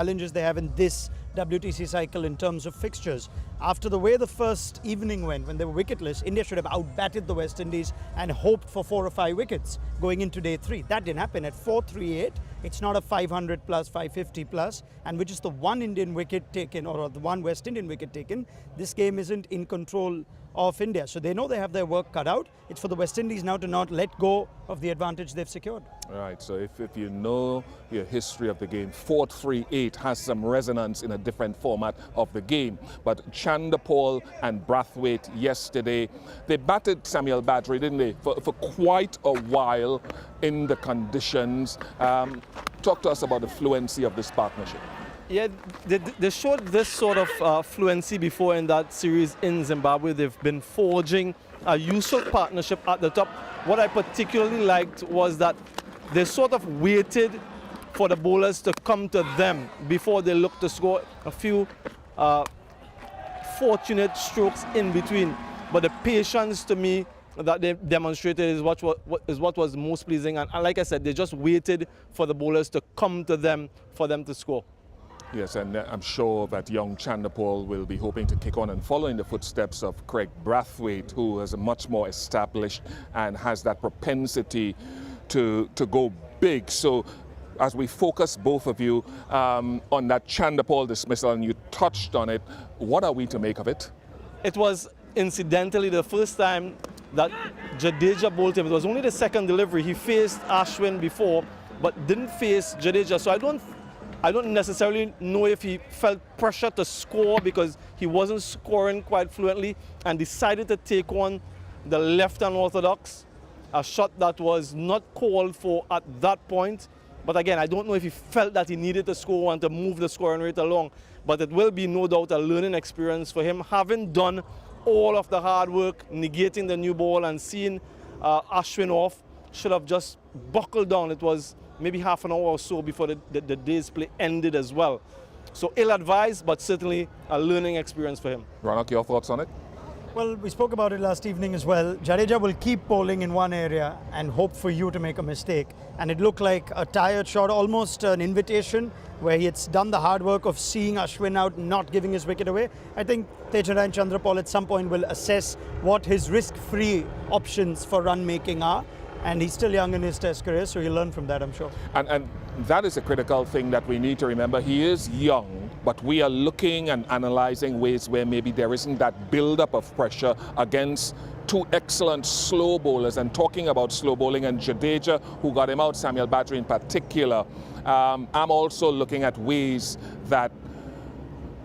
challenges they have in this WTC cycle in terms of fixtures. After the way the first evening went, when they were wicketless, India should have outbatted the West Indies and hoped for 4 or 5 wickets going into day 3. That didn't happen. At 438, it's not a 500 plus, 550 plus, and which is the one Indian wicket taken, or the one West Indian wicket taken. This game isn't in control of India. So they know they have their work cut out. It's for the West Indies now to not let go of the advantage they've secured. Right, so if you know your history of the game, 438 has some resonance in a different format of the game. But Chanderpaul and Brathwaite yesterday, they batted Samuel Badri, didn't they, for quite a while in the conditions. Talk to us about the fluency of this partnership. Yeah, they showed this sort of fluency before in that series in Zimbabwe. They've been forging a useful partnership at the top. What I particularly liked was that they sort of waited for the bowlers to come to them before they looked to score. A few fortunate strokes in between, but the patience to me that they demonstrated is what was most pleasing. And like I said, they just waited for the bowlers to come to them for them to score. Yes, and I'm sure that young Chanderpaul will be hoping to kick on and follow in the footsteps of Craig Brathwaite, who is much more established and has that propensity to go big. So as we focus, both of you, on that Chanderpaul dismissal, and you touched on it, what are we to make of it? It was incidentally the first time that Jadeja bowled him. It was only the second delivery. He faced Ashwin before, but didn't face Jadeja. So I don't necessarily know if he felt pressure to score because he wasn't scoring quite fluently and decided to take on the left unorthodox, a shot that was not called for at that point. But again, I don't know if he felt that he needed to score one to move the scoring rate along. But it will be no doubt a learning experience for him, having done all of the hard work, negating the new ball and seeing Ashwin off. Should have just buckled down. It was maybe half an hour or so before the day's play ended as well. So ill-advised, but certainly a learning experience for him. Ronak, your thoughts on it? Well, we spoke about it last evening as well. Jadeja will keep bowling in one area and hope for you to make a mistake. And it looked like a tired shot, almost an invitation, where he had done the hard work of seeing Ashwin out, not giving his wicket away. I think Tejnarayan Chanderpaul at some point will assess what his risk-free options for run-making are. And he's still young in his test career, so he'll learn from that, I'm sure. And that is a critical thing that we need to remember. He is young, but we are looking and analyzing ways where maybe there isn't that build-up of pressure against two excellent slow bowlers. And talking about slow bowling and Jadeja, who got him out, Samuel Badri in particular, I'm also looking at ways that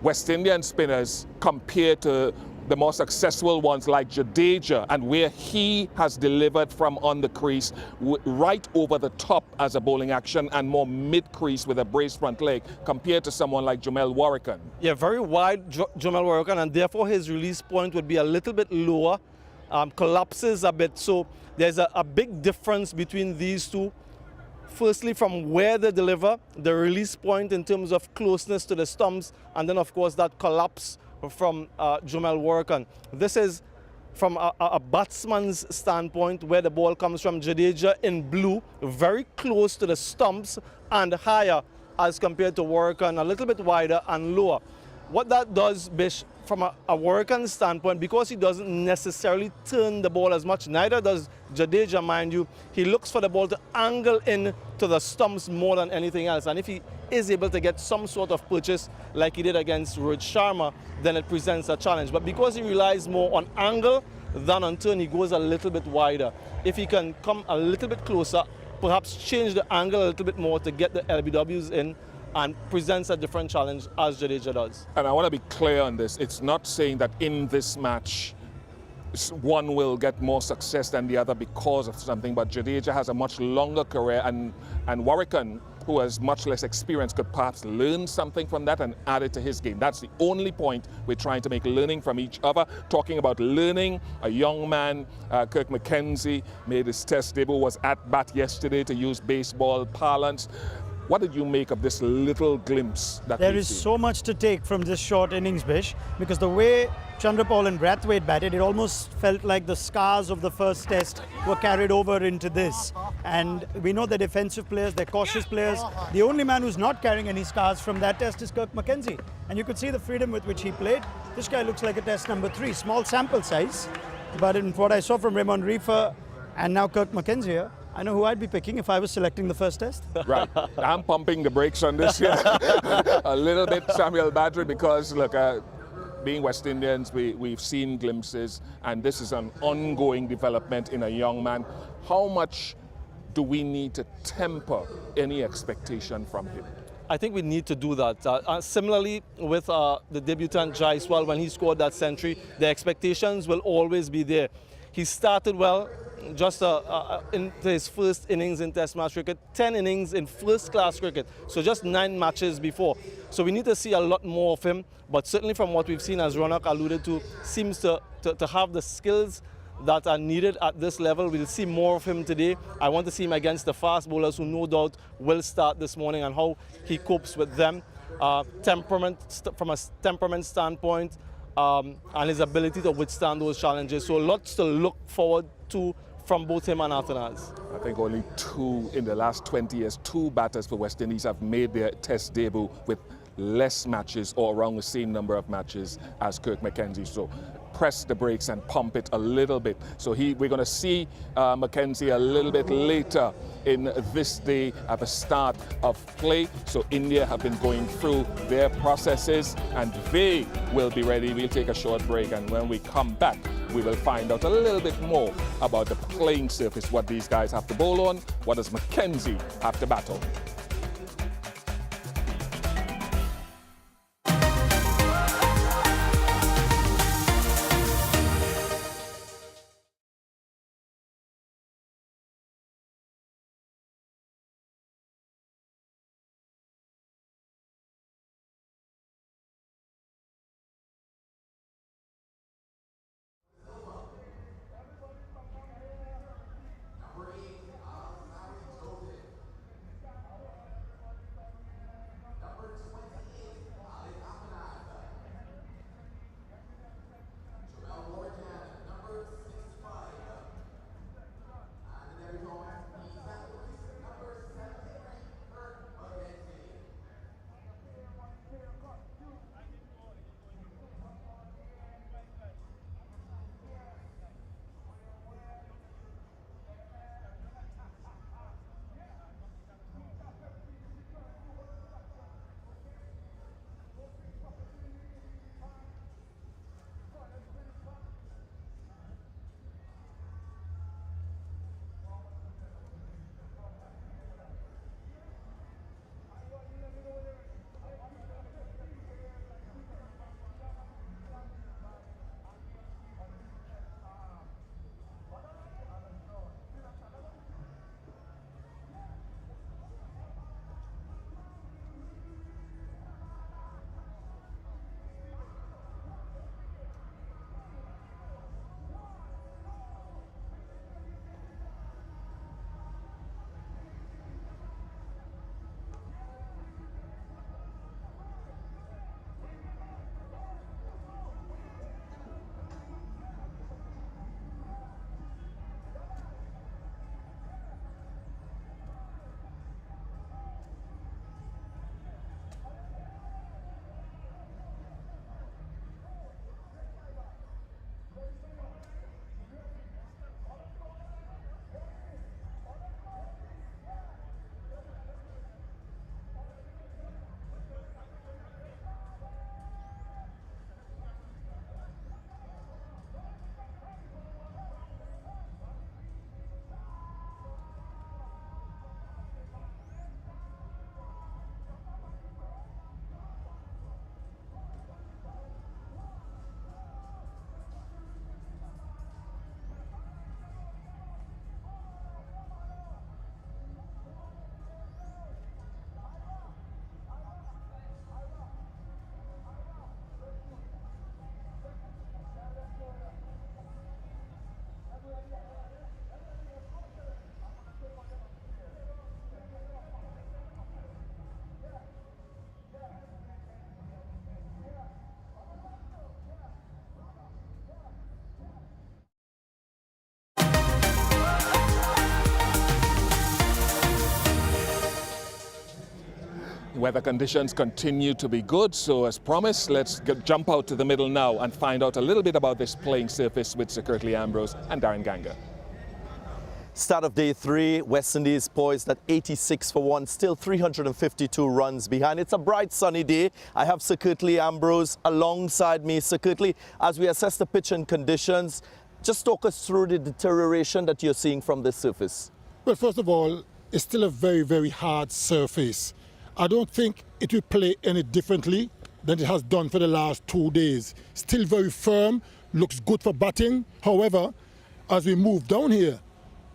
West Indian spinners compare to the more successful ones like Jadeja, and where he has delivered from on the crease right over the top as a bowling action and more mid-crease with a braced front leg compared to someone like Jomel Warrican. Yeah, very wide Jomel Warrican, and therefore his release point would be a little bit lower, collapses a bit. So there's a big difference between these two. Firstly, from where they deliver, the release point in terms of closeness to the stumps, and then of course that collapse from Jomel Warrican. This is from a batsman's standpoint where the ball comes from. Jadeja in blue, very close to the stumps and higher as compared to Warrican, a little bit wider and lower. What that does, Bish, from a Warrican standpoint, because he doesn't necessarily turn the ball as much, neither does Jadeja, mind you, he looks for the ball to angle in to the stumps more than anything else. And if he is able to get some sort of purchase like he did against Rohit Sharma, then it presents a challenge. But because he relies more on angle than on turn, he goes a little bit wider. If he can come a little bit closer, perhaps change the angle a little bit more to get the LBWs in, and presents a different challenge as Jadeja does. And I want to be clear on this. It's not saying that in this match one will get more success than the other because of something, but Jadeja has a much longer career, and Warrican, who has much less experience, could perhaps learn something from that and add it to his game. That's the only point we're trying to make, learning from each other. Talking about learning, a young man, Kirk McKenzie, made his test debut, was at bat yesterday, to use baseball parlance. What did you make of this little glimpse that There we've is seen? so much to take from this short innings, Bish, because the way Chandrapal and Brathwaite batted, it almost felt like the scars of the first test were carried over into this. And we know they're defensive players, they're cautious players. The only man who's not carrying any scars from that test is Kirk McKenzie. And you could see the freedom with which he played. This guy looks like a test number 3, small sample size. But in what I saw from Raymond Reefer and now Kirk McKenzie here, I know who I'd be picking if I was selecting the first test. Right. I'm pumping the brakes on this here a little bit, Samuel Badri, because look, being West Indians, we've seen glimpses, and this is an ongoing development in a young man. How much do we need to temper any expectation from him? I think we need to do that. Similarly, with the debutant Jaiswal, when he scored that century, the expectations will always be there. He started well, just into his first innings in Test match cricket, 10 innings in first-class cricket, so just 9 matches before. So we need to see a lot more of him, but certainly from what we've seen, as Ronak alluded to, seems to have the skills that are needed at this level. We'll see more of him today. I want to see him against the fast bowlers who no doubt will start this morning and how he copes with them. From a temperament standpoint, and his ability to withstand those challenges. So lots to look forward to from both him and Athanase. I think only 2 in the last 20 years, 2 batters for West Indies have made their test debut with less matches or around the same number of matches as Kirk McKenzie. So press the brakes and pump it a little bit. So we're going to see McKenzie a little bit later in this day at the start of play. So India have been going through their processes and they will be ready. We'll take a short break, and when we come back, we will find out a little bit more about the playing surface, what these guys have to bowl on, what does McKenzie have to battle. weather conditions continue to be good, so as promised, let's jump out to the middle now and find out a little bit about this playing surface with Sir Kirtley Ambrose and Darren Ganga. Start of day 3, West Indies poised at 86 for 1, still 352 runs behind. It's a bright sunny day. I have Sir Kirtley Ambrose alongside me. Sir Kirtley, as we assess the pitch and conditions, just talk us through the deterioration that you're seeing from this surface. Well, first of all, it's still a very, very hard surface. I don't think it will play any differently than it has done for the last 2 days. Still very firm, looks good for batting. However, as we move down here,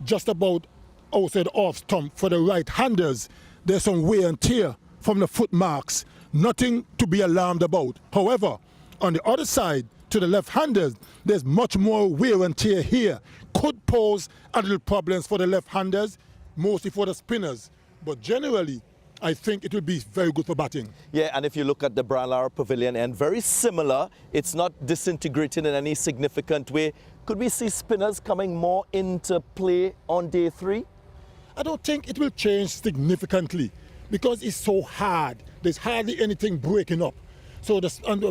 just about outside off stump for the right-handers, there's some wear and tear from the footmarks. Nothing to be alarmed about. However, on the other side, to the left-handers, there's much more wear and tear here. Could pose a little problems for the left-handers, mostly for the spinners. But generally, I think it will be very good for batting. Yeah, and if you look at the Branlara Pavilion end, very similar. It's not disintegrating in any significant way. Could we see spinners coming more into play on day 3? I don't think it will change significantly because it's so hard. There's hardly anything breaking up. So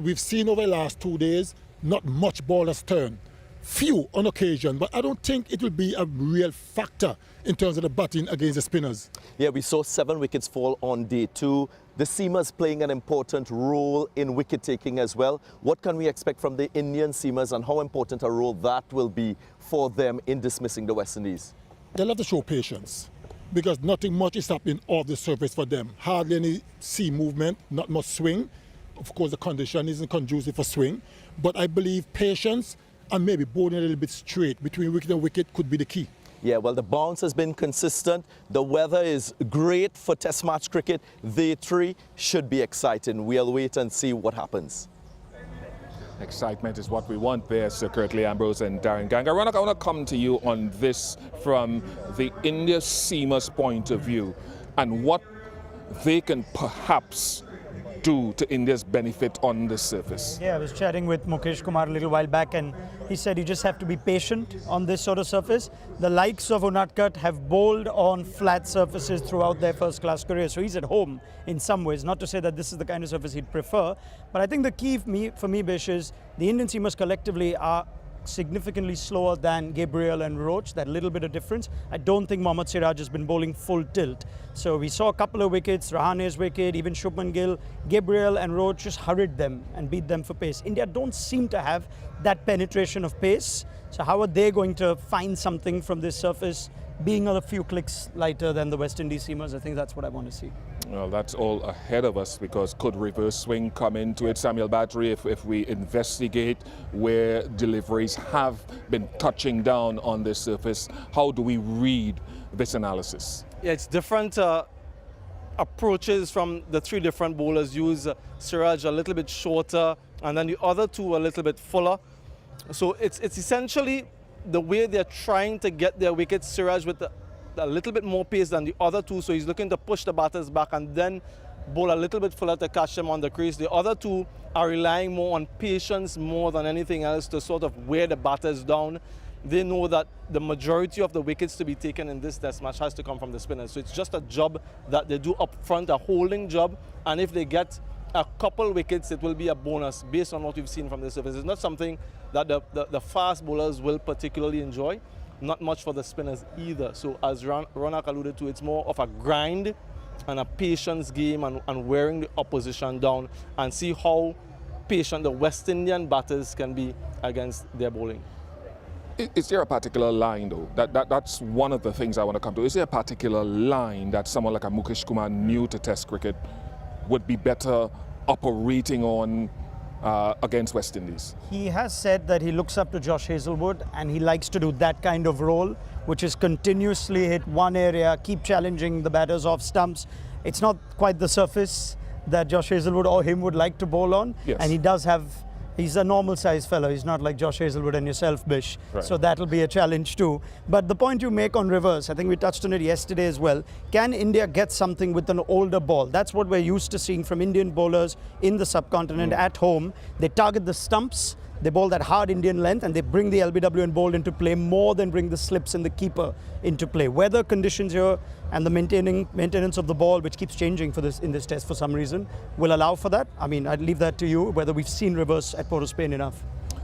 we've seen over the last 2 days, not much ball has turned. Few on occasion, but I don't think it will be a real factor in terms of the batting against the spinners. Yeah, we saw 7 wickets fall on day 2. The seamers playing an important role in wicket taking as well. What can we expect from the Indian seamers and how important a role that will be for them in dismissing the West Indies? They'll have to show patience because nothing much is happening off the surface for them. Hardly any sea movement, not much swing. Of course, the condition isn't conducive for swing, but I believe patience and maybe bowling a little bit straight between wicket and wicket could be the key. Yeah, well, the bounce has been consistent. The weather is great for Test match cricket. Day 3 should be exciting. We'll wait and see what happens. Excitement is what we want there, Sir Kirtley Ambrose and Darren Ganga. Ronak, I want to come to you on this from the India seamers' point of view and what they can perhaps do to India's benefit on the surface. Yeah, I was chatting with Mukesh Kumar a little while back and he said you just have to be patient on this sort of surface. The likes of Unadkat have bowled on flat surfaces throughout their first-class career, so he's at home in some ways. Not to say that this is the kind of surface he'd prefer, but I think the key for me, Bish, is the Indian seamers collectively are significantly slower than Gabriel and Roach, that little bit of difference. I don't think Mohammad Siraj has been bowling full tilt. So we saw a couple of wickets, Rahane's wicket, even Shubman Gill, Gabriel and Roach just hurried them and beat them for pace. India don't seem to have that penetration of pace. So how are they going to find something from this surface being a few clicks lighter than the West Indies seamers? I think that's what I want to see. Well, that's all ahead of us because could reverse swing come into it, Samuel Battery, if we investigate where deliveries have been touching down on this surface? How do we read this analysis? Yeah, it's different approaches from the 3 different bowlers. Use Siraj a little bit shorter and then the other 2 a little bit fuller. So it's essentially the way they're trying to get their wickets. Siraj with a little bit more pace than the other 2, so he's looking to push the batters back and then bowl a little bit fuller to catch them on the crease. The other 2 are relying more on patience more than anything else to sort of wear the batters down. They know that the majority of the wickets to be taken in this Test match has to come from the spinners. So it's just a job that they do up front, a holding job, and if they get a couple wickets, it will be a bonus based on what we've seen from the surface. It's not something that the fast bowlers will particularly enjoy. Not much for the spinners either. So as Ronak alluded to, it's more of a grind and a patience game and wearing the opposition down and see how patient the West Indian batters can be against their bowling. Is there a particular line, though? That's one of the things I want to come to. Is there a particular line that someone like a Mukesh Kumar, new to Test cricket, would be better operating on against West Indies? He has said that he looks up to Josh Hazlewood and he likes to do that kind of role, which is continuously hit one area, keep challenging the batters off stumps. It's not quite the surface that Josh Hazlewood or him would like to bowl on. Yes. And he does have, he's a normal sized fellow. He's not like Josh Hazlewood and yourself, Bish. Right. So that'll be a challenge too. But the point you make on reverse, I think we touched on it yesterday as well. Can India get something with an older ball? That's what we're used to seeing from Indian bowlers in the subcontinent at home. They target the stumps. They bowl that hard Indian length and they bring the LBW and bowl into play more than bring the slips and the keeper into play. Weather conditions here and the maintenance of the ball, which keeps changing for this in this test for some reason, will allow for that. I mean, I'd leave that to you, whether we've seen reverse at Port of Spain enough.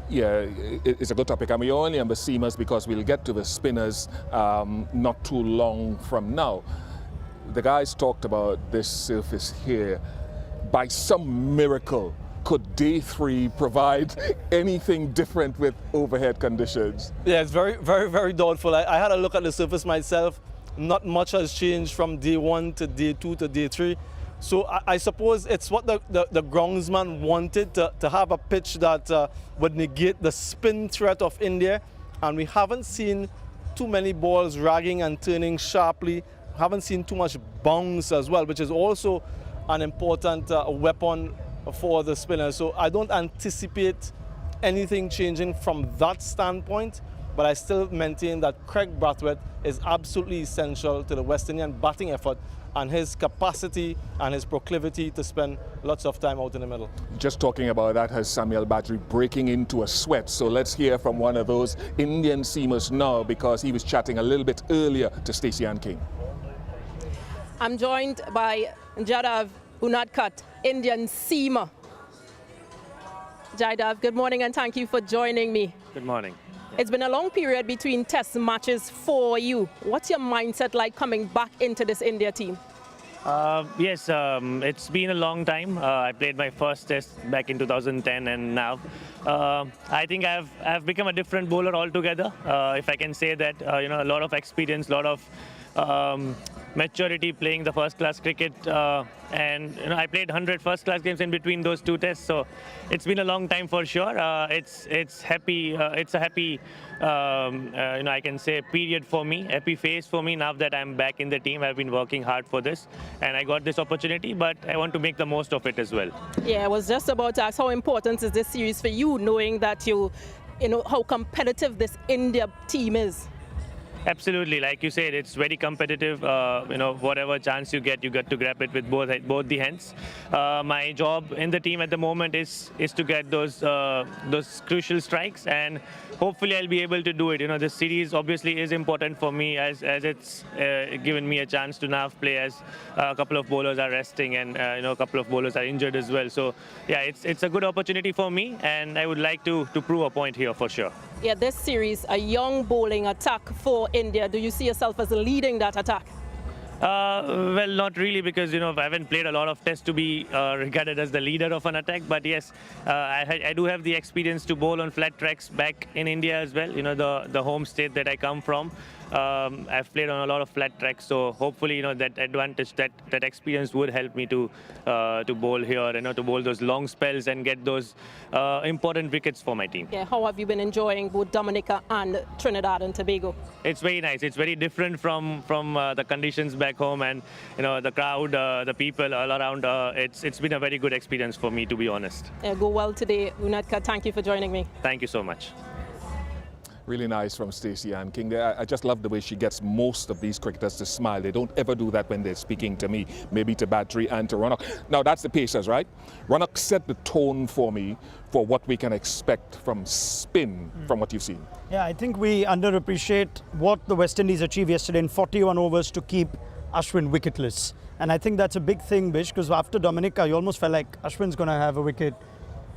Yeah, it's a good topic. And we only on the seamers because we'll get to the spinners not too long from now. The guys talked about this surface here. By some miracle, could day 3 provide anything different with overhead conditions? Yeah, it's very, very, very doubtful. I had a look at the surface myself. Not much has changed from day 1 to day 2 to day 3. So I suppose it's what the groundsman wanted, to have a pitch that would negate the spin threat of India. And we haven't seen too many balls ragging and turning sharply. Haven't seen too much bounce as well, which is also an important weapon for the spinner. So I don't anticipate anything changing from that standpoint, but I still maintain that Craig Brathwaite is absolutely essential to the West Indian batting effort and his capacity and his proclivity to spend lots of time out in the middle. Just talking about that has Samuel Badri breaking into a sweat. So let's hear from one of those Indian seamers now, because he was chatting a little bit earlier to Stacey Ann King. I'm joined by Jaydev Unadkat, Indian seamer. Jaydev, good morning and thank you for joining me. Good morning. It's been a long period between test matches for you. What's your mindset like coming back into this India team? Yes, it's been a long time. I played my first test back in 2010 and now I think I've become a different bowler altogether. If I can say that, a lot of experience, a lot of maturity playing the first class cricket, and I played 100 first class games in between those 2 tests, so it's been a long time for sure. It's happy. It's a happy, I can say, period for me, happy phase for me now that I'm back in the team. I've been working hard for this, and I got this opportunity, but I want to make the most of it as well. Yeah, I was just about to ask, how important is this series for you, knowing that you know how competitive this India team is? Absolutely, like you said, it's very competitive. Whatever chance you get to grab it with both the hands. My job in the team at the moment is to get those crucial strikes, and hopefully I'll be able to do it. This series obviously is important for me as it's given me a chance to now play as a couple of bowlers are resting and a couple of bowlers are injured as well. So yeah, it's a good opportunity for me, and I would like to prove a point here for sure. Yeah, this series, a young bowling attack for India. Do you see yourself as leading that attack? Well, not really, because I haven't played a lot of tests to be regarded as the leader of an attack. But yes, I do have the experience to bowl on flat tracks back in India as well. The home state that I come from. I've played on a lot of flat tracks, so hopefully that advantage, that experience would help me to bowl here, to bowl those long spells and get those important wickets for my team. Yeah, how have you been enjoying both Dominica and Trinidad and Tobago? It's very nice. It's very different from the conditions back home, and the crowd, the people all around. It's been a very good experience for me, to be honest. Go well today, Unadkat. Thank you for joining me. Thank you so much. Really nice from Stacey Ann King. I just love the way she gets most of these cricketers to smile. They don't ever do that when they're speaking to me, maybe to Badri and to Ronak. Now that's the Pacers, right? Ronak set the tone for me for what we can expect from spin from what you've seen. Yeah, I think we underappreciate what the West Indies achieved yesterday in 41 overs to keep Ashwin wicketless. And I think that's a big thing, Bish, because after Dominica, you almost felt like Ashwin's going to have a wicket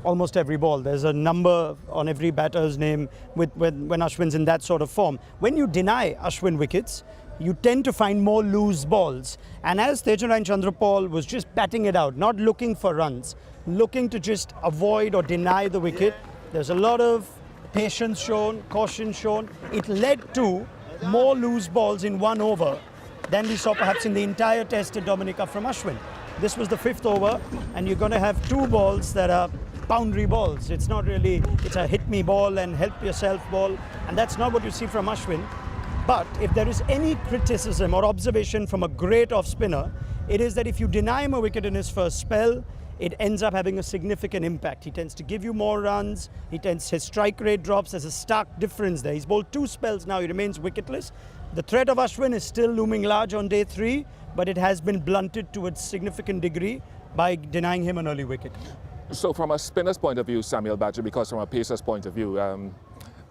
almost every ball. There's a number on every batter's name when Ashwin's in that sort of form. When you deny Ashwin wickets, you tend to find more loose balls. And as Tejanarayan Chandrapal was just batting it out, not looking for runs, looking to just avoid or deny the wicket, there's a lot of patience shown, caution shown. It led to more loose balls in 1 over than we saw perhaps in the entire test at Dominica from Ashwin. This was the 5th over, and you're going to have 2 balls that are boundary balls. It's not really, it's a hit me ball and help yourself ball, and that's not what you see from Ashwin. But if there is any criticism or observation from a great off spinner, it is that if you deny him a wicket in his first spell, it ends up having a significant impact. He tends to give you more runs, his strike rate drops. There's a stark difference there. He's bowled 2 spells now, he remains wicketless. The threat of Ashwin is still looming large on day 3, but it has been blunted to a significant degree by denying him an early wicket. So from a spinner's point of view, Samuel Badger, because from a pacer's point of view,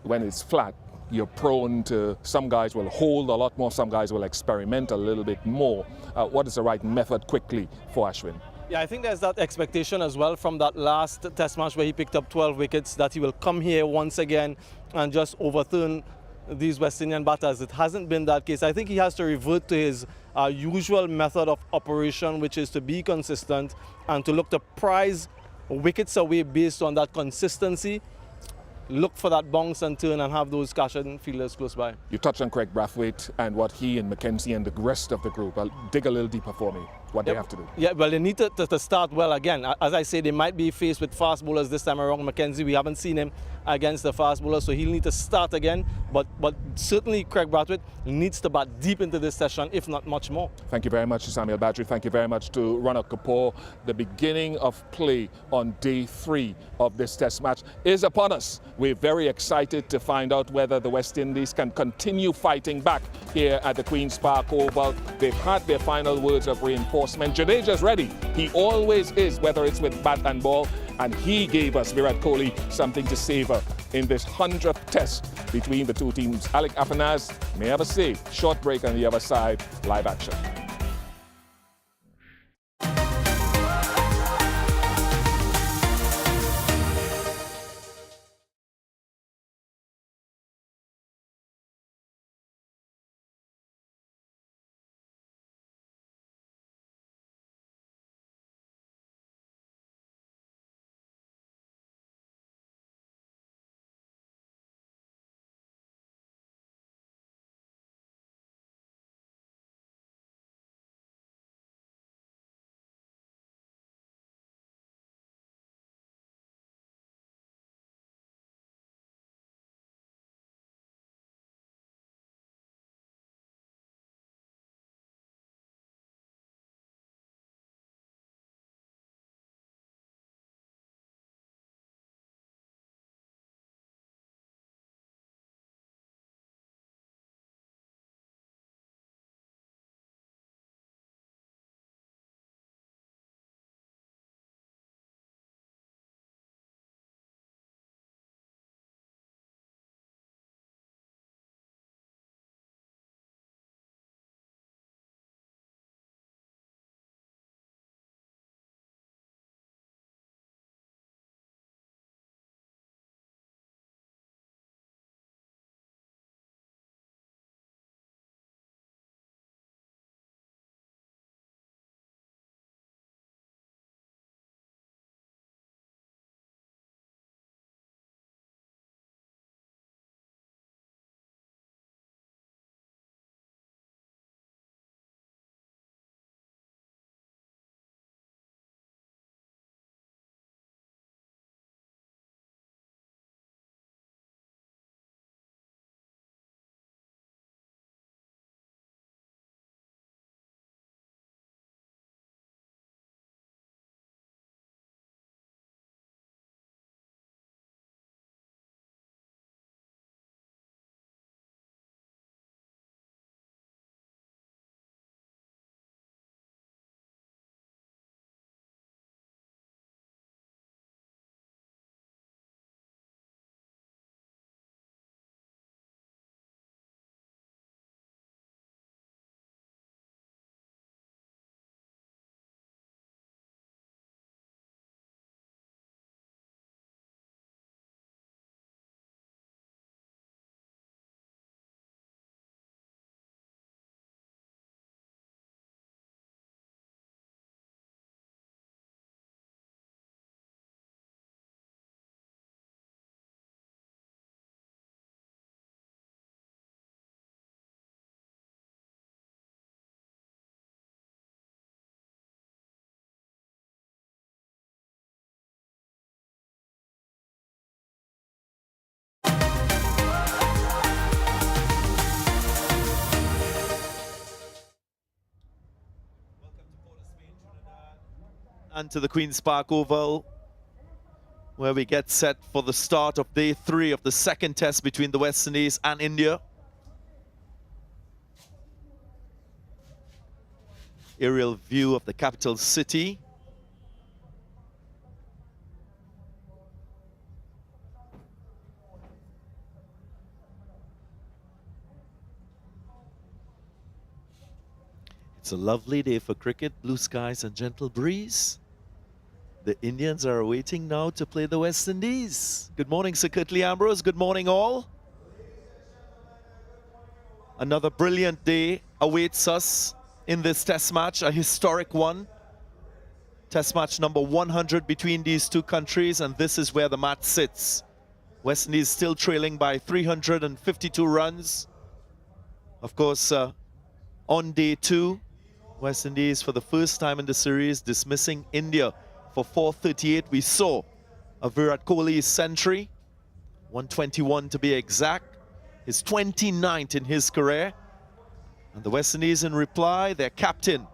when it's flat, you're prone to, some guys will hold a lot more, some guys will experiment a little bit more. What is the right method quickly for Ashwin? Yeah, I think there's that expectation as well from that last test match where he picked up 12 wickets that he will come here once again and just overturn these West Indian batters. It hasn't been that case. I think he has to revert to his usual method of operation, which is to be consistent and to look to prize wickets away based on that consistency. Look for that bounce and turn and have those cashing fielders close by. You touched on Craig Brathwaite and what he and McKenzie and the rest of the group. I'll dig a little deeper for me, what they have to do. Yeah, well, they need to start well again. As I say, they might be faced with fast bowlers this time around. McKenzie, we haven't seen him against the fast bowlers, so he'll need to start again. But certainly Craig Brathwaite needs to bat deep into this session, if not much more. Thank you very much to Samuel Badger. Thank you very much to Rana Kapoor. The beginning of play on day 3 of this test match is upon us. We're very excited to find out whether the West Indies can continue fighting back here at the Queen's Park Oval. They've had their final words of reinforcement. Jadeja's ready. He always is, whether it's with bat and ball. And he gave us, Virat Kohli, something to savor in this 100th test between the two teams. Alec Afanaz may have a say. Short break on the other side. Live action. And to the Queen's Park Oval, where we get set for the start of day 3 of the second test between the West Indies and India. Aerial view of the capital city. It's a lovely day for cricket, blue skies and gentle breeze. The Indians are waiting now to play the West Indies. Good morning, Sir Kirtley Ambrose. Good morning, all. Another brilliant day awaits us in this test match, a historic one. Test match number 100 between these two countries, and this is where the match sits. West Indies still trailing by 352 runs. Of course, on day 2, West Indies for the first time in the series dismissing India for 438. We saw a Virat Kohli century, 121 to be exact, his 29th in his career. And the West Indies in reply, their captain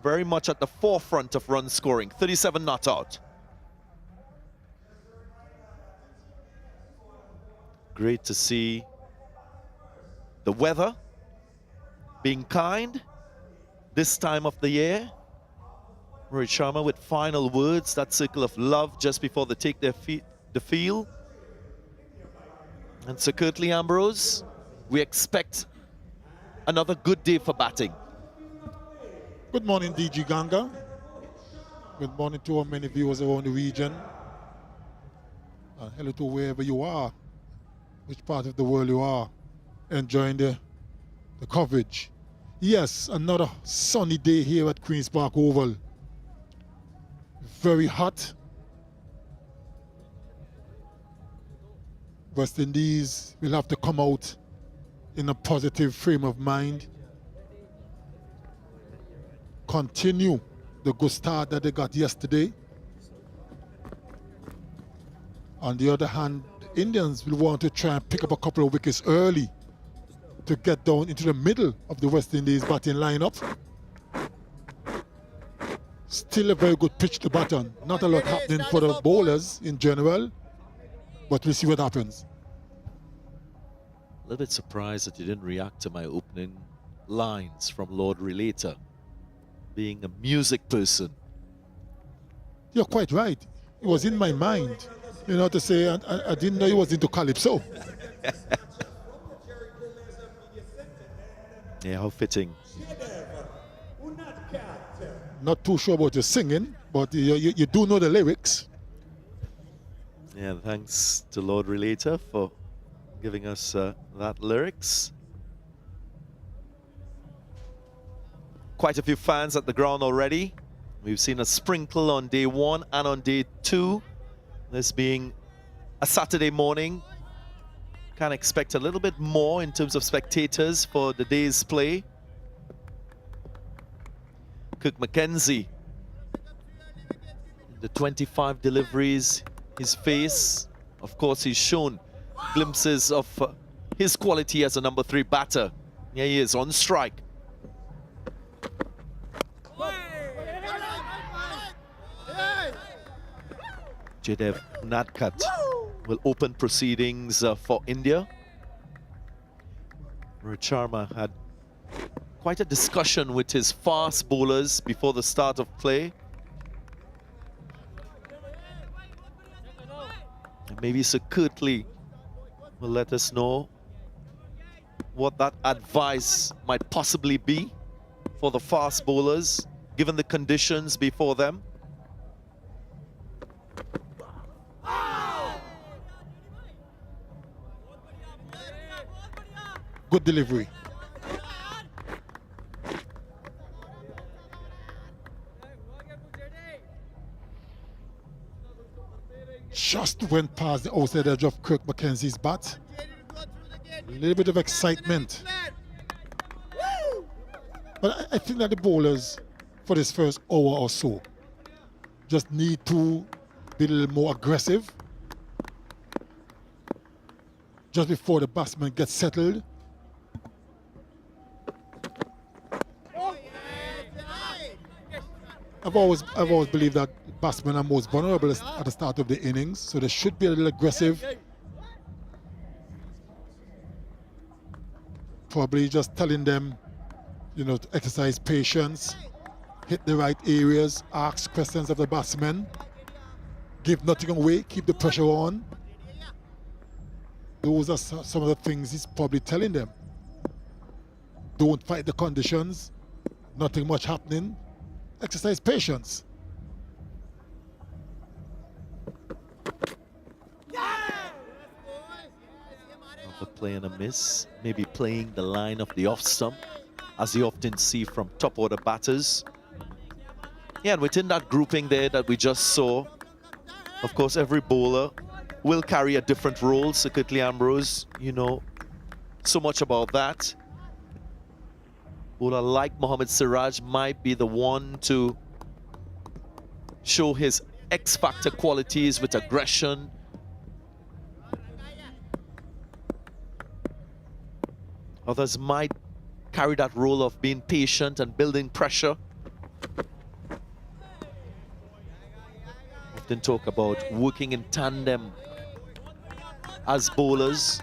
very much at the forefront of run scoring, 37 not out. Great to see the weather being kind this time of the year. Rohit Sharma with final words, that circle of love just before they take the field. And Sir Kirtley Ambrose, we expect another good day for batting. Good morning, DG Ganga. Good morning to our many viewers around the region. And hello to wherever you are, which part of the world you are, enjoying the coverage. Yes, another sunny day here at Queen's Park Oval. Very hot. West Indies will have to come out in a positive frame of mind. Continue the good start that they got yesterday. On the other hand, the Indians will want to try and pick up a couple of wickets early to get down into the middle of the West Indies batting lineup. Still a very good pitch to bat on. Not a lot happening for the bowlers in general, but we'll see what happens. A little bit surprised that you didn't react to my opening lines from Lord Relator, being a music person. You're quite right. It was in my mind, you know, to say I didn't know he was into calypso. Yeah, how fitting. Not too sure about your singing, but you do know the lyrics. Yeah, thanks to Lord Relator for giving us that lyrics. Quite a few fans at the ground already. We've seen a sprinkle on day 1 and on day 2. This being a Saturday morning. Can expect a little bit more in terms of spectators for the day's play. Kirk McKenzie, the 25 deliveries, his face, of course he's shown glimpses of his quality as a number 3 batter. Here he is on strike. Jaydev Unadkat will open proceedings for India. Rohit Sharma had quite a discussion with his fast bowlers before the start of play. And maybe Sir Kirtley will let us know what that advice might possibly be for the fast bowlers, given the conditions before them. Good delivery. Just went past the outside edge of Kirk McKenzie's bat. A little bit of excitement. But I think that the bowlers for this first hour or so just need to be a little more aggressive just before the batsman gets settled. I've always believed that batsmen are most vulnerable at the start of the innings, so they should be a little aggressive. Probably just telling them, you know, to exercise patience, hit the right areas, ask questions of the batsmen, give nothing away, keep the pressure on. Those are some of the things he's probably telling them. Don't fight the conditions. Nothing much happening. Exercise patience. Another play and a miss. Maybe playing the line of the off stump, as you often see from top order batters. Yeah, and within that grouping there that we just saw, of course, every bowler will carry a different role. So Kirtley Ambrose, you know so much about that. Bowler like Mohammad Siraj might be the one to show his X-factor qualities with aggression. Others might carry that role of being patient and building pressure. Often talk about working in tandem as bowlers.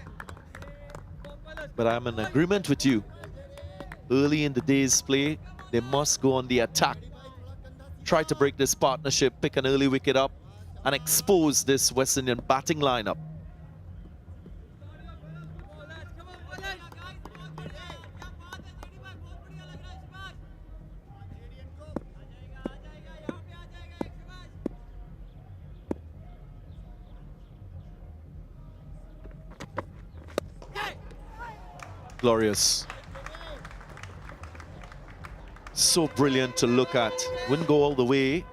But I'm in agreement with you. Early in the day's play, they must go on the attack. Try to break this partnership, pick an early wicket up, and expose this West Indian batting lineup. Glorious. So brilliant to look at. Wouldn't go all the way.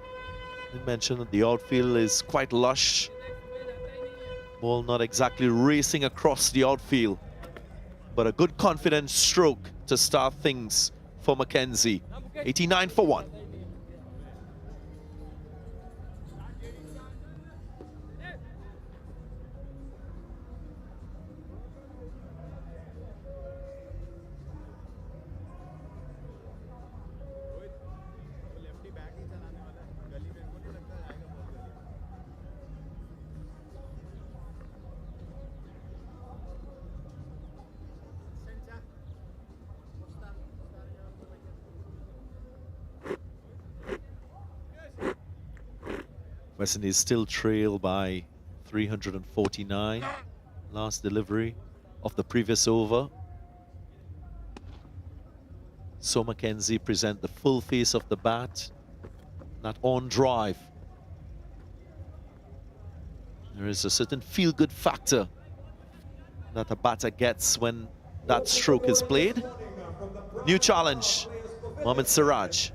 I mentioned that the outfield is quite lush. Ball not exactly racing across the outfield, but a good confident stroke to start things for McKenzie. 89 for 1. West Indies still trail by 349. Last delivery of the previous over. So McKenzie present the full face of the bat. That on drive. There is a certain feel-good factor that a batter gets when that stroke is played. New challenge, Mohammad Siraj.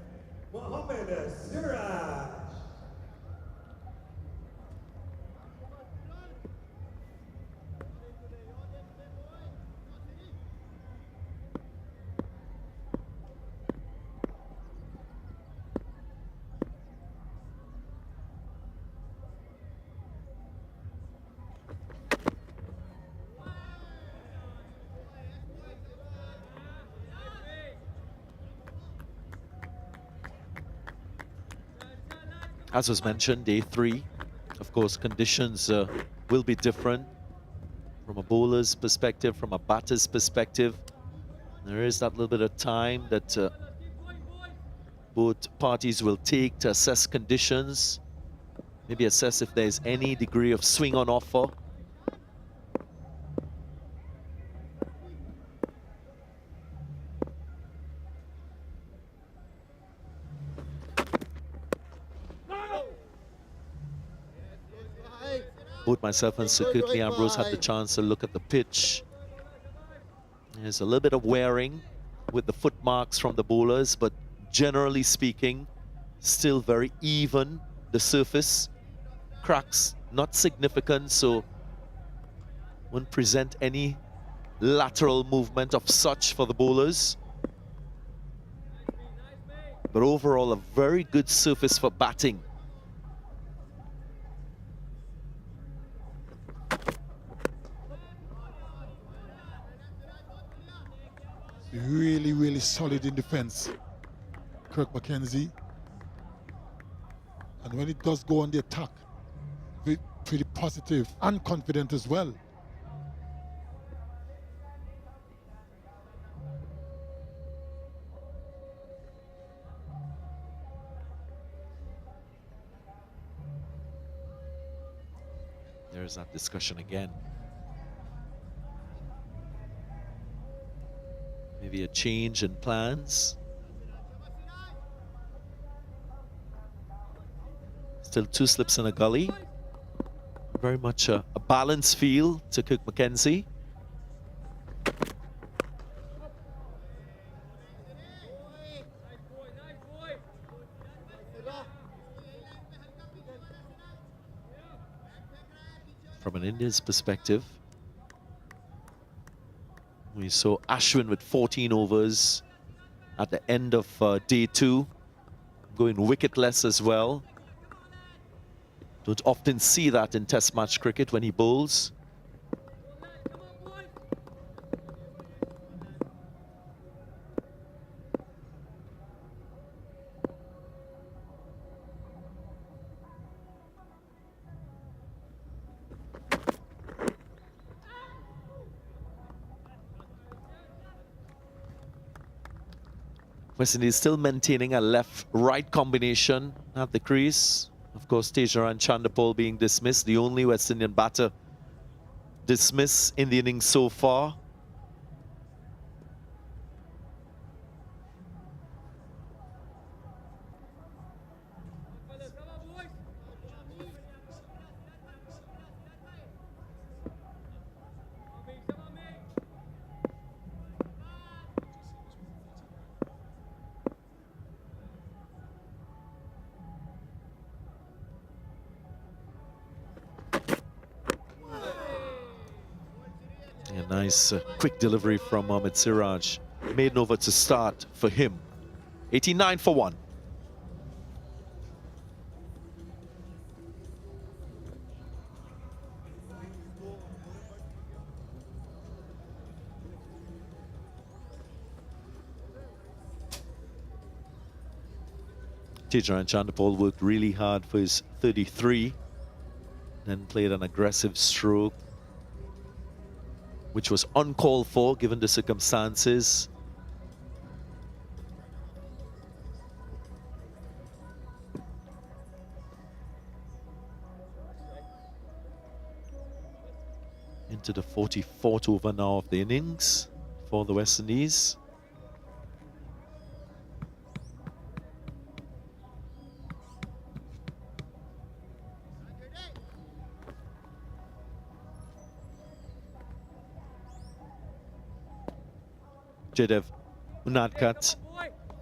As was mentioned, day 3, of course, conditions will be different from a bowler's perspective, from a batter's perspective. There is that little bit of time that both parties will take to assess conditions, maybe assess if there's any degree of swing on offer. Both myself and Sir Kirtley Ambrose had the chance to look at the pitch. There's a little bit of wearing with the foot marks from the bowlers, but generally speaking, still very even. The surface, cracks not significant, so won't present any lateral movement of such for the bowlers. But overall, a very good surface for batting. Really, really solid in defense, Kirk McKenzie. And when it does go on the attack, pretty positive and confident as well. There's that discussion again. Maybe a change in plans. Still 2 slips in a gully. Very much a balanced feel to Kirk McKenzie. From an India's perspective, we saw Ashwin with 14 overs at the end of day 2, going wicketless as well. Don't often see that in Test match cricket when he bowls. West Indies still maintaining a left-right combination at the crease. Of course, Tejaran Chandapal being dismissed, the only West Indian batter dismissed in the innings so far. A nice quick delivery from Mohammad Siraj. Maiden over to start for him. 89 for 1. Tejaran Chandapal worked really hard for his 33, then played an aggressive stroke, which was uncalled for given the circumstances. Into the 44th over now of the innings for the West Indies. Jaydev Unadkat,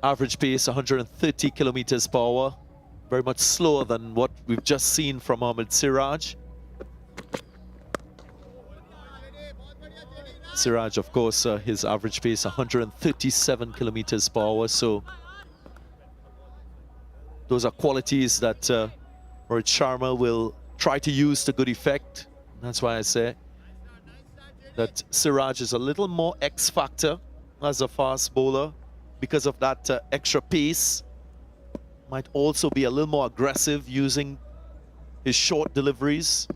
average pace 130 kilometers per hour, very much slower than what we've just seen from Mohammad Siraj. Siraj, of course, his average pace 137 kilometers per hour, so those are qualities that Rohit Sharma will try to use to good effect. That's why I say that Siraj is a little more X-factor as a fast bowler because of that extra pace. Might also be a little more aggressive using his short deliveries.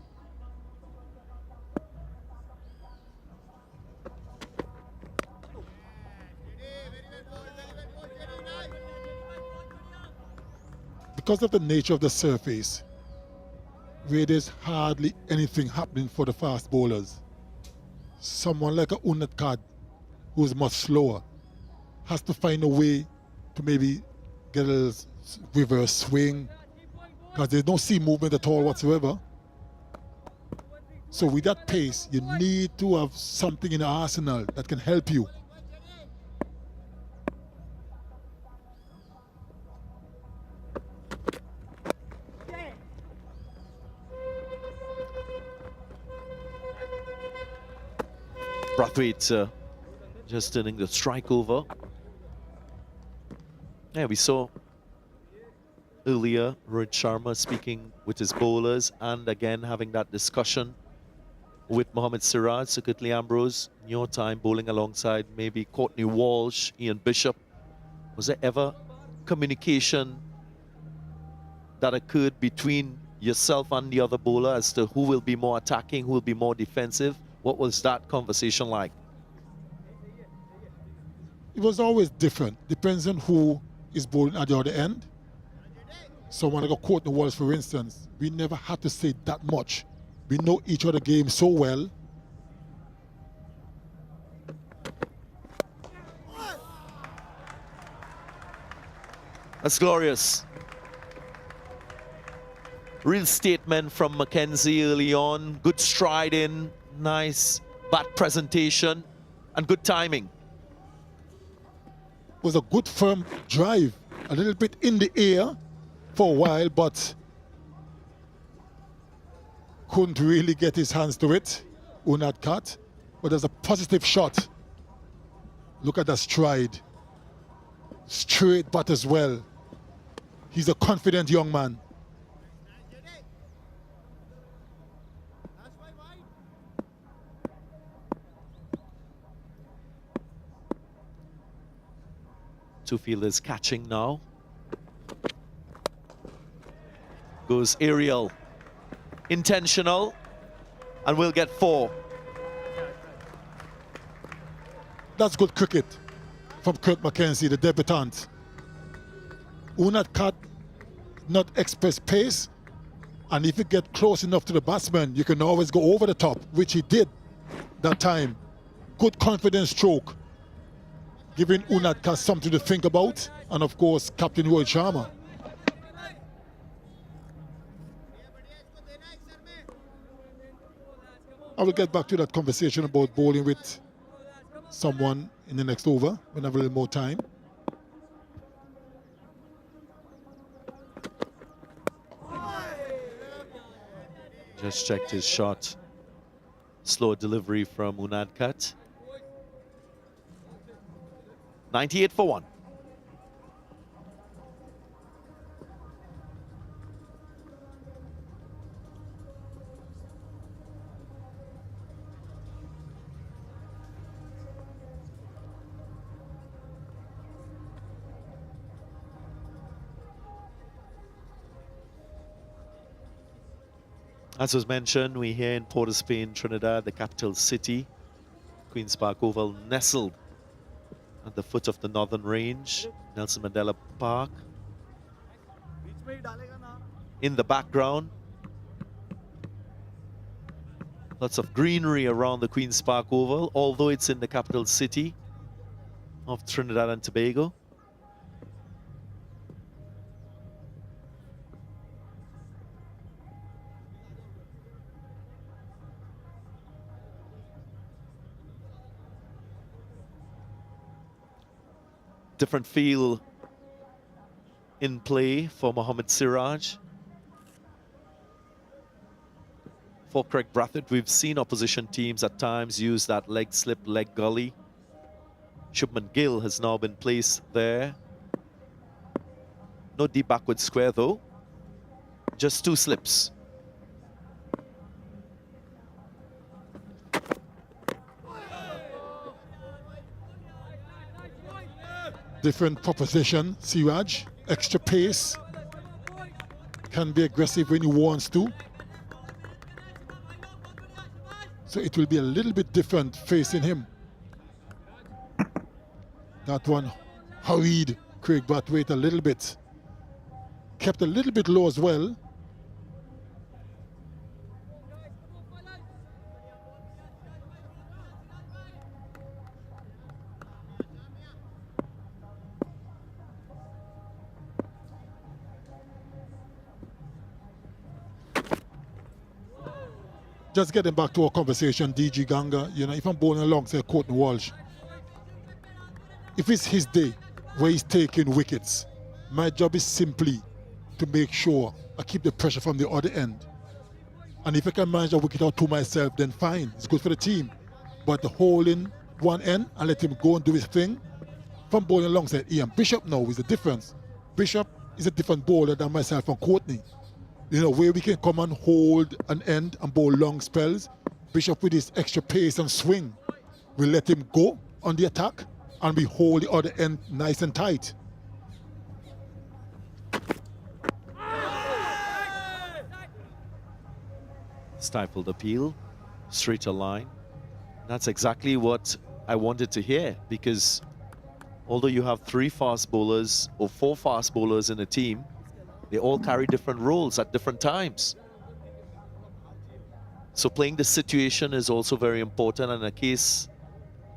Because of the nature of the surface, where there's hardly anything happening for the fast bowlers, someone like a Unadkat, who's much slower, has to find a way to maybe get a reverse swing, because there's no seam movement at all whatsoever. So with that pace, you need to have something in the arsenal that can help you. Brathwaite just turning the strike over. Yeah, we saw earlier Rohit Sharma speaking with his bowlers and again having that discussion with Mohammad Siraj. So Kirtley Ambrose, in your time bowling alongside maybe Courtney Walsh, Ian Bishop, was there ever communication that occurred between yourself and the other bowler as to who will be more attacking, who will be more defensive? What was that conversation like? It was always different. Depends on who is bowling at the other end. Someone like a Courtney Walsh, for instance, we never had to say that much. We know each other game so well. That's glorious. Real statement from McKenzie early on. Good stride in, nice bat presentation, and good timing. Was a good firm drive, a little bit in the air for a while, but couldn't really get his hands to it, Unadkat. But there's a positive shot. Look at that stride. Straight bat as well. He's a confident young man. Two fielders catching now. Goes aerial. Intentional. And we'll get 4. That's good cricket from Kirk McKenzie, the debutant. Unadkat not express pace, and if you get close enough to the batsman, you can always go over the top, which he did that time. Good confidence stroke, giving Unadkat something to think about, and of course, Captain Rohit Sharma. I will get back to that conversation about bowling with someone in the next over when I have a little more time. Just checked his shot. Slow delivery from Unadkat. 98 for 1. As was mentioned, we're here in Port of Spain, Trinidad, the capital city. Queen's Park Oval nestled at the foot of the Northern Range, Nelson Mandela Park. In the background, lots of greenery around the Queen's Park Oval, although it's in the capital city of Trinidad and Tobago. Different feel in play for Mohammad Siraj. For Craig Brathwaite, we've seen opposition teams at times use that leg slip, leg gully. Shubman Gill has now been placed there. No deep backward square though, just 2 slips. Different proposition, Siraj, extra pace, can be aggressive when he wants to. So it will be a little bit different facing him. That one hurried Craig Brathwaite a little bit. Kept a little bit low as well. Just getting back to our conversation, DG Ganga, you know, if I'm bowling alongside Courtney Walsh, if it's his day where he's taking wickets, my job is simply to make sure I keep the pressure from the other end. And if I can manage a wicket out to myself, then fine, it's good for the team. But the holding one end and let him go and do his thing, if I'm bowling alongside Ian Bishop now is the difference. Bishop is a different bowler than myself and Courtney. You know, where we can come and hold an end and bowl long spells. Bishop with his extra pace and swing, we let him go on the attack and we hold the other end nice and tight. Stifled appeal, straighter line. That's exactly what I wanted to hear, because although you have 3 fast bowlers or 4 fast bowlers in a team, they all carry different roles at different times. So playing the situation is also very important, and in a case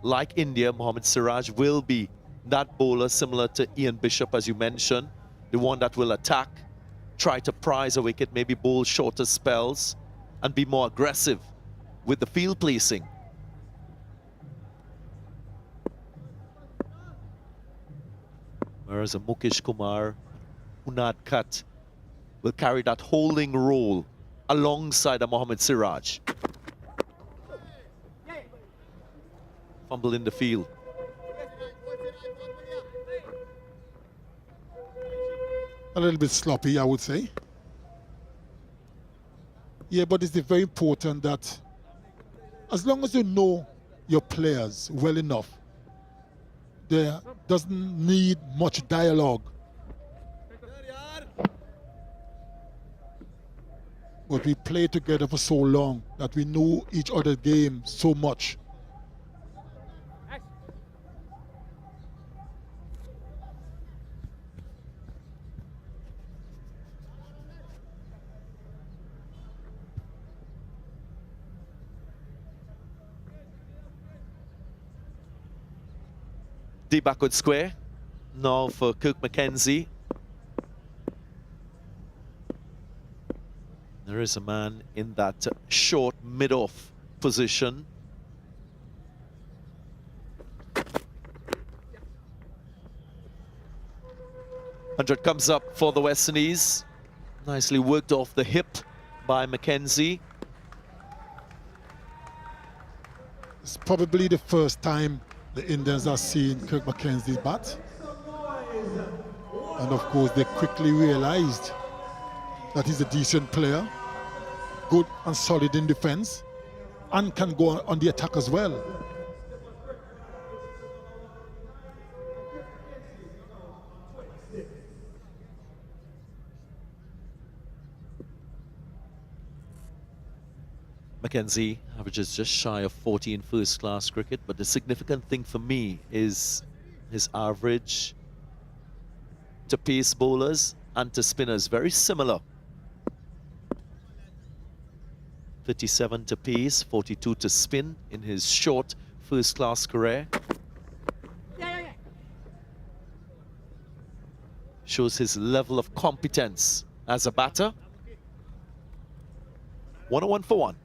like India, Mohammad Siraj will be that bowler similar to Ian Bishop, as you mentioned, the one that will attack try to prize a wicket, maybe bowl shorter spells and be more aggressive with the field placing. Whereas a Mukesh Kumar, Unadkat will carry that holding role alongside a Mohammad Siraj. Fumble in the field. A little bit sloppy, I would say. Yeah, but it's very important that as long as you know your players well enough, there doesn't need much dialogue. But we played together for so long that we know each other's game so much. Deep backward square now for Kirk McKenzie. There is a man in that short mid-off position. Hundred comes up for the West Indies. Nicely worked off the hip by McKenzie. It's probably the first time the Indians are seeing Kirk McKenzie's bat. And of course, they quickly realized that he's a decent player, good and solid in defense, and can go on the attack as well. McKenzie averages just shy of 40 in first-class cricket, but the significant thing for me is his average to pace bowlers and to spinners, very similar. 57 to pace, 42 to spin in his short first-class career. Shows his level of competence as a batter. 101 for 1.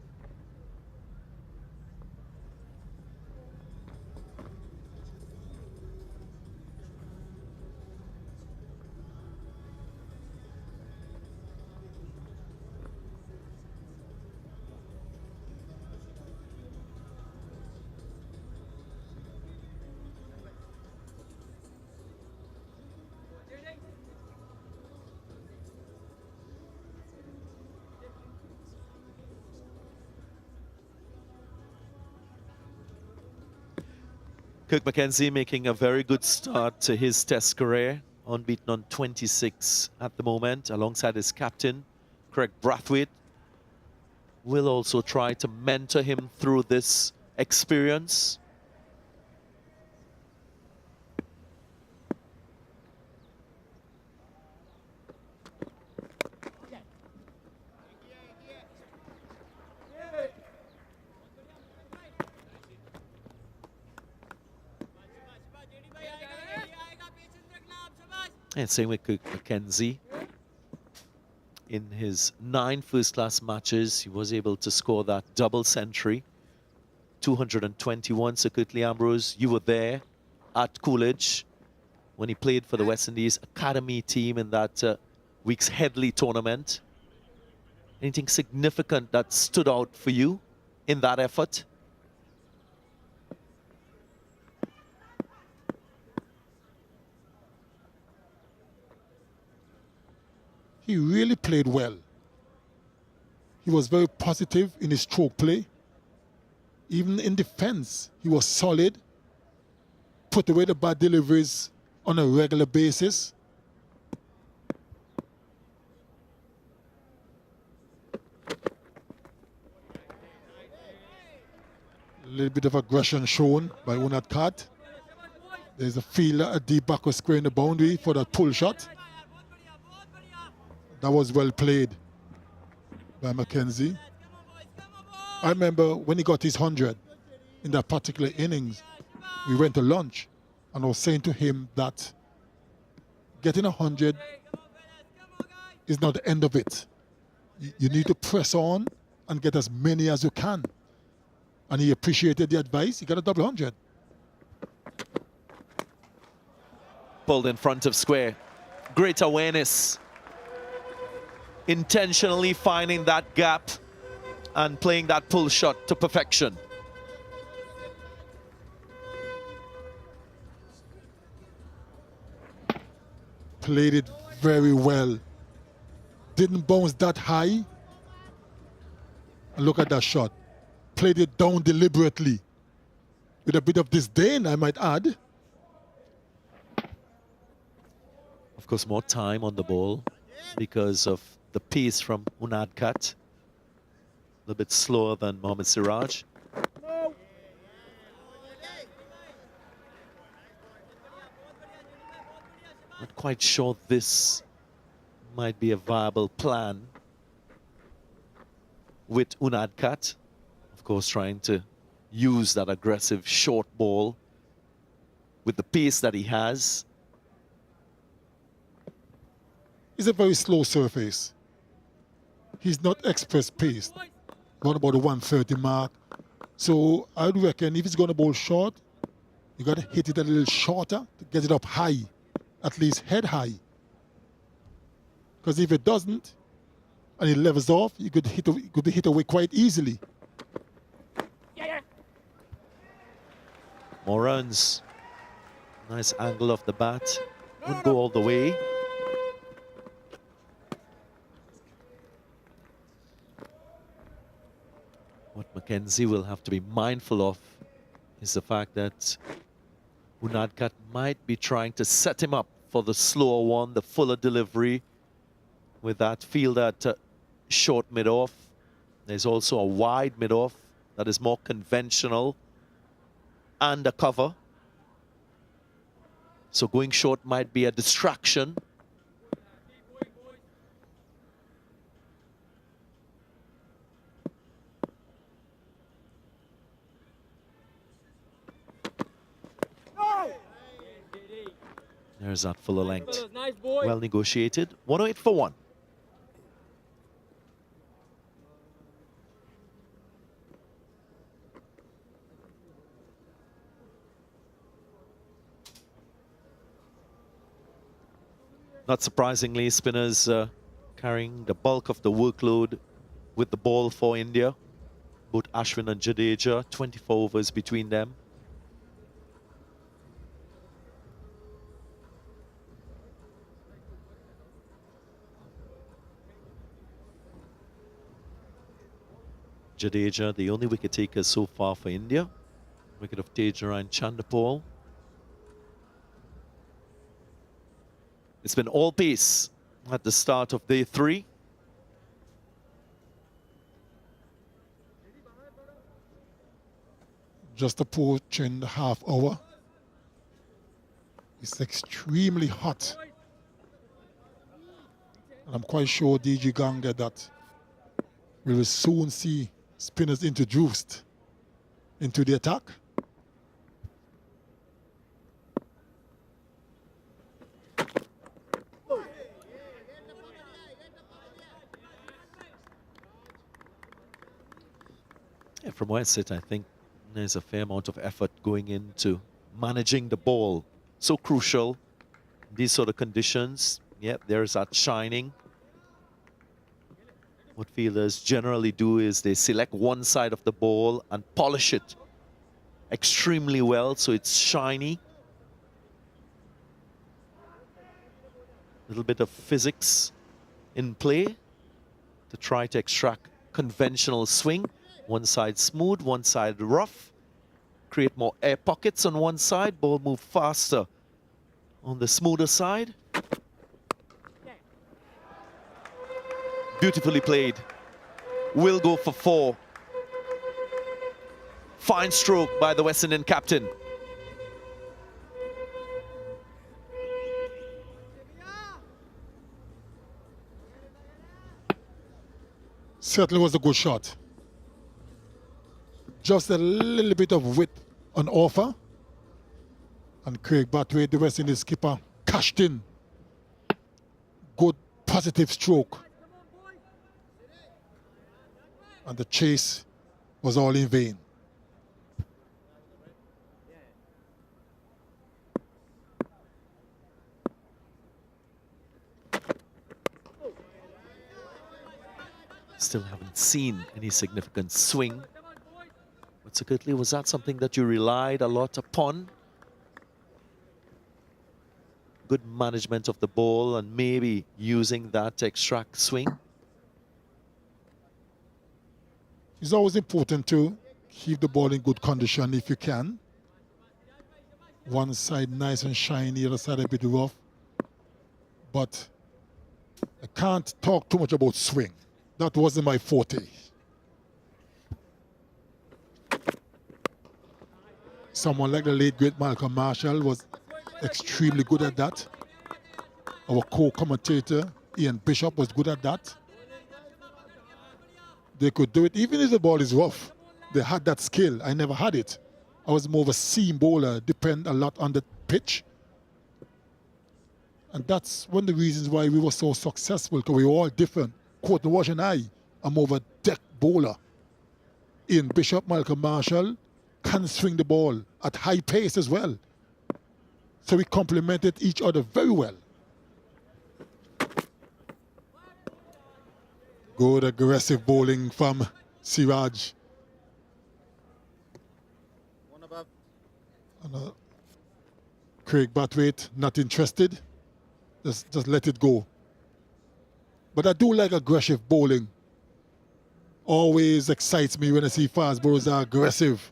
Kirk McKenzie making a very good start to his Test career, unbeaten on 26 at the moment, alongside his captain, Craig Brathwaite. Will also try to mentor him through this experience. And same with Kirk McKenzie. In his 9 first-class matches, he was able to score that double century. 221. So Curtly Ambrose, you were there at Coolidge when he played for the West Indies Academy team in that week's Headley tournament. Anything significant that stood out for you in that effort? He really played well. He was very positive in his stroke play. Even in defense, he was solid, put away the bad deliveries on a regular basis. A little bit of aggression shown by Unadkat. There's a fielder at deep backward square in the boundary for that pull shot. That was well played by McKenzie. I remember when he got his 100 in that particular innings, we went to lunch and I was saying to him that getting 100 is not the end of it. You need to press on and get as many as you can. And he appreciated the advice. He got a double 100. Pulled in front of square. Great awareness. Intentionally finding that gap and playing that pull shot to perfection. Played it very well. Didn't bounce that high. And look at that shot. Played it down deliberately. With a bit of disdain, I might add. Of course, more time on the ball because of the pace from Unadkat. A little bit slower than Mohammad Siraj. Not quite sure this might be a viable plan with Unadkat. Of course, trying to use that aggressive short ball with the pace that he has. It's a very slow surface. He's not express paced. Going about the 130 mark. So I would reckon if he's going to bowl short, you got to hit it a little shorter to get it up high, at least head high. Because if it doesn't, and it levels off, you could be hit away quite easily. More runs. Nice angle of the bat. Wouldn't go all the way. What McKenzie will have to be mindful of is the fact that Unadkat might be trying to set him up for the slower one, the fuller delivery with that fielder at short mid-off. There's also a wide mid-off that is more conventional and a cover. So going short might be a distraction. There's that fuller length. Well negotiated. 108 for 1. Not surprisingly, spinners carrying the bulk of the workload with the ball for India. Both Ashwin and Jadeja, 24 overs between them. Jadeja, the only wicket taker so far for India. Wicket of Tejaran Chandapal. It's been all pace at the start of day 3. Just approaching the half hour. It's extremely hot. And I'm quite sure DG Ganga that we will soon see spinners introduced into the attack. Yeah, from where I sit, I think there's a fair amount of effort going into managing the ball. So crucial in these sort of conditions. Yep, there's that shining. What fielders generally do is they select one side of the ball and polish it extremely well so it's shiny. A little bit of physics in play to try to extract conventional swing. One side smooth, one side rough. Create more air pockets on one side. Ball move faster on the smoother side. Beautifully played. Will go for 4. Fine stroke by the West Indian captain. Certainly was a good shot. Just a little bit of width on offer. And Craig Batway, the West Indies skipper, cashed in. Good positive stroke. And the chase was all in vain. Still haven't seen any significant swing. But secretly, was that something that you relied a lot upon? Good management of the ball and maybe using that to extract swing? It's always important to keep the ball in good condition if you can. One side nice and shiny, the other side a bit rough. But I can't talk too much about swing. That wasn't my forte. Someone like the late great Malcolm Marshall was extremely good at that. Our co-commentator Ian Bishop was good at that. They could do it even if the ball is rough. They had that skill. I never had it. I was more of a seam bowler, depend a lot on the pitch. And that's one of the reasons why we were so successful, because we were all different. Courtney Walsh and I are more of a deck bowler. Ian Bishop, Malcolm Marshall can swing the ball at high pace as well. So we complemented each other very well. Good aggressive bowling from Siraj. Craig Bathwaite, not interested. Just let it go. But I do like aggressive bowling. Always excites me when I see fast bowlers are aggressive.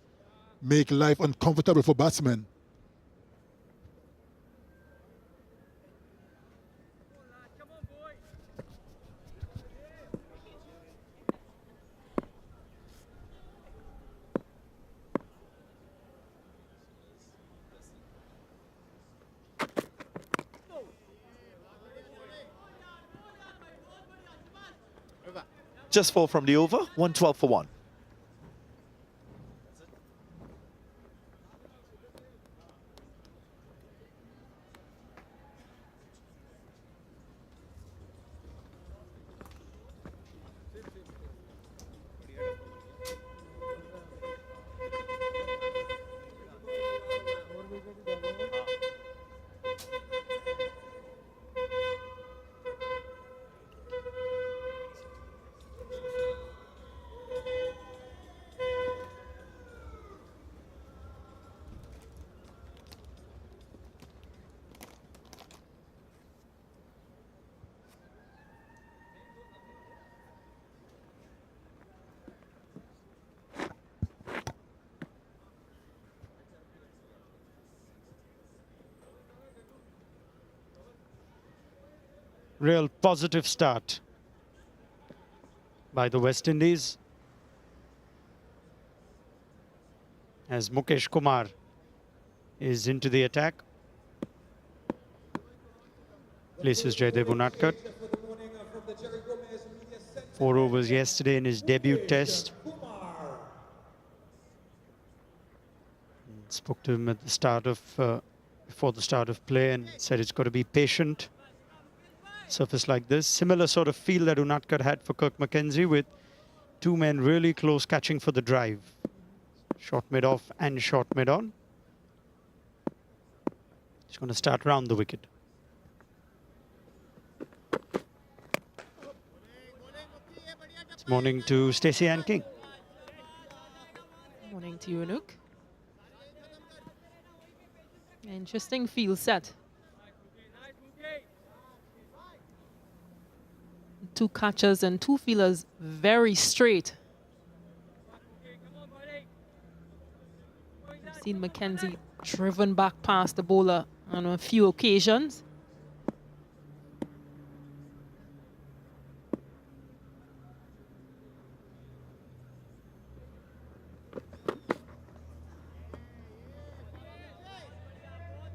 Make life uncomfortable for batsmen. Just 4 from the over, 112 for 1. Real positive start by the West Indies, as Mukesh Kumar is into the attack. Places Jaydev Unadkat. 4 overs yesterday in his debut test. Spoke to him at the start of before the start of play and said it's got to be patient. Surface like this, similar sort of feel that Unadkat had for Kirk McKenzie, with 2 men really close catching for the drive. Short mid off and short mid on. He's going to start round the wicket. It's morning to Stacey Ann King. Morning to you, Anouk. Interesting field set. 2 catchers and 2 fielders very straight. We've seen McKenzie driven back past the bowler on a few occasions.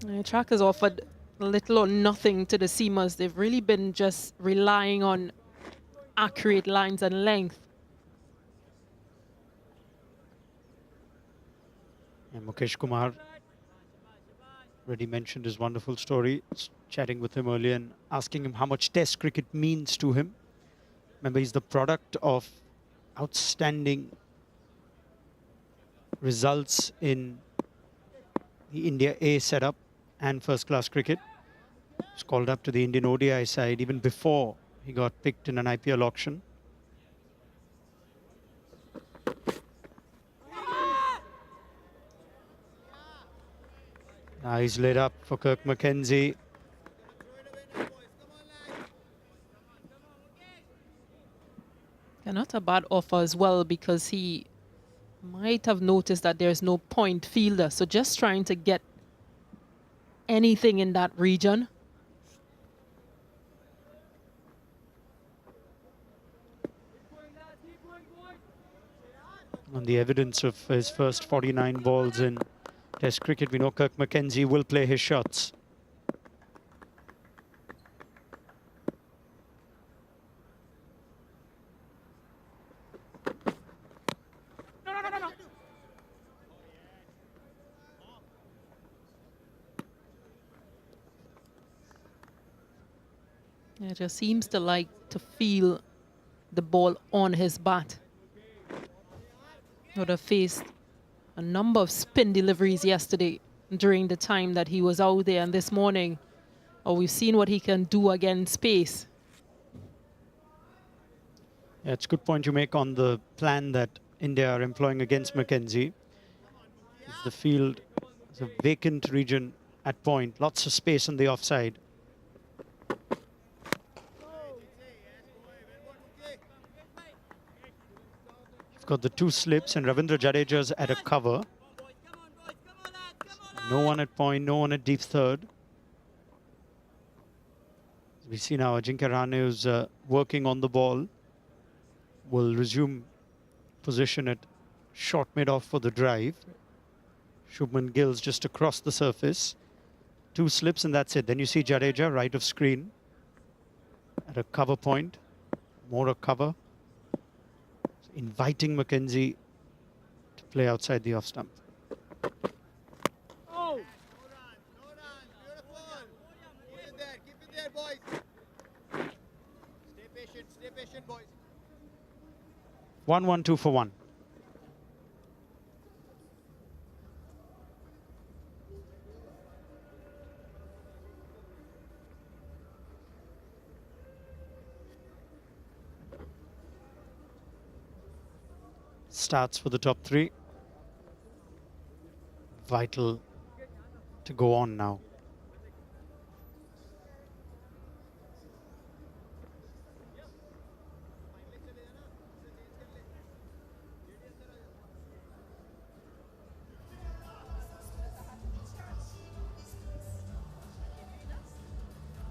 The track has offered little or nothing to the seamers. They've really been just relying on accurate lines and length. And Mukesh Kumar Already mentioned his wonderful story, chatting with him earlier and asking him how much Test cricket means to him. Remember, he's the product of outstanding results in the India A setup and first-class cricket. He was called up to the Indian ODI side even before he got picked in an IPL auction. Now he's lit up for Kirk McKenzie. And not a bad offer as well, because he might have noticed that there's no point fielder. So just trying to get anything in that region. On the evidence of his first 49 balls in Test cricket, we know Kirk McKenzie will play his shots. He just seems to like to feel the ball on his bat. Would have faced a number of spin deliveries yesterday during the time that he was out there, and this morning, we've seen what he can do against pace. Yeah, it's a good point you make on the plan that India are employing against McKenzie. The field is a vacant region at point, lots of space on the offside. You've got the two slips and Ravindra Jadeja's at a cover. No one at point, no one at deep third. We see now Ajinkya Rahane, who's working on the ball, will resume position at short mid-off for the drive. Shubman Gill's just across the surface. Two slips and that's it. Then you see Jadeja right of screen at a cover point. More a cover. So inviting McKenzie to play outside the off stump. Oh. No run, beautiful. Keep it there, boys. Stay patient, boys. 1-1, 2 for 1. Starts for the top three. Vital to go on now.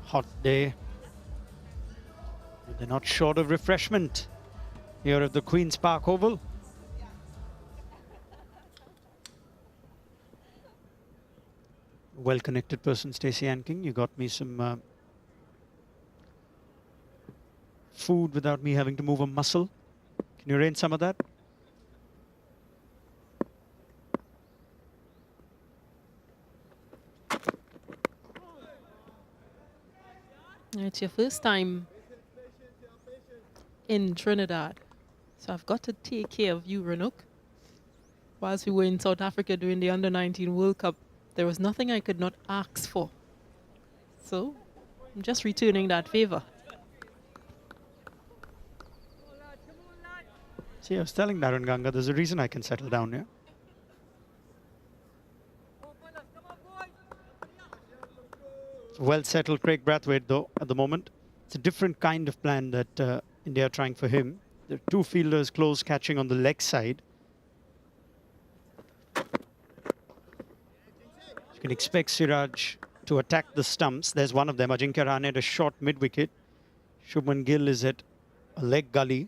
Hot day. They're not short of refreshment here at the Queen's Park Oval. Well-connected person, Stacey Anking. You got me some food without me having to move a muscle. Can you arrange some of that? It's your first time in Trinidad, so I've got to take care of you, Ranuk. Whilst we were in South Africa doing the Under-19 World Cup, there was nothing I could not ask for. So I'm just returning that favor. See, I was telling Darren Ganga, there's a reason I can settle down here. Well settled Craig Brathwaite, though, at the moment. It's a different kind of plan that India are trying for him. There are two fielders close catching on the leg side. You can expect Siraj to attack the stumps. There's one of them, Ajinkya Rahane at a short mid-wicket. Shubman Gill is at a leg gully.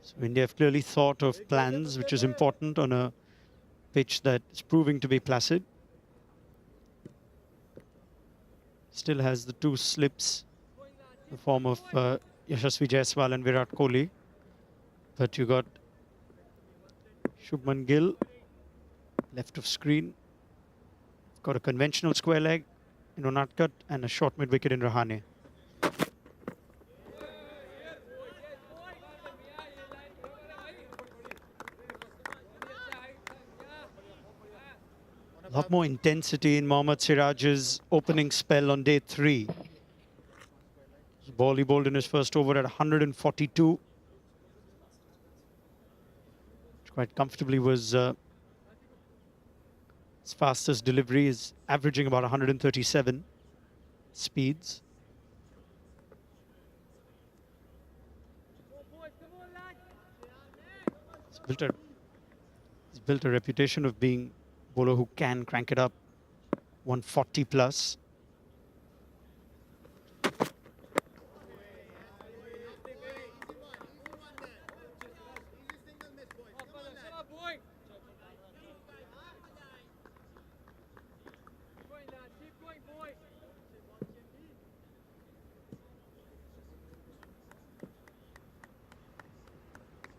So India have clearly thought of plans, which is important on a pitch that is proving to be placid. Still has the two slips, the form of Yashasvi Jaiswal and Virat Kohli. But you got Shubman Gill, left of screen. Got a conventional square leg in Unadkat and a short mid-wicket in Rahane. A lot more intensity in Mohammad Siraj's opening spell on day 3. The ball he bowled in his first over at 142. Which quite comfortably was his fastest delivery, is averaging about 137 speeds. He's built a reputation of being a bowler who can crank it up 140 plus.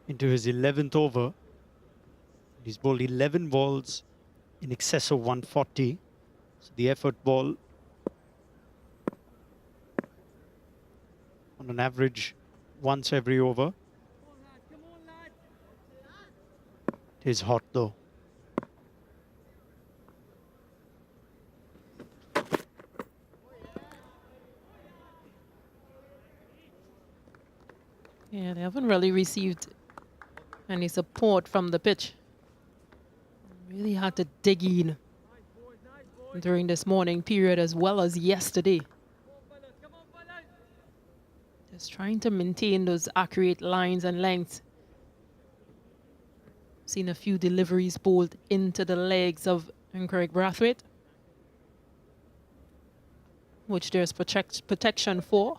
Into his 11th over. He's bowled 11 balls in excess of 140. So the effort ball on an average once every over. It is hot though. Yeah, they haven't really received any support from the pitch. Really had to dig in during this morning period as well as yesterday. Just trying to maintain those accurate lines and lengths. Seen a few deliveries bowled into the legs of Craig Brathwaite, which there's protection for.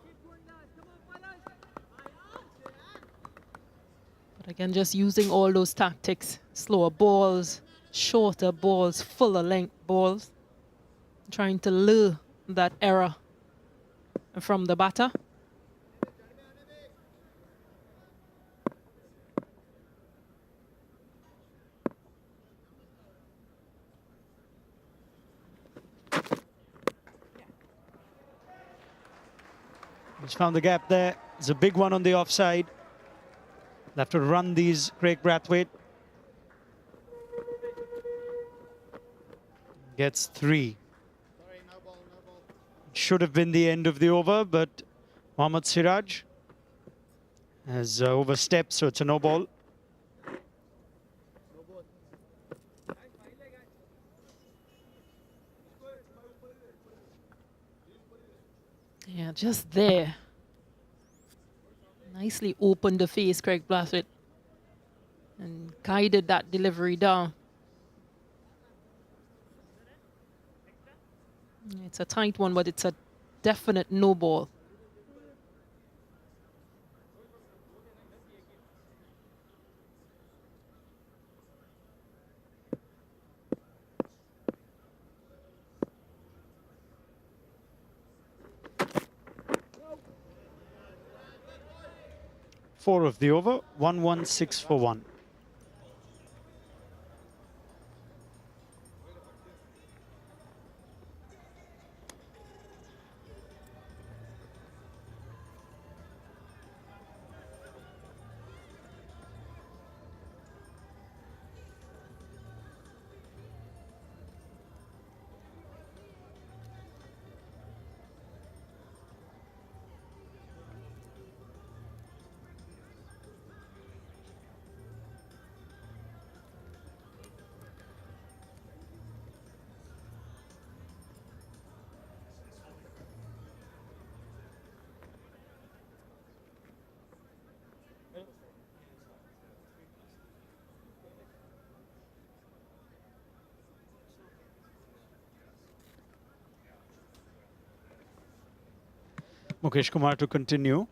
But again, just using all those tactics, slower balls, shorter balls, fuller length balls, trying to lure that error from the batter. He's found the gap there. It's a big one on the offside. They'll have to run these, Craig Brathwaite. Gets 3. Should have been the end of the over, but Mohammad Siraj has overstepped, so it's a no ball. Yeah, just there. Nicely opened the face, Craig Brathwaite, and guided that delivery down. It's a tight one, but it's a definite no ball. Four of the over, 1-1-6 for 1. Mukesh Kumar to continue.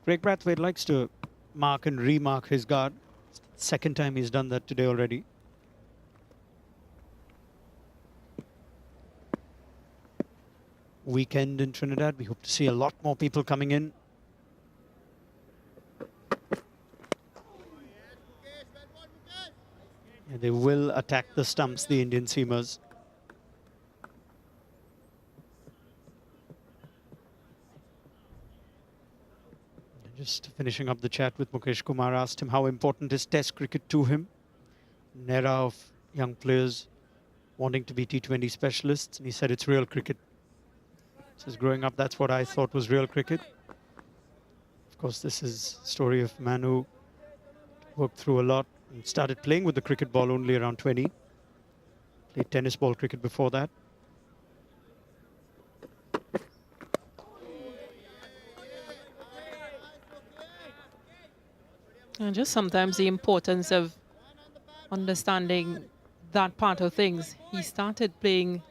Craig Brathwaite likes to mark and remark his guard. Second time he's done that today already. Weekend in Trinidad. We hope to see a lot more people coming in. And they will attack the stumps, the Indian seamers. Just finishing up the chat with Mukesh Kumar, asked him how important is Test cricket to him. An era of young players wanting to be T20 specialists, and he said it's real cricket. Says growing up, that's what I thought was real cricket. Of course, this is a story of man who worked through a lot and started playing with the cricket ball only around 20. Played tennis ball cricket before that. And just sometimes the importance of understanding that part of things. He started playing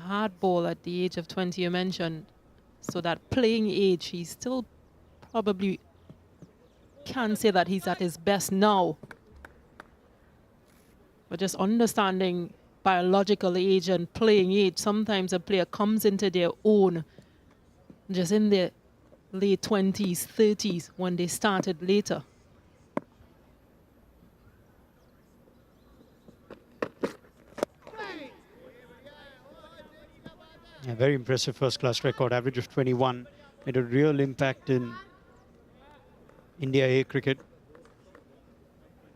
hardball at the age of 20, you mentioned. So that playing age, he still probably can't say that he's at his best now. But just understanding biological age and playing age, sometimes a player comes into their own just in their late 20s, 30s, when they started later. Yeah, very impressive first-class record, average of 21. Made a real impact in India A cricket.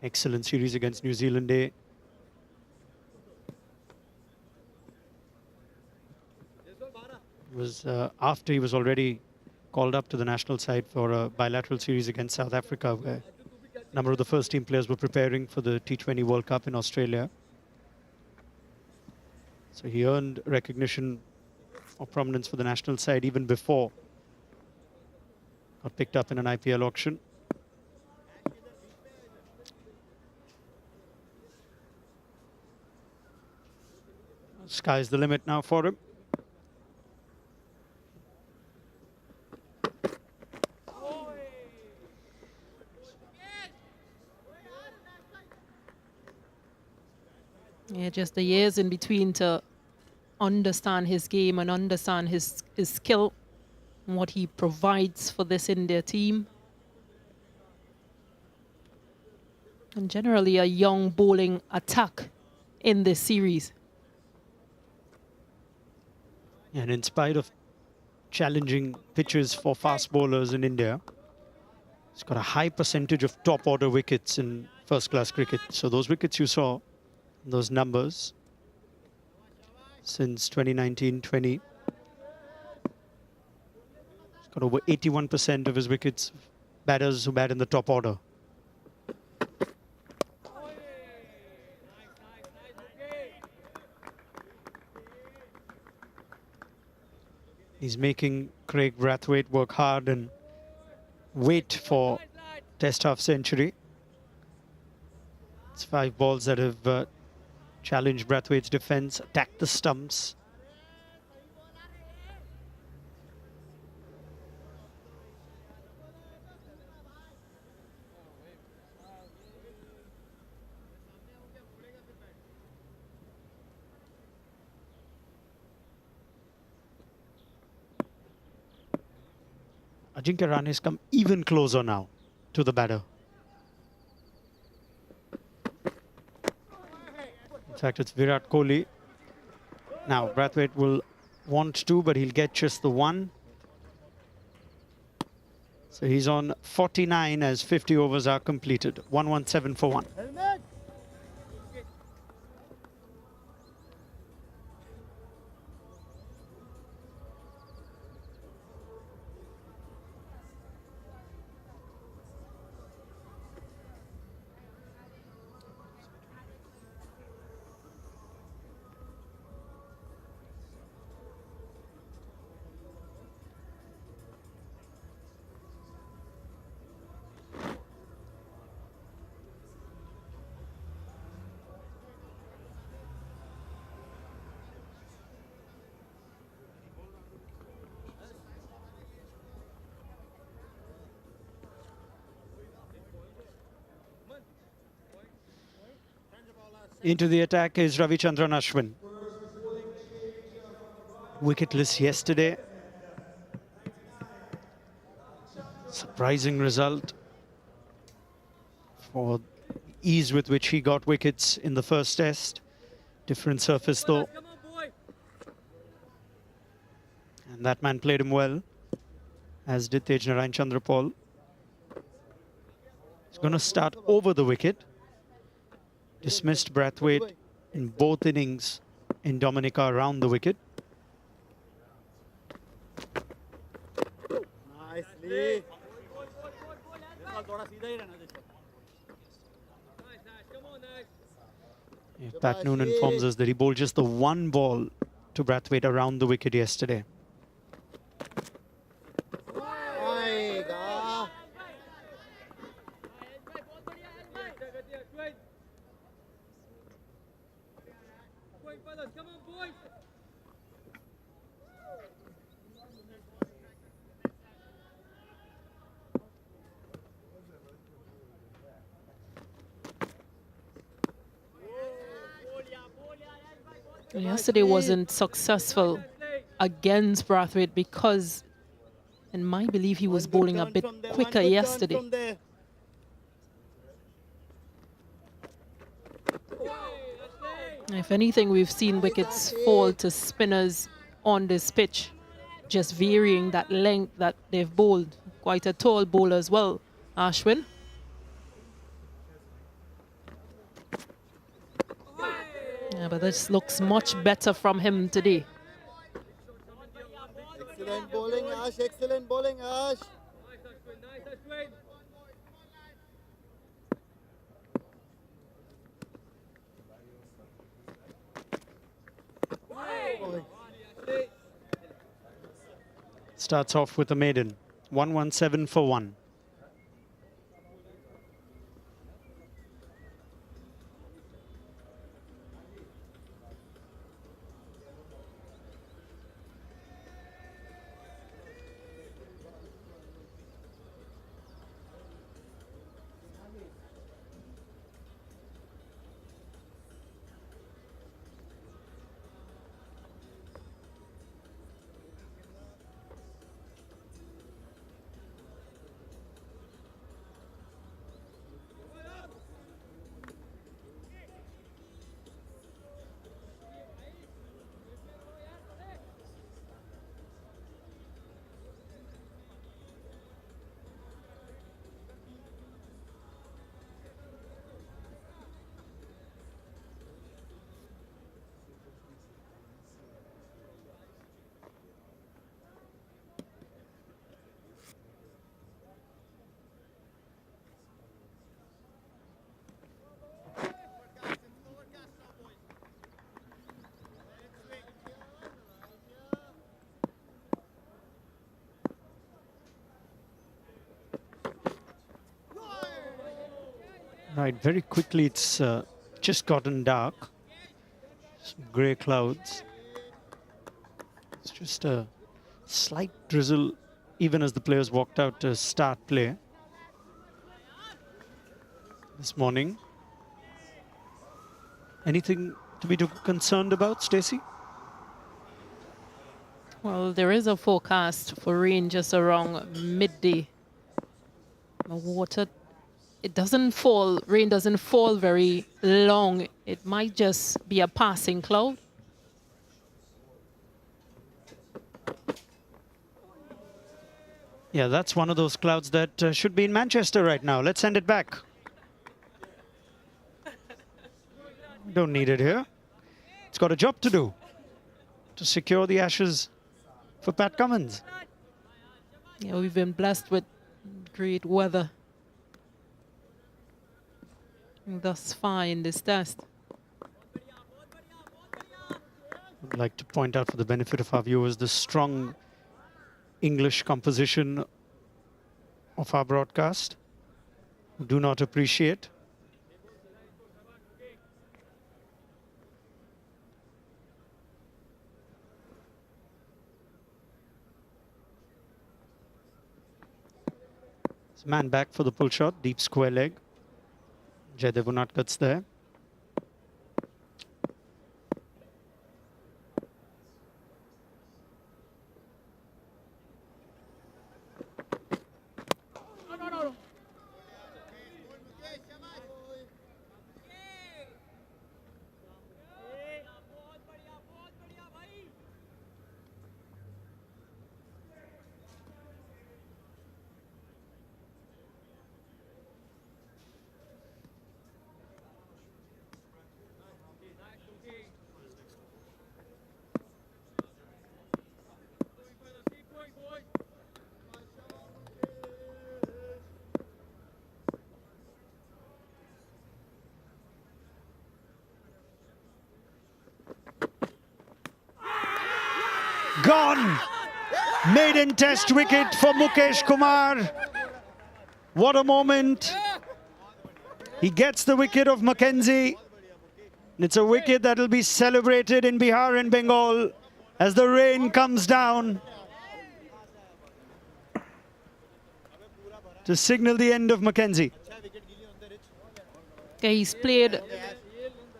Excellent series against New Zealand A. It was after he was already called up to the national side for a bilateral series against South Africa, where a number of the first-team players were preparing for the T20 World Cup in Australia. So he earned recognition or prominence for the national side even before got picked up in an IPL auction. Sky's the limit now for him. Yeah, just the years in between to understand his game and understand his skill and what he provides for this India team. And generally a young bowling attack in this series. And in spite of challenging pitches for fast bowlers in India, he's got a high percentage of top order wickets in first-class cricket. So those wickets you saw, those numbers, since 2019-20. He's got over 81% of his wickets, batters who bat in the top order. He's making Craig Brathwaite work hard and wait for Test half century. It's 5 balls that have challenged Brathwaite's defense, attacked the stumps. Ajinkya Rahane has come even closer now to the batter. In fact, it's Virat Kohli. Now, Brathwaite will want to, but he'll get just the one. So he's on 49 as 50 overs are completed. 117 for 1. Into the attack is Ravichandran Ashwin. Wicketless yesterday. Surprising result. for ease with which he got wickets in the first test. Different surface though. And that man played him well, as did Tejnarayan Chandrapal. He's going to start over the wicket. Dismissed Brathwaite in both innings in Dominica around the wicket. Nicely. Pat Noon informs us that he bowled just the one ball to Brathwaite around the wicket yesterday. Yesterday wasn't successful against Brathwaite because, in my belief, he was bowling a bit quicker yesterday. If anything, we've seen wickets fall to spinners on this pitch, just varying that length that they've bowled. Quite a tall bowler as well, Ashwin. Yeah, but this looks much better from him today. Excellent bowling, Ash. Excellent bowling, Ash. Starts off with a maiden. 117 for 1. Right, very quickly it's just gotten dark. Some grey clouds. It's just a slight drizzle even as the players walked out to start play this morning. Anything to be too concerned about, Stacey? Well, there is a forecast for rain just around midday. The water, it doesn't fall, rain doesn't fall very long. It might just be a passing cloud. Yeah, that's one of those clouds that should be in Manchester right now. Let's send it back. Don't need it here. It's got a job to do to secure the Ashes for Pat Cummins. Yeah, we've been blessed with great weather thus far in this test. I'd like to point out for the benefit of our viewers the strong English composition of our broadcast. Do not appreciate. Man back for the pull shot, deep square leg. Jaydev Unadkat's there. Gone! Maiden test wicket for Mukesh Kumar. What a moment. He gets the wicket of McKenzie. It's a wicket that will be celebrated in Bihar and Bengal as the rain comes down to signal the end of McKenzie. Okay, he's played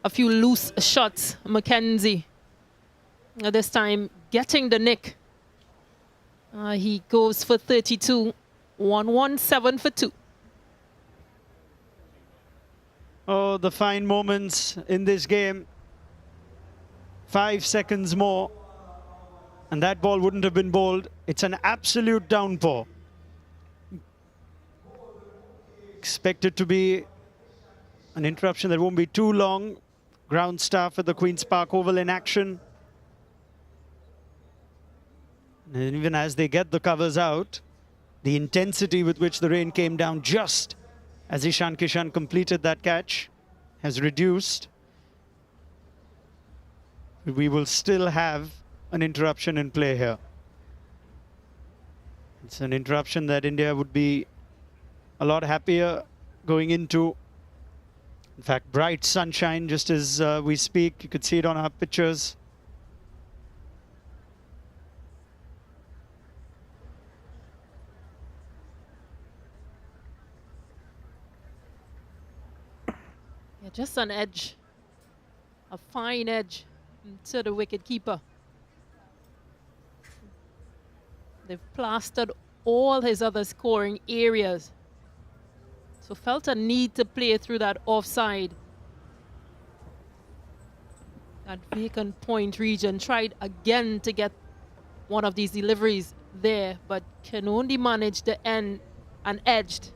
a few loose shots, McKenzie. This time getting the nick. He goes for 32, 117 for 2. Oh, the fine moments in this game. 5 seconds more, and that ball wouldn't have been bowled. It's an absolute downpour. Expected to be an interruption that won't be too long. Ground staff at the Queen's Park Oval in action. And even as they get the covers out, the intensity with which the rain came down just as Ishan Kishan completed that catch has reduced. We will still have an interruption in play here. It's an interruption that India would be a lot happier going into. In fact, bright sunshine just as we speak. You could see it on our pictures. Yeah, just an edge, a fine edge to the wicket keeper. They've plastered all his other scoring areas. So felt a need to play through that offside. That vacant point region. Tried again to get one of these deliveries there, but can only manage the end and edged.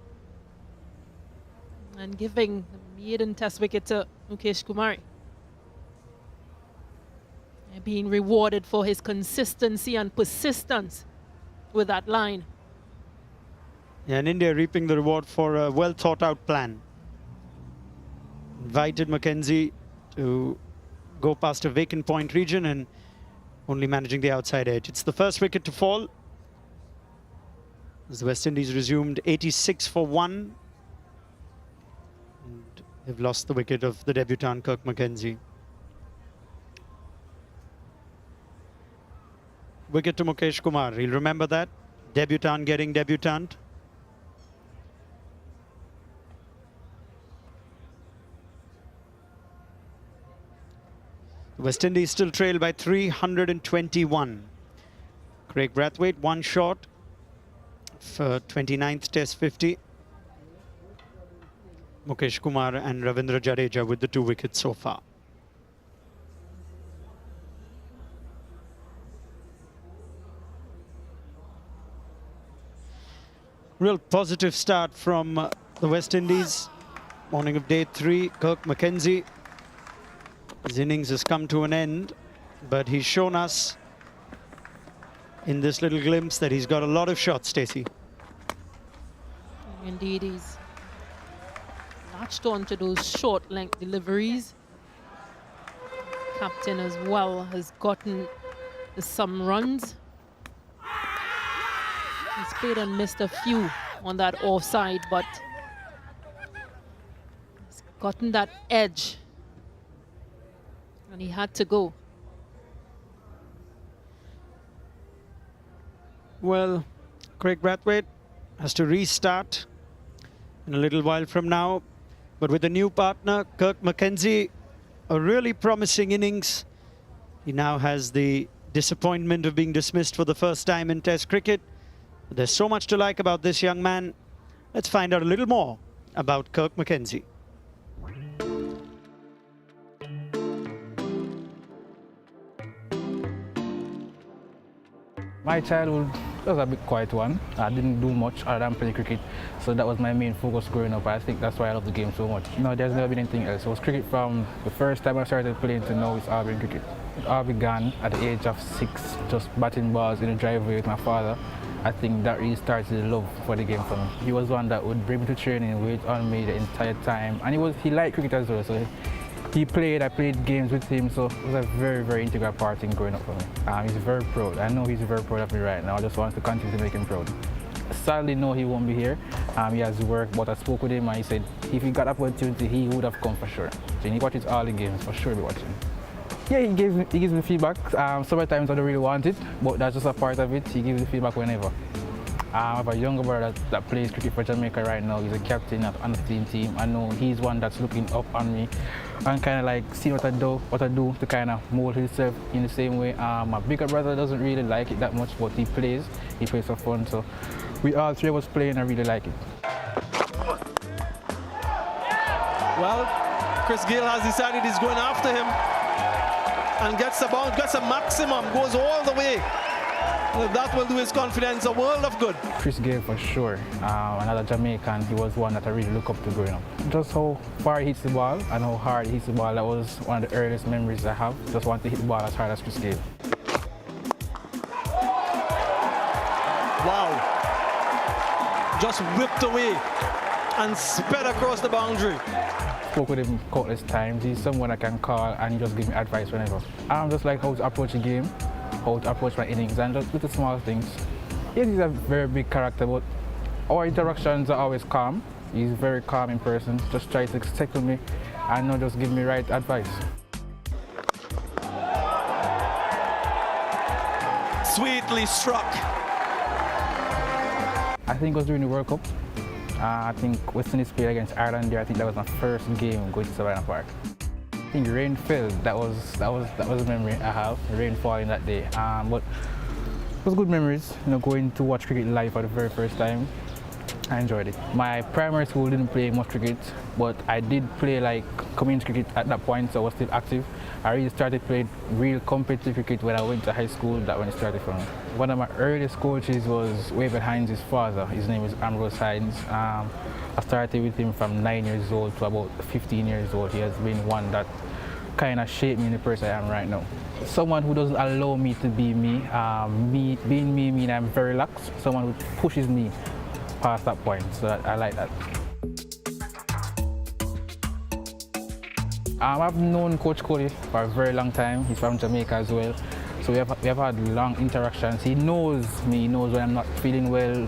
And giving the maiden test wicket to Mukesh Kumar. And being rewarded for his consistency and persistence with that line. Yeah, and India reaping the reward for a well thought out plan. Invited McKenzie to go past a vacant point region and only managing the outside edge. It's the first wicket to fall as the West Indies resumed 86 for 1. And they've lost the wicket of the debutant Kirk McKenzie. Wicket to Mukesh Kumar. He'll remember that. Debutant getting debutant. West Indies still trail by 321. Craig Brathwaite, one short for 29th Test 50. Mukesh Kumar and Ravindra Jadeja with the 2 wickets so far. Real positive start from the West Indies. Morning of day 3, Kirk McKenzie. His innings has come to an end, but he's shown us in this little glimpse that he's got a lot of shots, Stacey. Indeed, he's latched on to those short length deliveries. Captain as well has gotten some runs. He's played and missed a few on that offside, but he's gotten that edge. And he had to go. Well, Craig Brathwaite has to restart in a little while from now. But with a new partner, Kirk McKenzie, a really promising innings. He now has the disappointment of being dismissed for the first time in Test cricket. There's so much to like about this young man. Let's find out a little more about Kirk McKenzie. My childhood was a bit quiet one. I didn't do much other than play cricket, so that was my main focus growing up. I think that's why I love the game so much. No, there's never been anything else. It was cricket from the first time I started playing to now. It's all been cricket. It all began at the age of 6, just batting balls in the driveway with my father. I think that really started the love for the game for me. He was one that would bring me to training, wait on me the entire time, and he liked cricket as well. So He played, I played games with him, so it was a very, very integral part in growing up for me. He's very proud. I know he's very proud of me right now. I just want to continue to make him proud. Sadly, no, he won't be here. He has work, but I spoke with him and he said if he got opportunity, he would have come for sure. So he watches all the games, for sure he'll be watching. Yeah, he gives me feedback. Sometimes I don't really want it, but that's just a part of it. He gives me feedback whenever. I have a younger brother that plays cricket for Jamaica right now. He's a captain on the team. I know he's one that's looking up on me and kind of like see what I do to kind of mold himself in the same way. My bigger brother doesn't really like it that much, but he plays for fun. So we all three of us play and I really like it. Well, Chris Gayle has decided he's going after him and gets a bounce, gets a maximum, goes all the way. That will do his confidence a world of good. Chris Gayle for sure, another Jamaican, he was one that I really look up to growing up. Just how far he hits the ball and how hard he hits the ball, that was one of the earliest memories I have. Just want to hit the ball as hard as Chris Gayle. Wow. Just whipped away and sped across the boundary. Spoke with him countless times. He's someone I can call and he just gives me advice whenever. I'm just like how to approach the game, how to approach my innings, and just little small things. Yes, he's a very big character, but our interactions are always calm. He's very calm in person, just tries to tackle me and not just give me right advice. Sweetly struck. I think it was during the World Cup. I think West Indies played against Ireland there. I think that was my first game going to Savannah Park. I think rain fell. That was a memory I have. Rain falling that day. But it was good memories. Going to watch cricket live for the very first time. I enjoyed it. My primary school didn't play much cricket, but I did play like community cricket at that point, so I was still active. I really started playing real competitive cricket when I went to high school. That's when it started for me. One of my earliest coaches was way behind his father. His name is Ambrose Hines. I started with him from 9 years old to about 15 years old. He has been one that kind of shaped me in the person I am right now. Someone who doesn't allow me to be me. Being me means I'm very relaxed. Someone who pushes me past that point, so I like that. I've known Coach Kohli for a very long time. He's from Jamaica as well, so we have had long interactions. He knows me, he knows when I'm not feeling well,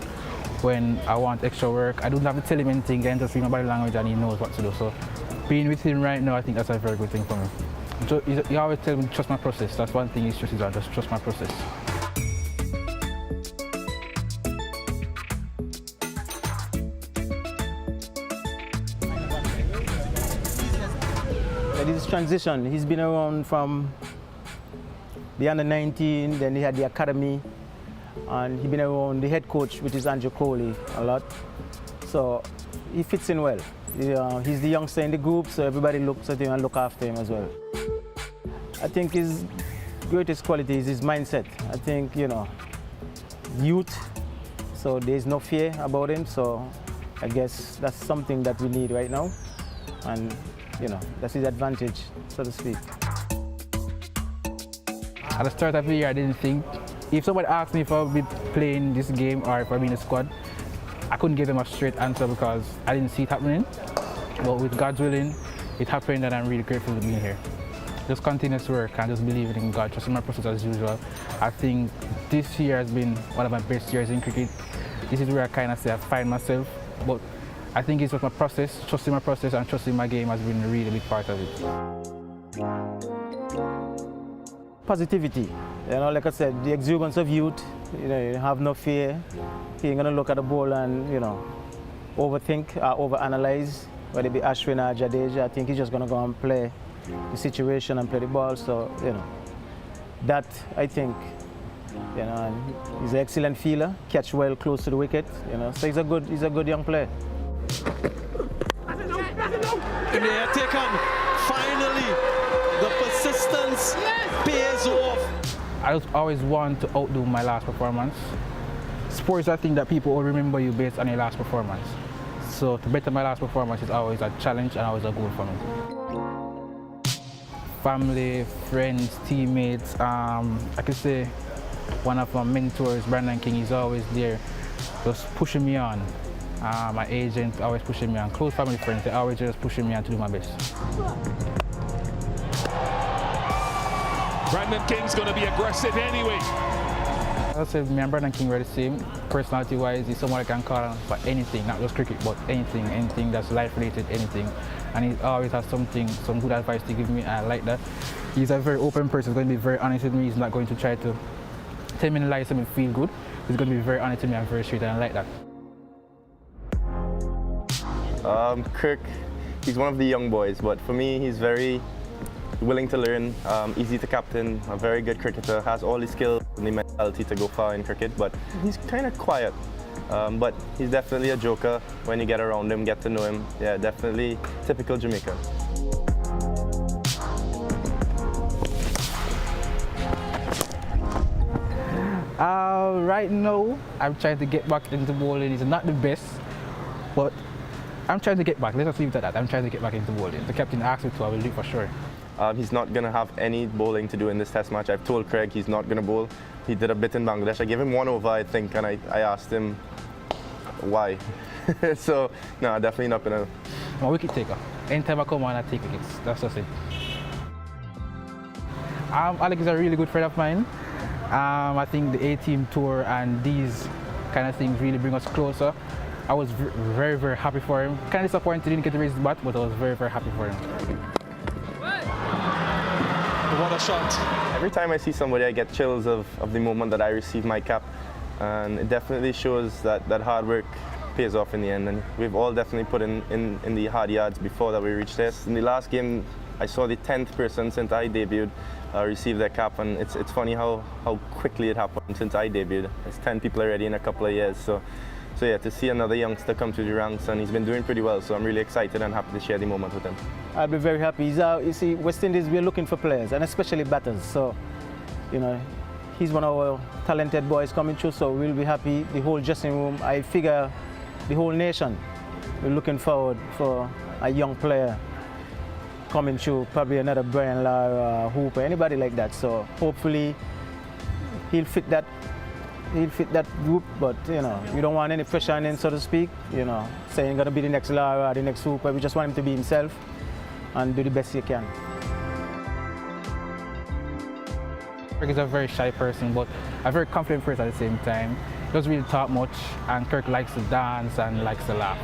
when I want extra work. I don't have to tell him anything, then just read my body language and he knows what to do. So being with him right now, I think that's a very good thing for me. So he always tells me to trust my process. That's one thing he stresses on, just trust my process. This transition, he's been around from the under-19, then he had the academy, and he's been around the head coach, which is Andrew Crowley, a lot. So he fits in well. He's the youngster in the group, so everybody looks at him and look after him as well. I think his greatest quality is his mindset. I think, youth, so there's no fear about him, so I guess that's something that we need right now. And that's his advantage, so to speak. At the start of the year, I didn't think. If somebody asked me if I would be playing this game or if I'd be in the squad, I couldn't give them a straight answer because I didn't see it happening. But with God's willing, it happened and I'm really grateful to be here. Just continuous work and just believing in God, trusting my process as usual. I think this year has been one of my best years in cricket. This is where I kind of say I find myself. But I think it's just my process, trusting my process and trusting my game has been a really big part of it. Positivity, like I said, the exuberance of youth, you have no fear. You're going to look at the ball and, overthink, overanalyze, whether it be Ashwin or Jadeja. I think he's just going to go and play the situation and play the ball. So, that I think, and he's an excellent fielder, catch well close to the wicket, so he's a good young player. In the air taken, finally, the persistence pays off. I just always want to outdo my last performance. Sports, I think that people will remember you based on your last performance. So to better my last performance is always a challenge and always a goal for me. Family, friends, teammates, I could say one of my mentors, Brandon King, is always there, just pushing me on. My agent always pushing me on. Close family friends, they always just pushing me on to do my best. Brandon King's going to be aggressive anyway. I'll say me and Brandon King were the same. Personality-wise, he's someone I can call on for anything, not just cricket, but anything that's life-related, anything. And he always has some good advice to give me. I like that. He's a very open person. He's going to be very honest with me. He's not going to try to tell me lies to make me feel good. He's going to be very honest with me and very straight, and I like that. Kirk, he's one of the young boys, but for me, he's very willing to learn, easy to captain, a very good cricketer, has all the skills and the mentality to go far in cricket, but he's kind of quiet. But he's definitely a joker when you get around him, get to know him. Yeah, definitely typical Jamaican. Right now, I'm trying to get back into bowling. It's not the best, but I'm trying to get back. Let's just leave it at that. I'm trying to get back into bowling. The captain asked me to, I will do it for sure. He's not going to have any bowling to do in this test match. I've told Craig he's not going to bowl. He did a bit in Bangladesh. I gave him 1 over, I think, and I asked him why. So, no, definitely not going to. I'm a wicket taker. Anytime I come on, I take wickets. That's just it. Alex is a really good friend of mine. I think the A-team tour and these kind of things really bring us closer. I was very, very happy for him. Kind of disappointed he didn't get to raise the bat, but I was very, very happy for him. What a shot. Every time I see somebody, I get chills of the moment that I receive my cap. And it definitely shows that hard work pays off in the end. And we've all definitely put in the hard yards before that we reached this. In the last game, I saw the 10th person since I debuted receive their cap, and it's funny how quickly it happened since I debuted. It's 10 people already in a couple of years. So yeah, to see another youngster come through the ranks, and he's been doing pretty well, so I'm really excited and happy to share the moment with him. I'll be very happy. You see, West Indies, we're looking for players, and especially batters. So, you know, he's one of our talented boys coming through, so we'll be happy. The whole dressing room, I figure the whole nation, we're looking forward for a young player coming through, probably another Brian Lara, Hooper, anybody like that. So hopefully he'll fit that group, but you know, you don't want any pressure on him, so to speak. You know, saying gonna be the next Lara, the next Hooper. We just want him to be himself and do the best he can. Kirk is a very shy person, but a very confident person at the same time. He doesn't really talk much, and Kirk likes to dance and likes to laugh.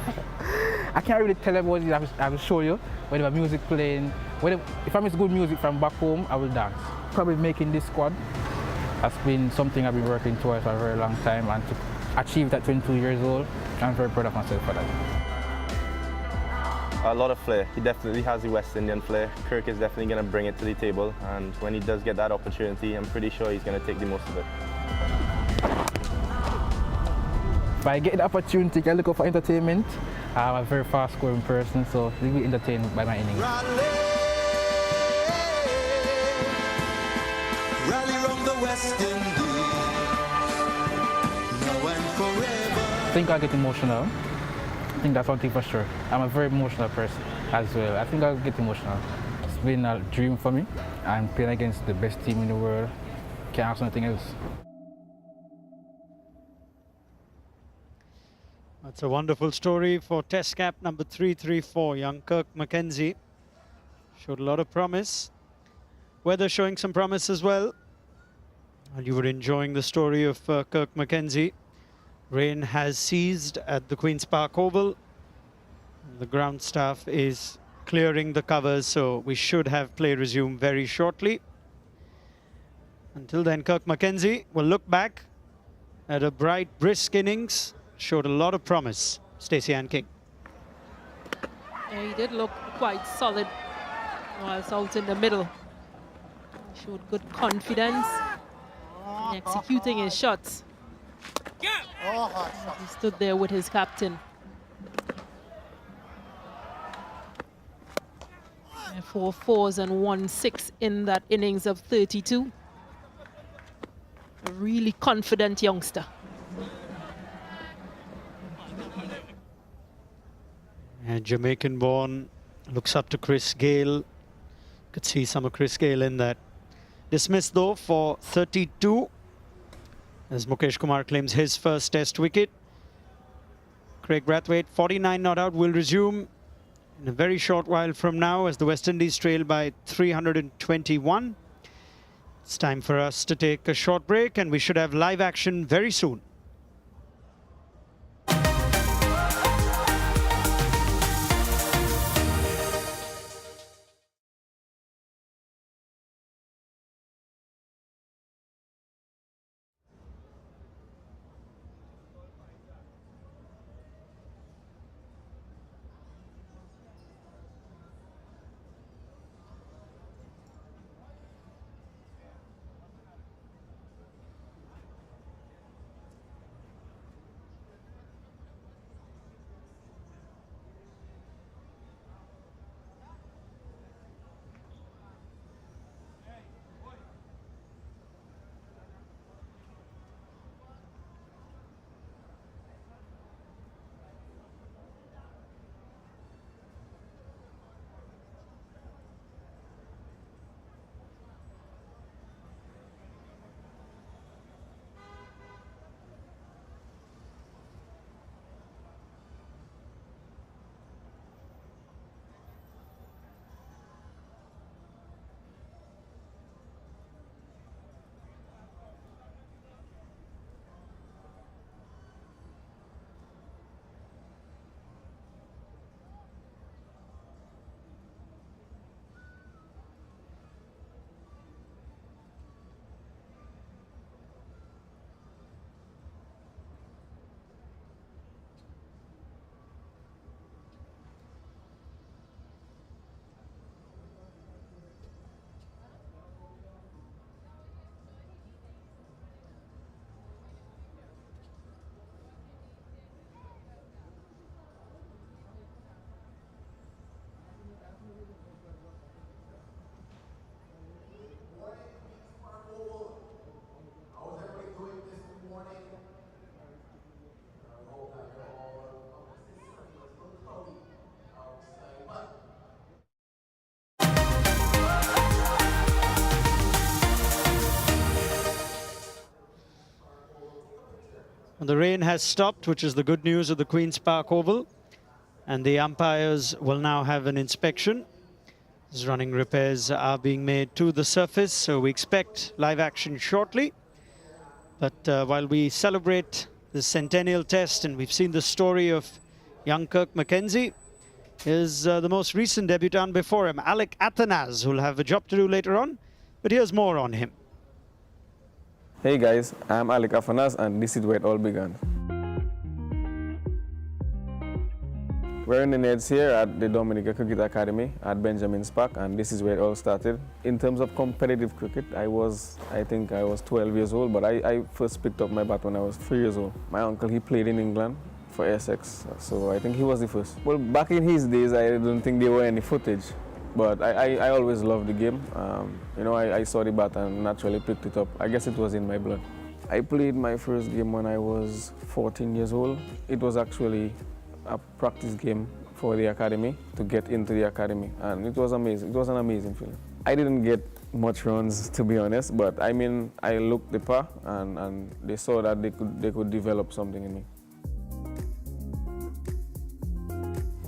I can't really tell everybody. I will show you when the music playing. If I miss good music from back home, I will dance. Probably making this squad has been something I've been working towards for a very long time, and to achieve that 22 years old, I'm very proud of myself for that. A lot of flair. He definitely has the West Indian flair. Kirk is definitely going to bring it to the table, and when he does get that opportunity, I'm pretty sure he's going to take the most of it. If I get the opportunity, I look out for entertainment. I'm a very fast-scoring person, so you'll be entertained by my innings. Rally round the West Indies, now and forever. I think I'll get emotional. I think that's one thing for sure. I'm a very emotional person as well. I think I'll get emotional. It's been a dream for me. I'm playing against the best team in the world. Can't ask anything else. That's a wonderful story for Test cap number 334. Young Kirk McKenzie showed a lot of promise. Weather showing some promise as well. And you were enjoying the story of Kirk McKenzie. Rain has ceased at the Queen's Park Oval. The ground staff is clearing the covers, so we should have play resume very shortly. Until then, Kirk McKenzie will look back at a bright, brisk innings. Showed a lot of promise. Stacey Ann King. Yeah, he did look quite solid whilst out in the middle. He showed good confidence in executing his shots. He stood there with his captain. 4 fours and 1 6 in that innings of 32. A really confident youngster. And Jamaican born, looks up to Chris Gayle. Could see some of Chris Gayle in that. Dismissed though for 32. As Mukesh Kumar claims his first test wicket. Craig Brathwaite, 49 not out, will resume in a very short while from now as the West Indies trail by 321. It's time for us to take a short break, and we should have live action very soon. The rain has stopped, which is the good news of the Queen's Park Oval. And the umpires will now have an inspection. As running repairs are being made to the surface, so we expect live action shortly. But while we celebrate the Centennial Test, and we've seen the story of young Kirk McKenzie, is the most recent debutant before him, Alec Athanase, who'll have a job to do later on. But here's more on him. Hey guys, I'm Alec Athanase, and this is where it all began. We're in the nets here at the Dominica Cricket Academy at Benjamin's Park, and this is where it all started. In terms of competitive cricket, I think I was 12 years old, but I first picked up my bat when I was 3 years old. My uncle, he played in England for Essex, so I think he was the first. Well, back in his days, I don't think there were any footage, but I always loved the game. You know, I saw the bat and naturally picked it up. I guess it was in my blood. I played my first game when I was 14 years old. It was actually a practice game for the academy to get into the academy, and it was amazing. It was an amazing feeling. I didn't get much runs, to be honest, but I mean, I looked the part, and they saw that they could develop something in me.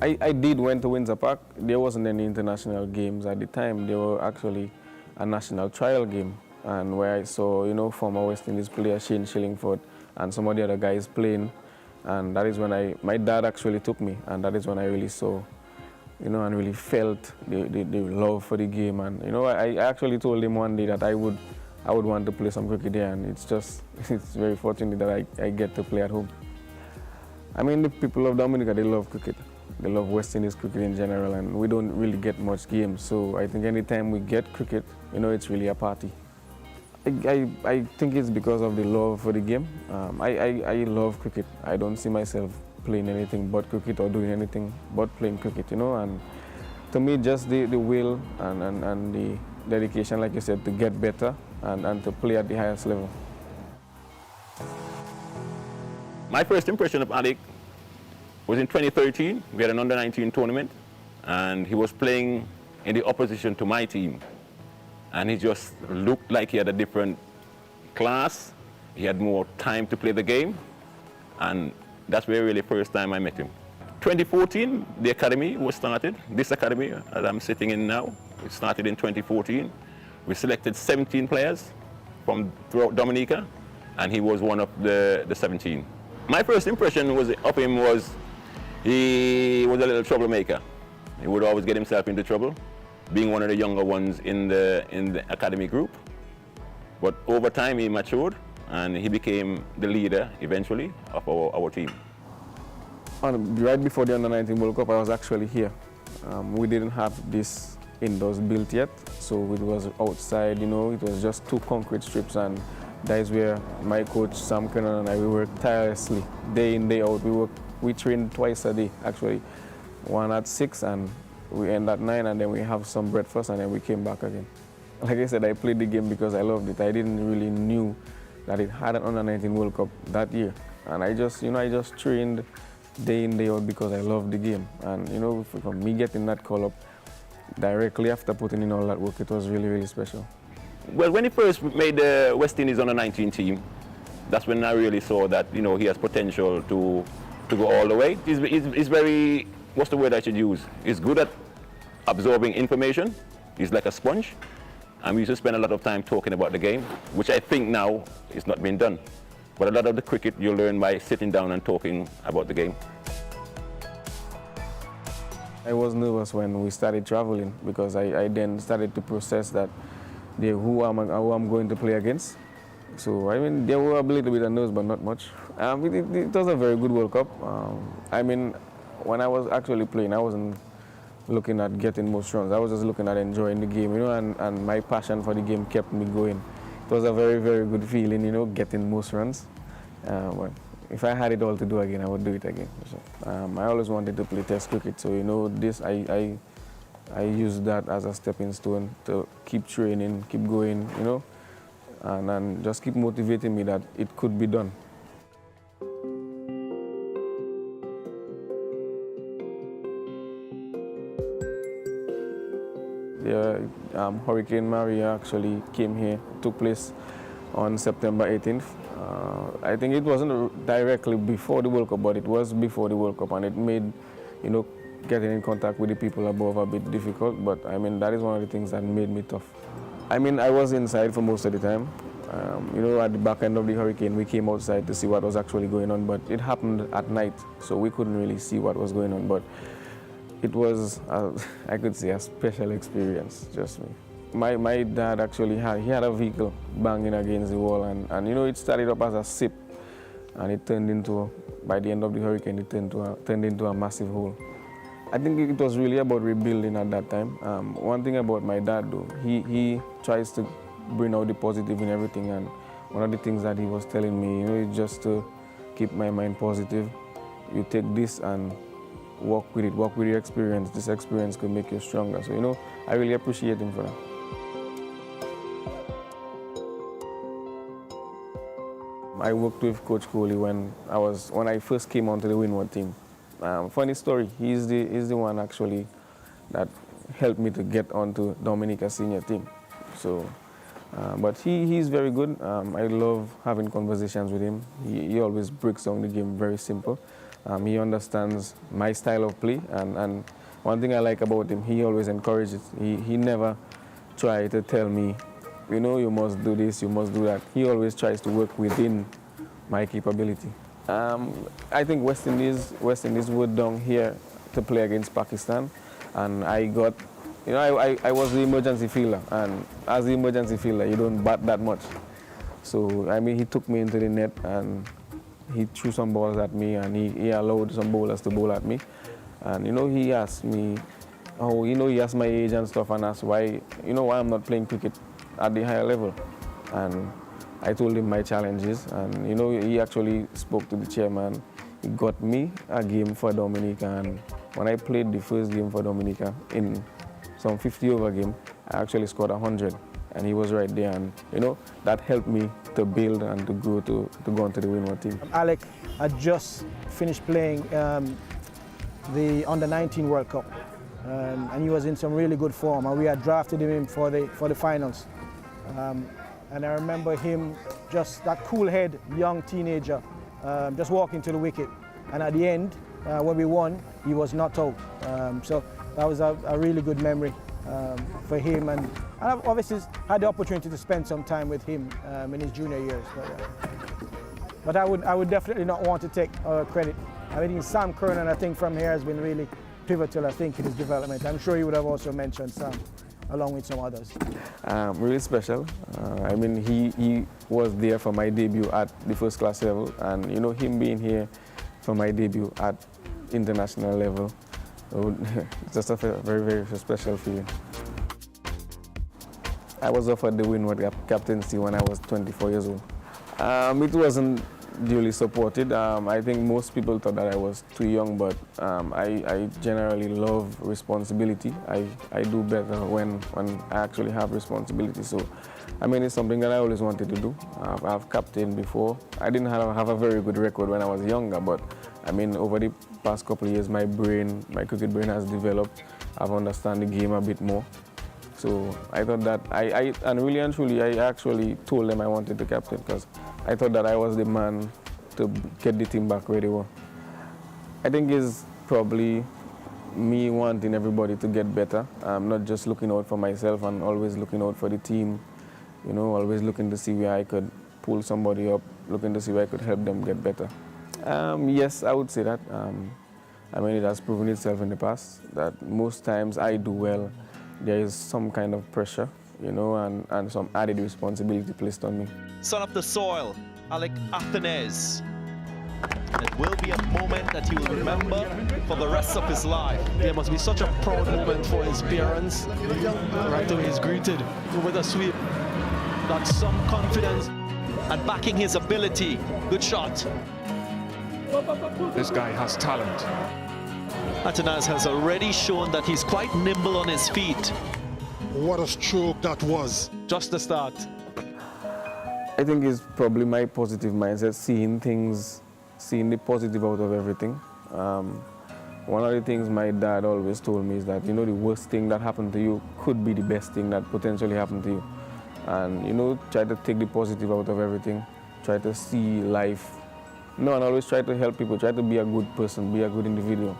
I did went to Windsor Park. There wasn't any international games at the time. There were actually a national trial game, and where I saw, you know, former West Indies player Shane Shillingford and some of the other guys playing. And that is when my dad actually took me, and that is when I really saw, you know, and really felt the love for the game. And, you know, I actually told him one day that I would want to play some cricket there, and it's very fortunate that I get to play at home. I mean, the people of Dominica, they love cricket. They love West Indies cricket in general, and we don't really get much games. So I think anytime we get cricket, you know, it's really a party. I think it's because of the love for the game. I love cricket. I don't see myself playing anything but cricket or doing anything but playing cricket, you know. And to me, just the will and the dedication, like you said, to get better and to play at the highest level. My first impression of Alec was in 2013. We had an under-19 tournament, and he was playing in the opposition to my team. And he just looked like he had a different class. He had more time to play the game, and that's where really first time I met him. 2014, the academy was started. This academy that I'm sitting in now, it started in 2014. We selected 17 players from throughout Dominica, and he was one of the 17. My first impression of him was he was a little troublemaker. He would always get himself into trouble, being one of the younger ones in the academy group. But over time he matured and he became the leader eventually of our team. Right before the Under-19 World Cup, I was actually here. We didn't have this indoors built yet, so it was outside, it was just 2 concrete strips, and that is where my coach Sam Kennan and I, we worked tirelessly, day in, day out. We trained twice a day, actually. One at 6 and we end at 9, and then we have some breakfast, and then we came back again. Like I said, I played the game because I loved it. I didn't really knew that it had an Under-19 World Cup that year. And I just trained day in, day out because I loved the game. And from me getting that call-up directly after putting in all that work, it was really, really special. Well, when he first made the West Indies Under-19 team, that's when I really saw that, he has potential to go all the way. He's very, what's the word I should use? He's good at absorbing information. He's like a sponge. And we used to spend a lot of time talking about the game, which I think now is not being done. But a lot of the cricket you learn by sitting down and talking about the game. I was nervous when we started traveling because I then started to process that who I'm going to play against. So, there were a little bit of nerves, but not much. It was a very good World Cup. When I was actually playing, I wasn't looking at getting most runs. I was just looking at enjoying the game, and my passion for the game kept me going. It was a very, very good feeling, getting most runs. But if I had it all to do again, I would do it again. So, I always wanted to play Test cricket, so this I use that as a stepping stone to keep training, keep going, and just keep motivating me that it could be done. Hurricane Maria actually came here, took place on September 18th. I think it wasn't directly before the World Cup, but it was before the World Cup, and it made, getting in contact with the people above a bit difficult, but that is one of the things that made me tough. I was inside for most of the time. At the back end of the hurricane, we came outside to see what was actually going on, but it happened at night, so we couldn't really see what was going on. But it was, I could say, a special experience, just me. My dad actually had a vehicle banging against the wall, and it started up as a sip, and it turned into, by the end of the hurricane, it turned into a massive hole. I think it was really about rebuilding at that time. One thing about my dad, though, he tries to bring out the positive in everything, and one of the things that he was telling me, is just to keep my mind positive. You take this and walk with it, walk with your experience. This experience could make you stronger. So, I really appreciate him for that. I worked with Coach Kohli when I first came onto the Windward team. Funny story, he's the one actually that helped me to get onto Dominica's senior team. So, but he's very good. I love having conversations with him. He always breaks down the game very simple. He understands my style of play, and one thing I like about him, he always encourages. He never tries to tell me, you must do this, you must do that. He always tries to work within my capability. I think West Indies were down here to play against Pakistan, and I got, I was the emergency fielder, and as the emergency fielder, you don't bat that much. So, he took me into the net, and he threw some balls at me, and he allowed some bowlers to bowl at me. And, he asked me, he asked my age and stuff, and asked why I'm not playing cricket at the higher level. And I told him my challenges, and, he actually spoke to the chairman. He got me a game for Dominica, and when I played the first game for Dominica in some 50-over game, I actually scored 100. And he was right there, and that helped me to build and to grow to go onto the Windward team. Alec had just finished playing the Under-19 World Cup, and he was in some really good form, and we had drafted him for the finals. And I remember him, just that cool head, young teenager, just walking to the wicket, and at the end, when we won, he was knocked out. So that was a really good memory. for him, and I've obviously had the opportunity to spend some time with him in his junior years. But I would definitely not want to take credit. I mean, Sam Kernan, I think from here has been really pivotal, I think, in his development. I'm sure you would have also mentioned Sam, along with some others. Really special. I mean, he was there for my debut at the first class level, and you know, him being here for my debut at international level, it's just a very, very special feeling. I was offered the Windward captaincy when I was 24 years old. It wasn't duly supported. I think most people thought that I was too young, but I generally love responsibility. I do better when I actually have responsibility. So, I mean, it's something that I always wanted to do. I've captained before. I didn't have a very good record when I was younger, but I mean, over the past couple of years, my cricket brain has developed. I've understand the game a bit more. So I thought that and really and truly, I actually told them I wanted to captain because I thought that I was the man to get the team back where they were. I think it's probably me wanting everybody to get better. I'm not just looking out for myself and always looking out for the team, you know, always looking to see where I could pull somebody up, looking to see where I could help them get better. Yes, I would say that. I mean, it has proven itself in the past that most times I do well. There is some kind of pressure, you know, and some added responsibility placed on me. Son of the soil, Alec Athanase. It will be a moment that he will remember for the rest of his life. There must be such a proud moment for his parents. Right away he's greeted with a sweep. That's some confidence. And backing his ability. Good shot. This guy has talent. Athanase has already shown that he's quite nimble on his feet. What a stroke that was. Just the start. I think it's probably my positive mindset, seeing the positive out of everything. One of the things my dad always told me is that, you know, the worst thing that happened to you could be the best thing that potentially happened to you. And, you know, try to take the positive out of everything, try to see life. No, and always try to help people, try to be a good person, be a good individual.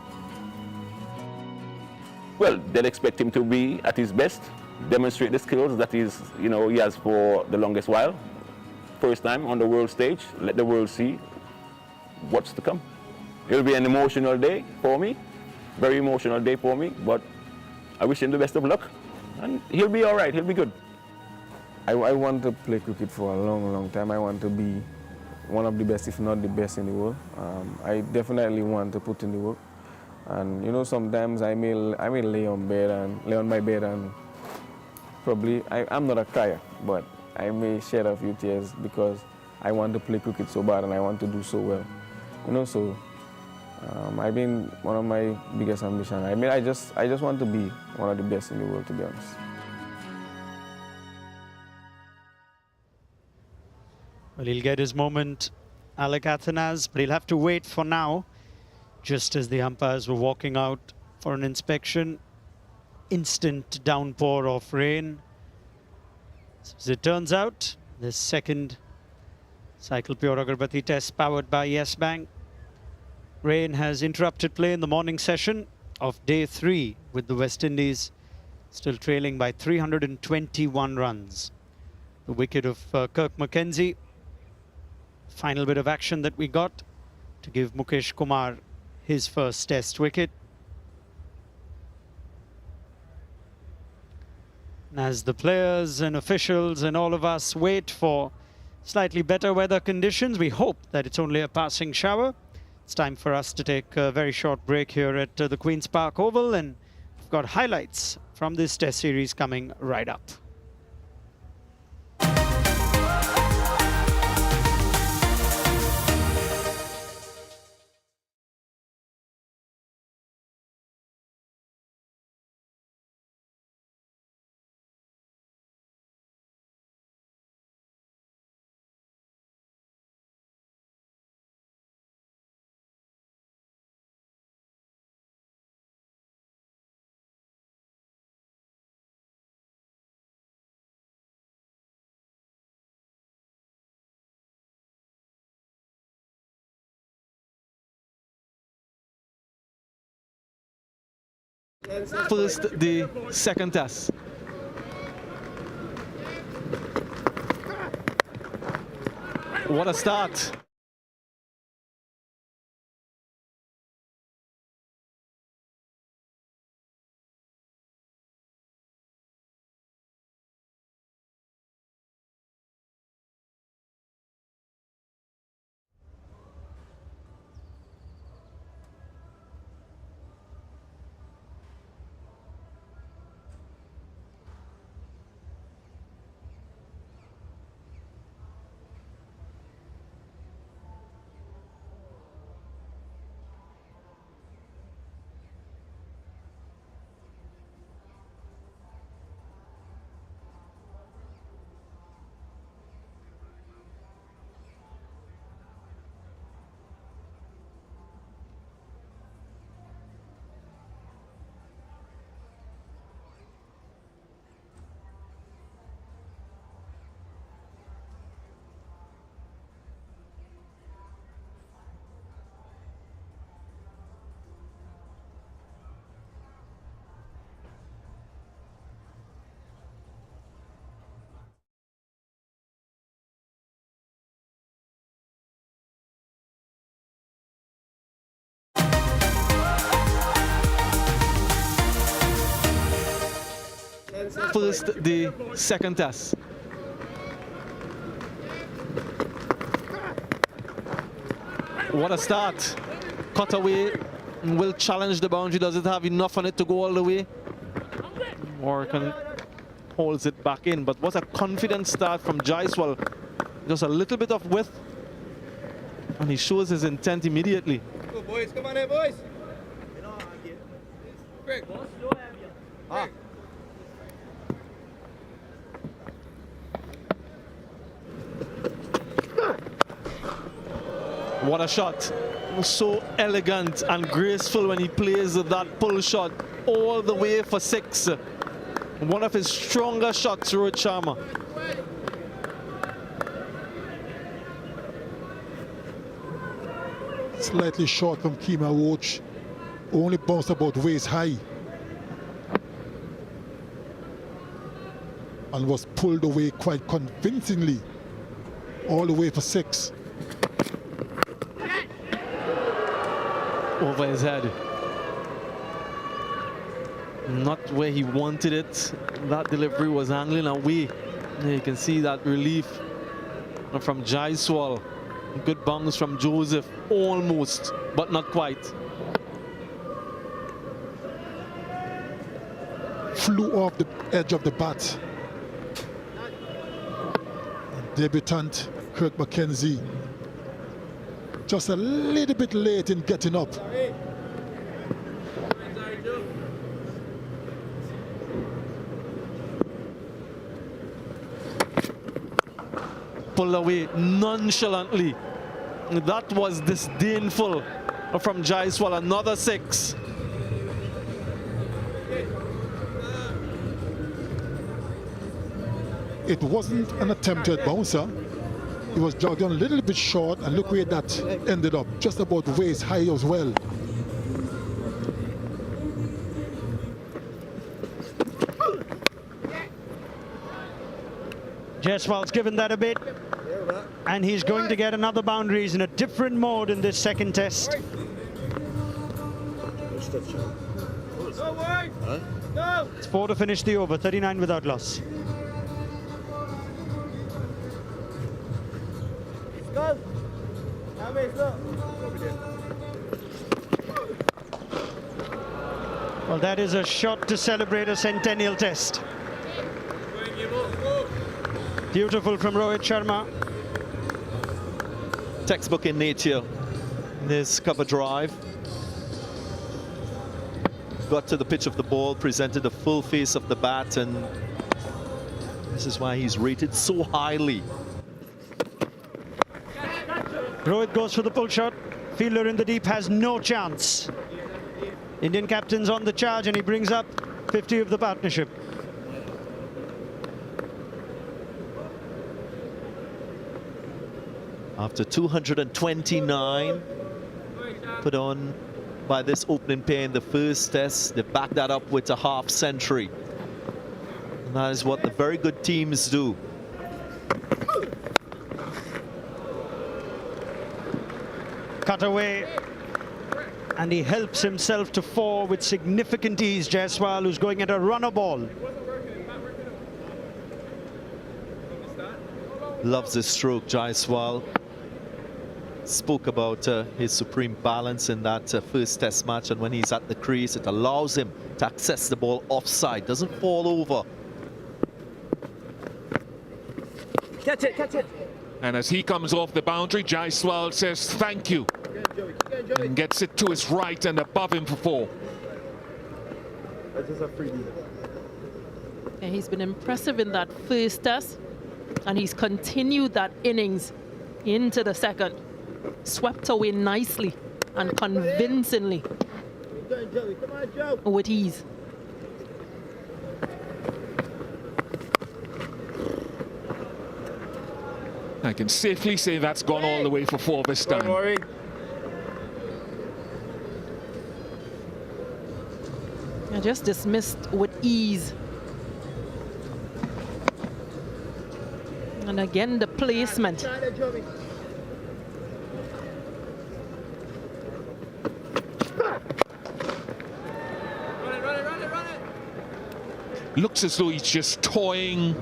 Well, they'll expect him to be at his best, demonstrate the skills that he has for the longest while. First time on the world stage, let the world see what's to come. It'll be an emotional day for me, very emotional day for me, but I wish him the best of luck, and he'll be all right, he'll be good. I want to play cricket for a long, long time. I want to be one of the best, if not the best in the world. I definitely want to put in the work. And you know, sometimes I may lay on my bed and probably, I'm not a crier, but I may shed a few tears because I want to play cricket so bad and I want to do so well. You know, so I've been one of my biggest ambitions. I mean, I just want to be one of the best in the world, to be honest. Well, he'll get his moment, Alec Athanase, but he'll have to wait for now. Just as the umpires were walking out for an inspection, instant downpour of rain. So as it turns out, the second Cycle Pure Agarbathi test powered by Yes Bank. Rain has interrupted play in the morning session of day 3 with the West Indies still trailing by 321 runs. The wicket of Kirk McKenzie. Final bit of action that we got to give Mukesh Kumar his first test wicket. And as the players and officials and all of us wait for slightly better weather conditions, we hope that it's only a passing shower. It's time for us to take a very short break here at the Queen's Park Oval, and we've got highlights from this test series coming right up. First, the second test. What a start. First, the second test. What a start. Cut away, will challenge the boundary. Does it have enough on it to go all the way? Morgan holds it back in, but what a confident start from Jaiswal. Just a little bit of width, and he shows his intent immediately. Go boys, come on here boys. What a shot. So elegant and graceful when he plays that pull shot all the way for 6. One of his stronger shots, Rohit Sharma. Slightly short from Kima Roach. Only bounced about waist high. And was pulled away quite convincingly. All the way for 6. Over his head. Not where he wanted it. That delivery was angling away. You can see that relief from Jaiswal. Good bounce from Joseph. Almost, but not quite. Flew off the edge of the bat. Debutant Kirk McKenzie. Just a little bit late in getting up. Pull away nonchalantly. That was disdainful from Jaiswal. Another 6. It wasn't an attempted bouncer. He was jogged on a little bit short, and look where that ended up, just about waist high as well. Jaiswal's given that a bit, and he's going to get another boundary. He's in a different mode in this second test. It's 4 to finish the over, 39 without loss. Well, that is a shot to celebrate a Centennial test. Beautiful from Rohit Sharma. Textbook in nature. This cover drive. Got to the pitch of the ball, presented the full face of the bat, and this is why he's rated so highly. Rohit goes for the pull shot. Fielder in the deep has no chance. Indian captain's on the charge, and he brings up 50 of the partnership. After 229, put on by this opening pair in the first test. They backed that up with a half century. And that is what the very good teams do. Cut away, and he helps himself to four with significant ease. Jaiswal, who's going at a runner ball. Loves the stroke, Jaiswal. Spoke about his supreme balance in that first test match, and when he's at the crease, it allows him to access the ball offside, doesn't fall over. Catch it, catch it. And as he comes off the boundary, Jaiswal says thank you and gets it to his right and above him for four. Yeah, he's been impressive in that first test, and he's continued that innings into the second. Swept away nicely and convincingly with ease. I can safely say that's gone all the way for four this time. I just dismissed with ease. And again, the placement. Looks as though he's just toying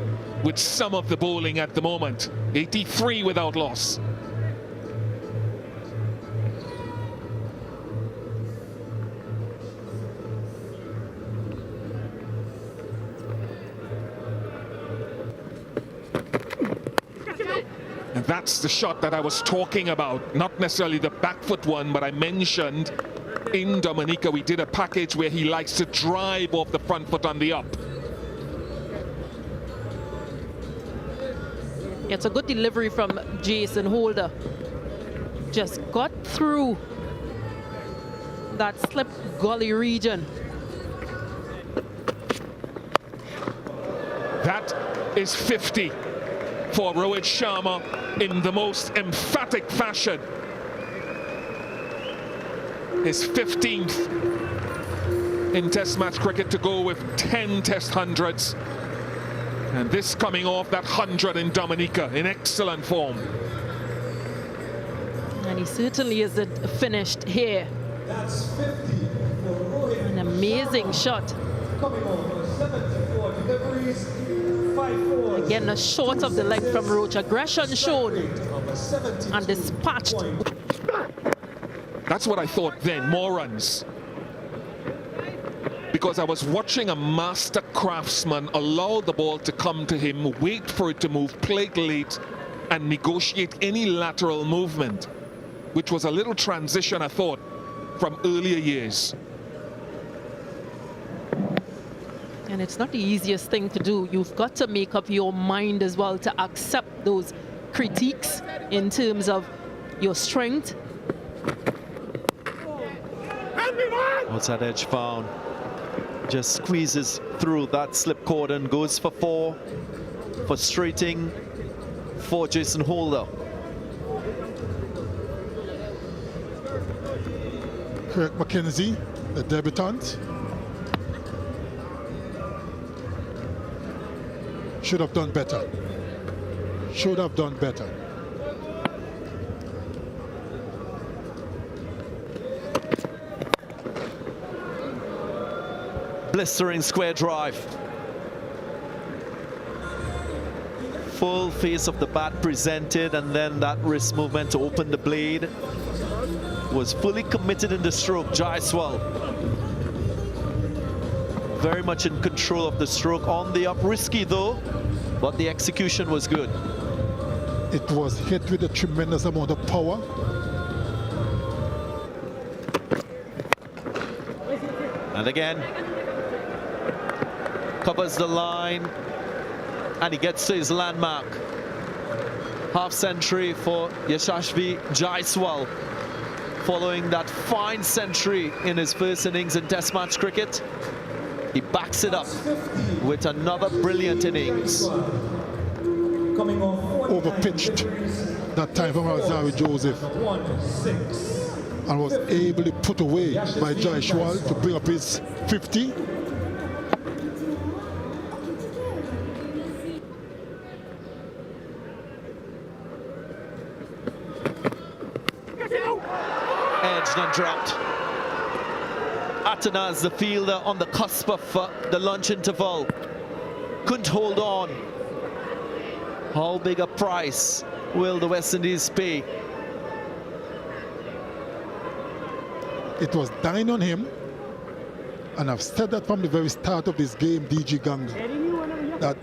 with some of the bowling at the moment. 83 without loss. And that's the shot that I was talking about, not necessarily the back foot one, but I mentioned in Dominica we did a package where he likes to drive off the front foot on the up. It's a good delivery from Jason Holder. Just got through that slip gully region. That is 50 for Rohit Sharma in the most emphatic fashion. His 15th in Test match cricket to go with 10 Test hundreds. And this coming off that 100 in Dominica in excellent form. And he certainly isn't finished here. That's 50 for Rohit. An amazing shot. Coming over 74 deliveries, 5-4. Again, a short of the leg from Roach. Aggression shown and dispatched. That's what I thought then, more runs. Because I was watching a master craftsman allow the ball to come to him, wait for it to move, play it late, and negotiate any lateral movement, which was a little transition, I thought, from earlier years. And it's not the easiest thing to do. You've got to make up your mind as well to accept those critiques in terms of your strength. What's that edge found? Just squeezes through that slip cordon, goes for four. Frustrating for Jason Holder. Kirk McKenzie, the debutant. Should have done better. Should have done better. Blistering square drive. Full face of the bat presented, and then that wrist movement to open the blade. Was fully committed in the stroke, Jaiswal. Very much in control of the stroke on the up. Risky though, but the execution was good. It was hit with a tremendous amount of power. And again, covers the line, and he gets to his landmark. Half century for Yashashvi Jaiswal, following that fine century in his first innings in Test match cricket. He backs it up with another brilliant innings. Overpitched that time from Alzari Joseph. and was able to put away by Jaiswal to bring up his 50. Edged and dropped. Atanaz, the fielder, on the cusp of the lunch interval. Couldn't hold on. How big a price will the West Indies pay? It was dying on him, and I've said that from the very start of this game, DG Gang, that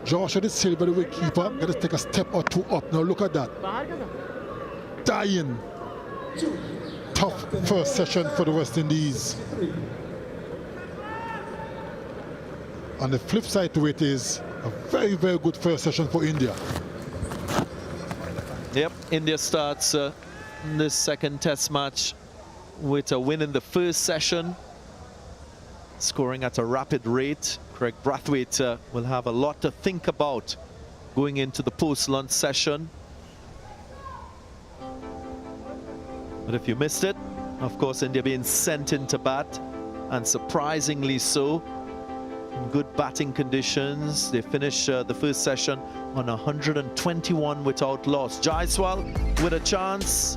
Joshua Silva, the wicketkeeper, got to take a step or two up. Now look at that. Dying. Tough first session for the West Indies. On the flip side to it is a very, very good first session for India. Yep, India starts this second test match with a win in the first session, scoring at a rapid rate. Craig Brathwaite will have a lot to think about going into the post-lunch session. But if you missed it, of course, India being sent into bat, and surprisingly so, in good batting conditions. They finish the first session on 121 without loss. Jaiswal with a chance.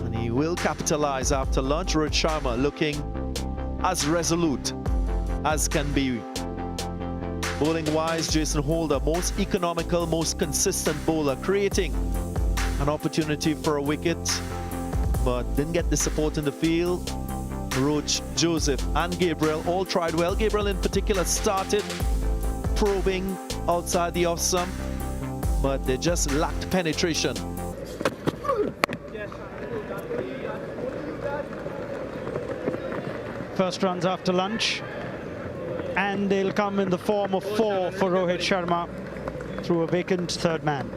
And he will capitalize after lunch. Rohit Sharma looking as resolute as can be. Bowling-wise, Jason Holder, most economical, most consistent bowler, creating an opportunity for a wicket, but didn't get the support in the field. Roach, Joseph and Gabriel all tried well. Gabriel in particular started probing outside the off stump, but they just lacked penetration. First runs after lunch, and they'll come in the form of 4 for Rohit Sharma through a vacant third man.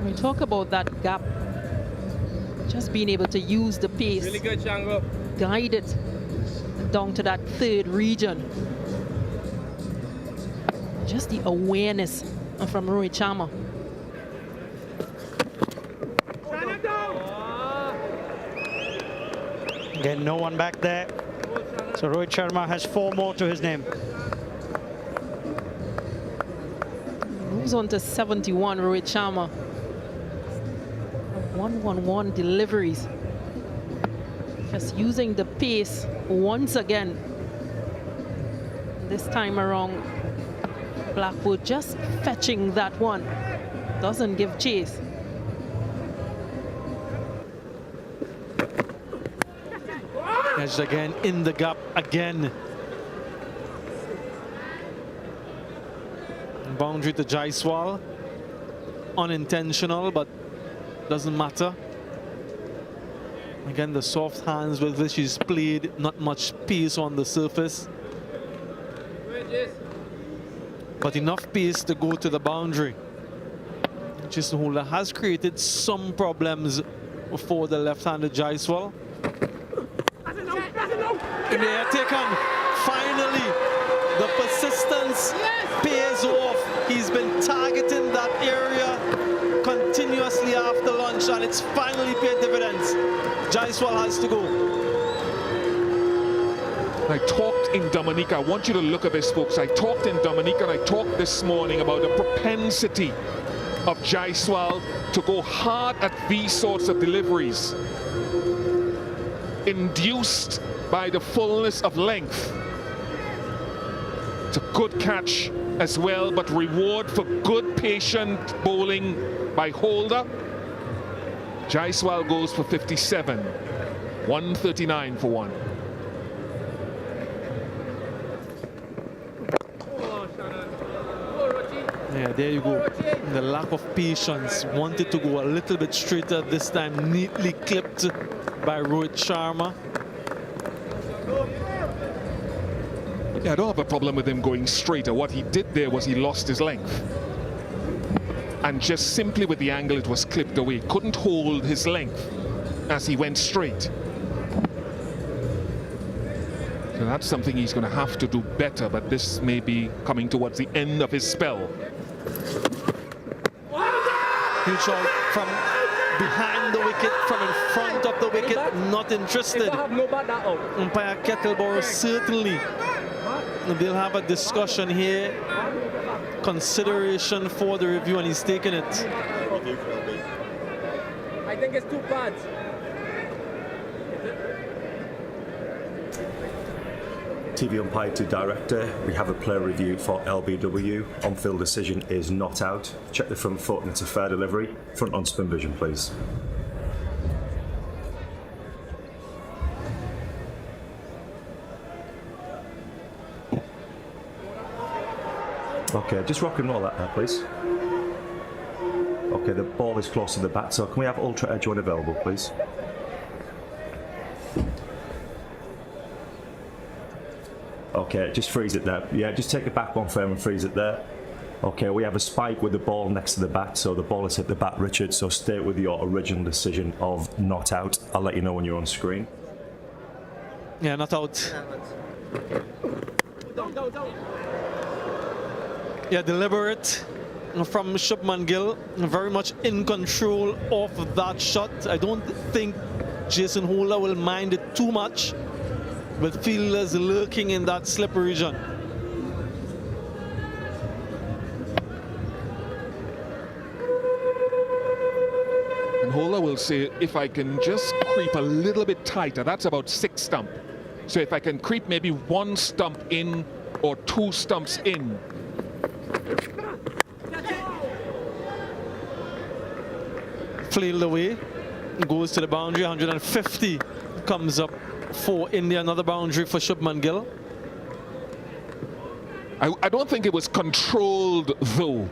We talk about that gap, just being able to use the pace, Really good, Shango. guide it down to that third region. Just the awareness from Rohit Sharma. Again, no one back there. So Rohit Sharma has 4 more to his name. Moves on to 71, Rohit Sharma. 1-1-1 deliveries. Just using the pace once again. This time around, Blackwood just fetching that one. Doesn't give chase. Edged again, in the gap again. Boundary to Jaiswal. Unintentional, but doesn't matter. Again, the soft hands with which he's played, not much pace on the surface. But enough pace to go to the boundary. Jason Holder has created some problems for the left-handed Jaiswal. In the air taken, finally, the persistence pays off. He's been targeting that area continuously after lunch, and it's finally paid dividends. Jaiswal has to go. I talked in Dominica. I want you to look at this, folks. I talked in Dominica, and I talked this morning about the propensity of Jaiswal to go hard at these sorts of deliveries, induced by the fullness of length. It's a good catch as well, but reward for good patient bowling by Holder. Jaiswal goes for 57, 139 for 1. Yeah, there you go. The lack of patience. Wanted to go a little bit straighter this time. Neatly clipped by Rohit Sharma. Yeah, I don't have a problem with him going straighter. What he did there was he lost his length. And just simply with the angle it was clipped away. Couldn't hold his length as he went straight. So that's something he's going to have to do better, but this may be coming towards the end of his spell. He'll try from behind the wicket, from in front of the wicket, not interested. Umpire Kettleborough certainly, they'll have a discussion here, consideration for the review, and he's taking it. I think it's too bad. TV umpire to director, we have a player review for LBW. On-field decision is not out. Check the front foot and it's a fair delivery. Front on spin vision, please. Okay, just rock and roll that there, please. Okay, the ball is close to the bat, so can we have ultra edge when available, please? Okay, just freeze it there. Yeah, just take it back one frame and freeze it there. Okay, we have a spike with the ball next to the bat, so the ball has hit the bat, Richard, so stay with your original decision of not out. I'll let you know when you're on screen. Yeah, not out. Yeah, deliberate from Shubman Gill, very much in control of that shot. I don't think Jason Holder will mind it too much, with fielders lurking in that slip region. And Holder will say, if I can just creep a little bit tighter, that's about 6 stump. So if I can creep maybe 1 stump in or 2 stumps in. Flailed away, goes to the boundary, 150 comes up for India, another boundary for Shubman Gill. I don't think it was controlled though.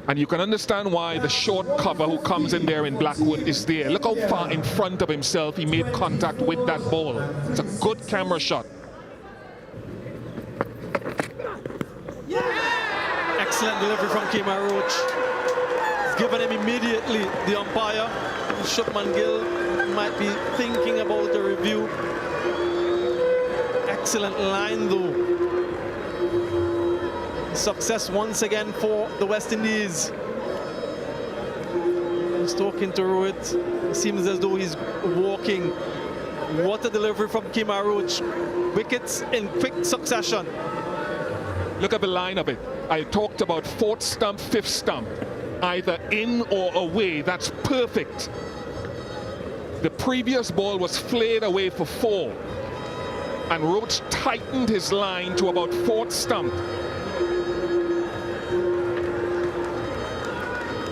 And you can understand why the short cover who comes in there in Blackwood is there. Look how far in front of himself he made contact with that ball. It's a good camera shot. Excellent delivery from Kemar Roach. It's given him immediately, the umpire. Shubman Gill might be thinking about the review. Excellent line though. Success once again for the West Indies. He's talking to Rohit. It seems as though he's walking. What a delivery from Kemar Roach. Wickets in quick succession. Look at the line of it. I talked about 4th stump, 5th stump. Either in or away. That's perfect. The previous ball was flared away for 4. And Roach tightened his line to about 4th stump.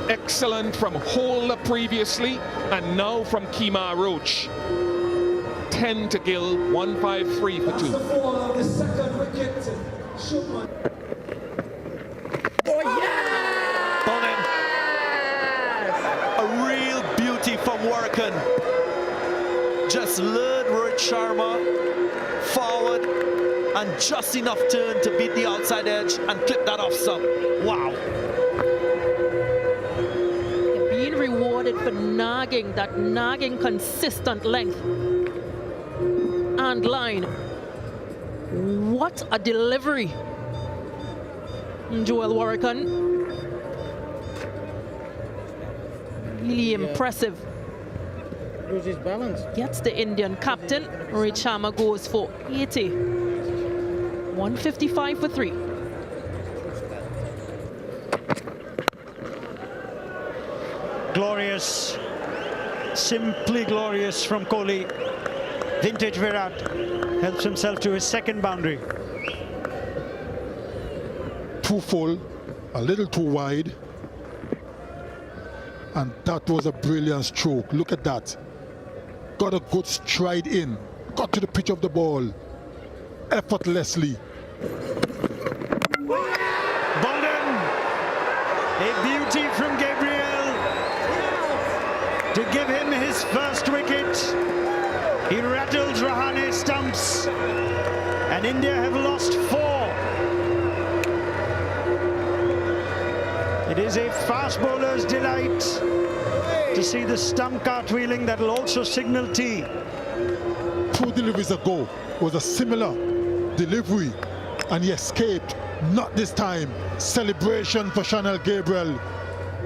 Excellent from Holder previously, and now from Kemar Roach. 10 to Gill, 153 for 2. The second wicket, Shubman. Oh yeah! A real beauty from Warrican. Just lured Rohit Sharma forward and just enough turn to beat the outside edge and clip that off stump. Wow. Being rewarded for nagging, that nagging consistent length and line. What a delivery. Joel Warrican. Really impressive. Loses balance. Gets the Indian captain. Rohit Sharma goes for 80. 155 for 3. Glorious, simply glorious from Kohli. Vintage Virat helps himself to his 2nd boundary. Too full, a little too wide. And that was a brilliant stroke. Look at that. Got a good stride in. Got to the pitch of the ball. Effortlessly. Bolden. A beauty from Gabriel to give him his 1st wicket. He rattles Rahane Stumps. And India have lost 4. It is a fast bowler's delight to see the stump cartwheeling that will also signal tea. 2 deliveries ago was a similar delivery and he escaped. Not this time. Celebration for Chanel Gabriel.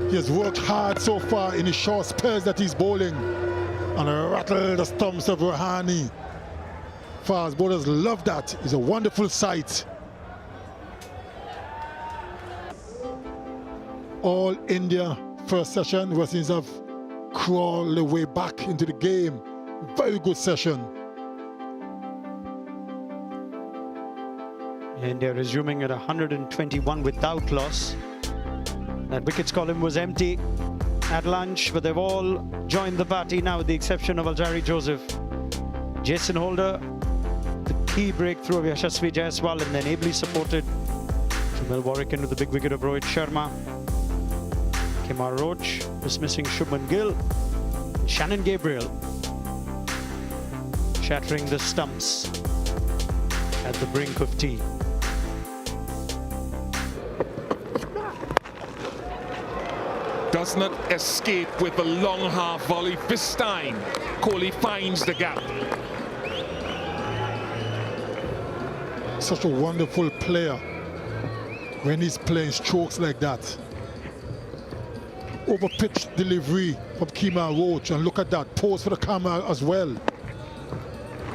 He has worked hard so far in the short spells that he's bowling and rattled the stumps of Rahane. Fast bowlers love that. It's a wonderful sight. All India first session. West Indies have crawled their way back into the game. Very good session. India resuming at 121 without loss. That wickets column was empty at lunch, but they've all joined the party now with the exception of Alzari Joseph. Jason Holder, the key breakthrough of Yashasvi Jaiswal, and then ably supported Jamil Warwick into the big wicket of Rohit Sharma. Kemar Roach dismissing Shubman Gill. And Shannon Gabriel shattering the stumps at the brink of tea. Does not escape with the long half volley. This time, Kohli finds the gap. Such a wonderful player when he's playing strokes like that. Over-pitched delivery from Kemar Roach, and look at that, pose for the camera as well.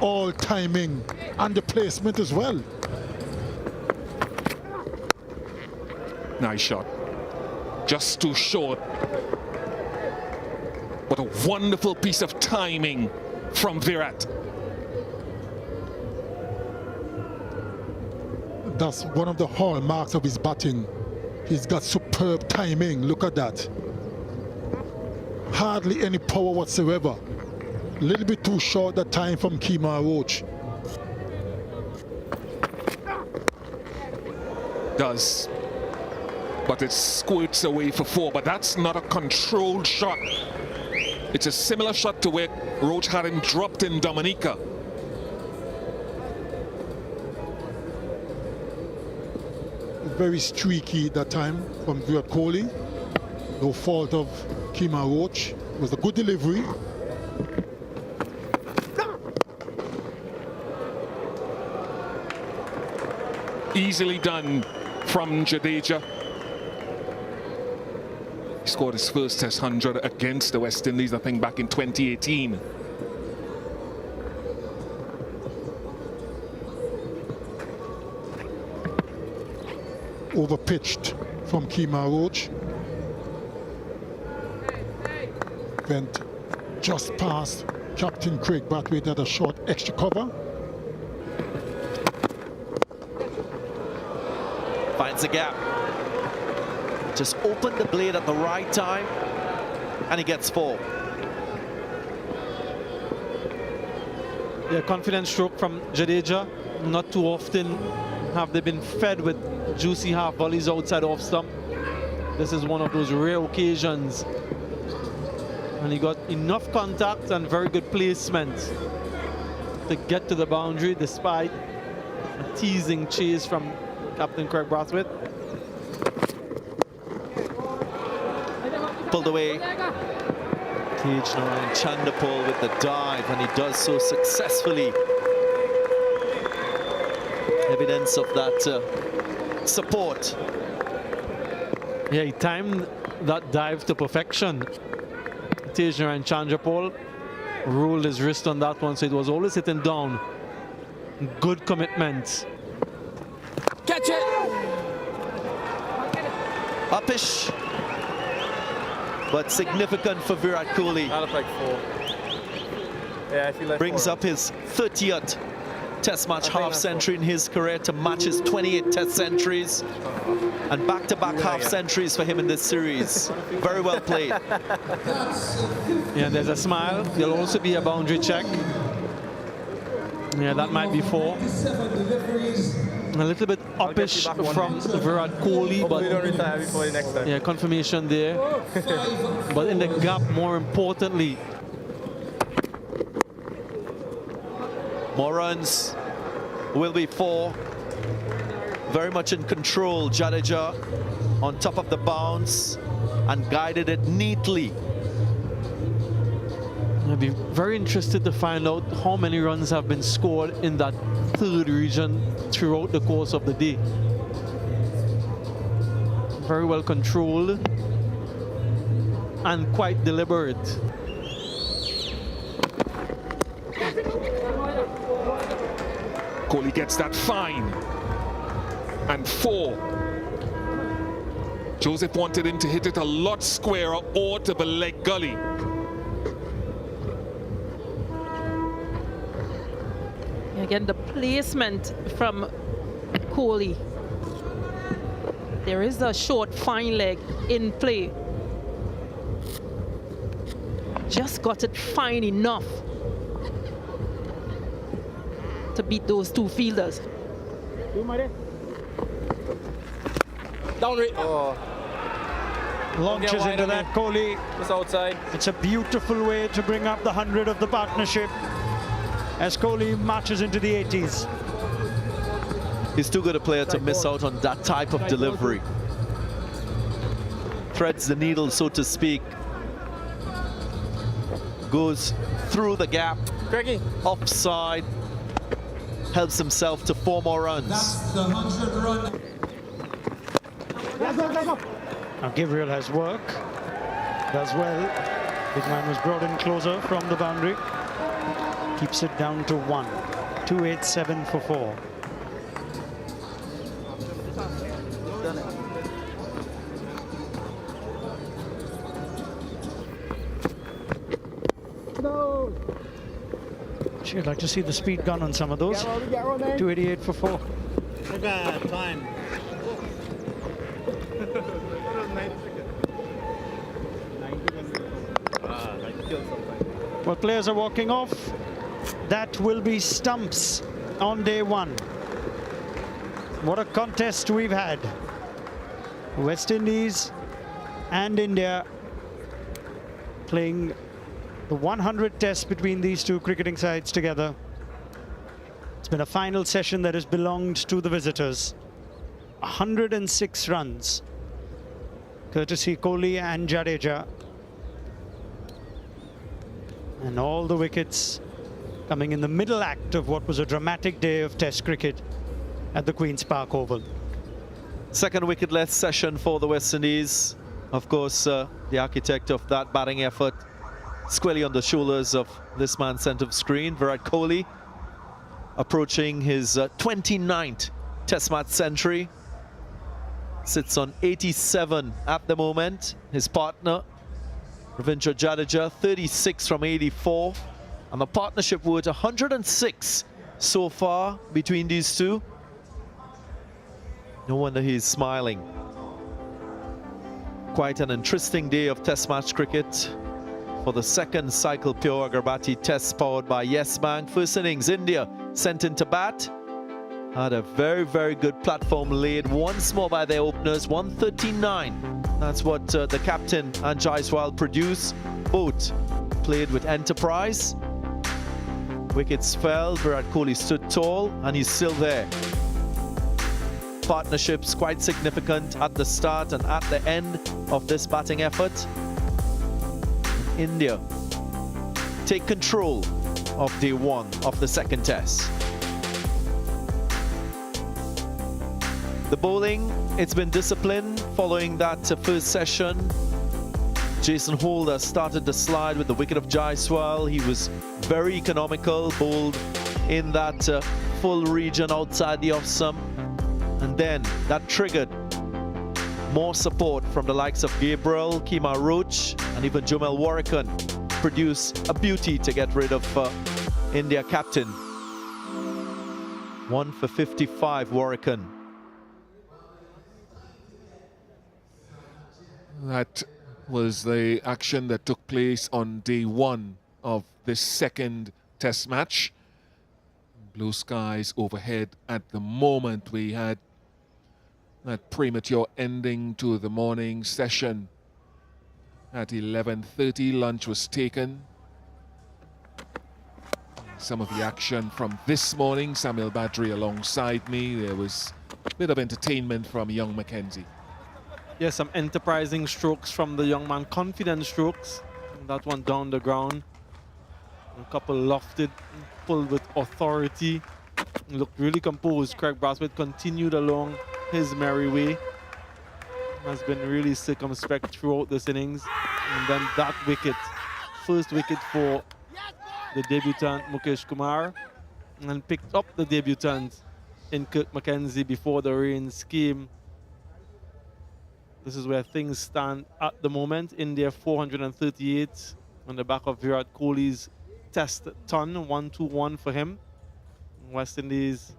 All timing and the placement as well. Nice shot. Just too short. What a wonderful piece of timing from Virat. That's one of the hallmarks of his batting. He's got superb timing. Look at that. Hardly any power whatsoever. A little bit too short that time from Kemar Roach. Does. But it squirts away for 4. But that's not a controlled shot. It's a similar shot to where Roach had him dropped in Dominica. Very streaky that time from Virat Kohli. No fault of Kemar Roach. It was a good delivery. Easily done from Jadeja. He scored his first Test 100 against the West Indies, I think, back in 2018. Over-pitched from Kemar Roach. Went just past Captain Craig Brathwaite at a short extra cover. Finds a gap. Just opened the blade at the right time, and he gets 4. Yeah, confident stroke from Jadeja. Not too often have they been fed with juicy half volleys outside off stump. This is one of those rare occasions. And he got enough contact and very good placement to get to the boundary despite a teasing chase from Captain Kirk Brathwaite. Pulled away. Tejnarayan Chandapol with the dive, and he does so successfully. Evidence of that support. Yeah, he timed that dive to perfection. Tejnarayan Chandapol ruled his wrist on that one, so it was always hitting down. Good commitment. Catch it! Uppish, but significant for Virat Kohli. Out of like 4. Yeah, I feel like Brings 4. up his 30th Test match half century in his career to match his 28 Test centuries, and back-to-back half centuries for him in this series. Very well played. Yeah, there's a smile. There'll also be a boundary check. Yeah, that might be 4. A little bit uppish from Virat Kohli, but we don't retire before the next time. yeah, confirmation there. But in the gap, more importantly. More runs will be 4. Very much in control. Jadeja on top of the bounce and guided it neatly. I'd be very interested to find out how many runs have been scored in that third region throughout the course of the day. Very well controlled. and quite deliberate. Kohli gets that fine. And 4. Joseph wanted him to hit it a lot squarer or to the leg gully. Again, the placement from Kohli. There is a short, fine leg in play. Just got it fine enough to beat those 2 fielders. Down rate. Launches into that, Kohli. It's outside. It's a beautiful way to bring up the 100 of the partnership as Kohli marches into the 80s. He's too good a player to miss out on that type of delivery. Threads the needle, so to speak. Goes through the gap. Offside. Helps himself to 4 more runs. That's the 100-run. Now Gabriel has work. Does well. Big man was brought in closer from the boundary. Keeps it down to 1. 287 for 4. I'd like to see the speed gun on some of those. 288 for 4. Time. Well, players are walking off. That will be Stumps on day 1. What a contest we've had. West Indies and India playing the 100 test between these 2 cricketing sides together. It's been a final session that has belonged to the visitors. 106 runs, courtesy Kohli and Jadeja. And all the wickets coming in the middle act of what was a dramatic day of Test cricket at the Queen's Park Oval. Second wicketless session for the West Indies. Of course, the architect of that batting effort, squarely on the shoulders of this man centre of screen, Virat Kohli, approaching his 29th Test match century. Sits on 87 at the moment. His partner, Ravindra Jadeja, 36 from 84. And the partnership worth 106 so far between these 2. No wonder he's smiling. Quite an interesting day of Test match cricket for the second cycle pure Agarbathi test powered by Yes Bank. First innings, India sent into bat. Had a very, very good platform laid once more by their openers, 139. That's what the captain and Jaiswal produced. Both played with enterprise. Wickets fell, Virat Kohli stood tall, and he's still there. Partnerships quite significant at the start and at the end of this batting effort. India take control of day 1 of the second test. The bowling, it's been disciplined following that first session. Jason Holder started the slide with the wicket of Jaiswal. He was very economical, bowled in that full region outside the off-stump. And then that triggered more support from the likes of Gabriel, Kemar Roach, and even Jomel Warrican. Produced a beauty to get rid of India captain. 1 for 55, Warrican. That was the action that took place on day 1 of this second test match. Blue skies overhead at the moment. We had that premature ending to the morning session. At 11:30, lunch was taken. Some of the action from this morning, Samuel Badri alongside me. There was a bit of entertainment from young McKenzie. Yes, some enterprising strokes from the young man, confident strokes. That one down the ground. A couple lofted, pulled with authority. Looked really composed. Craig Brathwaite continued along his merry way. has been really circumspect throughout this innings. And then that wicket, first wicket for the debutant Mukesh Kumar, and picked up the debutant in Kirk McKenzie before the rains came. This is where things stand at the moment. India 438 on the back of Virat Kohli's test ton, 1-2-1 for him. West Indies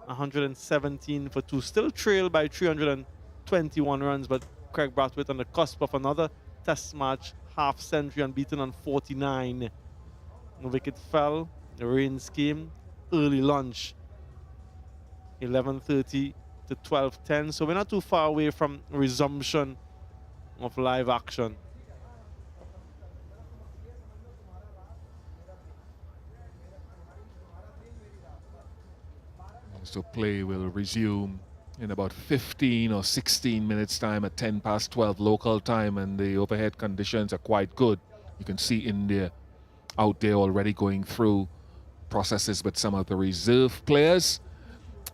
117 for 2, still trailed by 321 runs, but Craig Brathwaite on the cusp of another test match, half century, unbeaten on 49. The wicket fell, the rains came, early lunch, 11:30 to 12:10, so we're not too far away from resumption of live action. So play will resume in about 15 or 16 minutes time at 10 past 12 local time, and the overhead conditions are quite good. You can see India out there already going through processes with some of the reserve players.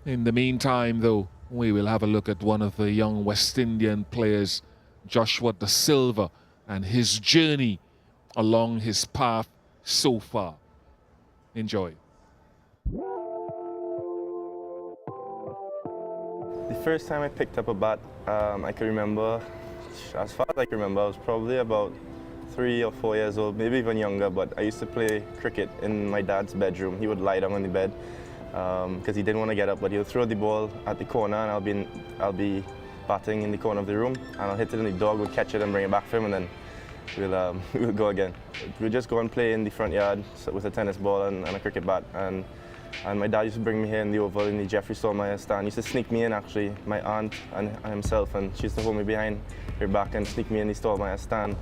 In the meantime, though, we will have a look at one of the young West Indian players, Joshua Da Silva, and his journey along his path so far. Enjoy. The first time I picked up a bat, I can remember, as far as I can remember, I was probably about 3 or 4 years old, maybe even younger, but I used to play cricket in my dad's bedroom. He would lie down on the bed because he didn't want to get up, but he'll throw the ball at the corner and I'll be batting in the corner of the room, and I'll hit it and the dog will catch it and bring it back for him, and then we'll go again. We'll just go and play in the front yard with a tennis ball and a cricket bat. And my dad used to bring me here in the Oval, in the Jeffrey Stallmeyer stand. He used to sneak me in, actually, my aunt and himself, and she used to hold me behind her back and sneak me in the Stallmeyer stand.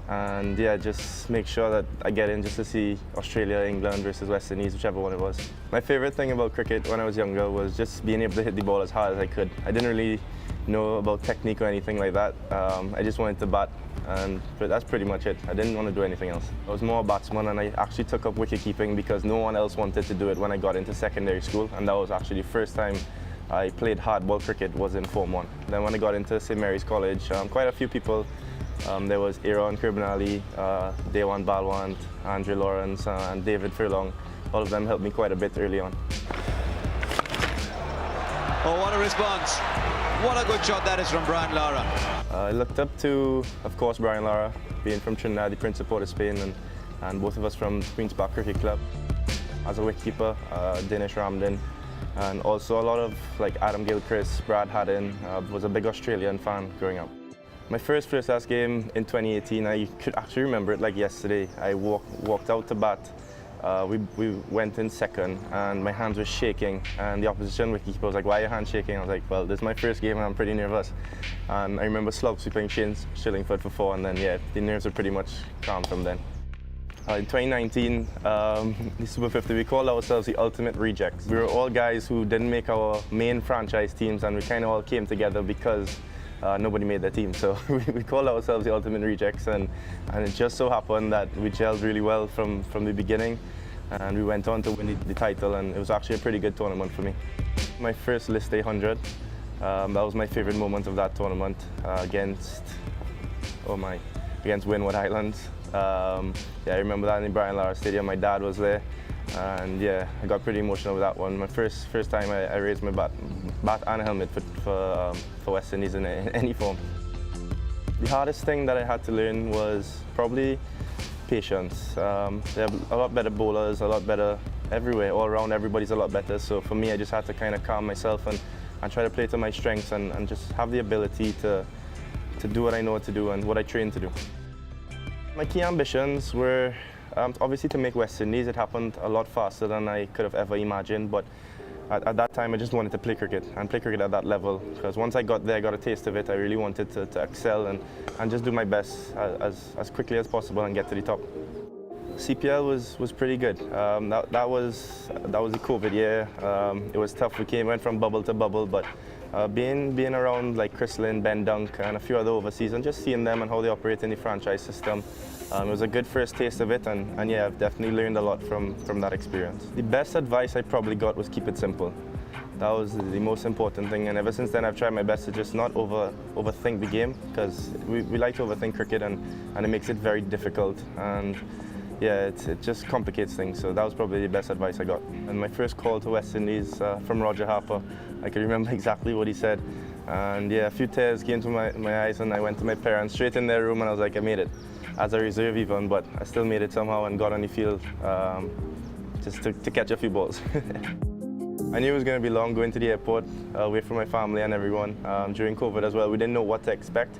And yeah, just make sure that I get in just to see Australia, England versus West Indies, whichever one it was. My favorite thing about cricket when I was younger was just being able to hit the ball as hard as I could. I didn't really know about technique or anything like that. I just wanted to bat, but that's pretty much it. I didn't want to do anything else. I was more a batsman, and I actually took up wicket keeping because no one else wanted to do it when I got into secondary school, and that was actually the first time I played hardball cricket was in Form 1. Then when I got into St. Mary's College, quite a few people, there was Aaron Kirbinali, Dewan Balwant, Andre Lawrence, and David Furlong. All of them helped me quite a bit early on. Oh, what a response. What a good shot that is from Brian Lara. I looked up to, of course, Brian Lara, being from Trinidad, the Prince of Port of Spain, and both of us from Queen's Park Cricket Club. As a wicketkeeper, Dinesh Ramdin, and also a lot of like Adam Gilchrist, Brad Haddon. Was a big Australian fan growing up. My first class game in 2018, I could actually remember it like yesterday. I walked out to bat. We went in second, and my hands were shaking, and the opposition wicketkeeper was like, "Why are your hands shaking?" I was like, "Well, this is my first game and I'm pretty nervous." And I remember slog sweeping Shillingford for 4, and then yeah, the nerves were pretty much calm from then. In 2019, the Super 50, we called ourselves the Ultimate Rejects. We were all guys who didn't make our main franchise teams, and we kind of all came together because nobody made their team. So we called ourselves the Ultimate Rejects, and it just so happened that we gelled really well from the beginning, and we went on to win the title, and it was actually a pretty good tournament for me. My first List A 100, that was my favorite moment of that tournament against Windward Islands. Yeah, I remember that in the Brian Lara Stadium. My dad was there, and yeah, I got pretty emotional with that one. My first time I raised my bat and helmet for West Indies in any form. The hardest thing that I had to learn was probably patience. There are a lot better bowlers, a lot better everywhere, all around. Everybody's a lot better. So for me, I just had to kind of calm myself and try to play to my strengths and just have the ability to do what I know to do and what I train to do. My key ambitions were obviously to make West Indies. It happened a lot faster than I could have ever imagined, but at that time I just wanted to play cricket and play cricket at that level, because once I got there, I got a taste of it. I really wanted to excel and just do my best as quickly as possible and get to the top. CPL was pretty good. That was the COVID year. It was tough. We went from bubble to bubble, but being around like Chris Lynn, Ben Dunk, and a few other overseas, and just seeing them and how they operate in the franchise system, it was a good first taste of it, and yeah, I've definitely learned a lot from that experience. The best advice I probably got was keep it simple. That was the most important thing, and ever since then I've tried my best to just not overthink the game, because we like to overthink cricket and it makes it very difficult, and yeah, it just complicates things. So that was probably the best advice I got. And my first call to West Indies from Roger Harper, I can remember exactly what he said, and yeah, a few tears came to my eyes, and I went to my parents straight in their room, and I was like, I made it, as a reserve even, but I still made it somehow and got on the field just to catch a few balls. I knew it was going to be long going to the airport, away from my family and everyone. During COVID as well, we didn't know what to expect.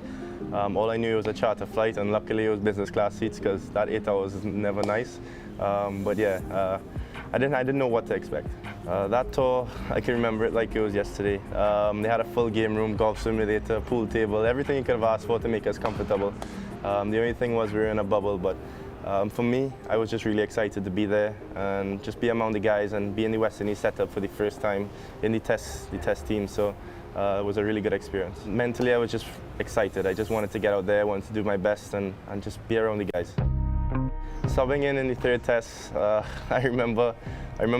All I knew was a charter flight, and luckily it was business class seats, because that 8 hours is never nice. But yeah, I didn't know what to expect. That tour, I can remember it like it was yesterday. They had a full game room, golf simulator, pool table, everything you could have asked for to make us comfortable. The only thing was we were in a bubble, but for me, I was just really excited to be there and just be among the guys and be in the West Indies setup for the first time in the test team. So it was a really good experience. Mentally, I was just excited. I just wanted to get out there, wanted to do my best and just be around the guys. Subbing in the third test, I remember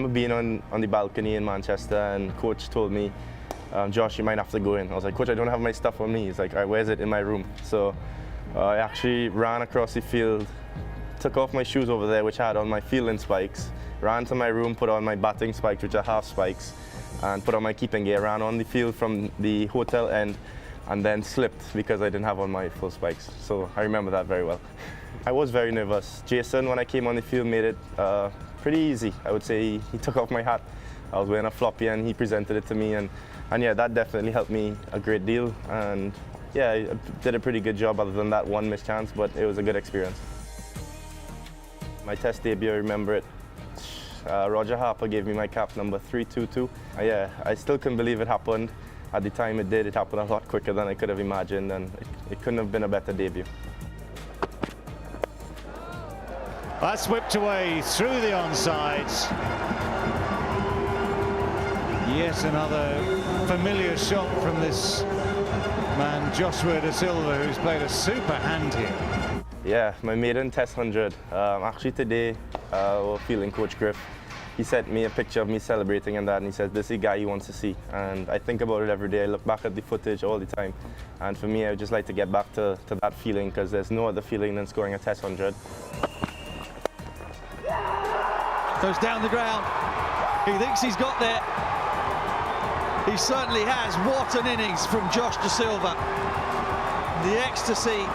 being on the balcony in Manchester, and coach told me, Josh, you might have to go in. I was like, coach, I don't have my stuff on me. He's like, all right, where's it? In my room. So I actually ran across the field, took off my shoes over there, which I had on my fielding spikes, ran to my room, put on my batting spikes, which are half spikes, and put on my keeping gear, ran on the field from the hotel end, and then slipped because I didn't have on my full spikes. So I remember that very well. I was very nervous. Jason, when I came on the field, made it pretty easy. I would say he took off my hat. I was wearing a floppy and he presented it to me, and yeah, that definitely helped me a great deal. And yeah, I did a pretty good job other than that one missed chance, but it was a good experience. My test debut, I remember it. Roger Harper gave me my cap number 322. Yeah, I still couldn't believe it happened. At the time it did, it happened a lot quicker than I could have imagined, and it couldn't have been a better debut. That's whipped away through the onside. Yet another familiar shot from this man, Joshua De Silva, who's played a super hand here. Yeah, my maiden test 100. Actually today, our fielding coach Griff, he sent me a picture of me celebrating and that, and he said, this is the guy he wants to see. And I think about it every day. I look back at the footage all the time. And for me, I would just like to get back to that feeling, because there's no other feeling than scoring a test 100. Goes down the ground. He thinks he's got there. He certainly has. What an innings from Josh De Silva. The ecstasy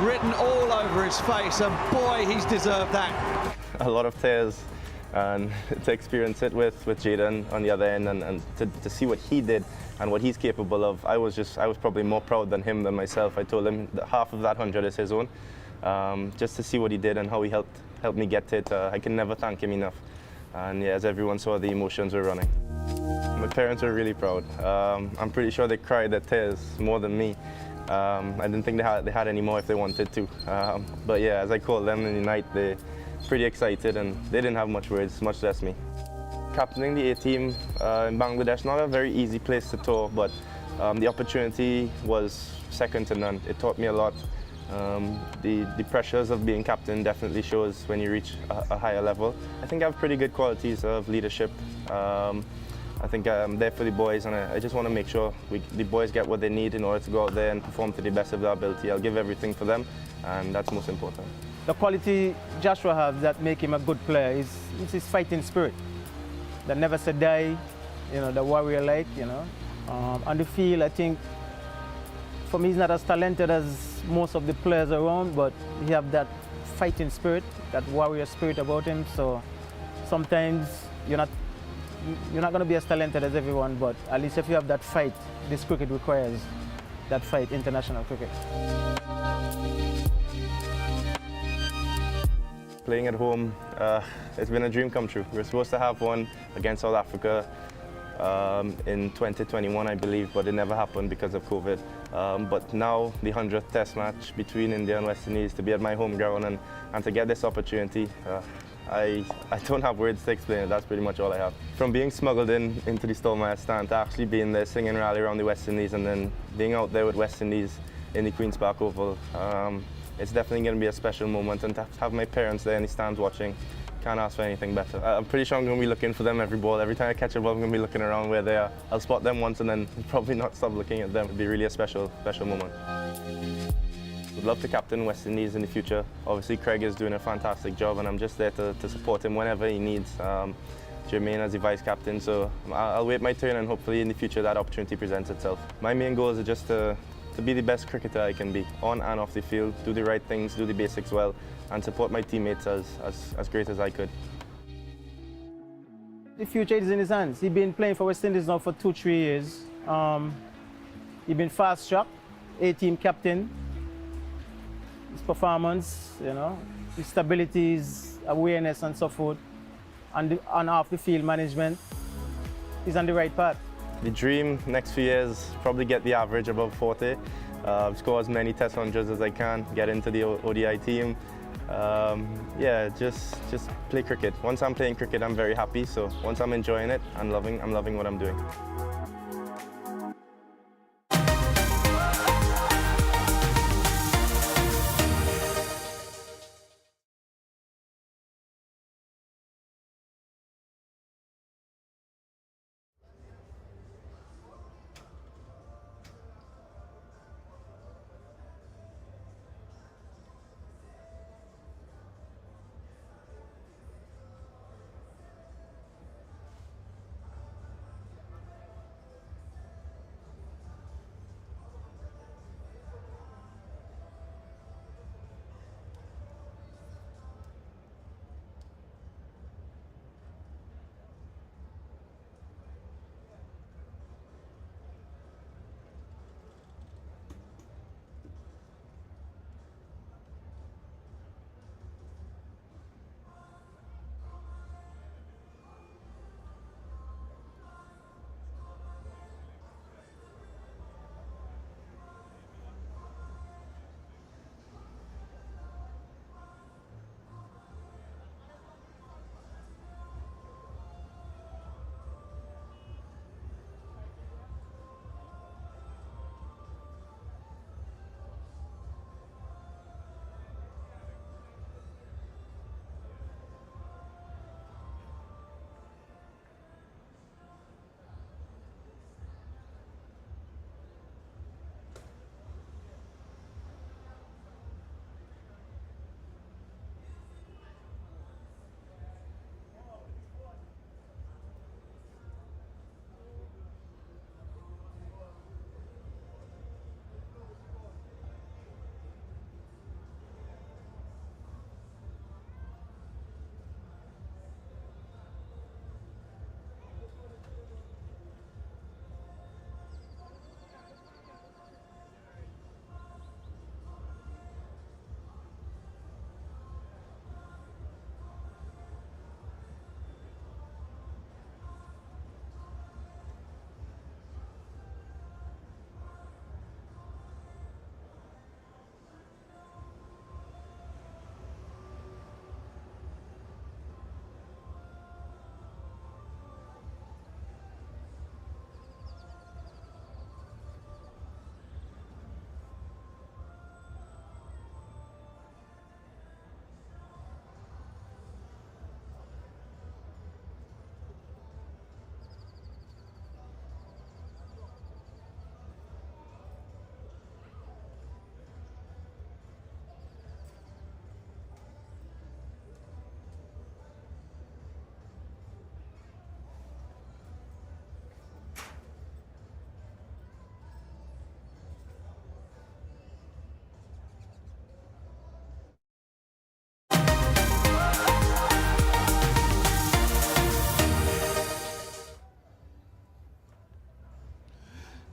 written all over his face, and boy, he's deserved that. A lot of tears, and to experience it with Jayden on the other end, and to see what he did and what he's capable of, I was probably more proud than him than myself. I told him that half of that 100 is his own. Just to see what he did and how he helped me get it, I can never thank him enough. And yeah, as everyone saw, the emotions were running. My parents were really proud. I'm pretty sure they cried their tears more than me. I didn't think they had any more if they wanted to. But yeah, as I called them in the night, they're pretty excited, and they didn't have much words, much less me. Captaining the A team in Bangladesh, not a very easy place to tour, but the opportunity was second to none. It taught me a lot. The pressures of being captain definitely shows when you reach a higher level. I think I have pretty good qualities of leadership. I think I'm there for the boys, and I just want to make sure the boys get what they need in order to go out there and perform to the best of their ability. I'll give everything for them, and that's most important. The quality Joshua has that make him a good player is his fighting spirit. That never say die, the warrior-like, On the field, I think, for me, he's not as talented as most of the players around, but he have that fighting spirit, that warrior spirit about him. So sometimes you're not going to be as talented as everyone, but at least if you have that fight, this cricket requires that fight, international cricket. Playing at home, it's been a dream come true. We were supposed to have one against South Africa in 2021, I believe, but it never happened because of COVID. But now, the 100th test match between India and West Indies, to be at my home ground and to get this opportunity, I don't have words to explain it. That's pretty much all I have. From being smuggled into the Stallmeyer stand to actually being there singing Rally around the West Indies, and then being out there with West Indies in the Queen's Park Oval, it's definitely going to be a special moment, and to have my parents there in the stands watching, can't ask for anything better. I'm pretty sure I'm going to be looking for them every ball. Every time I catch a ball, I'm going to be looking around where they are. I'll spot them once and then probably not stop looking at them. It'll be really a special moment. Would love to captain West Indies in the future. Obviously, Craig is doing a fantastic job, and I'm just there to support him whenever he needs. Jermaine as the vice captain, so I'll wait my turn, and hopefully in the future that opportunity presents itself. My main goal is just to be the best cricketer I can be, on and off the field, do the right things, do the basics well, and support my teammates as great as I could. The future is in his hands. He's been playing for West Indies now for 2-3 years. He's been fast track, A-team captain. His performance, you know, his stability, his awareness and so forth, and on off the field management, he's on the right path. The dream next few years, probably get the average above 40, score as many Test 100s as I can, get into the ODI team. Yeah, just play cricket. Once I'm playing cricket, I'm very happy. So once I'm enjoying it, I'm loving what I'm doing.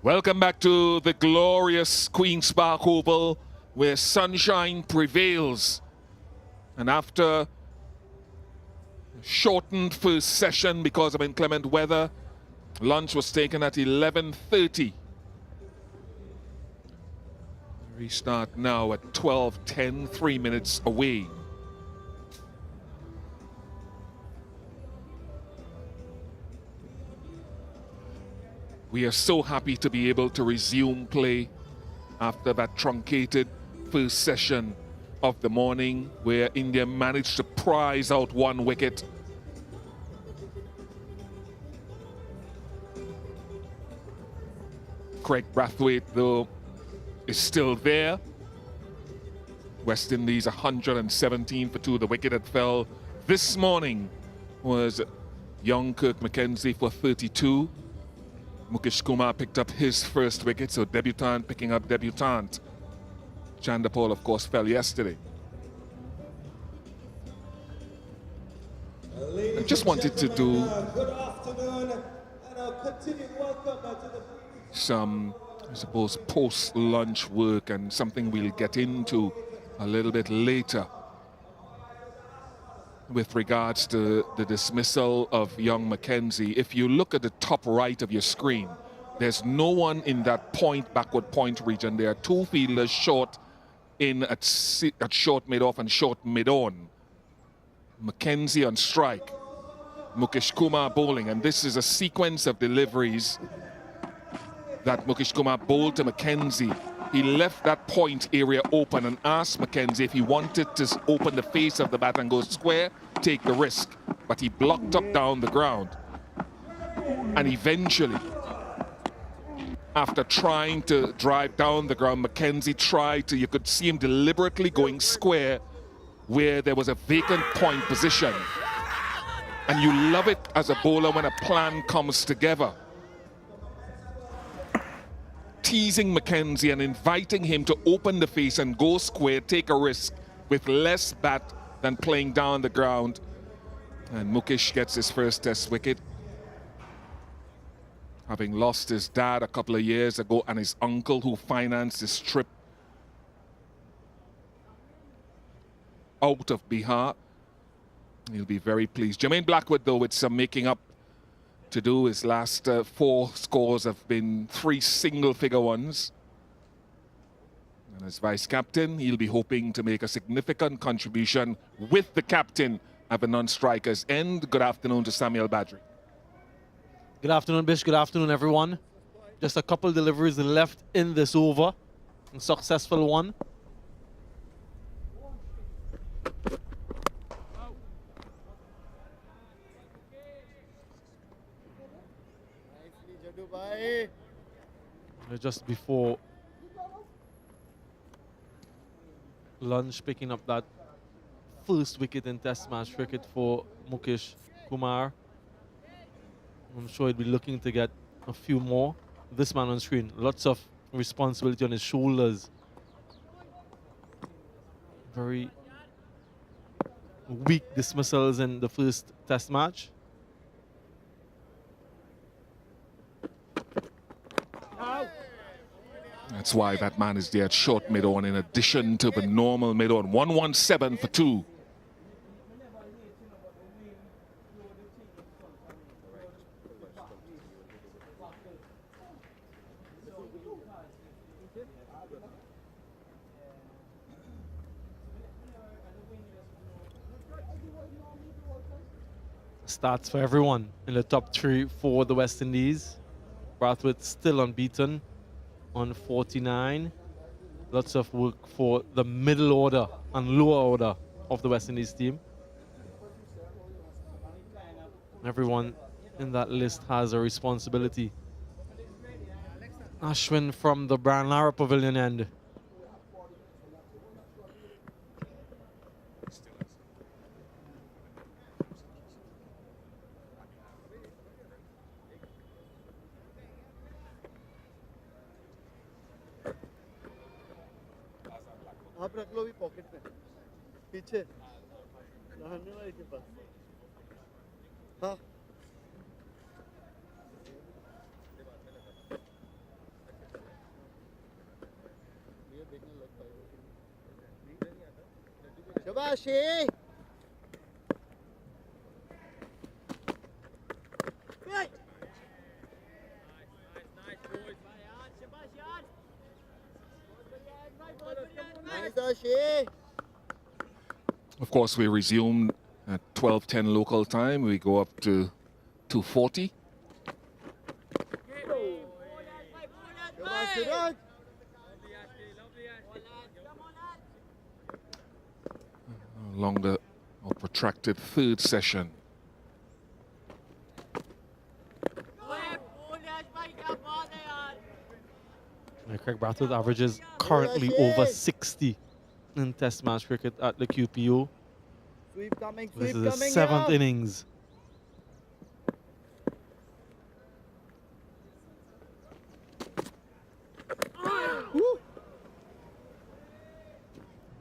Welcome back to the glorious Queen's Park Oval, where sunshine prevails. And after a shortened first session because of inclement weather, lunch was taken at 11:30. Restart now at 12:10, 3 minutes away. We are so happy to be able to resume play after that truncated first session of the morning, where India managed to prize out 1 wicket. Craig Brathwaite, though, is still there. West Indies 117 for 2. The wicket that fell this morning was young Kirk McKenzie for 32. Mukesh Kumar picked up his first wicket, so debutant picking up debutant. Chandapal, of course, fell yesterday. I just wanted to do some, I suppose, post-lunch work, and something we'll get into a little bit later with regards to the dismissal of young McKenzie. If you look at the top right of your screen, there's no one in that backward point region. There are 2 fielders short in at short mid-off and short mid-on. McKenzie on strike, Mukesh Kumar bowling, and this is a sequence of deliveries that Mukesh Kumar bowled to McKenzie. He left that point area open and asked McKenzie if he wanted to open the face of the bat and go square, take the risk. But he blocked up down the ground. And eventually, after trying to drive down the ground, McKenzie tried to, you could see him deliberately going square where there was a vacant point position. And you love it as a bowler when a plan comes together. Teasing McKenzie and inviting him to open the face and go square, take a risk with less bat than playing down the ground. And Mukesh gets his first Test wicket, having lost his dad a couple of years ago and his uncle who financed his trip out of Bihar. He'll be very pleased. Jermaine Blackwood, though, with some making up to do. His last 4 scores have been 3 single-figure ones. And as vice-captain, he'll be hoping to make a significant contribution with the captain at the non-strikers end. Good afternoon to Samuel Badri. Good afternoon, Bish. Good afternoon, everyone. Just a couple deliveries left in this over. A successful one. Just before lunch, picking up that first wicket in Test match cricket for Mukesh Kumar. I'm sure he'll be looking to get a few more. This man on screen, lots of responsibility on his shoulders. Very weak dismissals in the first Test match. That's why that man is there at short mid-on in addition to the normal mid-on. 117 for 2. Starts for everyone in the top 3 for the West Indies. Brathwaite still unbeaten on 49. Lots of work for the middle order and lower order of the West Indies team. Everyone in that list has a responsibility. Ashwin from the Brian Lara Pavilion end. आप रख लो भी pocket में पीछे नहाने वाले के पास हाँ शाबाशी Of course, we resume at 12:10 local time. We go up to 2:40. longer or protracted third session. Craig Brathwaite averages currently over 60 in Test match cricket at the QPO. Sweep coming, This sweep is coming. the 7th up. innings.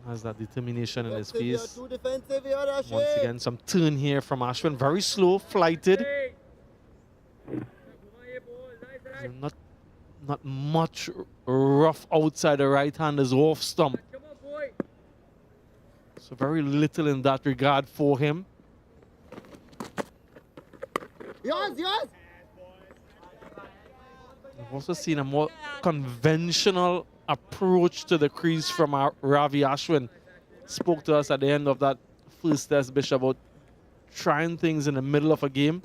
Has that determination in his face. Too defensive here, Ashwin. Once again, some turn here from Ashwin. Very slow, flighted. Not much rough outside the right-hander's off stump. So very little in that regard for him. Yours, yours. We've also seen a more conventional approach to the crease from Ravi Ashwin. Spoke to us at the end of that first test, Bishop, about trying things in the middle of a game.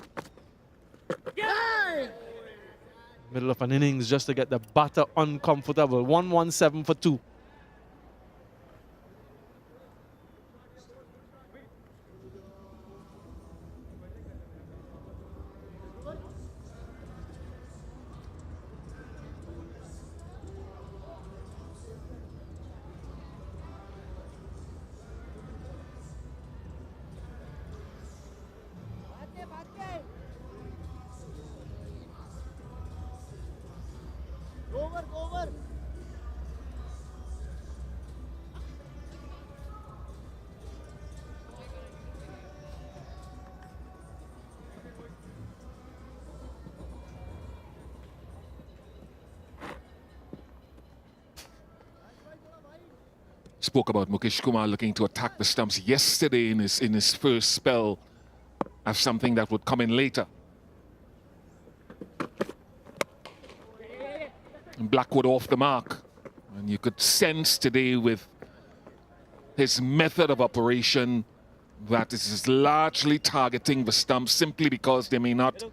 Middle of an innings just to get the batter uncomfortable. 117 for 2. Over. Spoke about Mukesh Kumar looking to attack the stumps yesterday in his first spell as something that would come in later. And Blackwood off the mark. And you could sense today with his method of operation that this is largely targeting the stumps simply because there may not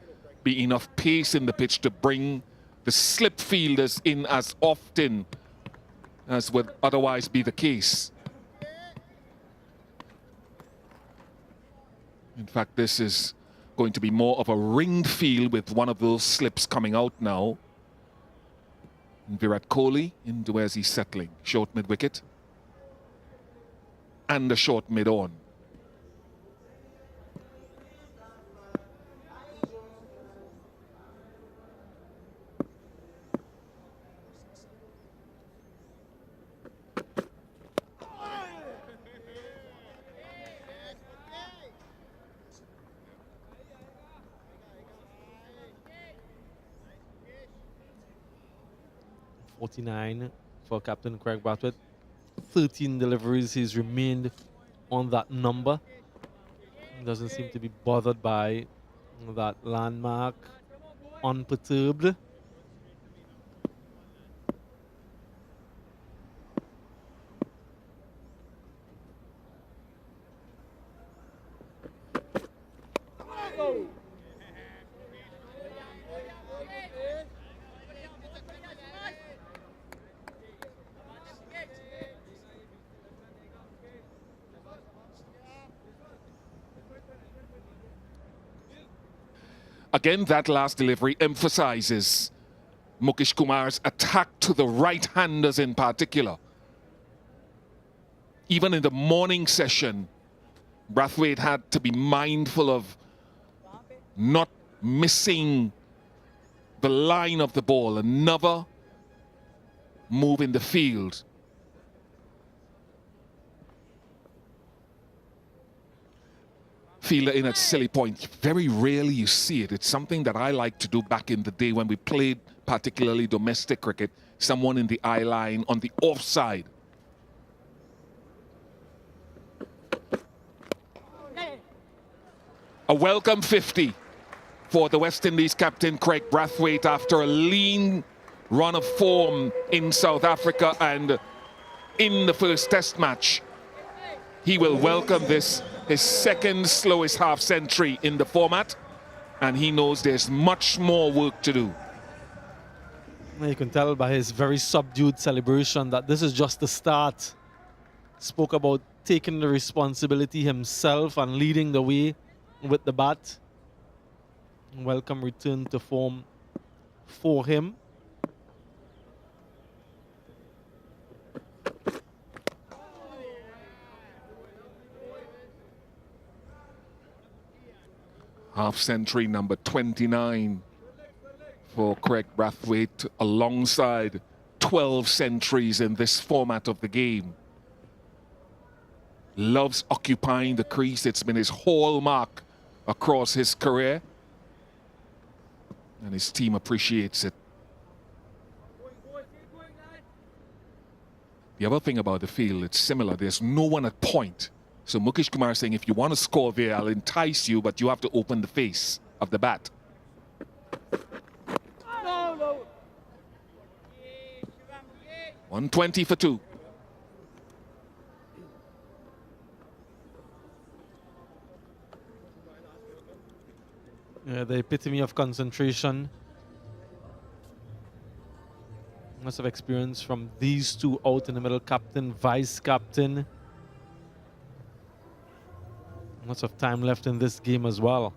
be enough pace in the pitch to bring the slip fielders in as often as would otherwise be the case. In fact, this is going to be more of a ringed field with one of those slips coming out now. And Virat Kohli into where's he settling? Short mid-wicket. And a short mid-on. .49 for Captain Craig Brathwaite. 13 deliveries, he's remained on that number. He doesn't seem to be bothered by that landmark, unperturbed. Again, that last delivery emphasizes Mukesh Kumar's attack to the right-handers in particular. Even in the morning session, Brathwaite had to be mindful of not missing the line of the ball. Another move in the field. Fielder in at silly point. Very rarely you see it. It's something that I like to do back in the day when we played particularly domestic cricket. Someone in the eye line on the offside. A welcome 50 for the West Indies captain Craig Brathwaite after a lean run of form in South Africa and in the first test match. He will welcome this, his second slowest half century in the format, and he knows there's much more work to do. You can tell by his very subdued celebration that this is just the start. Spoke about taking the responsibility himself and leading the way with the bat. Welcome return to form for him. Half century number 29 for Craig Brathwaite, alongside 12 centuries in this format of the game. Loves occupying the crease. It's been his hallmark across his career, and his team appreciates it. The other thing about the field, it's similar. There's no one at point. So Mukesh Kumar is saying, if you want to score there, I'll entice you, but you have to open the face of the bat. 120 for 2. Yeah, the epitome of concentration. Must have experience from these two out in the middle, captain, vice captain. Lots of time left in this game as well.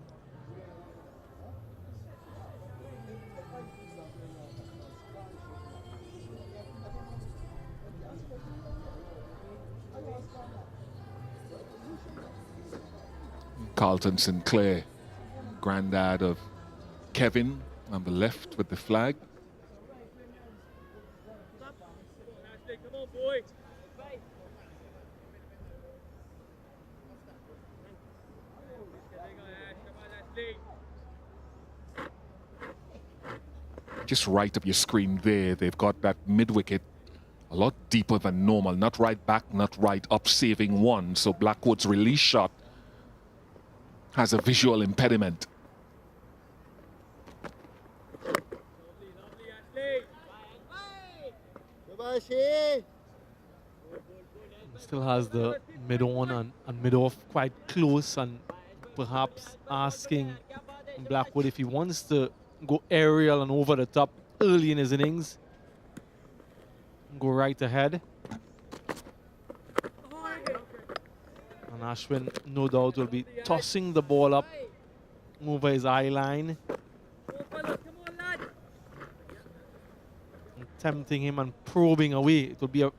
Carlton Sinclair, granddad of Kevin, on the left with the flag. Just right of your screen there, they've got that mid-wicket a lot deeper than normal. Not right back, not right up, saving one. So Blackwood's release shot has a visual impediment. Still has the mid-on and mid-off quite close, and perhaps asking Blackwood if he wants to go aerial and over the top early in his innings. Go right ahead. And Ashwin, no doubt, will be tossing the ball up over his eye line. And tempting him and probing away. It will be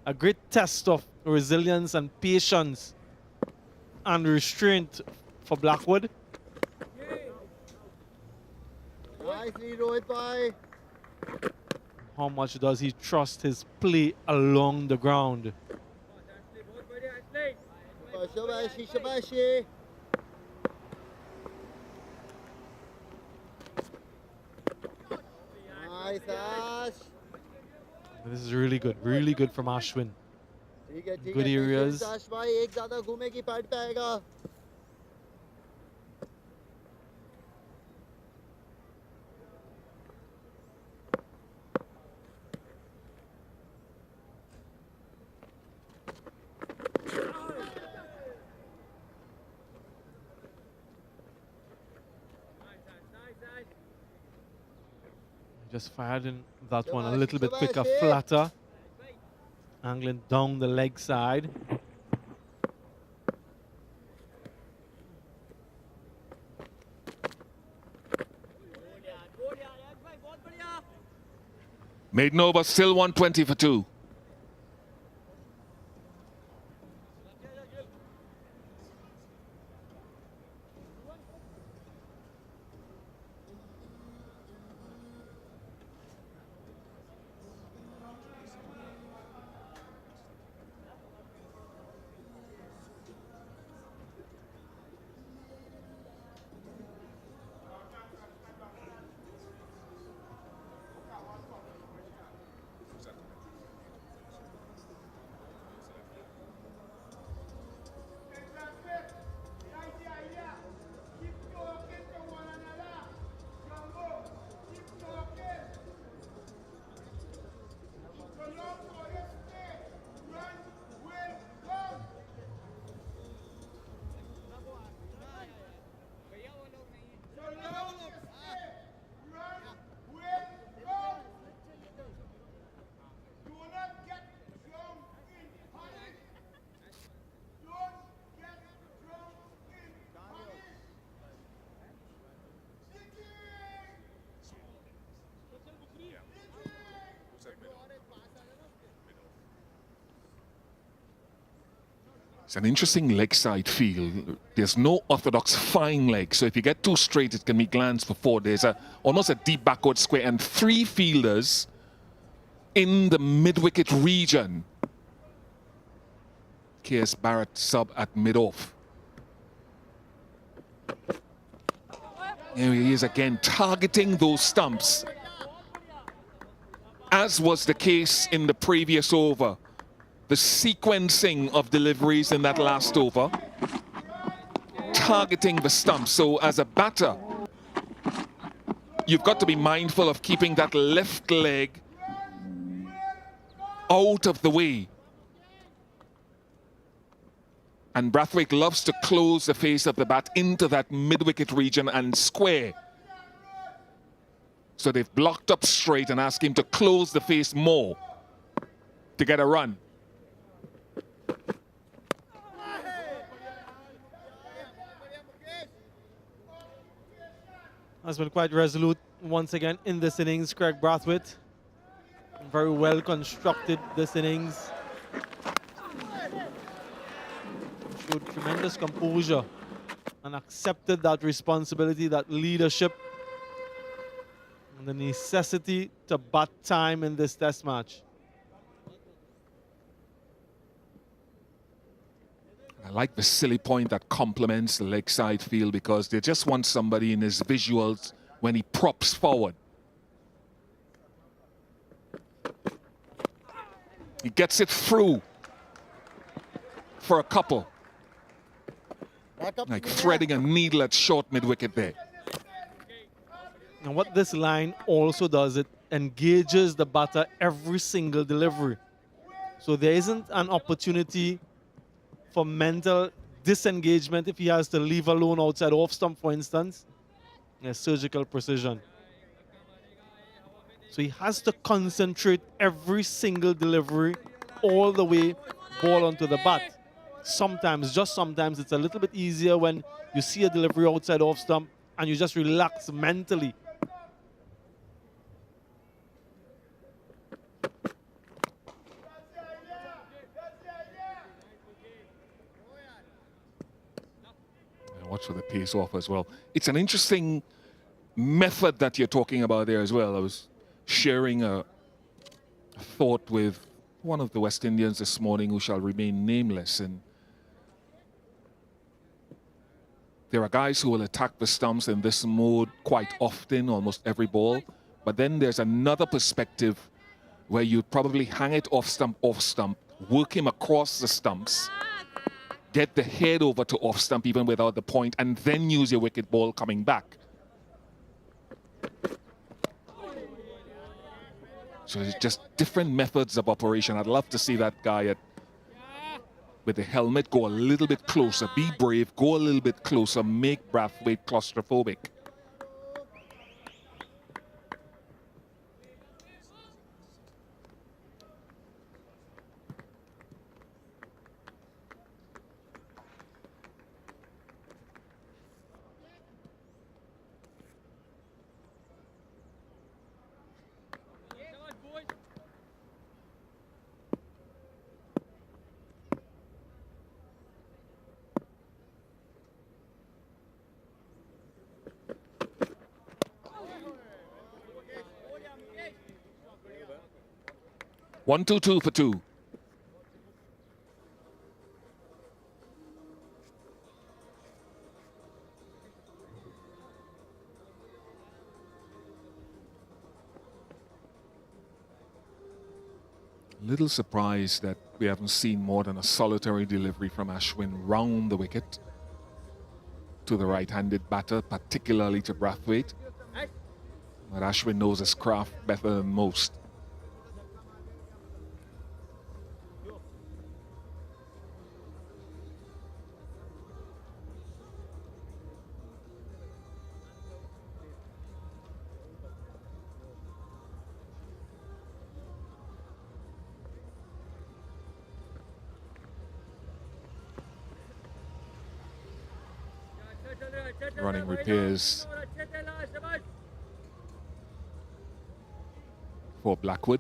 a great test of resilience and patience and restraint for Blackwood. Nicely, Rohit bhai. How much does he trust his play along the ground? Shabashi, shabashi. Nice, Ash. This is really good from Ashwin. Good areas. Ash bhai, ek zyada ghumegi pat pe aayega. Just fired in that one a little bit quicker, flatter. Angling down the leg side. Maiden over, still 120 for 2. It's an interesting leg side field. There's no orthodox fine leg, so if you get too straight, it can be glanced for four. There's almost a deep backward square and three fielders in the mid-wicket region. K.S. Barrett sub at mid-off. Here he is again, targeting those stumps, as was the case in the previous over. The sequencing of deliveries in that last over, targeting the stumps. So as a batter, you've got to be mindful of keeping that left leg out of the way. And Brathwaite loves to close the face of the bat into that mid-wicket region and square. So they've blocked up straight and asked him to close the face more to get a run. Has been quite resolute once again in this innings, Craig Brathwaite. Very well constructed this innings. Showed tremendous composure and accepted that responsibility, that leadership, and the necessity to bat time in this test match. I like the silly point that complements the leg side field, because they just want somebody in his visuals when he props forward. He gets it through for a couple. Like threading a needle at short mid-wicket there. And what this line also does, it engages the batter every single delivery. So there isn't an opportunity for mental disengagement if he has to leave alone outside off stump, for instance. Surgical precision. So he has to concentrate every single delivery all the way ball onto the bat. Sometimes, just sometimes, it's a little bit easier when you see a delivery outside off stump and you just relax mentally. Watch for the pace off as well. It's an interesting method that you're talking about there as well. I was sharing a thought with one of the West Indians this morning who shall remain nameless. And there are guys who will attack the stumps in this mode quite often, almost every ball. But then there's another perspective where you'd probably hang it off stump, work him across the stumps, get the head over to off stump even without the point, and then use your wicket ball coming back. So it's just different methods of operation. I'd love to see that guy with the helmet go a little bit closer. Be brave, go a little bit closer, make Brathwaite claustrophobic. One, two for two. Little surprised that we haven't seen more than a solitary delivery from Ashwin round the wicket to the right-handed batter, particularly to Brathwaite. But Ashwin knows his craft better than most. Running repairs for Blackwood.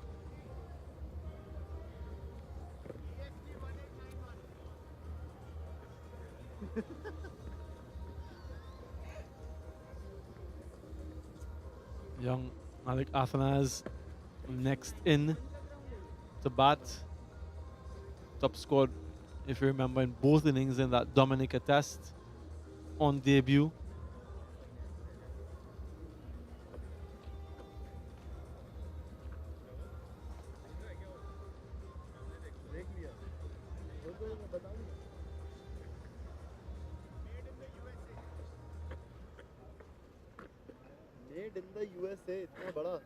Young Malik Athanas next in to bat. Top scored, if you remember, in both innings in that Dominica test on debut. Made in the USA, इतना बड़ा.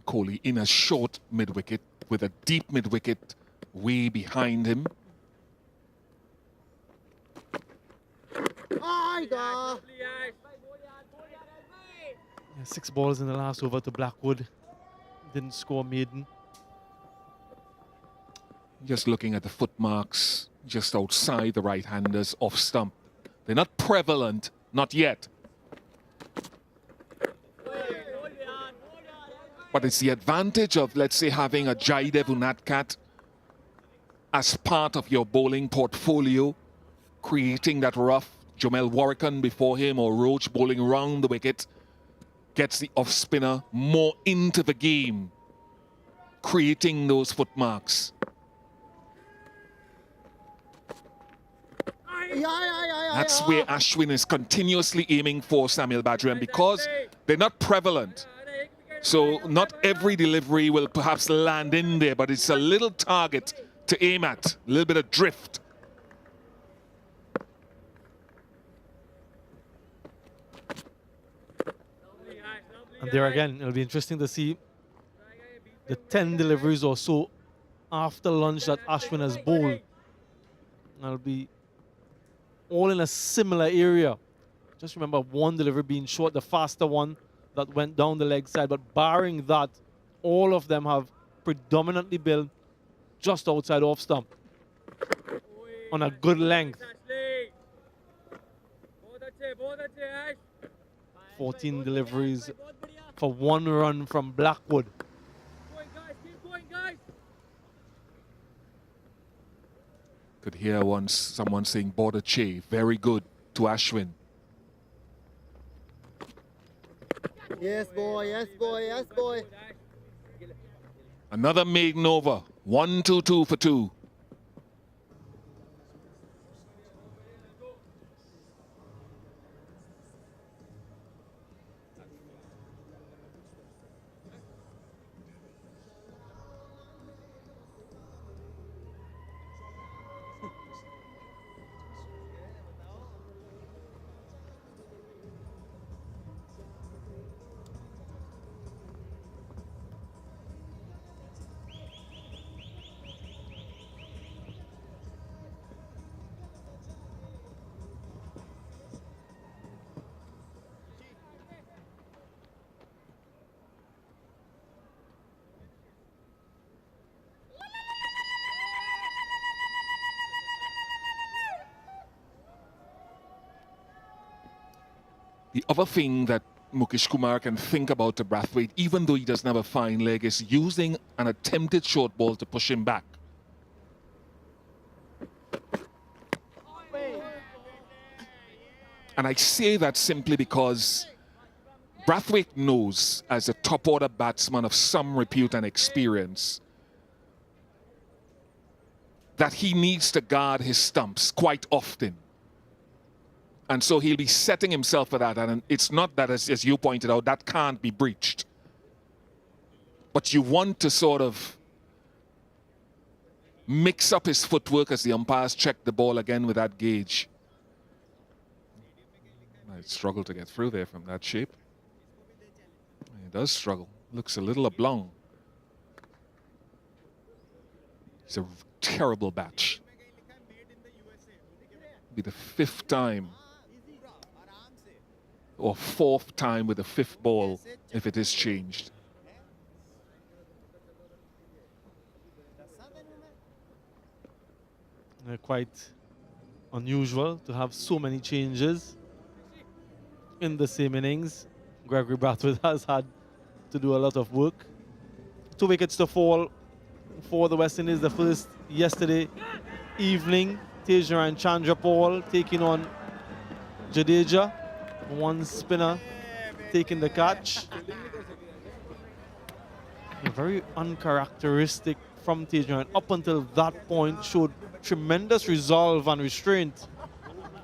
Kohli in a short mid-wicket with a deep mid-wicket way behind him. Yeah, 6 balls in the last over to Blackwood. Didn't score maiden. Just looking at the footmarks just outside the right-handers off stump. They're not prevalent, not yet. But it's the advantage of, let's say, having a Jaydev Unadkat as part of your bowling portfolio, creating that rough. Jamel Warrican before him, or Roach bowling round the wicket, gets the off-spinner more into the game, creating those footmarks. That's where Ashwin is continuously aiming for Samuel Badri, and because they're not prevalent, so not every delivery will perhaps land in there, but it's a little target to aim at, a little bit of drift. And there again, it'll be interesting to see the 10 deliveries or so after lunch that Ashwin has bowled. That'll be all in a similar area. Just remember one delivery being short, the faster one that went down the leg side. But barring that, all of them have predominantly been just outside off stump on a good length. 14 deliveries for 1 run from Blackwood. Could hear once someone saying border che, very good to Ashwin. Yes, boy, yes, boy, yes, boy. Another maiden over, 1-2-2 for 2. The other thing that Mukesh Kumar can think about to Brathwaite, even though he doesn't have a fine leg, is using an attempted short ball to push him back. And I say that simply because Brathwaite knows, as a top-order batsman of some repute and experience, that he needs to guard his stumps quite often. And so he'll be setting himself for that. And it's not that, as you pointed out, that can't be breached. But you want to sort of mix up his footwork as the umpires check the ball again with that gauge. I struggle to get through there from that shape. He does struggle. Looks a little oblong. It's a terrible batch. It'll be the 5th time. Or 4th time with the 5th ball if it is changed. Quite unusual to have so many changes in the same innings. Gregory Brathwaite has had to do a lot of work. 2 wickets to fall for the West Indies. The first yesterday evening. Tejaran Chandrapaul taking on Jadeja. One spinner taking the catch. Very uncharacteristic from Tejaran. Up until that point, showed tremendous resolve and restraint.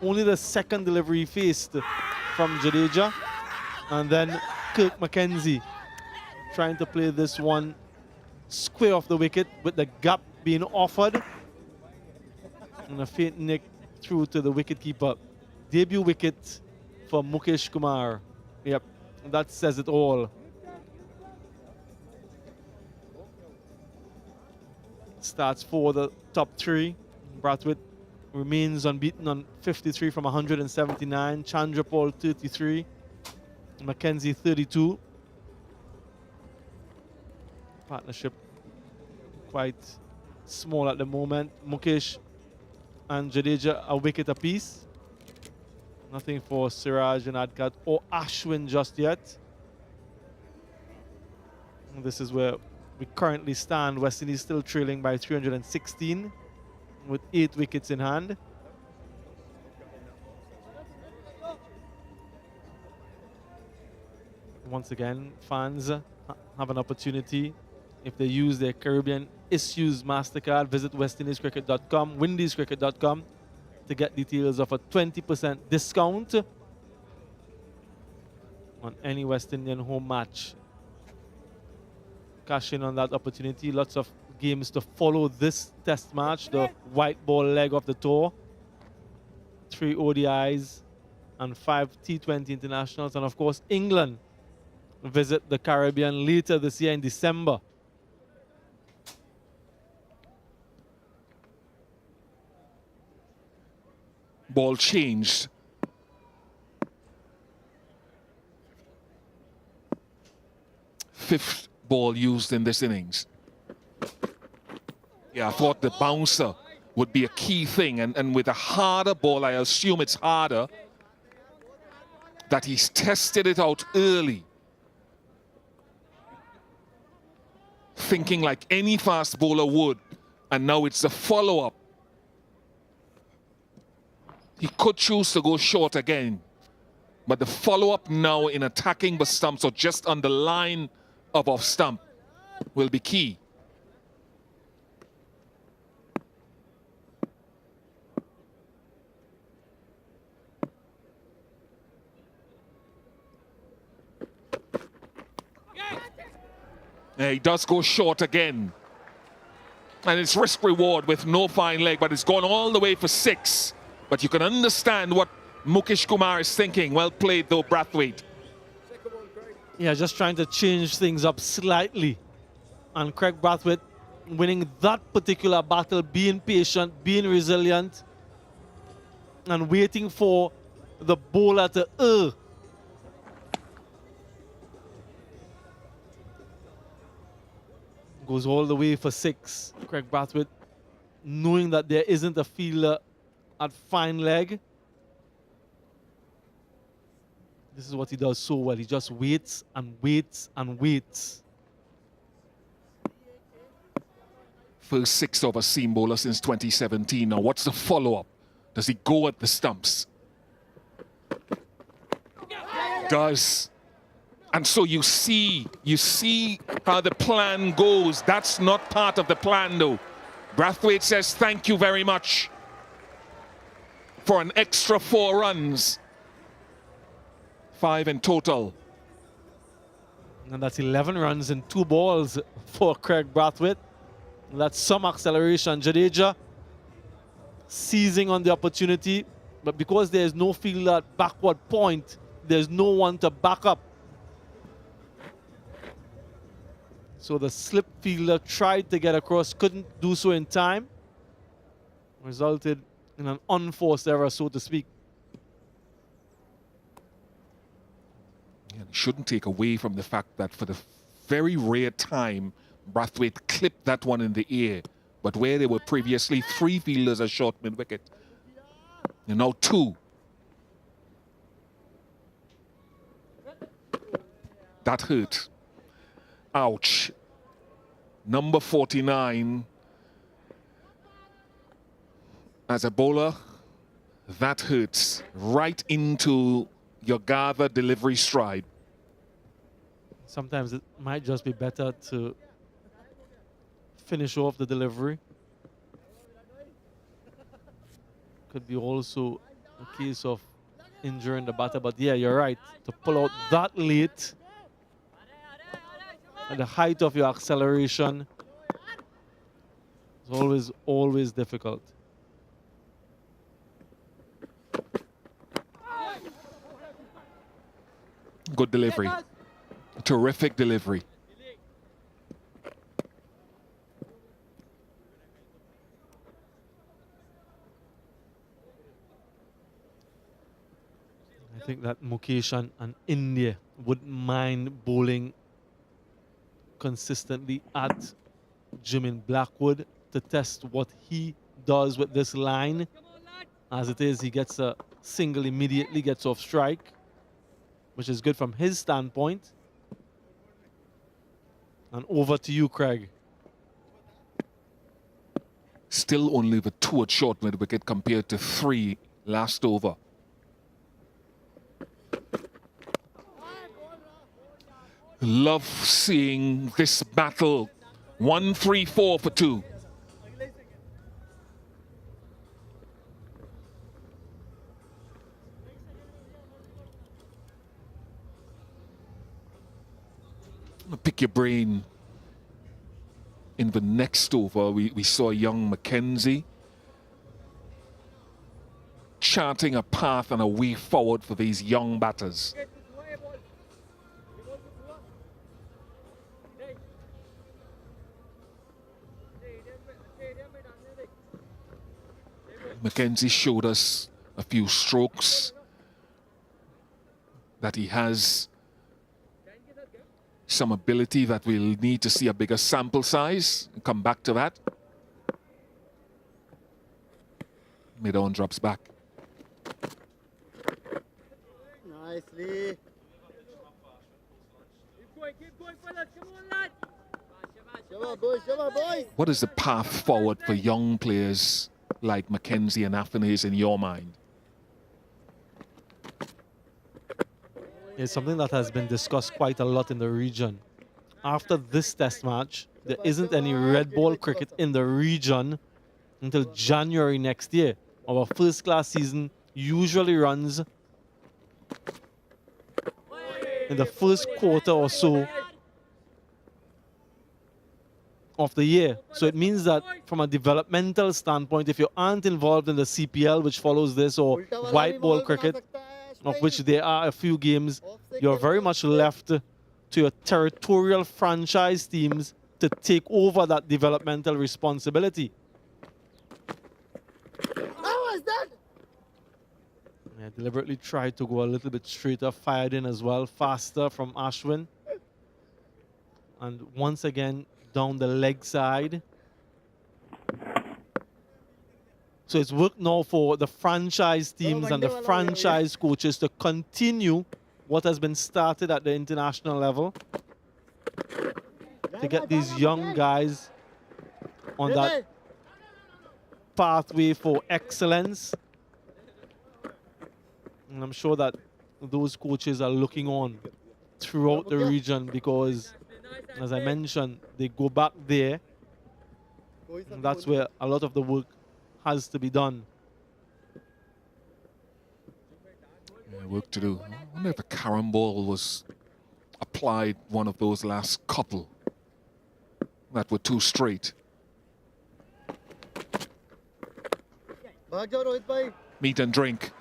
Only the second delivery faced from Jadeja. And then Kirk McKenzie trying to play this one square off the wicket with the gap being offered. And a faint nick through to the wicketkeeper. Debut wicket for Mukesh Kumar. Yep, that says it all. Starts for the top 3. Brathwaite remains unbeaten on 53 from 179. Chandrapaul 33. McKenzie 32. Partnership quite small at the moment. Mukesh and Jadeja a wicket apiece. Nothing for Siraj Unadkat or Ashwin just yet. And this is where we currently stand. West Indies still trailing by 316 with 8 wickets in hand. Once again, fans have an opportunity. If they use their Caribbean Issues MasterCard, visit westindiescricket.com, windiescricket.com to get details of a 20% discount on any West Indian home match. Cash in on that opportunity. Lots of games to follow this test match, the white ball leg of the tour. 3 ODIs and 5 T20 internationals. And of course, England visit the Caribbean later this year in December. Ball changed. Fifth ball used in this innings. Yeah, I thought the bouncer would be a key thing, and with a harder ball, I assume it's harder, that he's tested it out early, thinking like any fast bowler would, and now it's the follow-up. He could choose to go short again, but the follow-up now in attacking the stumps or just on the line of off stump will be key. Yeah, he does go short again. And it's risk reward with no fine leg, but it's gone all the way for 6. But you can understand what Mukesh Kumar is thinking. Well played though, Brathwaite. Yeah, just trying to change things up slightly. And Craig Brathwaite winning that particular battle, being patient, being resilient, and waiting for the bowler to Goes all the way for 6. Craig Brathwaite knowing that there isn't a fielder at fine leg. This is what he does so well. He just waits and waits and waits. First 6 over seam bowler since 2017. Now what's the follow-up? Does he go at the stumps? Does. And so you see how the plan goes. That's not part of the plan though. Brathwaite says thank you very much for an extra 4 runs. 5 in total. And that's 11 runs in 2 balls for Craig Brathwaite. And that's some acceleration. Jadeja seizing on the opportunity, but because there's no fielder at backward point, there's no one to back up. So the slip fielder tried to get across, couldn't do so in time. Resulted in an unforced error, so to speak. Yeah, shouldn't take away from the fact that for the very rare time, Brathwaite clipped that one in the air. But where there were previously 3 fielders a short mid-wicket, And now 2. That hurt. Ouch. Number 49. As a bowler, that hurts right into your gather delivery stride. Sometimes it might just be better to finish off the delivery. Could be also a case of injuring the batter, but yeah, you're right. To pull out that late at the height of your acceleration is always difficult. Good delivery. Terrific delivery. I think that Mukesh and India wouldn't mind bowling consistently at Jimin Blackwood to test what he does with this line. As it is, he gets a single immediately, gets off strike, which is good from his standpoint. And over to you, Craig. Still only with 2 at short mid-wicket compared to 3 last over. Love seeing this battle. 1-3-4 for 2. Pick your brain. In the next over, we saw young McKenzie charting a path and a way forward for these young batters. McKenzie showed us a few strokes that he has some ability that we'll need to see a bigger sample size. Come back to that. Mid-on drops back. Nicely. What is the path forward for young players like McKenzie and Athanaze in your mind? It's something that has been discussed quite a lot in the region. After this test match, there isn't any red ball cricket in the region until January next year. Our first class season usually runs in the first quarter or so of the year. So it means that from a developmental standpoint, if you aren't involved in the CPL, which follows this, or white ball cricket, of which there are a few games, you're very much left to your territorial franchise teams to take over that developmental responsibility. How was that? I deliberately tried to go a little bit straighter, fired in as well, faster from Ashwin. And once again, down the leg side. So it's worked now for the franchise teams and the franchise coaches to continue what has been started at the international level, to get these young guys on that pathway for excellence. And I'm sure that those coaches are looking on throughout the region because, as I mentioned, they go back there, and that's where a lot of the work has to be done. Yeah, work to do. I wonder if a carom ball was applied one of those last couple that were too straight. Meat and drink.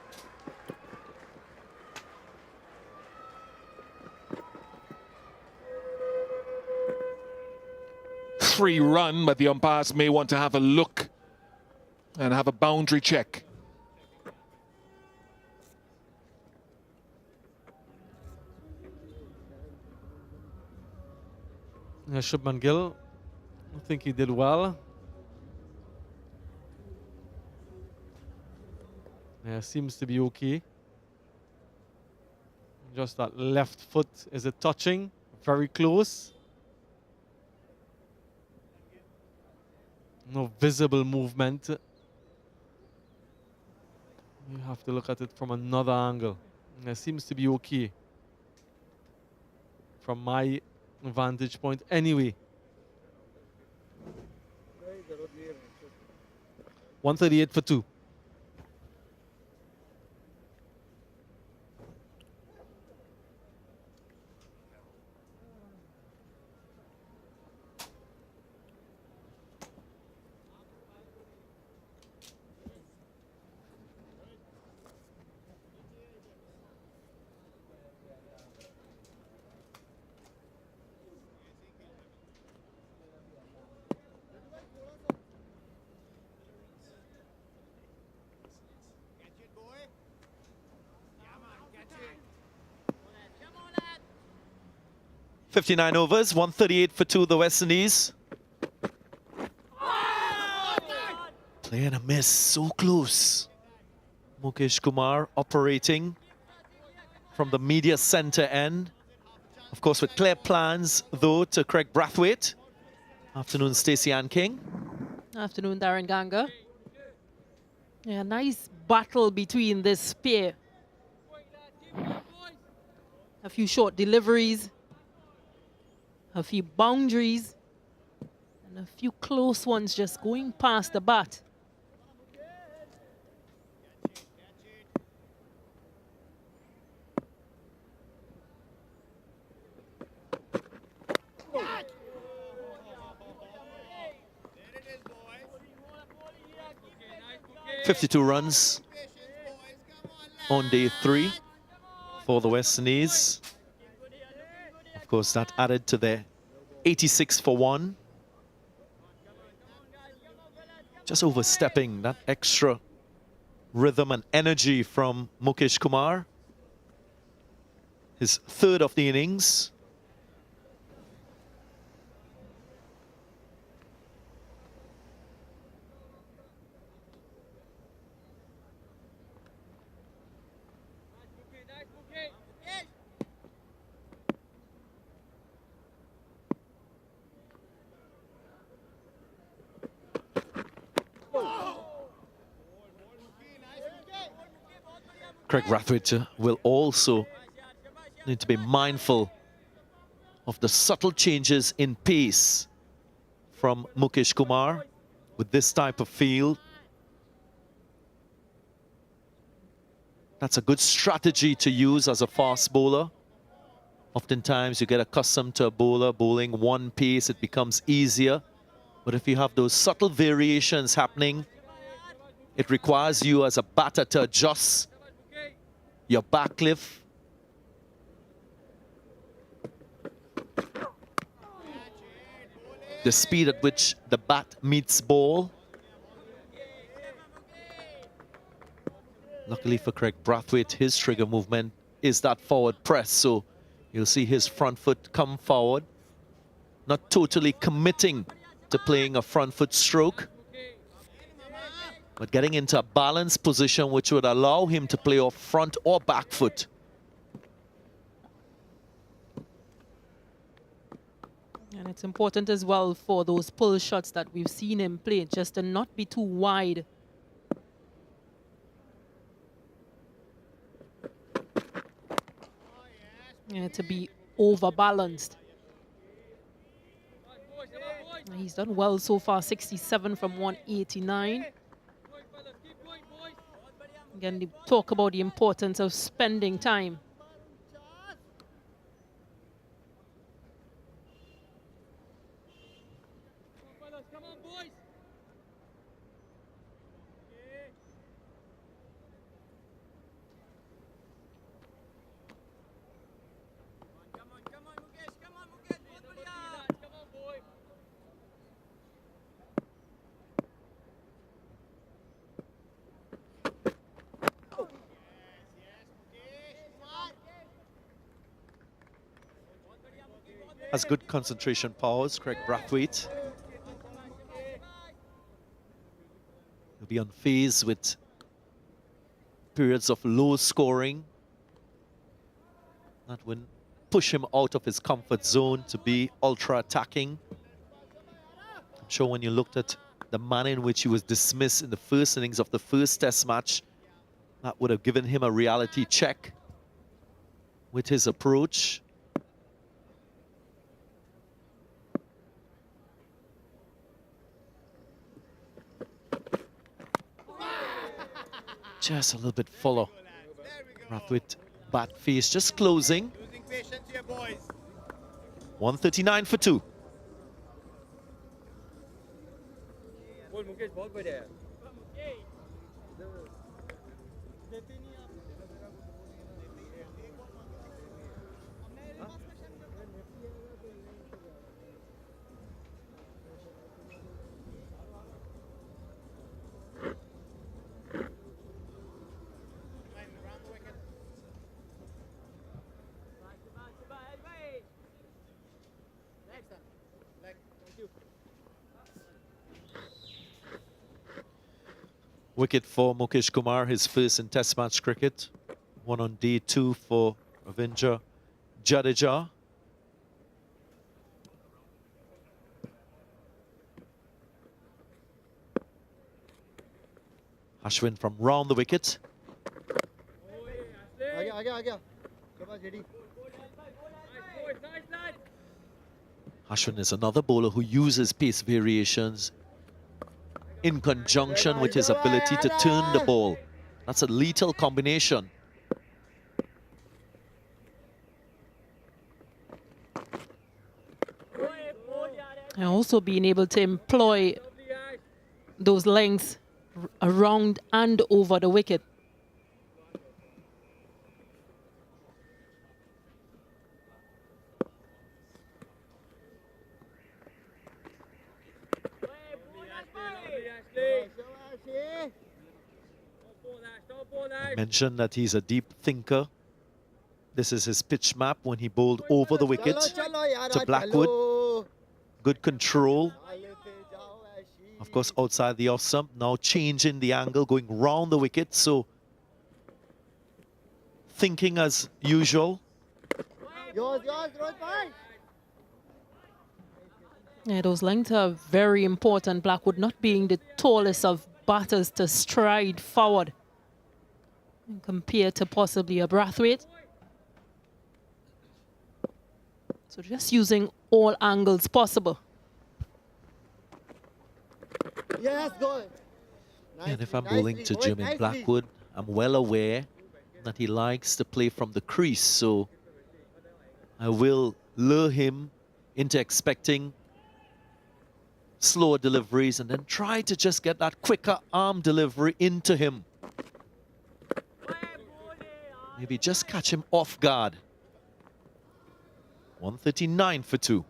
Free run, but the umpires may want to have a look and have a boundary check. Yeah, Shubman Gill, I think he did well. Yeah, seems to be okay. Just that left foot, is it touching? Very close. No visible movement. You have to look at it from another angle. It seems to be okay from my vantage point anyway. 138 for 2. .59 overs, 138 for 2, the West Indies. Play and a miss, so close. Mukesh Kumar operating from the media center end. Of course, with clear plans, though, to Craig Brathwaite. Afternoon, Stacey Ann King. Afternoon, Darren Ganga. Yeah, nice battle between this pair. A few short deliveries, a few boundaries, and a few close ones just going past the bat. .52 runs on day 3 for the West Indies. Of course, that added to their 86 for 1. Just overstepping that extra rhythm and energy from Mukesh Kumar. His 3rd of the innings. Craig Brathwaite will also need to be mindful of the subtle changes in pace from Mukesh Kumar with this type of field. That's a good strategy to use as a fast bowler. Oftentimes you get accustomed to a bowler bowling one pace, it becomes easier. But if you have those subtle variations happening, it requires you as a batter to adjust your back lift. The speed at which the bat meets ball. Luckily for Craig Brathwaite, his trigger movement is that forward press, so you'll see his front foot come forward. Not totally committing to playing a front foot stroke, but getting into a balanced position which would allow him to play off front or back foot. And it's important as well for those pull shots that we've seen him play, just to not be too wide. Yeah, to be overbalanced. He's done well so far, 67 from 189. Again, they talk about the importance of spending time. Has good concentration powers, Craig Brathwaite. He'll be on phase with periods of low scoring. That would push him out of his comfort zone to be ultra attacking. I'm sure when you looked at the manner in which he was dismissed in the first innings of the first Test match, that would have given him a reality check with his approach. Just a little bit fuller. Brathwaite bat face just closing. 139 for 2. Wicket for Mukesh Kumar, his first in Test match cricket. One on day 2 for Ravindra Jadeja. Ashwin from round the wicket. Ashwin is another bowler who uses pace variations in conjunction with his ability to turn the ball. That's a lethal combination. And also being able to employ those lengths around and over the wicket. I mentioned that he's a deep thinker. This is his pitch map when he bowled over the wicket to Blackwood. Good control. Of course, outside the off stump, now changing the angle, going round the wicket. So, thinking as usual. Yeah, those lengths are very important. Blackwood not being the tallest of batters to stride forward compared to possibly a Brathwaite. So just using all angles possible. Yes, go. And if I'm bowling to Jermaine Blackwood, I'm well aware that he likes to play from the crease. So I will lure him into expecting slower deliveries and then try to just get that quicker arm delivery into him. Maybe just catch him off guard. 139 for 2.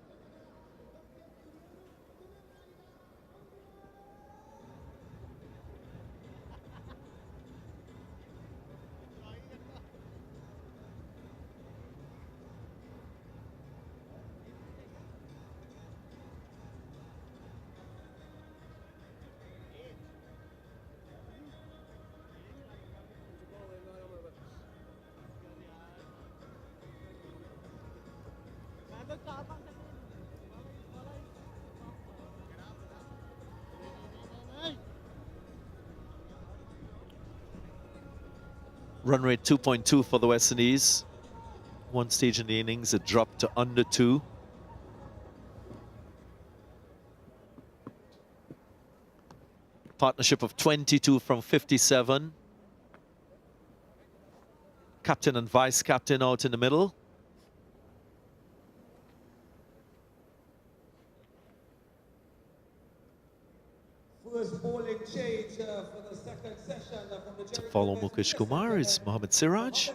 Run rate 2.2 for the West Indies. One stage in the innings, it dropped to under 2. Partnership of 22 from 57. Captain and vice captain out in the middle. First bowling change for the second session from the To follow Mukesh Kumar is Mohammad Siraj.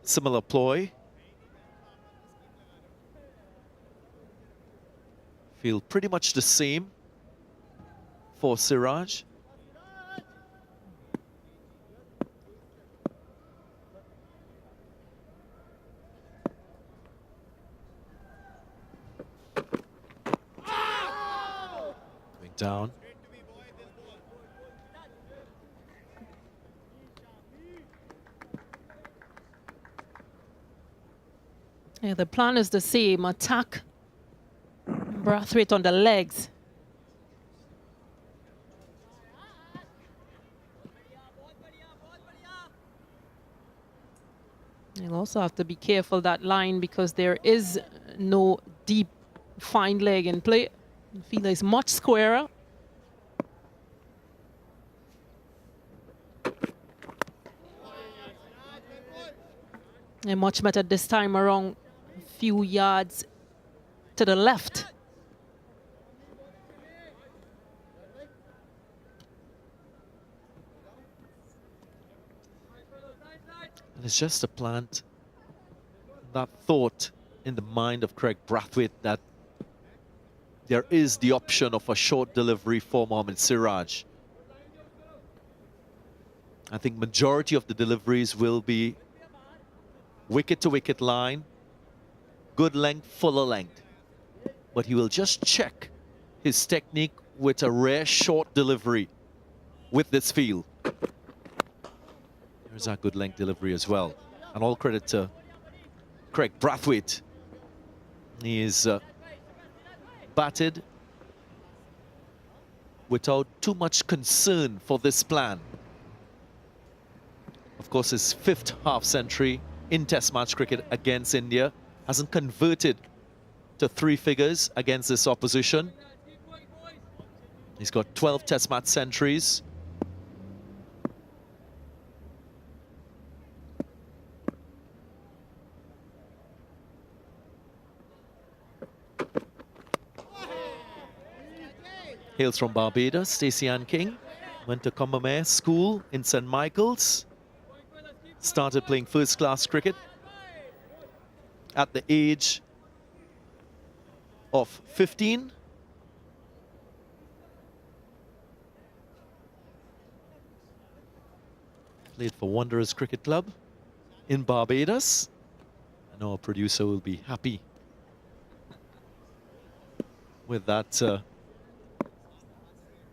Similar ploy. Feel pretty much the same for Siraj. down. Yeah, the plan is the same. Attack Brathwaite on the legs. You'll also have to be careful that line because there is no deep fine leg in play. The fielder is much squarer. And much better this time around, a few yards to the left. And it's just a plant, that thought in the mind of Craig Brathwaite that there is the option of a short delivery for Mohammad Siraj. I think majority of the deliveries will be wicket to wicket line, good length, fuller length. But he will just check his technique with a rare short delivery with this field. There's our good length delivery as well. And all credit to Craig Brathwaite. He is batted without too much concern for this plan. Of course, his 5th half-century in Test match cricket against India. Hasn't converted to 3 figures against this opposition. He's got 12 Test match centuries. Hails from Barbados, Stacey Ann King. Went to Combermere School in St. Michael's. Started playing first-class cricket at the age of 15. Played for Wanderers Cricket Club in Barbados. I know our producer will be happy with that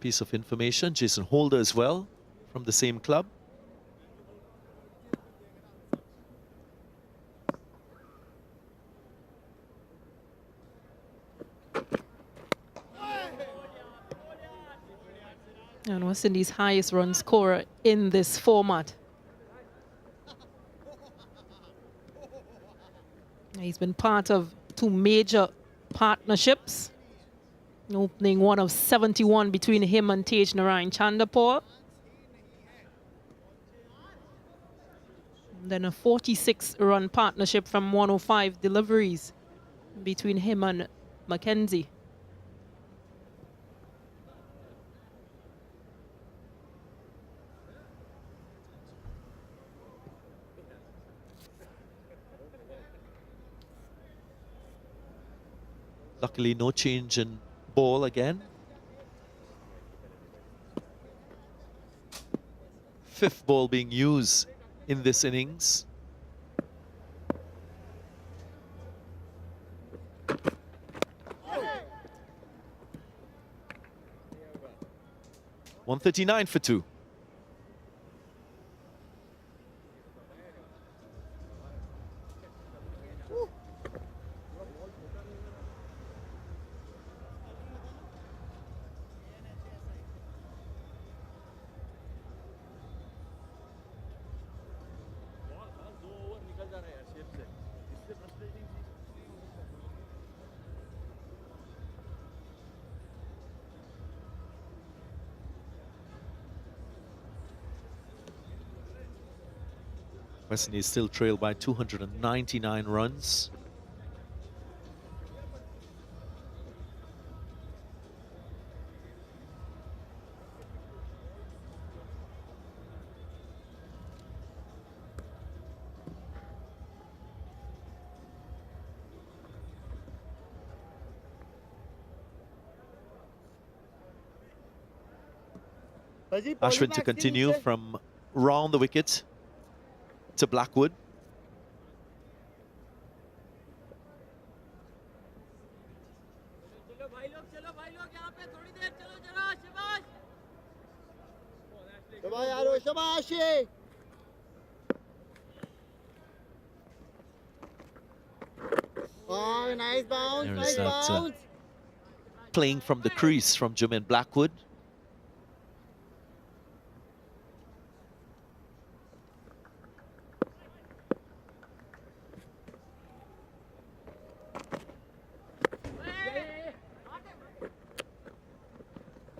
piece of information. Jason Holder as well from the same club. And West Indies' highest run scorer in this format. He's been part of 2 major partnerships. Opening one of 71 between him and Tej Narayan Chanderpaul. And then a 46-run partnership from 105 deliveries between him and McKenzie. Luckily, no change in ball again. 5th ball being used in this innings. .139 for 2. West Indies still trailed by 299 runs. Ashwin to continue from round the wicket to Blackwood. Oh, nice bounce, There nice is that bounce. playing from the crease from Jermaine Blackwood.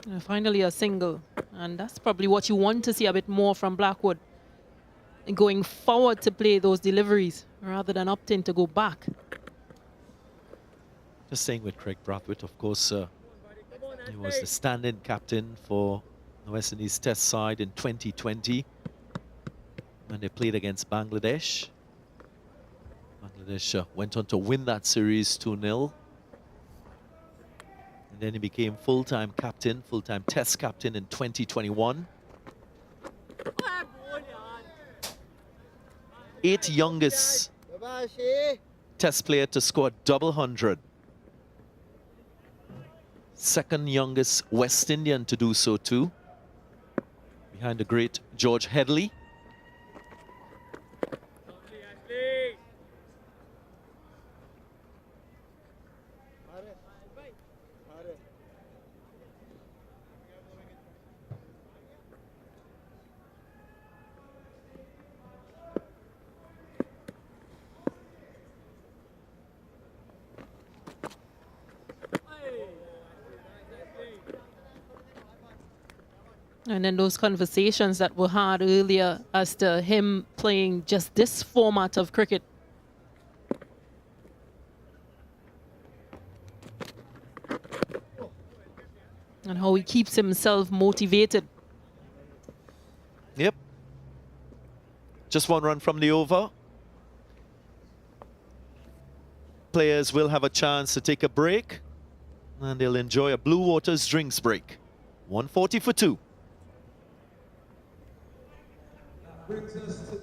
And finally a single, and that's probably what you want to see a bit more from Blackwood, going forward to play those deliveries rather than opting to go back. Just saying with Craig Brathwaite, of course, he was the stand-in captain for the West Indies Test side in 2020 when they played against Bangladesh. Bangladesh went on to win that series 2-0. And then he became full-time captain, full-time Test captain in 2021. 8th youngest Test player to score double 100. 2nd youngest West Indian to do so too, behind the great George Headley. And then those conversations that were had earlier as to him playing just this format of cricket. And how he keeps himself motivated. Yep. Just 1 run from the over. Players will have a chance to take a break, and they'll enjoy a Blue Waters drinks break. 140 for 2. Brings us to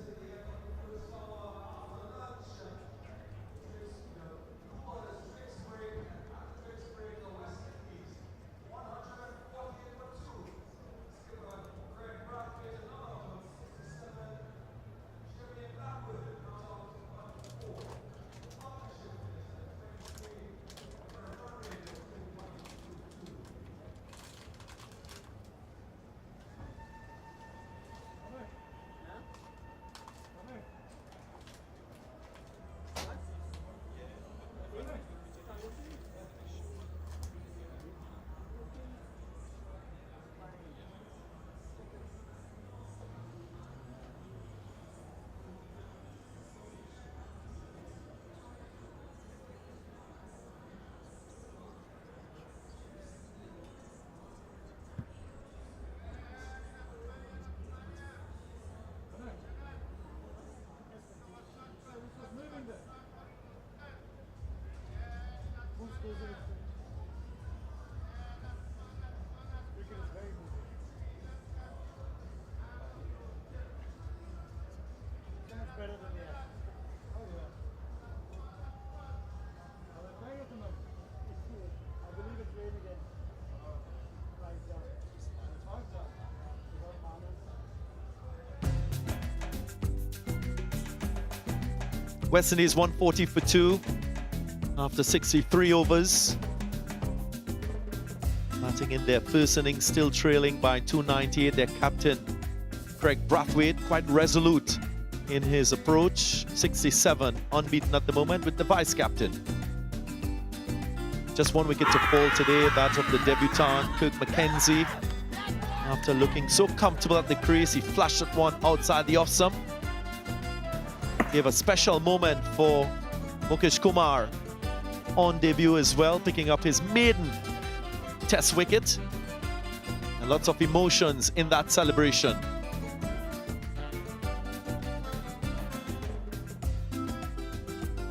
West Indies 140 for 2 after 63 overs. Batting in their first innings, still trailing by 298. Their captain, Craig Brathwaite, quite resolute in his approach. 67, unbeaten at the moment with the vice-captain. Just 1 wicket to fall today, that of the debutant, Kirk McKenzie. After looking so comfortable at the crease, he flashed at one outside the off-stump. Gave a special moment for Mukesh Kumar on debut as well, picking up his maiden Test wicket. And lots of emotions in that celebration.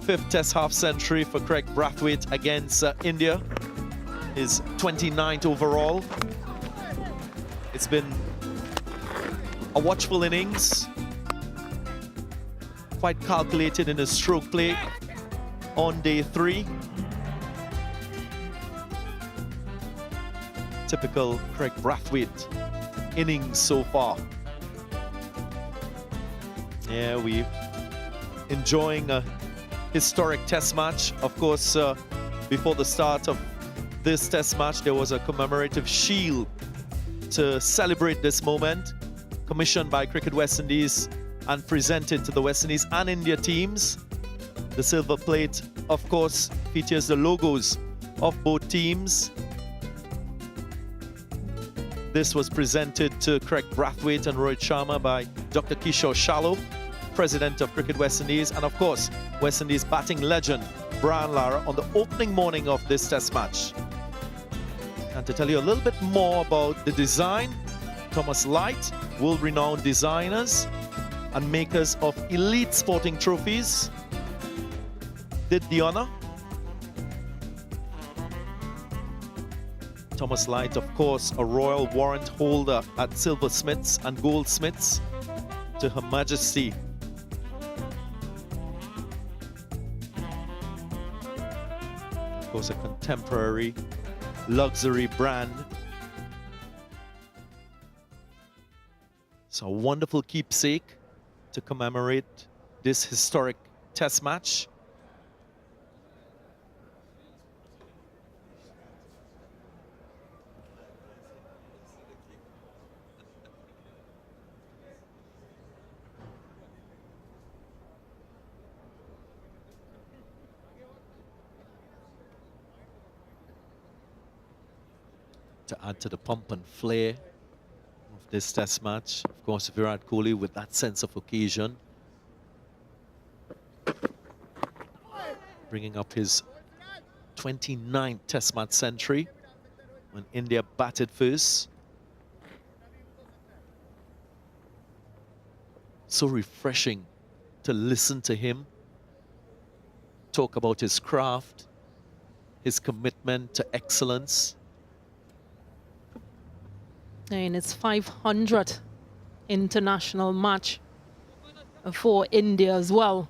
Fifth Test half-century for Craig Brathwaite against India. His 29th overall. It's been a watchful innings. Quite calculated in his stroke play on day 3. typical Craig Brathwaite innings so far. Yeah, we enjoying a historic test match. Of course, before the start of this test match, there was a commemorative shield to celebrate this moment, commissioned by Cricket West Indies and presented to the West Indies and India teams. The silver plate, of course, features the logos of both teams. This was presented to Craig Brathwaite and Rohit Sharma by Dr. Kishore Shallow, President of Cricket West Indies, and of course, West Indies batting legend Brian Lara on the opening morning of this test match. And to tell you a little bit more about the design, Thomas Light, world-renowned designers and makers of elite sporting trophies, did the honor. Thomas Light, of course, a royal warrant holder at silversmiths and goldsmiths to Her Majesty. Of course, a contemporary luxury brand. So a wonderful keepsake to commemorate this historic test match. To add to the pomp and flair of this test match, of course, Virat Kohli with that sense of occasion, bringing up his 29th test match century when India batted first. So refreshing to listen to him talk about his craft, his commitment to excellence. And it's 500th international match for India as well.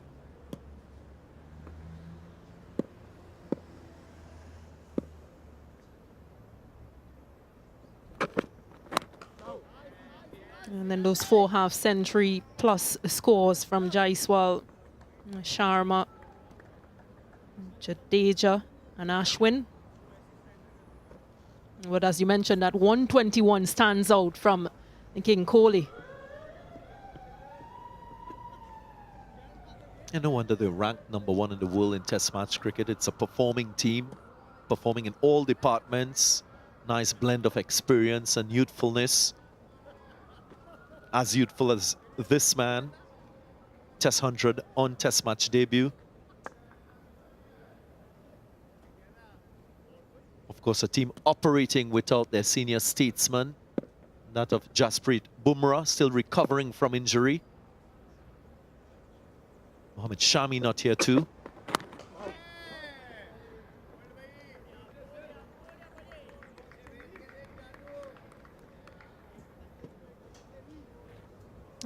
And then those 4 half-century plus scores from Jaiswal, Sharma, Jadeja and Ashwin. But as you mentioned, that 121 stands out from King Kohli. And no wonder they're ranked #1 in the world in Test match cricket. It's a performing team, performing in all departments. Nice blend of experience and youthfulness. As youthful as this man. Test 100 on Test match debut. Of course, a team operating without their senior statesman, that of Jasprit Bumrah, still recovering from injury. Mohammad Shami not here too.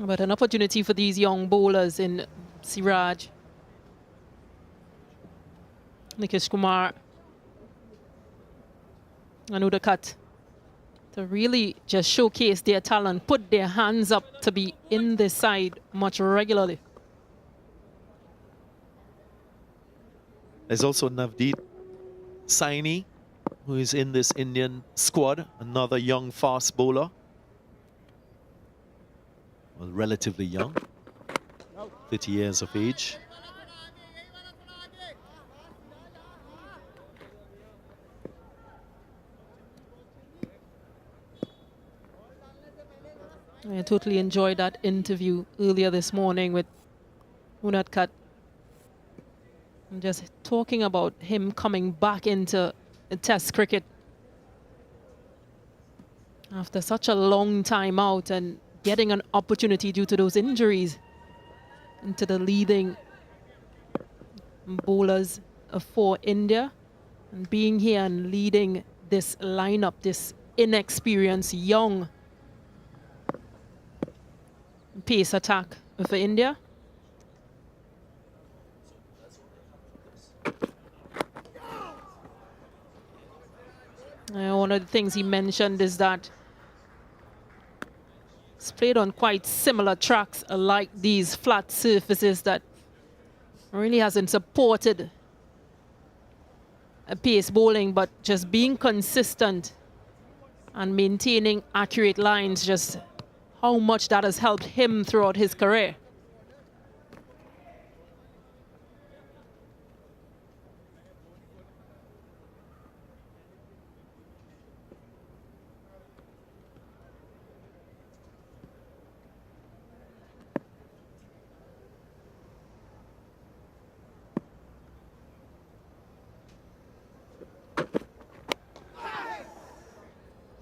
But an opportunity for these young bowlers in Siraj, Mukesh Kumar, and Unadkat to really just showcase their talent, put their hands up to be in this side much regularly. There's also Navdeep Saini, who is in this Indian squad, another young fast bowler. Well, relatively young, 30 years of age. I totally enjoyed that interview earlier this morning with Unadkat. And just talking about him coming back into Test cricket after such a long time out and getting an opportunity due to those injuries into the leading bowlers for India, and being here and leading this lineup, this inexperienced young pace attack for India. One of the things he mentioned is that it's played on quite similar tracks, like these flat surfaces that really hasn't supported a pace bowling, but just being consistent and maintaining accurate lines, just how much that has helped him throughout his career.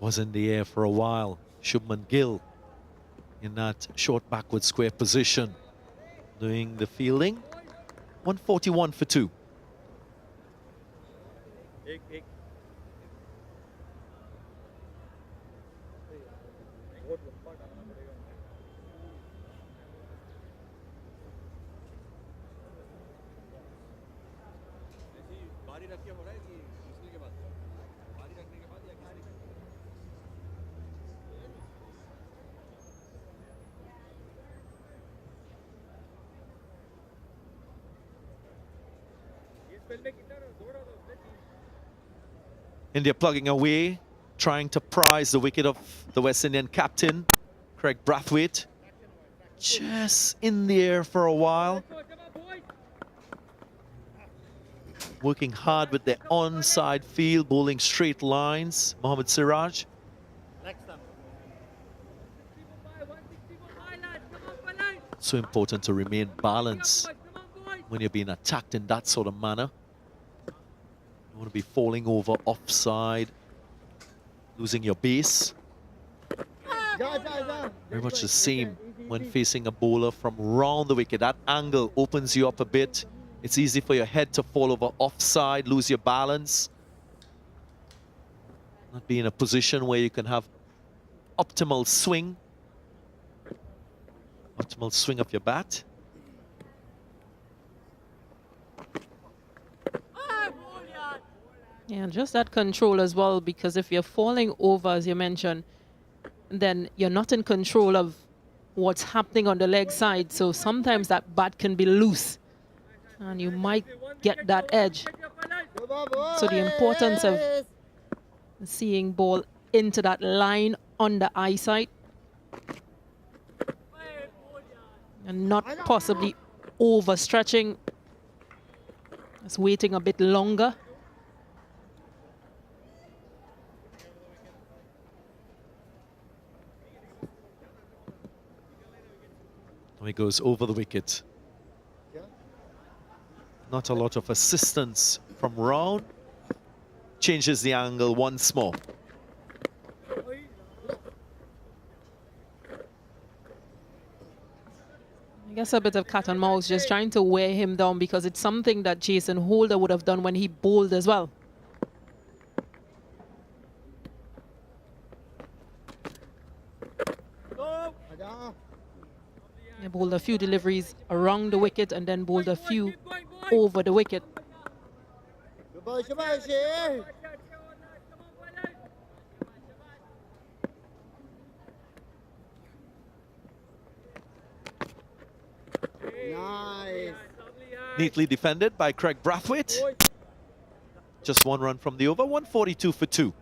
Was in the air for a while. Shubman Gill in that short backward square position, doing the fielding. 141 for 2. India plugging away, trying to prize the wicket of the West Indian captain, Craig Brathwaite. Just in the air for a while. Working hard with their onside field, bowling straight lines. Mohammad Siraj. So important to remain balanced when you're being attacked in that sort of manner. You want to be falling over offside, losing your base. Very much the same when facing a bowler from round the wicket. That angle opens you up a bit. It's easy for your head to fall over offside, lose your balance. Not be in a position where you can have optimal swing. Optimal swing of your bat. Yeah, just that control as well, because if you're falling over, as you mentioned, then you're not in control of what's happening on the leg side. So sometimes that bat can be loose and you might get that edge. So the importance of seeing ball into that line on the eyesight and not possibly overstretching, just waiting a bit longer. He goes over the wicket. Not a lot of assistance from round. Changes the angle once more. I guess a bit of cat and mouse, just trying to wear him down, because it's something that Jason Holder would have done when he bowled as well. He bowled a few deliveries around the wicket and then bowled a few over the wicket. Nice. Neatly defended by Craig Brathwaite. Just one run from the over, 142 for 2.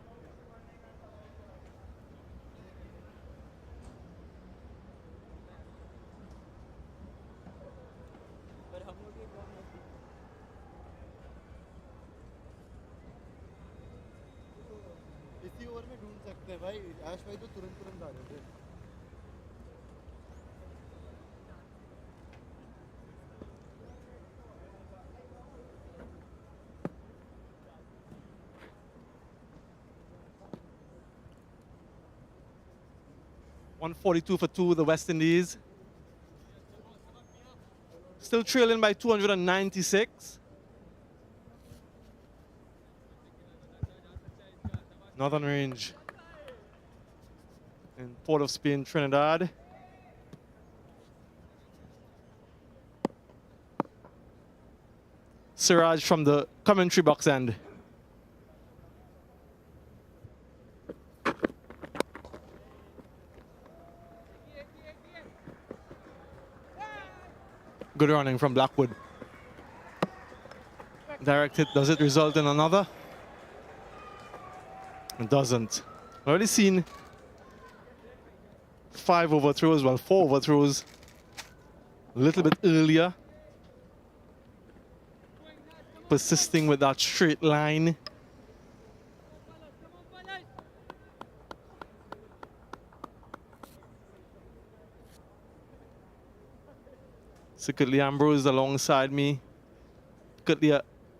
इसी over में ढूंढ सकते हैं भाई, आश भाई तो तुरंत आ रहे थे। .142 for 2, the West Indies. Still trailing by 296. Northern Range in Port of Spain, Trinidad. Siraj from the commentary box end. Good running from Blackwood. Direct hit, does it result in another? It doesn't. Already seen 5 overthrows, well, 4 overthrows a little bit earlier. Persisting with that straight line. Secretly Ambrose alongside me. Secretly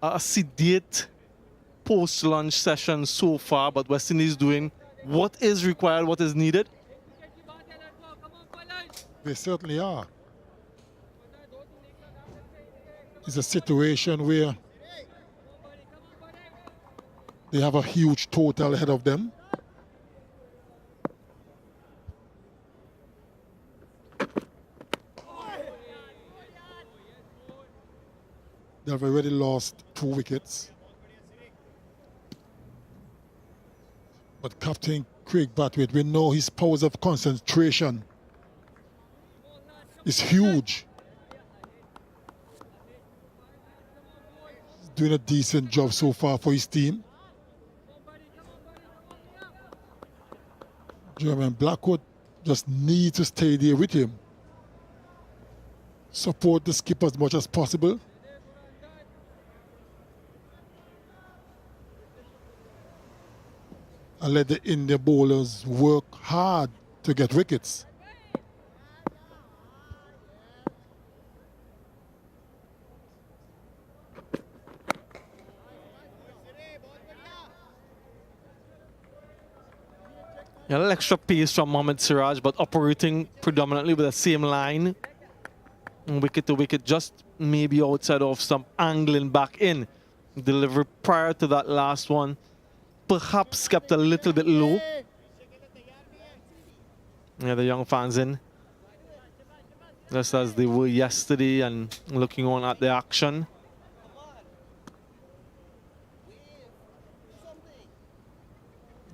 a sedate post-lunch session so far, but West Indies doing what is required, what is needed. They certainly are. It's a situation where they have a huge total ahead of them. They've already lost 2 wickets. But Captain Craig Brathwaite, we know his powers of concentration is huge. He's doing a decent job so far for his team. German Blackwood just needs to stay there with him. Support the skipper as much as possible. And let the India bowlers work hard to get wickets. A little extra pace from Mohammad Siraj, but operating predominantly with the same line. And wicket to wicket, just maybe outside of some angling back in. Delivery prior to that last one, perhaps kept a little bit low. Yeah, the young fans in. Just as they were yesterday and looking on at the action.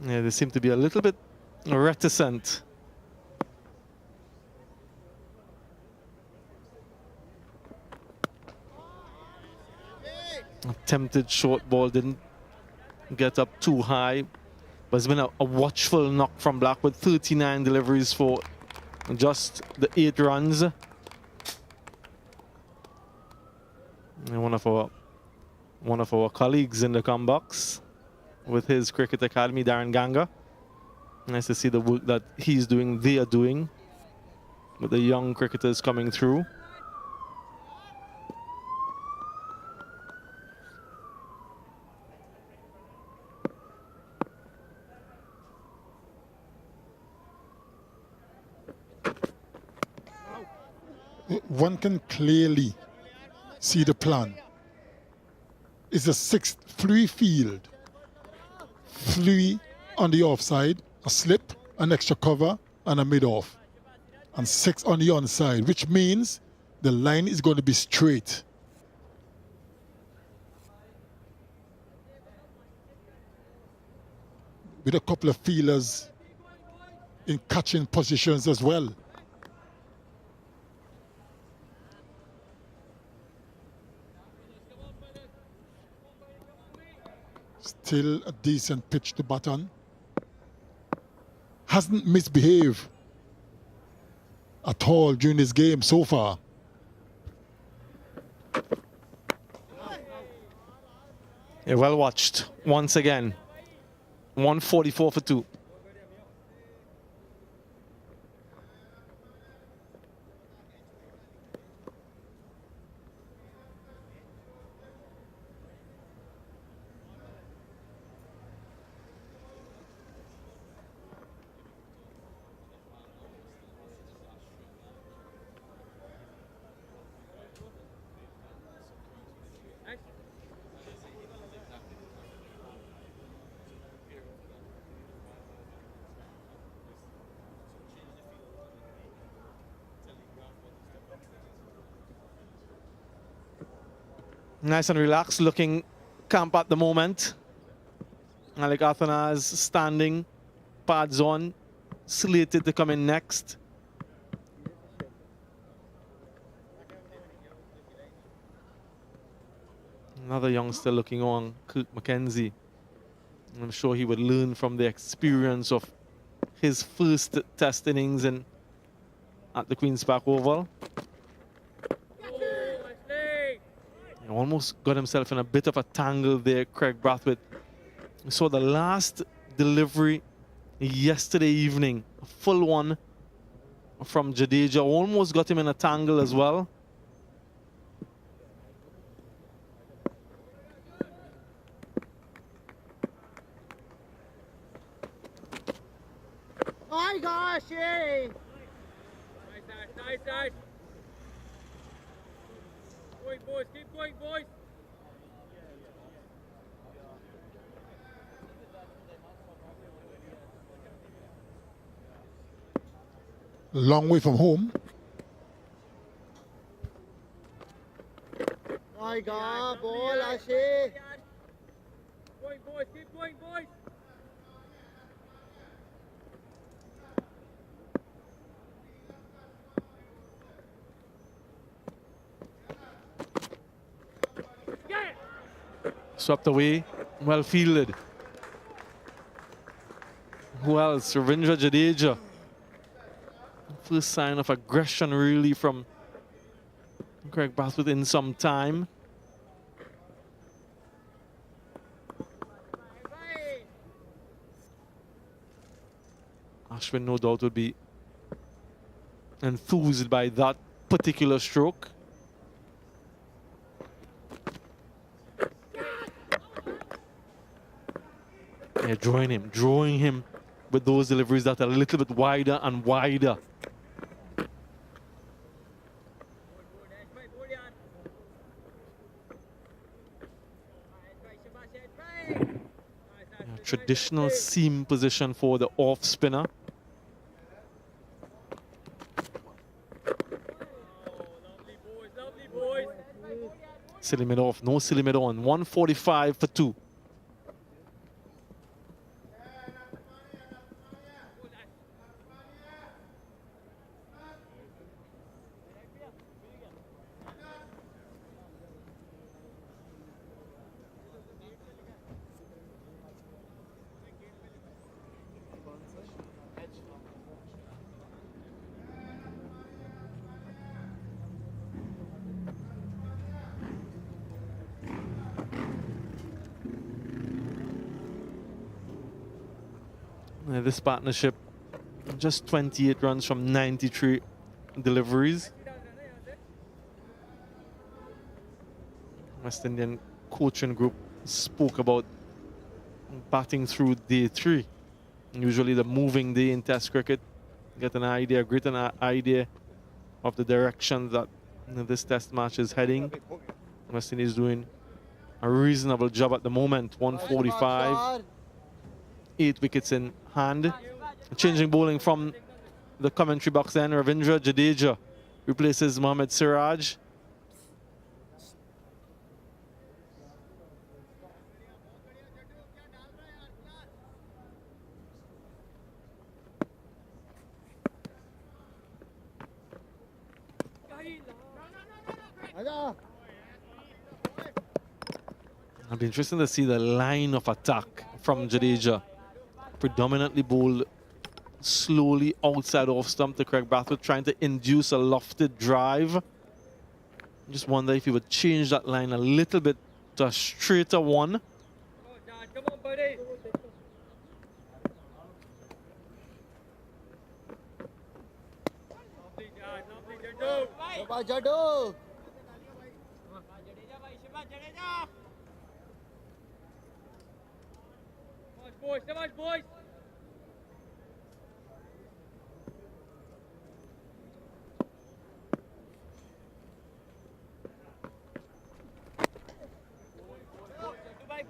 Yeah, they seem to be a little bit reticent. Attempted short ball, didn't get up too high, but it's been a watchful knock from Blackwood. 39 deliveries for just the 8 runs. And one of our colleagues in the com box with his cricket academy, Darren Ganga. Nice to see the work that he's doing, they are doing, with the young cricketers coming through. One can clearly see the plan. It's a 6-3 field. 3 on the offside, a slip, an extra cover, and a mid-off. And 6 on the onside, which means the line is going to be straight. With a couple of fielders in catching positions as well. Still a decent pitch to bat on. Hasn't misbehaved at all during this game so far. Yeah, well watched once again. 144 for 2. Nice and relaxed looking camp at the moment. Alec Athanase standing, pads on, slated to come in next. Another youngster looking on, Kirk McKenzie. I'm sure he would learn from the experience of his first test innings at the Queen's Park Oval. He almost got himself in a bit of a tangle there, Craig Brathwaite. We saw the last delivery yesterday evening, a full one from Jadeja, almost got him in a tangle as well. My gosh, yay! Nice. Going, boys, keep going, boys. Long way from home. My God, ball, Ashe. Going, boys, keep going, boys. Swept away, well fielded. Who else? Ravindra Jadeja. First sign of aggression really from Craig Brathwaite in some time. Ashwin no doubt would be enthused by that particular stroke. Yeah, drawing him with those deliveries that are a little bit wider and wider. Yeah, traditional seam position for the off spinner. Silly mid off, no silly mid on. 145 for 2. This partnership, just 28 runs from 93 deliveries. West Indian coaching group spoke about batting through day 3. Usually the moving day in Test cricket. Get an idea, great an idea of the direction that this Test match is heading. West Indies doing a reasonable job at the moment. 145. 8 wickets in hand. Changing bowling from the commentary box then. Ravindra Jadeja replaces Mohammad Siraj. It'll be interesting to see the line of attack from Jadeja. Predominantly bowled slowly outside off stump to Craig Brathwaite, trying to induce a lofted drive. Just wonder if he would change that line a little bit to a straighter one. Come on, buddy. Jado. Boys.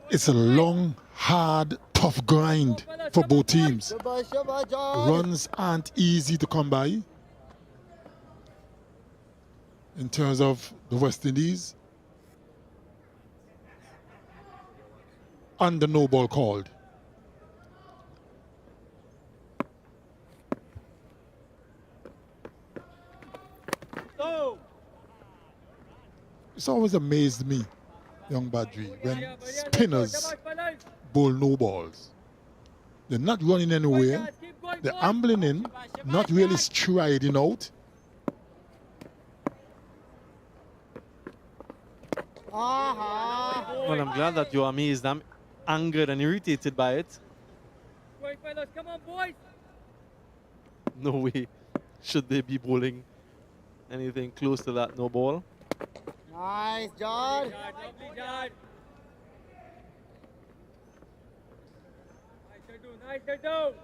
It's a long, hard, tough grind for both teams. Runs aren't easy to come by in terms of the West Indies. And the no ball called. It's always amazed me young Badri, when spinners bowl no balls. They're not running anywhere. They're ambling in, not really striding out. Well, I'm glad that you're amazed. I'm angered and irritated by it. Come on, boys. No way should they be bowling anything close to that no ball. Nice, John. Nice, Jaydev.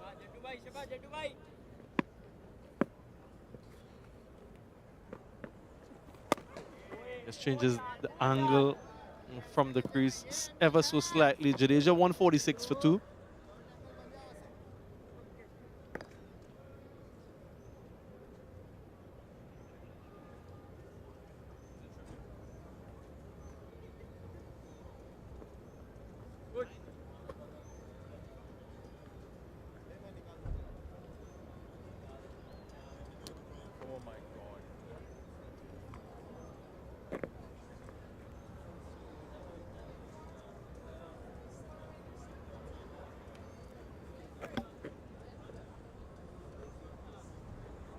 Just changes the angle from the crease ever so slightly. Jadeja 146 for 2.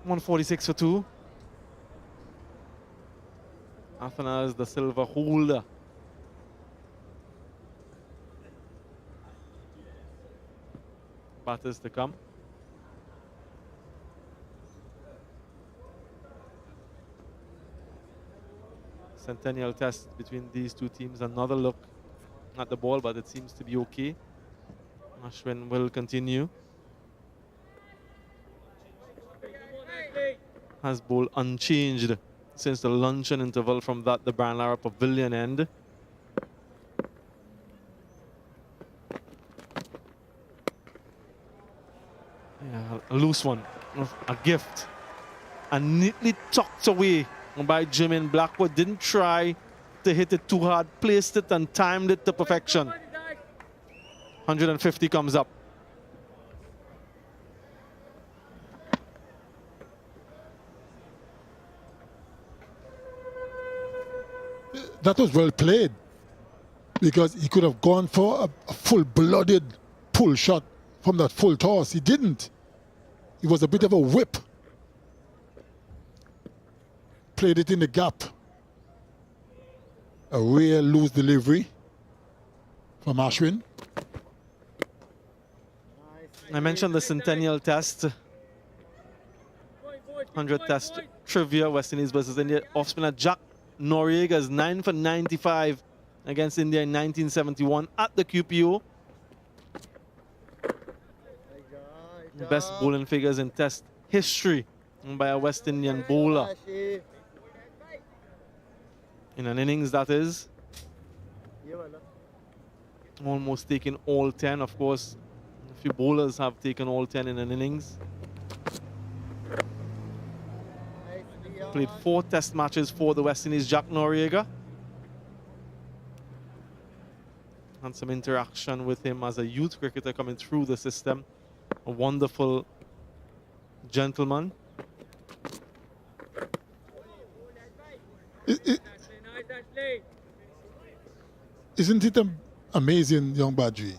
.146 for 2. Athana's the Silva holder. Batters to come. Centennial test between these two teams. Another look at the ball, but it seems to be okay. Ashwin will continue. Has bowled unchanged since the luncheon interval from that the Brandlara Pavilion end. Yeah, a loose one, a gift, and neatly tucked away by Jimin. Blackwood didn't try to hit it too hard, placed it and timed it to perfection. 150 comes up. That was well played, because he could have gone for a full-blooded pull shot from that full toss. He didn't. It was a bit of a whip. Played it in the gap. A real loose delivery from Ashwin. I mentioned the Centennial test. 100 test trivia, West Indies versus India. Off-spinner Jack Noriega's 9 for 95 against India in 1971 at the QPO. Best bowling figures in test history by a West Indian bowler. In an innings, that is. Almost taking all 10. Of course, a few bowlers have taken all 10 in an innings. Played 4 test matches for the West Indies, Jack Noriega. Had some interaction with him as a youth cricketer coming through the system. A wonderful gentleman. Isn't it amazing, young Badri?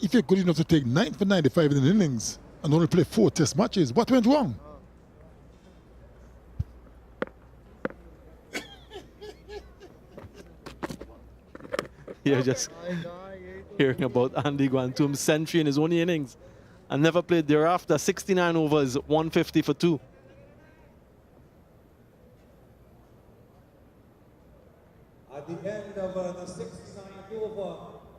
If you're good enough to take 9 for 95 in an innings and only play 4 test matches, what went wrong? You're just hearing about Andy Guantum's century in his own innings and never played thereafter. 69 overs, 150 for 2. At the end of the 69th over,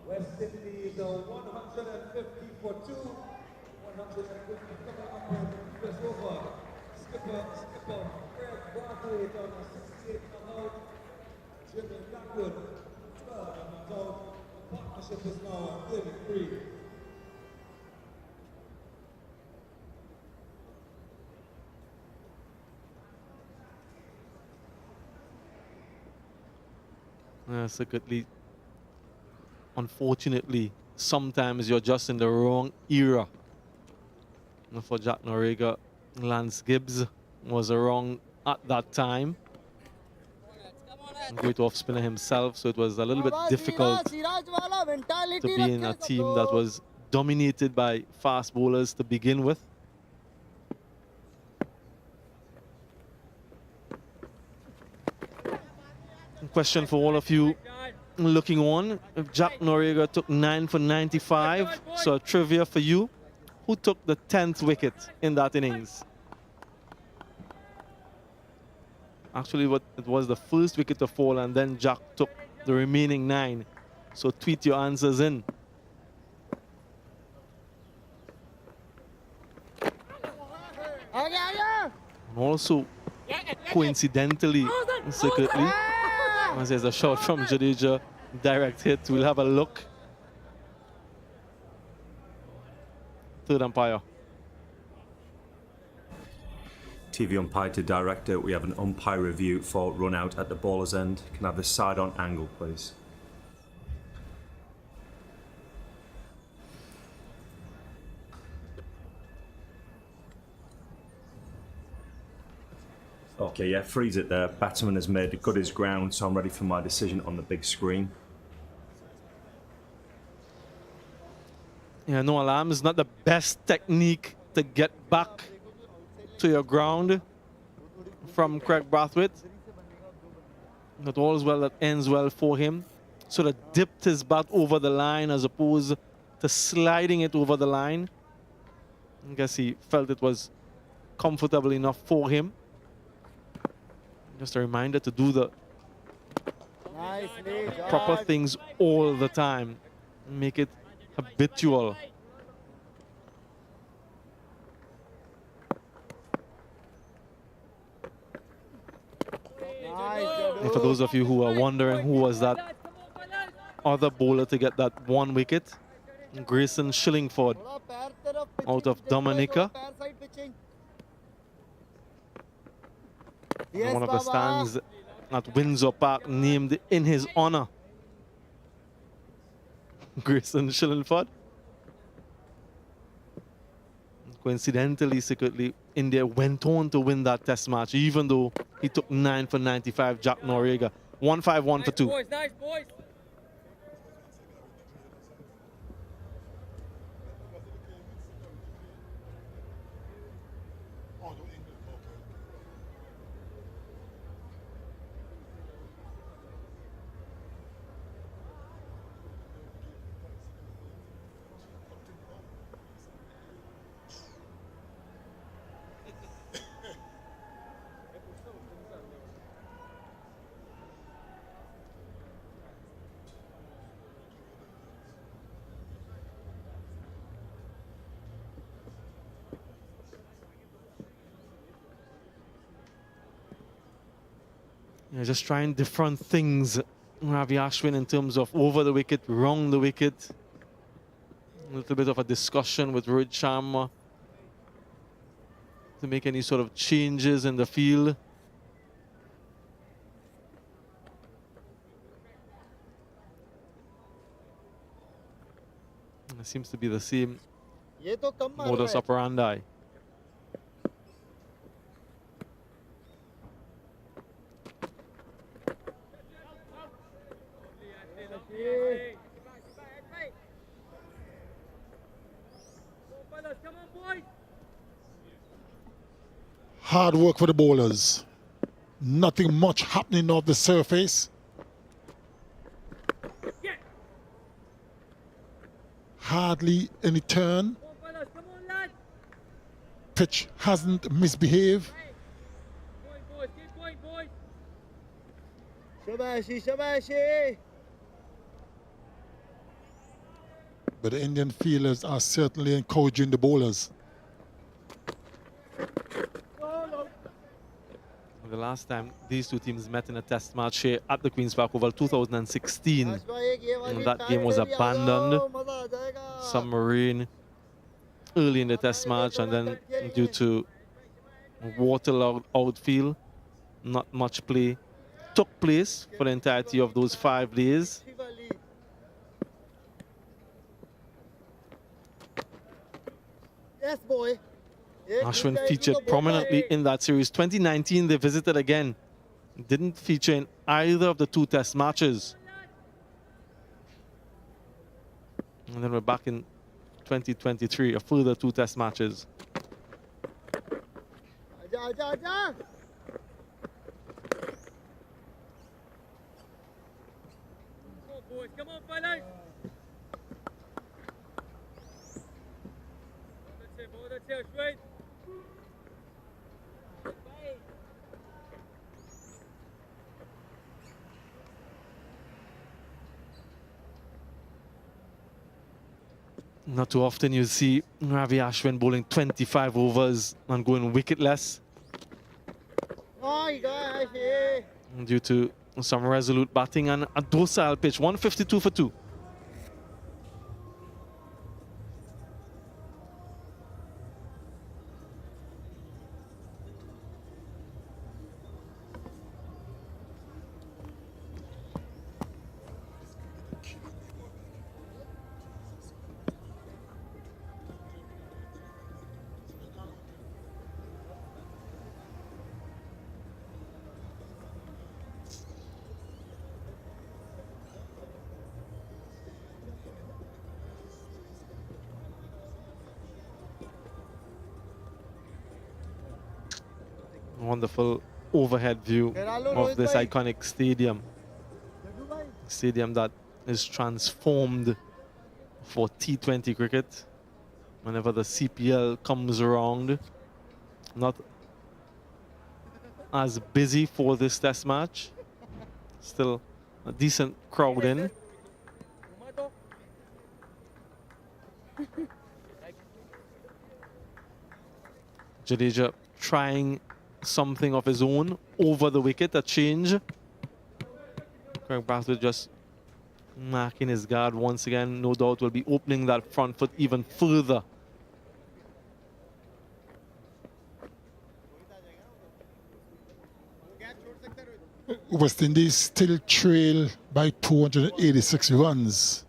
West Indies 150 for 2. 150 coming up in the first over. Skipper Fred Brathwaite on a 68 not out. Jimmy Blackwood 12 not out. The partnership is now at 33. Secretly, unfortunately, sometimes you're just in the wrong era. For Jack Noriega, Lance Gibbs was wrong at that time. Great off spinner himself, so it was a little bit difficult to be in a team that was dominated by fast bowlers to begin with. Question for all of you looking on. If Jack Noriega took 9 for 95, so a trivia for you. Who took the 10th wicket in that innings? Actually, it was the first wicket to fall, and then Jack took the remaining 9. So tweet your answers in. And also, coincidentally, secretly, as there's a shot from Jadeja, direct hit. We'll have a look. Third umpire. TV umpire to director. We have an umpire review for run out at the bowler's end. Can I have the side on angle, please? Okay, yeah, freeze it there. Batsman has made good his ground, so I'm ready for my decision on the big screen. Yeah, no alarm is not the best technique to get back to your ground from Craig Brathwaite. Not all is well that ends well for him. Sort of dipped his bat over the line as opposed to sliding it over the line. I guess he felt it was comfortable enough for him. Just a reminder to do the proper things all the time. Make it habitual. And for those of you who are wondering who was that other bowler to get that 1 wicket, Grayson Shillingford out of Dominica. And one of the stands at Windsor Park named in his honor. Grayson Shillingford. Coincidentally, secretly, India went on to win that test match, even though he took 9 for 95, Jack Noriega. 151 for 2. Boys, nice boys. Yeah, just trying different things, Ravi Ashwin, in terms of over the wicket, round the wicket. A little bit of a discussion with Rohit Sharma to make any sort of changes in the field. It seems to be the same modus operandi. Hard work for the bowlers. Nothing much happening off the surface. Hardly any turn. Pitch hasn't misbehaved. Shabashi, shabashi. But the Indian fielders are certainly encouraging the bowlers. The last time these two teams met in a test match here at the Queen's Park Oval, 2016. And that game was abandoned. Some rain early in the test match, and then due to waterlogged outfield, not much play took place for the entirety of those 5 days. Yes, boy. Ashwin featured prominently in that series. 2019, they visited again. Didn't feature in either of the 2 test matches. And then we're back in 2023, a further 2 test matches. Aja, aja, aja. Come on, boys. Come on, fellas. That's it, Ashwin. Not too often you see Ravi Ashwin bowling 25 overs and going wicketless due to some resolute batting and a docile pitch. 152 for 2. Wonderful overhead view of this iconic stadium. Stadium that is transformed for T20 cricket whenever the CPL comes around. Not as busy for this test match. Still a decent crowd in. Jadeja trying something of his own over the wicket, a change. Kirk McKenzie just marking his guard once again. No doubt will be opening that front foot even further. West Indies still trail by 286 runs.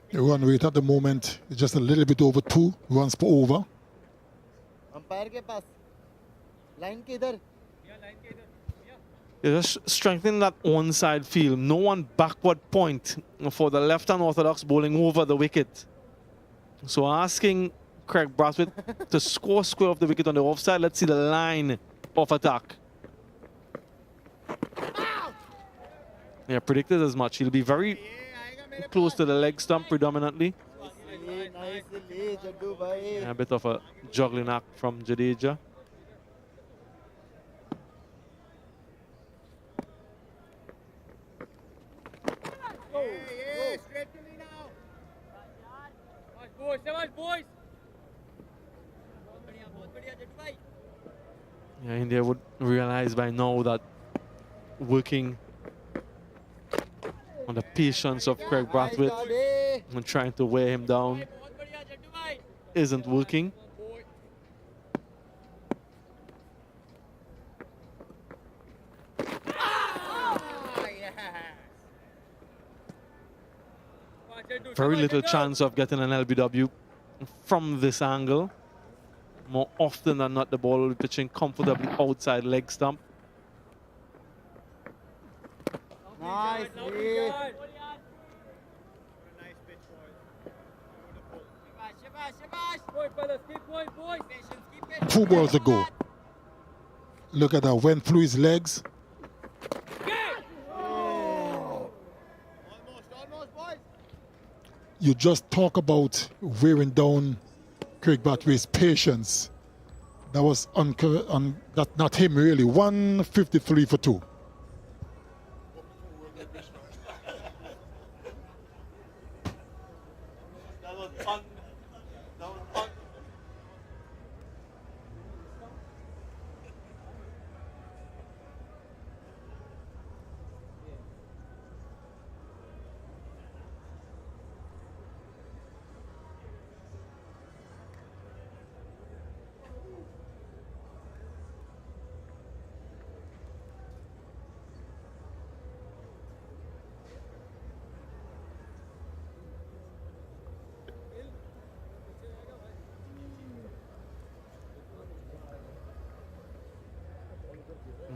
The run rate at the moment is just a little bit over 2 runs per over. Umpire के पास line के इधर. Just strengthening that onside field. No one backward point for the left-hand orthodox bowling over the wicket. So asking Craig Brathwaite to score square off the wicket on the offside. Let's see the line of attack. Yeah, predicted as much. He'll be very close to the leg stump predominantly. Yeah, a bit of a juggling act from Jadeja. Yeah, India would realize by now that working on the patience of Craig Brathwaite and trying to wear him down isn't working. Very little chance of getting an LBW from this angle. More often than not, the ball will be pitching comfortably outside leg stump. Nice. 2 balls ago. Look at that, went through his legs. You just talk about wearing down Craig Brathwaite's patience. That was not him really. 153 for 2.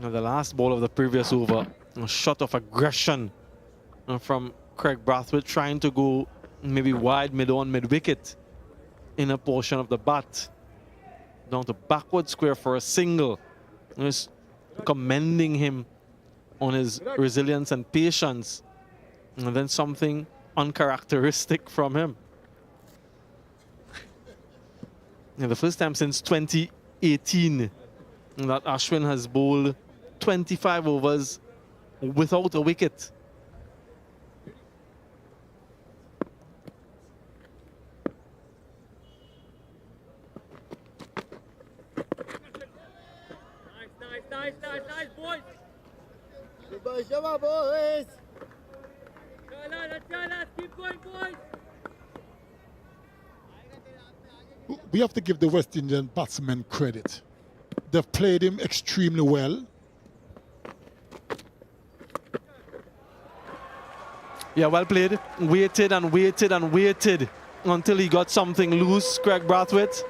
The last ball of the previous over, a shot of aggression from Craig Brathwaite, trying to go maybe wide, mid-on, mid-wicket in a portion of the bat. Down to backward square for a single. Just commending him on his resilience and patience. And then something uncharacteristic from him. The first time since 2018 that Ashwin has bowled 25 overs without a wicket. Nice, boys. Shabba, boys. Let's keep going, boys. We have to give the West Indian batsmen credit. They've played him extremely well. Yeah, well played. Waited and waited and waited until he got something loose, Craig Brathwaite.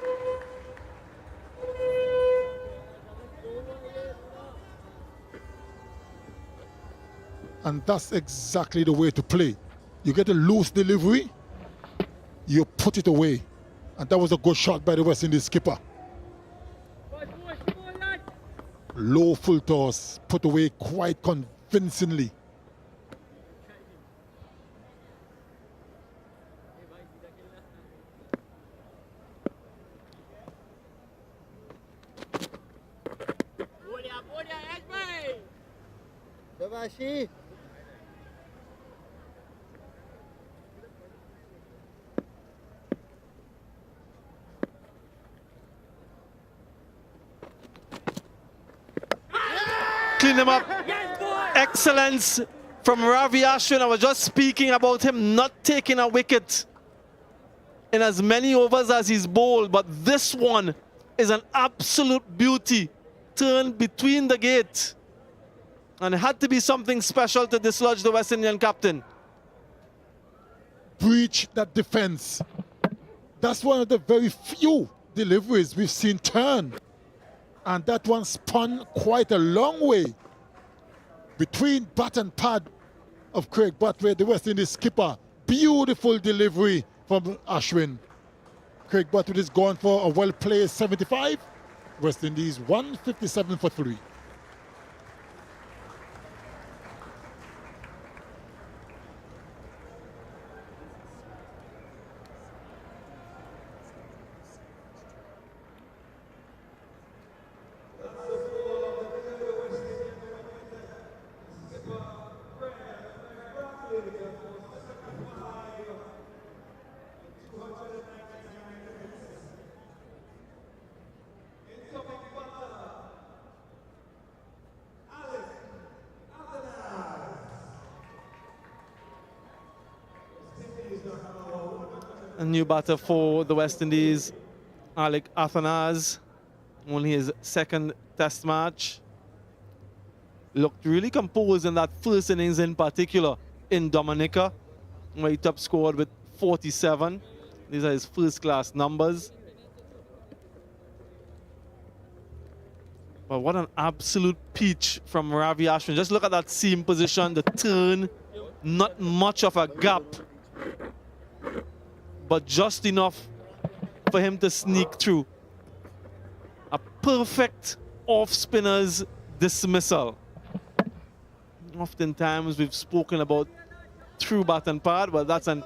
And that's exactly the way to play. You get a loose delivery, you put it away. And that was a good shot by the West Indies skipper. Low full toss, put away quite convincingly. Shabashi. Clean him up. Excellence from Ravi Ashwin. I was just speaking about him not taking a wicket in as many overs as he's bowled, but this one is an absolute beauty. Turned between the gate. And it had to be something special to dislodge the West Indian captain. Breach that defense. That's one of the very few deliveries we've seen turn. And that one spun quite a long way between bat and pad of Craig Brathwaite, the West Indies skipper. Beautiful delivery from Ashwin. Craig Brathwaite is gone for a well-played 75. West Indies 157 for 3. A new batter for the West Indies, Alec Athanase, only his second test match. Looked really composed in that first innings in particular in Dominica, where he top scored with 47. These are his first-class numbers. But what an absolute peach from Ravi Ashwin. Just look at that seam position, the turn, not much of a gap, but just enough for him to sneak through. A perfect off-spinner's dismissal. Oftentimes we've spoken about through bat and pad, but that's an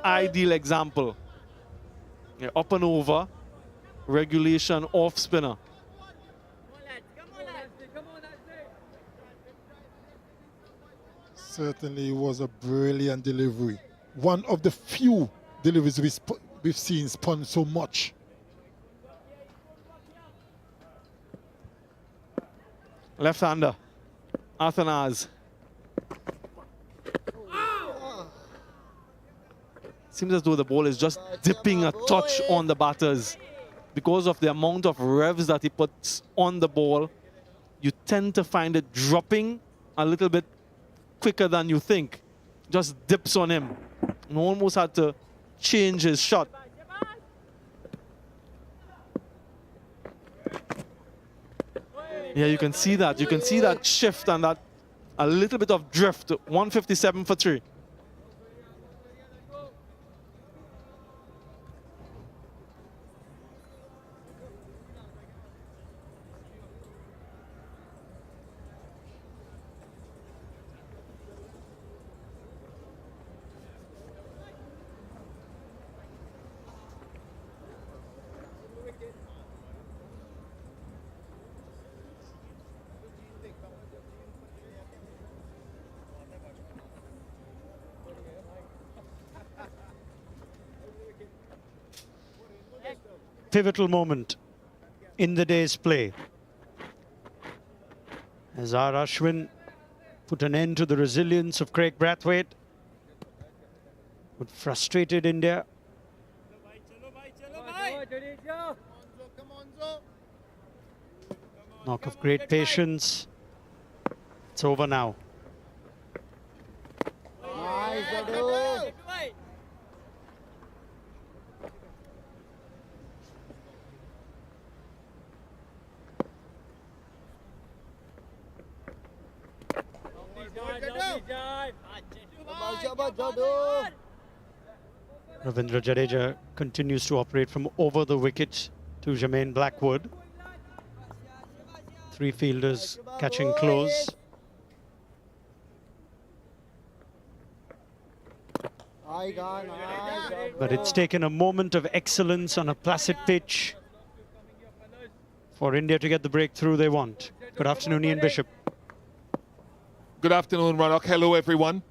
ideal example. Yeah, up and over, regulation off-spinner. Certainly was a brilliant delivery. One of the few deliveries we've seen spun so much. Left-hander, Athanase. Seems as though the ball is just dipping a touch on the batters. Because of the amount of revs that he puts on the ball, you tend to find it dropping a little bit quicker than you think. Just dips on him. And almost had to change his shot. Yeah, you can see that. You can see that shift and that a little bit of drift. 157 for 3. Pivotal moment in the day's play, as our Ashwin put an end to the resilience of Craig Brathwaite, what frustrated India. Knock of great patience. It's over now. Ravindra Jadeja continues to operate from over the wicket to Jermaine Blackwood. 3 fielders catching close. But it's taken a moment of excellence on a placid pitch for India to get the breakthrough they want. Good afternoon, Ian Bishop. Good afternoon, Ronak. Hello, everyone.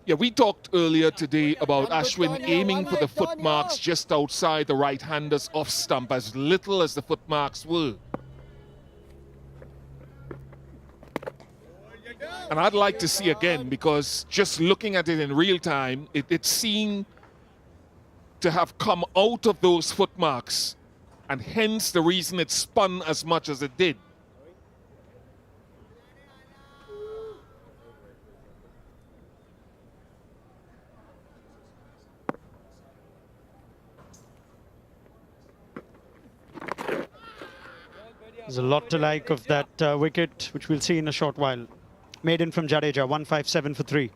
Yeah, we talked earlier today about Ashwin aiming for the footmarks just outside the right-hander's off stump, as little as the footmarks were. And I'd like to see again, because just looking at it in real time, it seemed to have come out of those footmarks, and hence the reason it spun as much as it did. There's a lot to like of that wicket, which we'll see in a short while. Maiden from Jadeja, 157 for 3.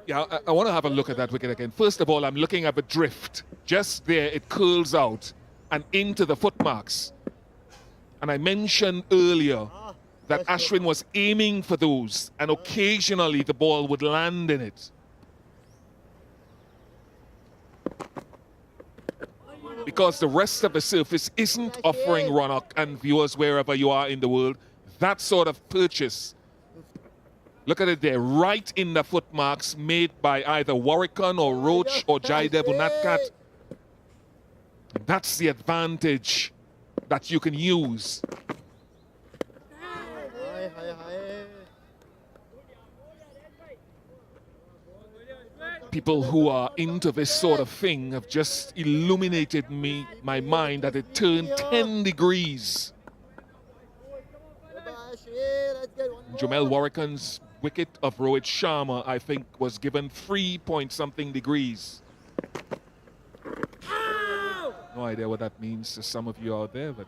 Yeah, I want to have a look at that wicket again. First of all, I'm looking at the drift. Just there, it curls out and into the footmarks. And I mentioned earlier that Ashwin was aiming for those, and occasionally the ball would land in it. Because the rest of the surface isn't offering Ronak and viewers wherever you are in the world that sort of purchase. Look at it there, right in the footmarks made by either Warwickon or Roach or Jaydev Unadkat. That's the advantage that you can use. People who are into this sort of thing have just illuminated my mind that it turned 10 degrees. Jamel Warwickon's wicket of Rohit Sharma, I think, was given 3-point-something degrees. No idea what that means to some of you out there, but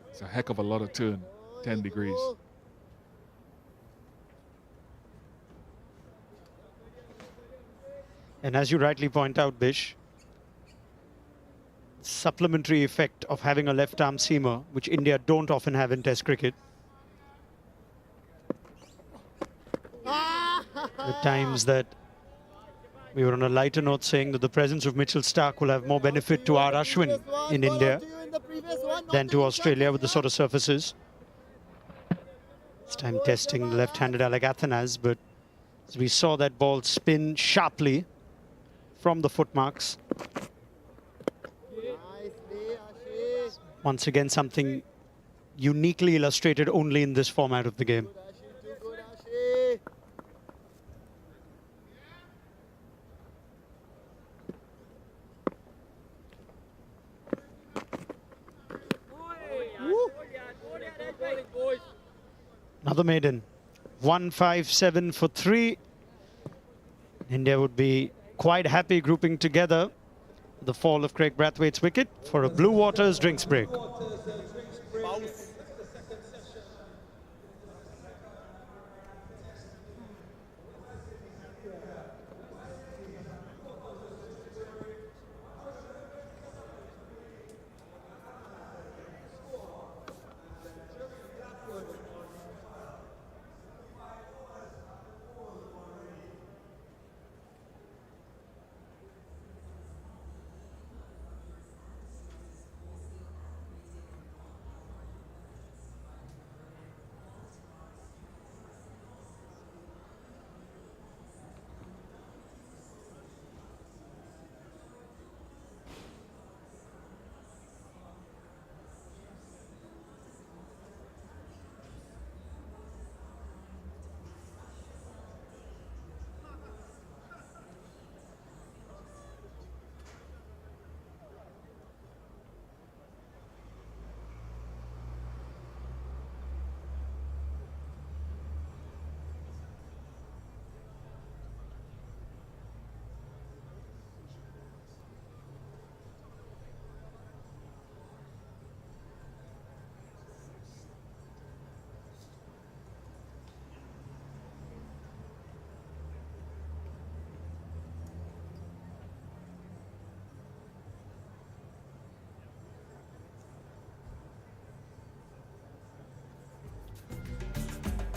it's a heck of a lot of turn, 10 degrees. And as you rightly point out, Bish, supplementary effect of having a left-arm seamer, which India don't often have in Test cricket. The times that we were on a lighter note saying that the presence of Mitchell Starc will have more benefit to our Ashwin in India than to Australia with the sort of surfaces. This time testing the left-handed Alagathanas, but As we saw that ball spin sharply from the footmarks. Once again, something uniquely illustrated only in this format of the game. Another maiden. 157 for 3. India would be quite happy grouping together the fall of Craig Brathwaite's wicket for a Blue Waters drinks break.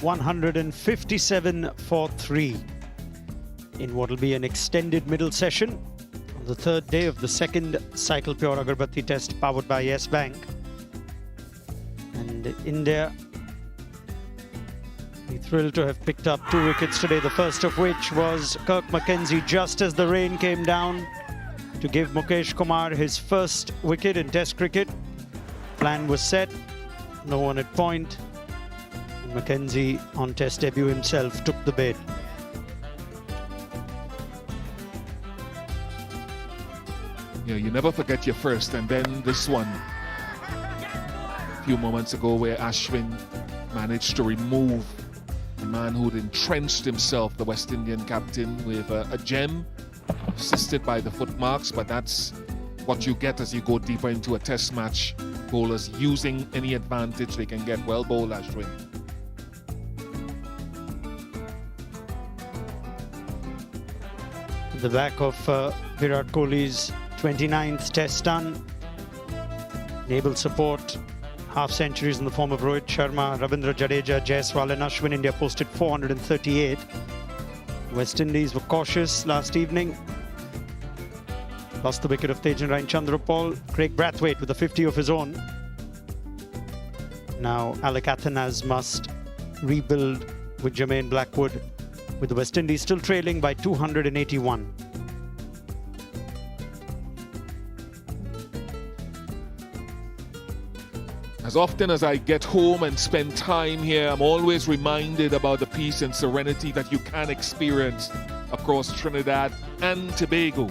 $157 for 3 in what will be an extended middle session on the third day of the second Cycle Pure Agarbathi test powered by Yes Bank. And India be thrilled to have picked up 2 wickets today, the first of which was Kirk McKenzie just as the rain came down to give Mukesh Kumar his first wicket in Test cricket. Plan was set, no one at point. McKenzie on Test debut himself took the bait. Yeah, you never forget your first, and then this one a few moments ago where Ashwin managed to remove the man who'd entrenched himself, the West Indian captain, with a gem assisted by the footmarks, but that's what you get as you go deeper into a test match. Bowlers using any advantage they can get. Well bowled, Ashwin. The back of Virat Kohli's 29th test done. Naval support, half centuries in the form of Rohit Sharma, Ravindra Jadeja, Jaiswal and Ashwin. India posted 438. West Indies were cautious last evening. Lost the wicket of Tejan Ryan Chandrapal. Craig Brathwaite with a 50 of his own. Now Alec Athanas must rebuild with Jermaine Blackwood, with the West Indies still trailing by 281. As often as I get home and spend time here, I'm always reminded about the peace and serenity that you can experience across Trinidad and Tobago.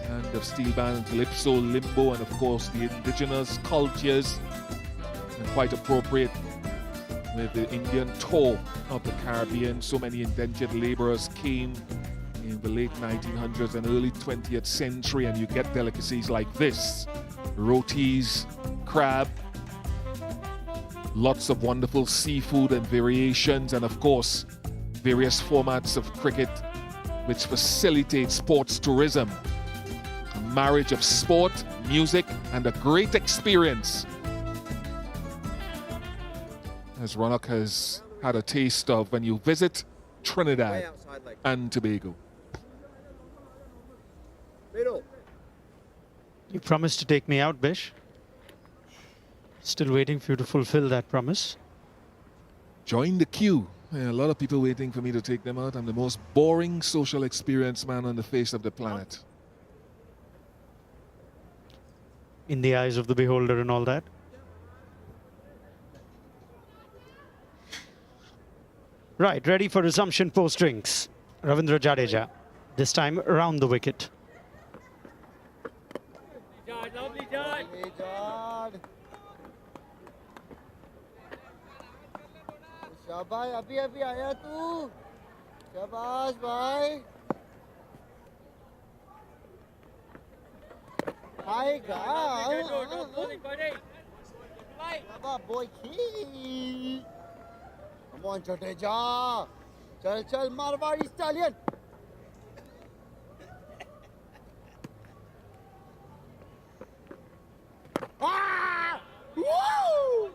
And of steel band and calypso, limbo, and of course the indigenous cultures, and quite appropriate with the Indian tour of the Caribbean. So many indentured laborers came in the late 1900s and early 20th century, and you get delicacies like this: rotis, crab, lots of wonderful seafood and variations, and of course various formats of cricket which facilitate sports tourism. A marriage of sport, music, and a great experience, as Ronak has had a taste of when you visit Trinidad and Tobago. You promised to take me out, Bish. Still waiting for you to fulfill that promise. Join the queue Yeah, a lot of people waiting for me to take them out. I'm the most boring social experience man on the face of the planet. In the eyes of the beholder and all that. Right, ready for resumption post drinks. Ravindra Jadeja, this time around the wicket. Lovely Jad. शाबाश अभी अभी आया तू शाबाश भाई आएगा boy key come on Jadeja चल चल Marwari stallion Woo!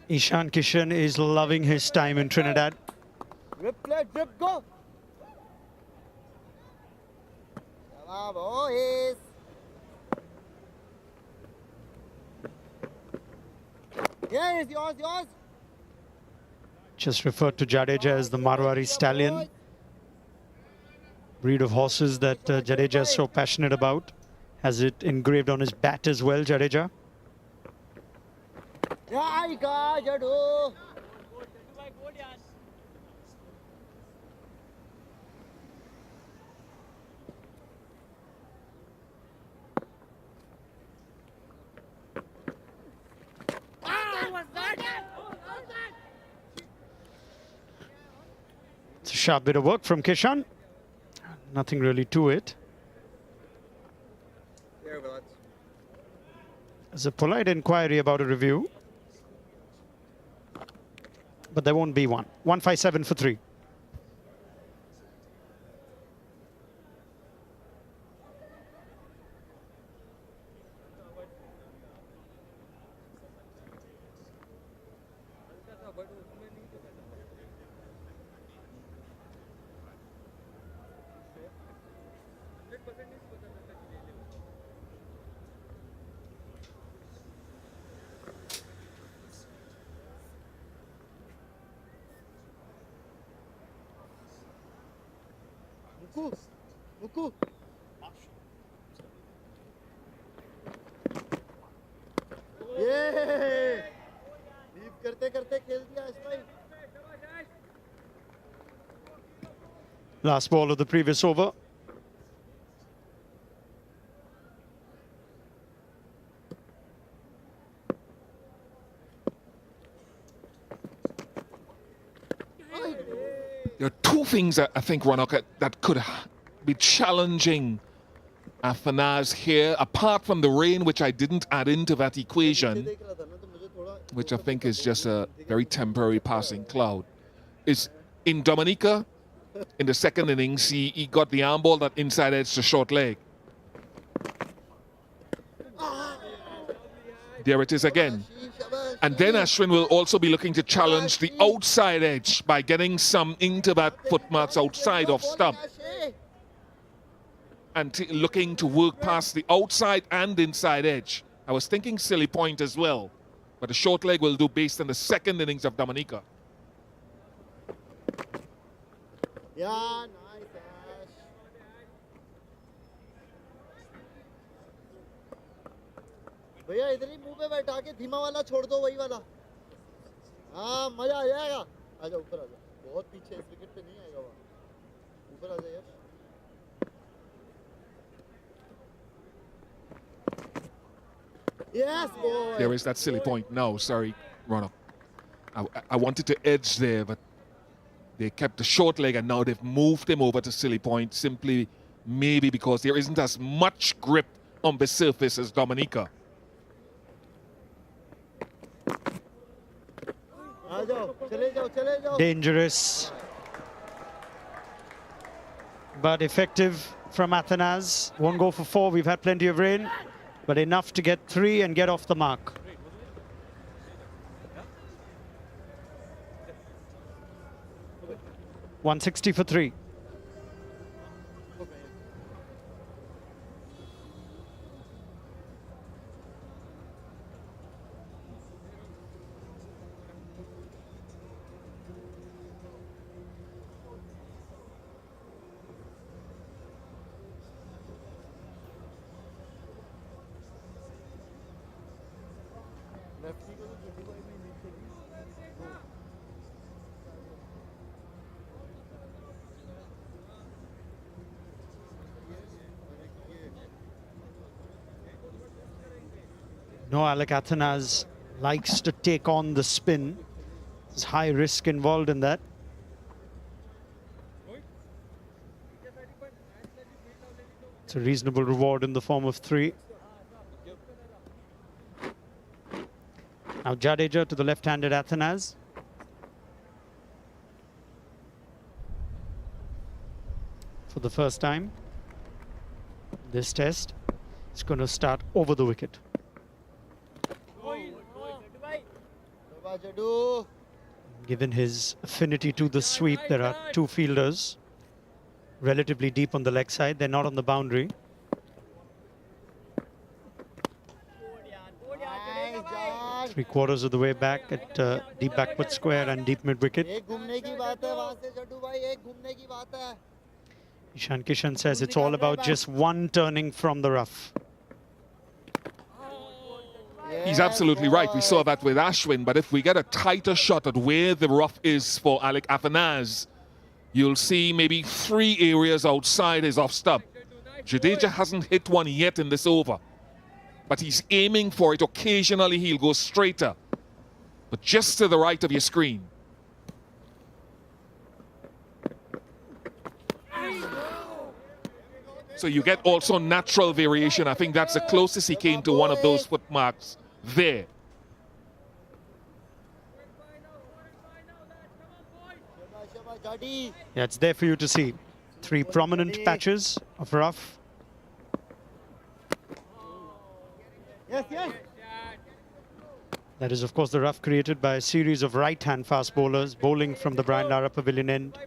Ishan Kishan is loving his time in Trinidad. Drip play, drip go. Come on, boys. Yes, yours. Just referred to Jadeja as the Marwari Stallion. Breed of horses that Jadeja is so passionate about. Has it engraved on his bat as well, Jadeja? Aega, Jadu. It's a sharp bit of work from Kishan. Nothing really to it. There's a polite inquiry about a review, but there won't be one. 157 for 3. Muku. ये leave करते करते खेल दिया Ashwin. Last ball of the previous over. There are two things that I think, Ronak, that could be challenging Afanaz here, apart from the rain, which I didn't add into that equation, which I think is just a very temporary passing cloud, is in Dominica, in the second innings, he got the arm ball that inside edge to short leg. There it is again. And then Ashwin will also be looking to challenge the outside edge by getting some into that footmarks outside of stump. And looking to work past the outside and inside edge. I was thinking silly point as well, but the short leg will do based on the second innings of Dominica. Yeah, nice Ash. भैया इधर ही मुंह पे बैठा के धीमा वाला छोड़ दो वही वाला हाँ मजा आ जाएगा आजा ऊपर आजा बहुत पीछे इस विकेट पे नहीं आएगा वहाँ ऊपर आजा यार Yes, boy. There is that silly point. No, sorry, Ronald. I wanted to edge there, but they kept the short leg and now they've moved him over to silly point simply maybe because there isn't as much grip on the surface as Dominica. Dangerous, but effective from Athanaz. Won't go for 4. We've had plenty of rain, but enough to get 3 and get off the mark. $160 for 3. No, Alec Athanas likes to take on the spin. There's high risk involved in that. It's a reasonable reward in the form of 3. Now Jadeja to the left-handed Athanas. For the first time, this test is going to start over the wicket. Given his affinity to the sweep, there are 2 fielders relatively deep on the leg side. They're not on the boundary. Three-quarters of the way back at deep backward square and deep mid-wicket. Ishan Kishan says it's all about just one turning from the rough. He's absolutely right. We saw that with Ashwin, but if we get a tighter shot at where the rough is for Alec Athanas, you'll see maybe 3 areas outside his off stump. Jadeja hasn't hit one yet in this over, but he's aiming for it. Occasionally he'll go straighter, but just to the right of your screen. So you get also natural variation. I think that's the closest he came to one of those footmarks there. Yeah, it's there for you to see. 3 prominent patches of rough. Yes, yes. That is, of course, the rough created by a series of right-hand fast bowlers bowling from the Brian Lara Pavilion end.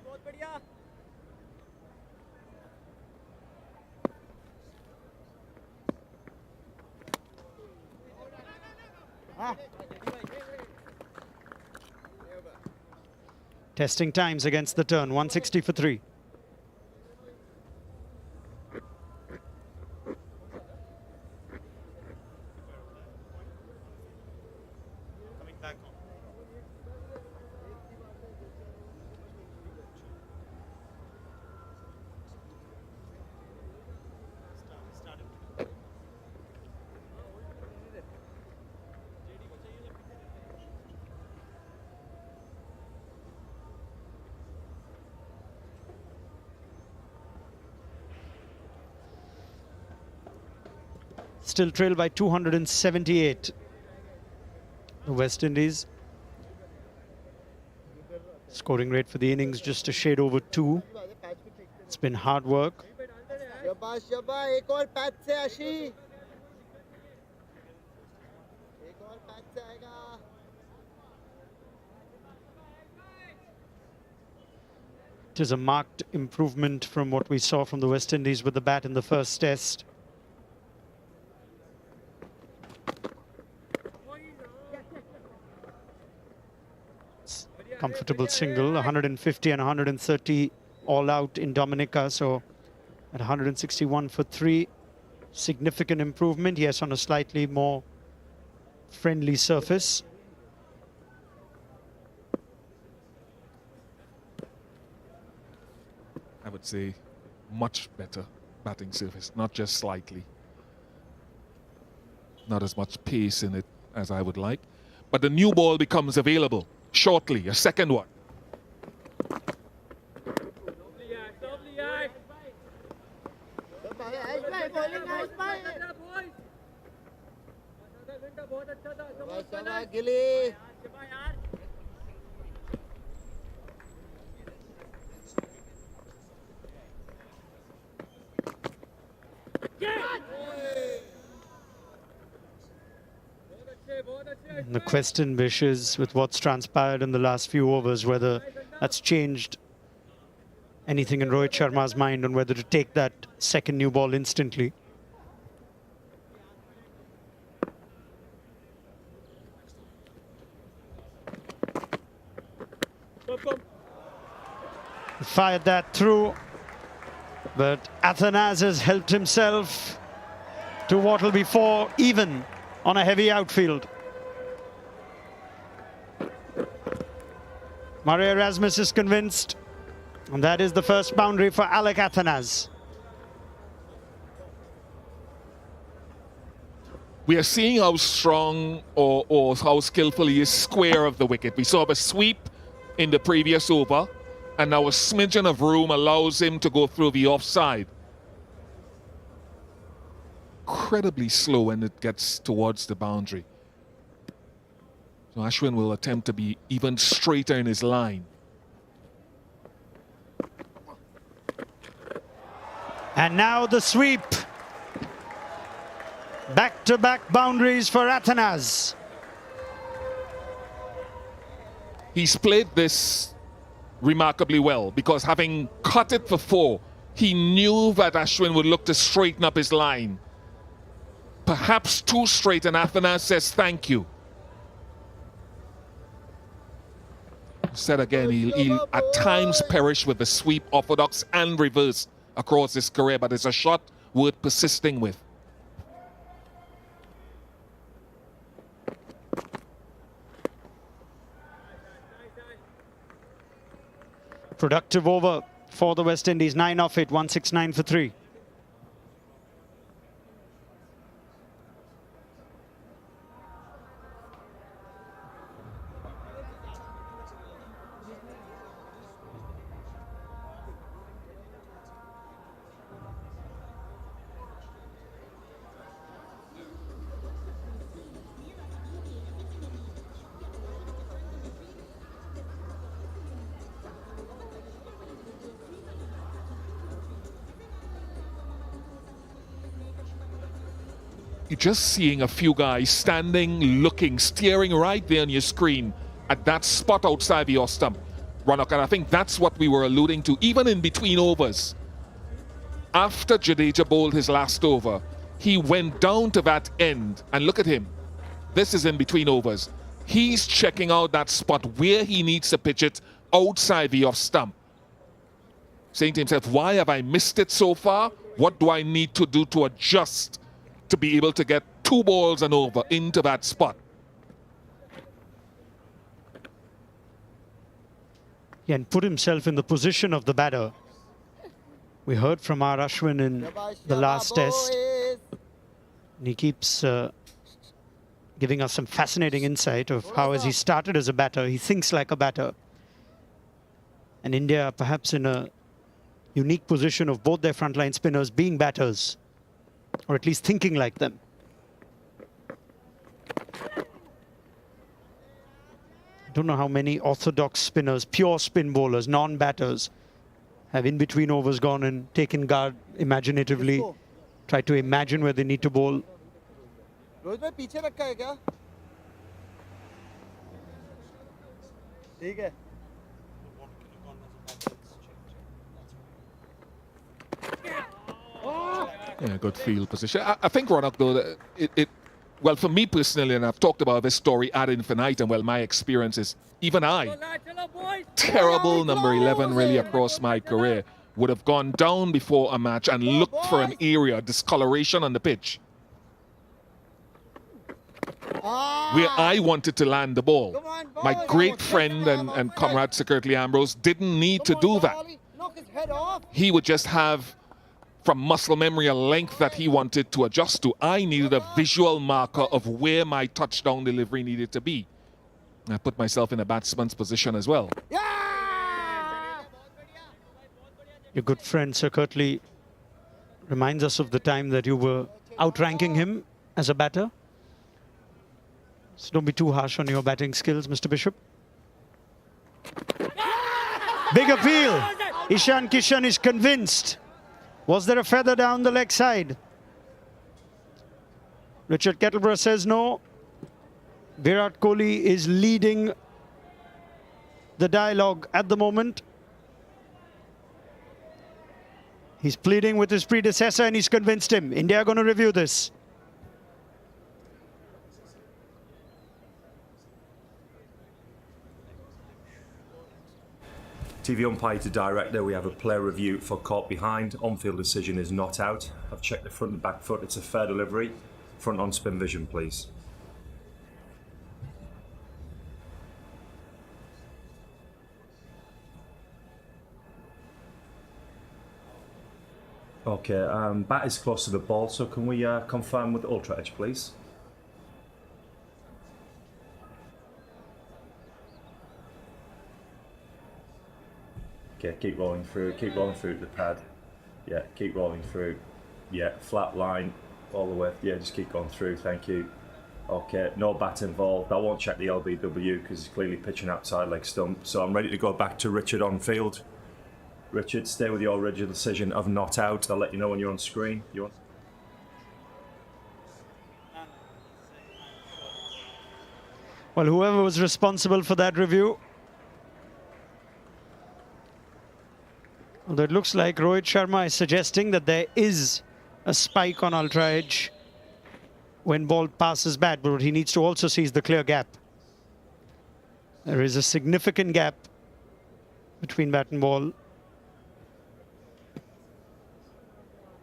Testing times against the turn, 160 for 3. Still trailed by 278. The West Indies. Scoring rate for the innings just a shade over 2. It's been hard work. It is a marked improvement from what we saw from the West Indies with the bat in the first test. Comfortable single, 150 and 130 all out in Dominica, so at 161 for 3, significant improvement, yes, on a slightly more friendly surface. I would say much better batting surface, not just slightly. Not as much pace in it as I would like, but the new ball becomes available shortly, a second one. And the question, Vish, is with what's transpired in the last few overs, whether that's changed anything in Rohit Sharma's mind on whether to take that second new ball instantly. Fired that through, but Athanas has helped himself to what will be 4 even on a heavy outfield. Murray Erasmus is convinced. And that is the first boundary for Alec Athanas. We are seeing how strong or how skillful he is square of the wicket. We saw a sweep in the previous over, and now a smidgen of room allows him to go through the offside. Incredibly slow when it gets towards the boundary. So Ashwin will attempt to be even straighter in his line. And now the sweep. Back-to-back boundaries for Athanas. He's played this remarkably well because having cut it for 4, he knew that Ashwin would look to straighten up his line. Perhaps too straight, and Athanas says thank you. Said again, he'll at times perish with the sweep, orthodox and reverse across his career, but it's a shot worth persisting with. Productive over for the West Indies. 9 off it, 169 for 3. You're just seeing a few guys standing, looking, staring right there on your screen at that spot outside the off stump. Ronak, and I think that's what we were alluding to, even in between overs. After Jadeja bowled his last over, he went down to that end, and look at him. This is in between overs. He's checking out that spot where he needs to pitch it outside the off stump. Saying to himself, why have I missed it so far? What do I need to do to adjust to be able to get 2 balls and over into that spot? Yeah, and put himself in the position of the batter. We heard from our Ashwin in the last test. And he keeps giving us some fascinating insight of how, as he started as a batter, he thinks like a batter. And India perhaps in a unique position of both their frontline spinners being batters, or at least thinking like them. I don't know how many orthodox spinners, pure spin bowlers, non-batters, have in between overs gone and taken guard imaginatively, tried to imagine where they need to bowl. Rohit भाई पीछे रखा है क्या? ठीक है. Yeah, good field position. I think, Ronak, though, that well, for me personally, and I've talked about this story ad infinitum, well, my experiences, even I, terrible number 11 really across my career, would have gone down before a match and looked for an area, discoloration on the pitch, where I wanted to land the ball. My great friend and comrade Sir Curtly Ambrose didn't need to do that. He would just have, from muscle memory, a length that he wanted to adjust to. I needed a visual marker of where my touchdown delivery needed to be. I put myself in a batsman's position as well. Your good friend Sir Curtly reminds us of the time that you were outranking him as a batter. So don't be too harsh on your batting skills, Mr. Bishop. Big appeal. Ishan Kishan is convinced. Was there a feather down the leg side? Richard Kettleborough says no. Virat Kohli is leading the dialogue at the moment. He's pleading with his predecessor and he's convinced him. India are going to review this. TV umpire to director, we have a player review for caught behind. On-field decision is not out. I've checked the front and back foot. It's a fair delivery. Front on spin vision, please. Okay, bat is close to the ball, so can we confirm with Ultra Edge, please? Okay, keep rolling through the pad. Yeah, keep rolling through. Yeah, flat line all the way. Yeah, just keep going through, thank you. Okay, no bat involved. I won't check the LBW because he's clearly pitching outside like Stump. So I'm ready to go back to Richard on field. Richard, stay with your original decision of not out. I'll let you know when you're on screen. You want? Well, whoever was responsible for that review, although it looks like Rohit Sharma is suggesting that there is a spike on Ultra Edge when ball passes bat, but what he needs to also see is the clear gap. There is a significant gap between bat and ball.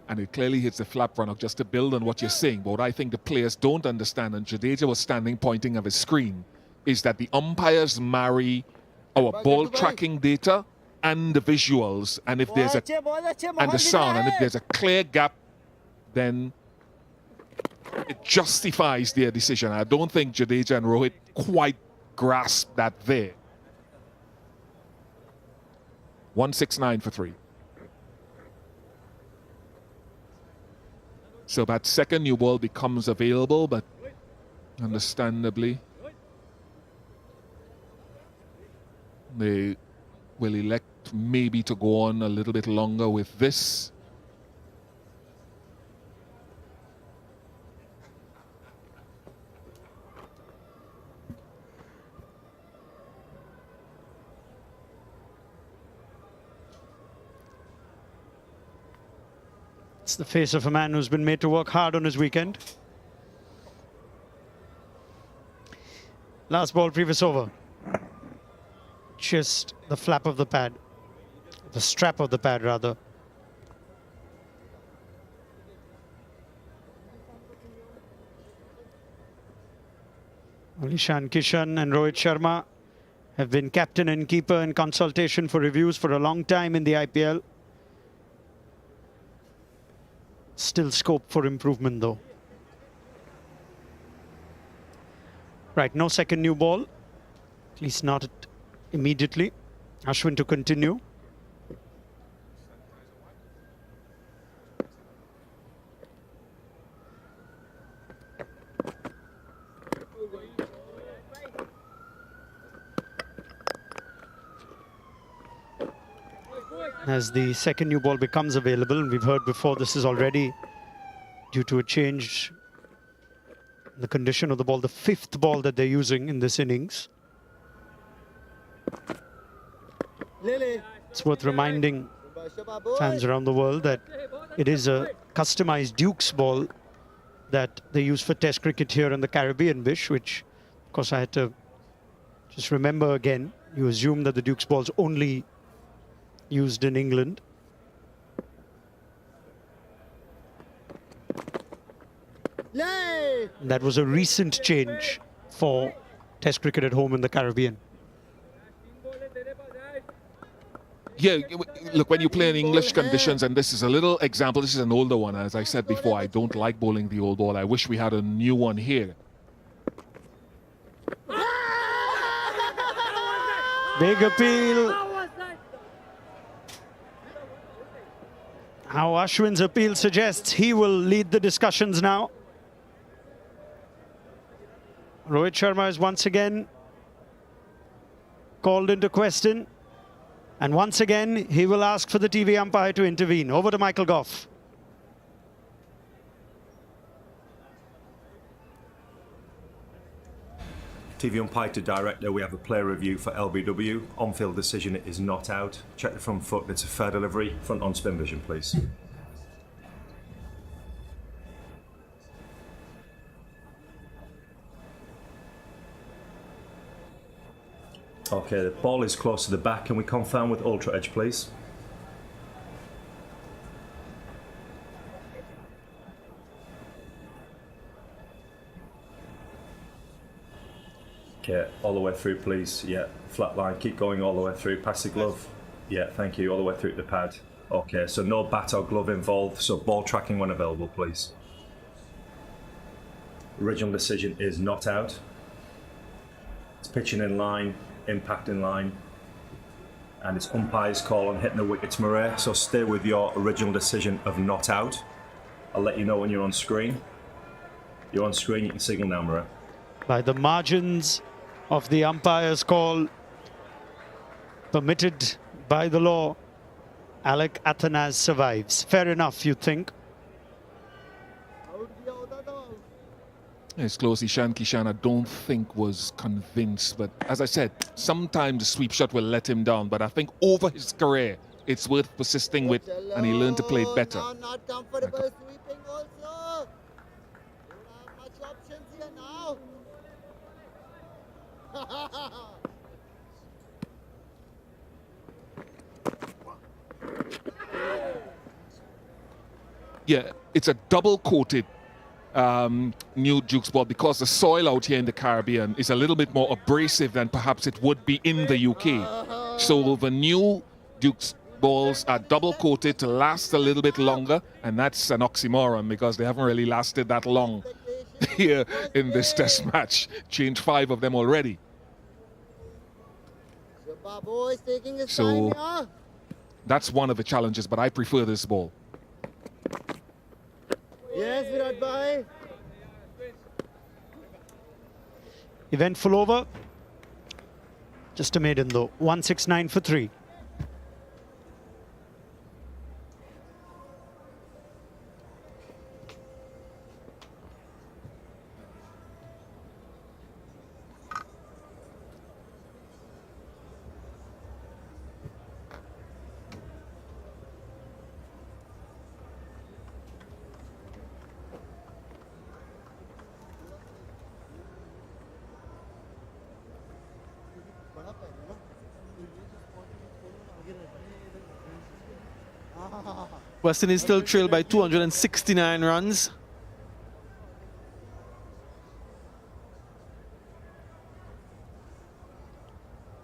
And it clearly hits the flap run-up. Just to build on what you're saying, but what I think the players don't understand, and Jadeja was standing pointing at his screen, is that the umpires marry our ball tracking data and the visuals, and if there's and the sound, and if there's a clear gap, then it justifies their decision. I don't think Jadeja and Rohit quite grasp that there. 169 for 3. So that second new ball becomes available, but understandably they will elect maybe to go on a little bit longer with this. It's the face of a man who's been made to work hard on his weekend. Last ball, previous over. Just the flap of the pad. The strap of the pad, rather. Ishan Kishan and Rohit Sharma have been captain and keeper in consultation for reviews for a long time in the IPL. Still scope for improvement, though. Right, no second new ball. At least not immediately. Ashwin to continue. As the second new ball becomes available, and we've heard before this is already due to a change in the condition of the ball, the fifth ball that they're using in this innings. It's worth reminding fans around the world that it is a customized Duke's ball that they use for Test cricket here in the Caribbean, Bish, which, of course, I had to just remember again. You assume that the Duke's ball's only used in England. That was a recent change for Test cricket at home in the Caribbean. Yeah, look, when you play in English conditions, and this is a little example, this is an older one. As I said before, I don't like bowling the old ball. I wish we had a new one here. Big appeal. How Ashwin's appeal suggests he will lead the discussions now. Rohit Sharma is once again called into question. And once again, he will ask for the TV umpire to intervene. Over to Michael Goff. TV umpire to director, we have a player review for LBW. On-field decision is not out. Check the front foot, it's a fair delivery. Front on spin vision, please. Okay, the ball is close to the back. Can we confirm with Ultra Edge, please? Okay, all the way through, please. Yeah, flat line. Keep going all the way through. Pass the glove. Yeah, thank you. All the way through the pad. Okay, so no bat or glove involved, so ball tracking when available, please. Original decision is not out. It's pitching in line, impact in line, and it's umpire's call on hitting the wickets, Murray, so stay with your original decision of not out. I'll let you know when you're on screen. You're on screen, you can signal now, Murray. By the margins of the umpire's call, permitted by the law, Alec Athanase survives. Fair enough, you think? It's close. Kishan, I don't think was convinced. But as I said, sometimes the sweep shot will let him down. But I think over his career, it's worth persisting with, and he learned to play it better. Not comfortable sweeping also. You have much options here now. Yeah, it's a double-coated new Duke's ball because the soil out here in the Caribbean is a little bit more abrasive than perhaps it would be in the UK. So the new Duke's balls are double-coated to last a little bit longer, and that's an oxymoron because they haven't really lasted that long here in this test match. Changed 5 of them already. Babu is taking his So time here. that's one of the challenges, but I prefer this ball. Yes, Virat bhai. Eventful over. Just a maiden though. 169 for 3. West Indies still trailed by 269 runs.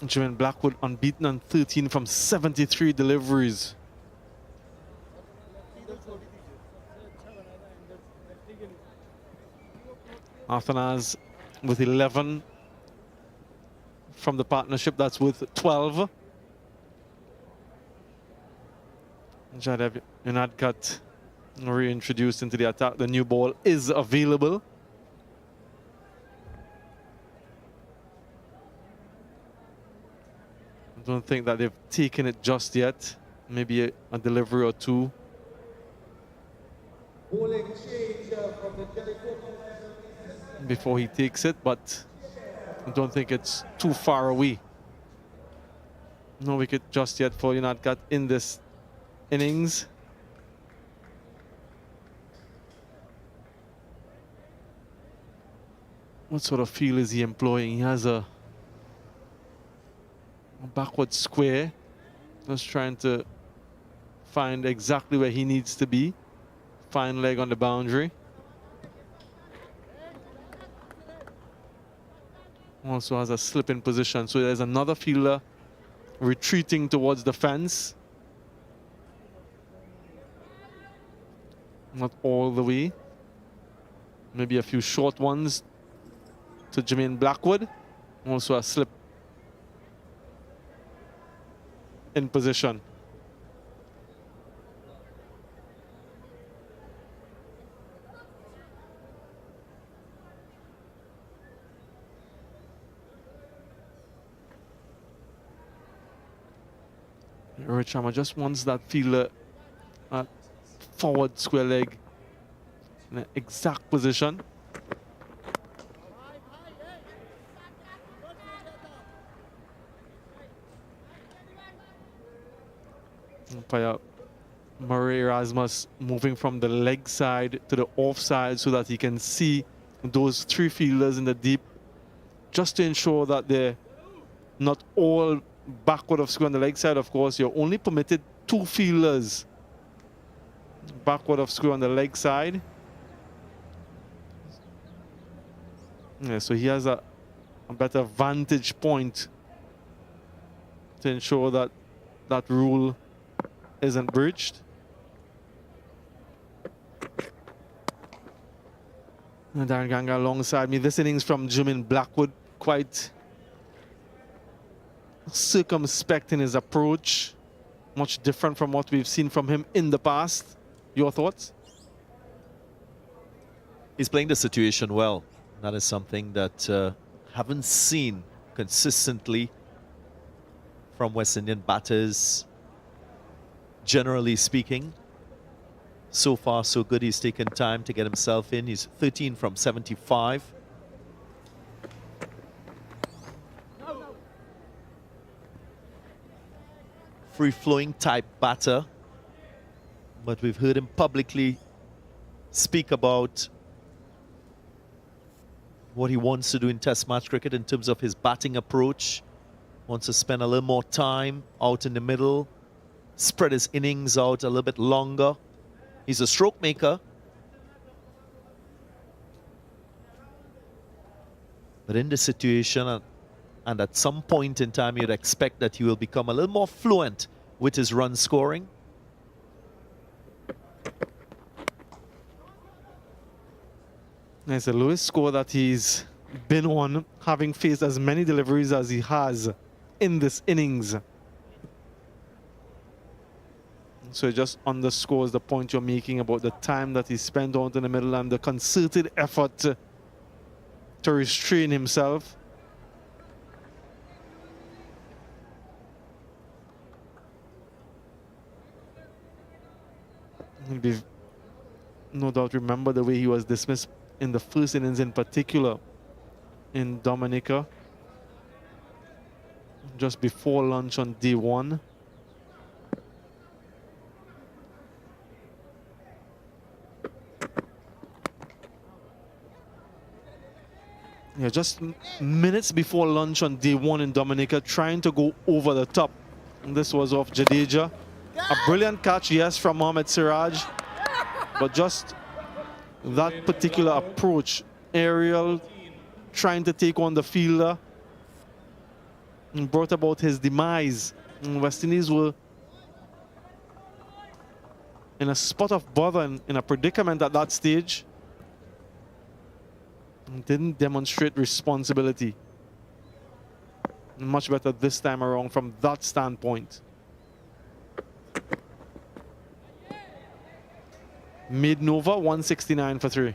Jermaine Blackwood unbeaten on 13 from 73 deliveries. Athanase with 11 from the partnership, that's with 12. Jaydev Unadkat reintroduced into the attack. The new ball is available. I don't think that they've taken it just yet. Maybe a delivery or two. Before he takes it, but I don't think it's too far away. No wicket just yet for Unadkat in this innings. What sort of feel is he employing? He has a backward square, just trying to find exactly where he needs to be. Fine leg on the boundary. Also has a slip in position, so there's another fielder retreating towards the fence. Not all the way. Maybe a few short ones to Jermaine Blackwood. Also a slip in position. Rich Hammer just wants that fielder at forward square leg in an exact position. Umpire Murray Erasmus moving from the leg side to the off side so that he can see those 3 fielders in the deep, just to ensure that they're not all backward of square on the leg side. Of course, you're only permitted 2 fielders backward of square on the leg side. Yeah, so he has a better vantage point to ensure that that rule isn't breached. And Darren Ganga alongside me. This innings from Jermaine Blackwood, quite circumspect in his approach. Much different from what we've seen from him in the past. Your thoughts? He's playing the situation well. That is something that haven't seen consistently from West Indian batters, generally speaking. So far, so good. He's taken time to get himself in. He's 13 from 75. Free-flowing type batter. But we've heard him publicly speak about what he wants to do in Test match cricket in terms of his batting approach. Wants to spend a little more time out in the middle, spread his innings out a little bit longer. He's a stroke maker. But in this situation, and at some point in time, you'd expect that he will become a little more fluent with his run scoring. It's the lowest score that he's been on, having faced as many deliveries as he has in this innings. So it just underscores the point you're making about the time that he spent out in the middle and the concerted effort to restrain himself. You'll no doubt remember the way he was dismissed in the first innings in particular in Dominica, just before lunch on day one. Yeah, just minutes before lunch on day one in Dominica, trying to go over the top. And this was off Jadeja. A brilliant catch, yes, from Mohamed Siraj, but just that particular approach, aerial, trying to take on the fielder, and brought about his demise. And West Indies were in a spot of bother, in a predicament at that stage, and didn't demonstrate responsibility. Much better this time around from that standpoint. Made Nova 169 for 3.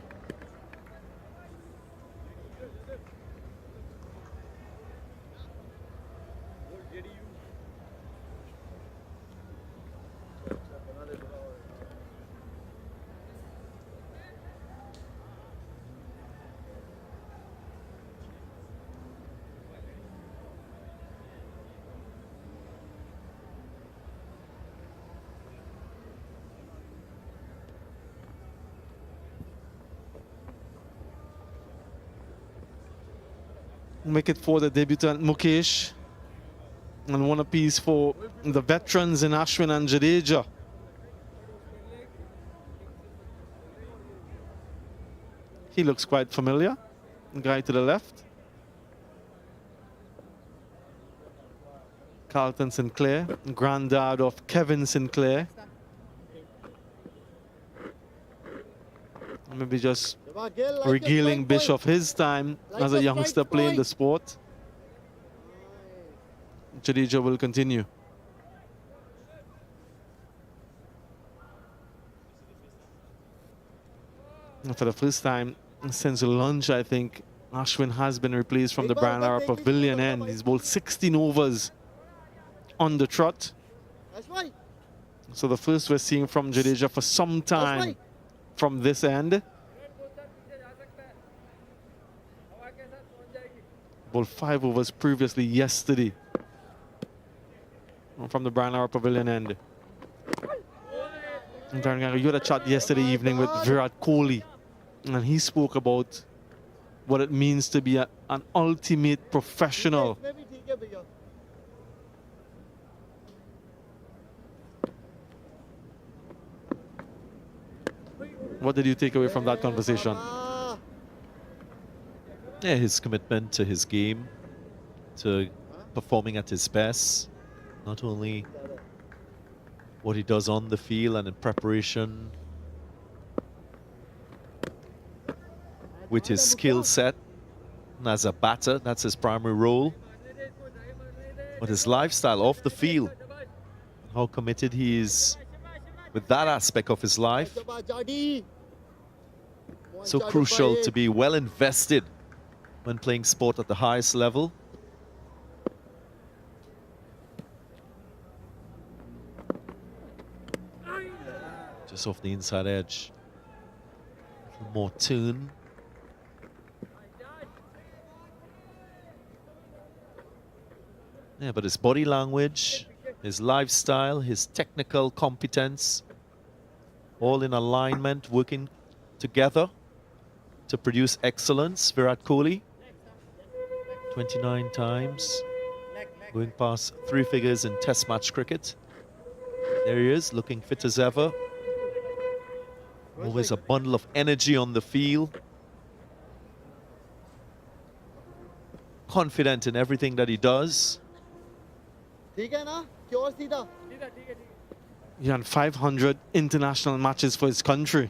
Make it for the debutant Mukesh, and one apiece for the veterans in Ashwin and Jadeja. He looks quite familiar. The guy to the left, Carlton Sinclair, granddad of Kevin Sinclair. Maybe just regaling Bish of his time as a youngster playing the sport. Jadeja will continue. And for the first time since lunch, I think Ashwin has been replaced from the Branara Pavilion end. He's bowled 16 overs on the trot. So the first we're seeing from Jadeja for some time from this end. Bowled 5 overs previously yesterday from the Branara Pavilion end. And you had a chat yesterday evening with Virat Kohli, and he spoke about what it means to be an ultimate professional. What did you take away from that conversation? Yeah, his commitment to his game, to performing at his best, not only what he does on the field and in preparation with his skill set. And as a batter, that's his primary role. But his lifestyle off the field, how committed he is with that aspect of his life. So crucial to be well invested when playing sport at the highest level. Just off the inside edge. A little more turn. Yeah, but his body language, his lifestyle, his technical competence, all in alignment, working together to produce excellence. Virat Kohli, 29 times, going past 3 figures in Test match cricket. There he is, looking fit as ever. Always a bundle of energy on the field. Confident in everything that he does. Yeah, and 500 international matches for his country.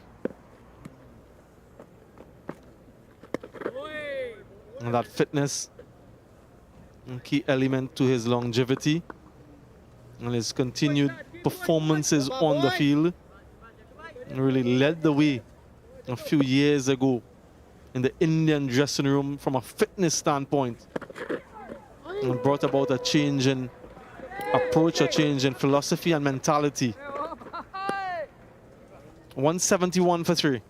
And that fitness, a key element to his longevity and his continued performances on the field. And really led the way a few years ago in the Indian dressing room from a fitness standpoint, and brought about a change in approach, a change in philosophy and mentality. 171 for 3.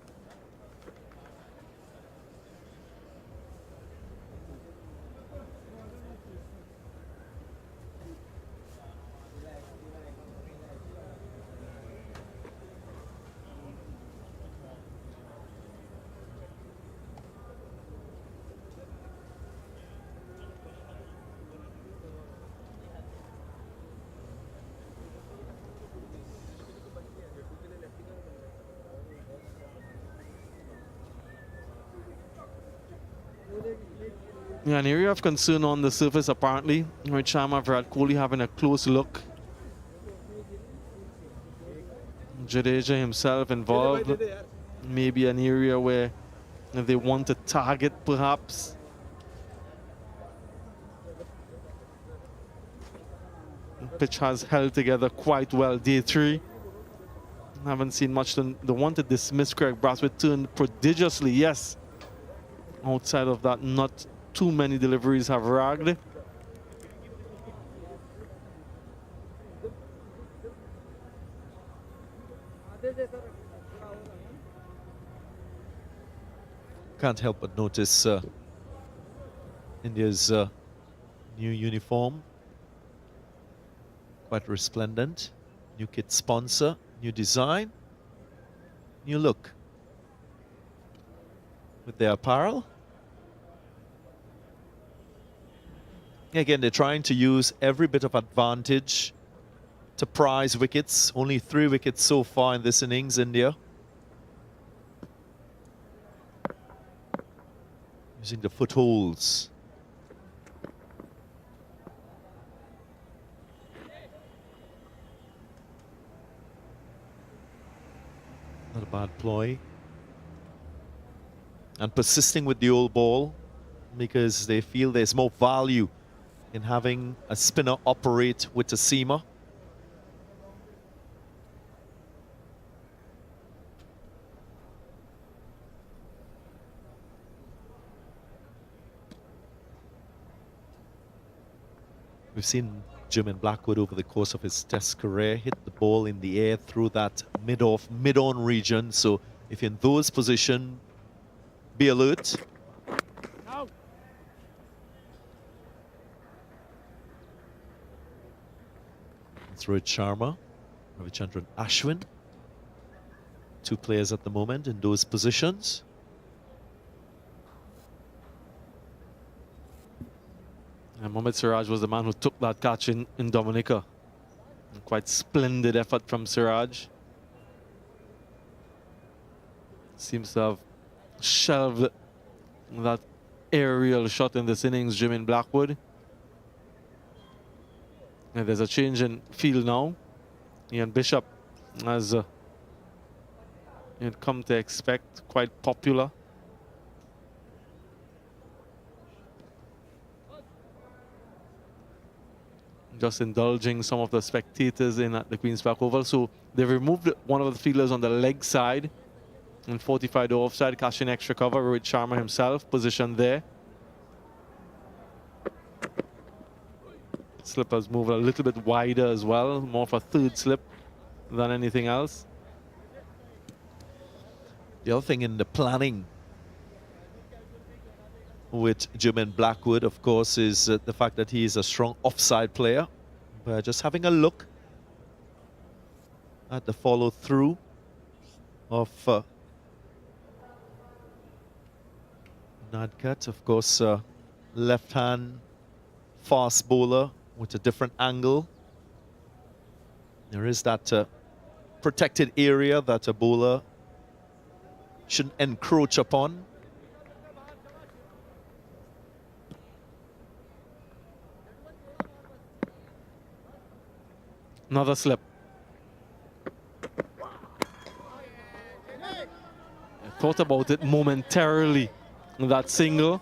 Yeah, an area of concern on the surface apparently. Rohit Sharma, Virat Kohli having a close look. Jadeja himself involved. Maybe an area where they want to target perhaps. The pitch has held together quite well. Day 3. Haven't seen much. The one to dismiss Craig Brathwaite turned prodigiously, yes. Outside of that, not too many deliveries have ragged. Can't help but notice India's new uniform. Quite resplendent. New kit sponsor, new design, new look with their apparel. Again, they're trying to use every bit of advantage to prize wickets. Only 3 wickets so far in this innings, India. Using the footholds. Not a bad ploy. And persisting with the old ball because they feel there's more value in having a spinner operate with a seamer. We've seen Jermaine Blackwood over the course of his Test career hit the ball in the air through that mid-off, mid-on region. So if you're in those positions, be alert. It's Rohit Sharma, Ravichandran Ashwin. 2 players at the moment in those positions. And Mohammad Siraj was the man who took that catch in Dominica. Quite splendid effort from Siraj. Seems to have shelved that aerial shot in this innings, Jermaine Blackwood. And there's a change in field now. Ian Bishop, as you'd come to expect, quite popular. Just indulging some of the spectators in at the Queen's Park Oval. So they removed one of the fielders on the leg side and 45 offside, catching extra cover. Rohit Sharma himself positioned there. Slippers move a little bit wider as well, more of a third slip than anything else. The other thing in the planning with Jermaine Blackwood, of course, is the fact that he is a strong offside player. But just having a look at the follow through of Unadkat, of course, left hand fast bowler with a different angle. There is that protected area that a bowler shouldn't encroach upon. Another slip. I thought about it momentarily, that single.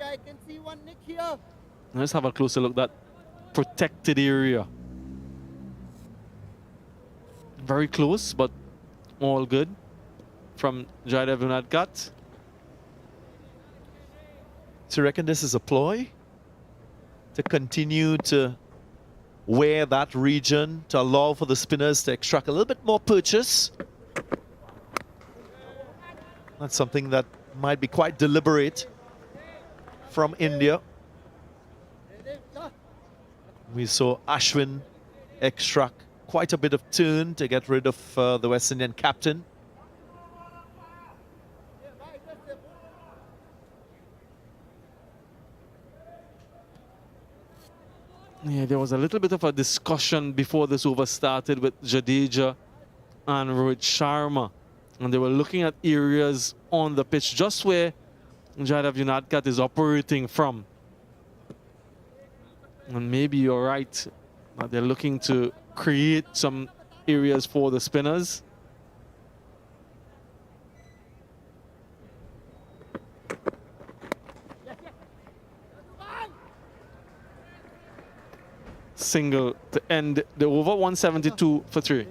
I can see one nick here. Let's have a closer look at that protected area. Very close, but all good from Jaydev Unadkat. So you reckon this is a ploy to continue to wear that region, to allow for the spinners to extract a little bit more purchase? That's something that might be quite deliberate from India. We saw Ashwin extract quite a bit of turn to get rid of the West Indian captain. Yeah, there was a little bit of a discussion before this over started with Jadeja and Rohit Sharma. And they were looking at areas on the pitch just where Jaydev Unadkat is operating from. And maybe you're right, but they're looking to create some areas for the spinners. Single to end the over, 172 for 3.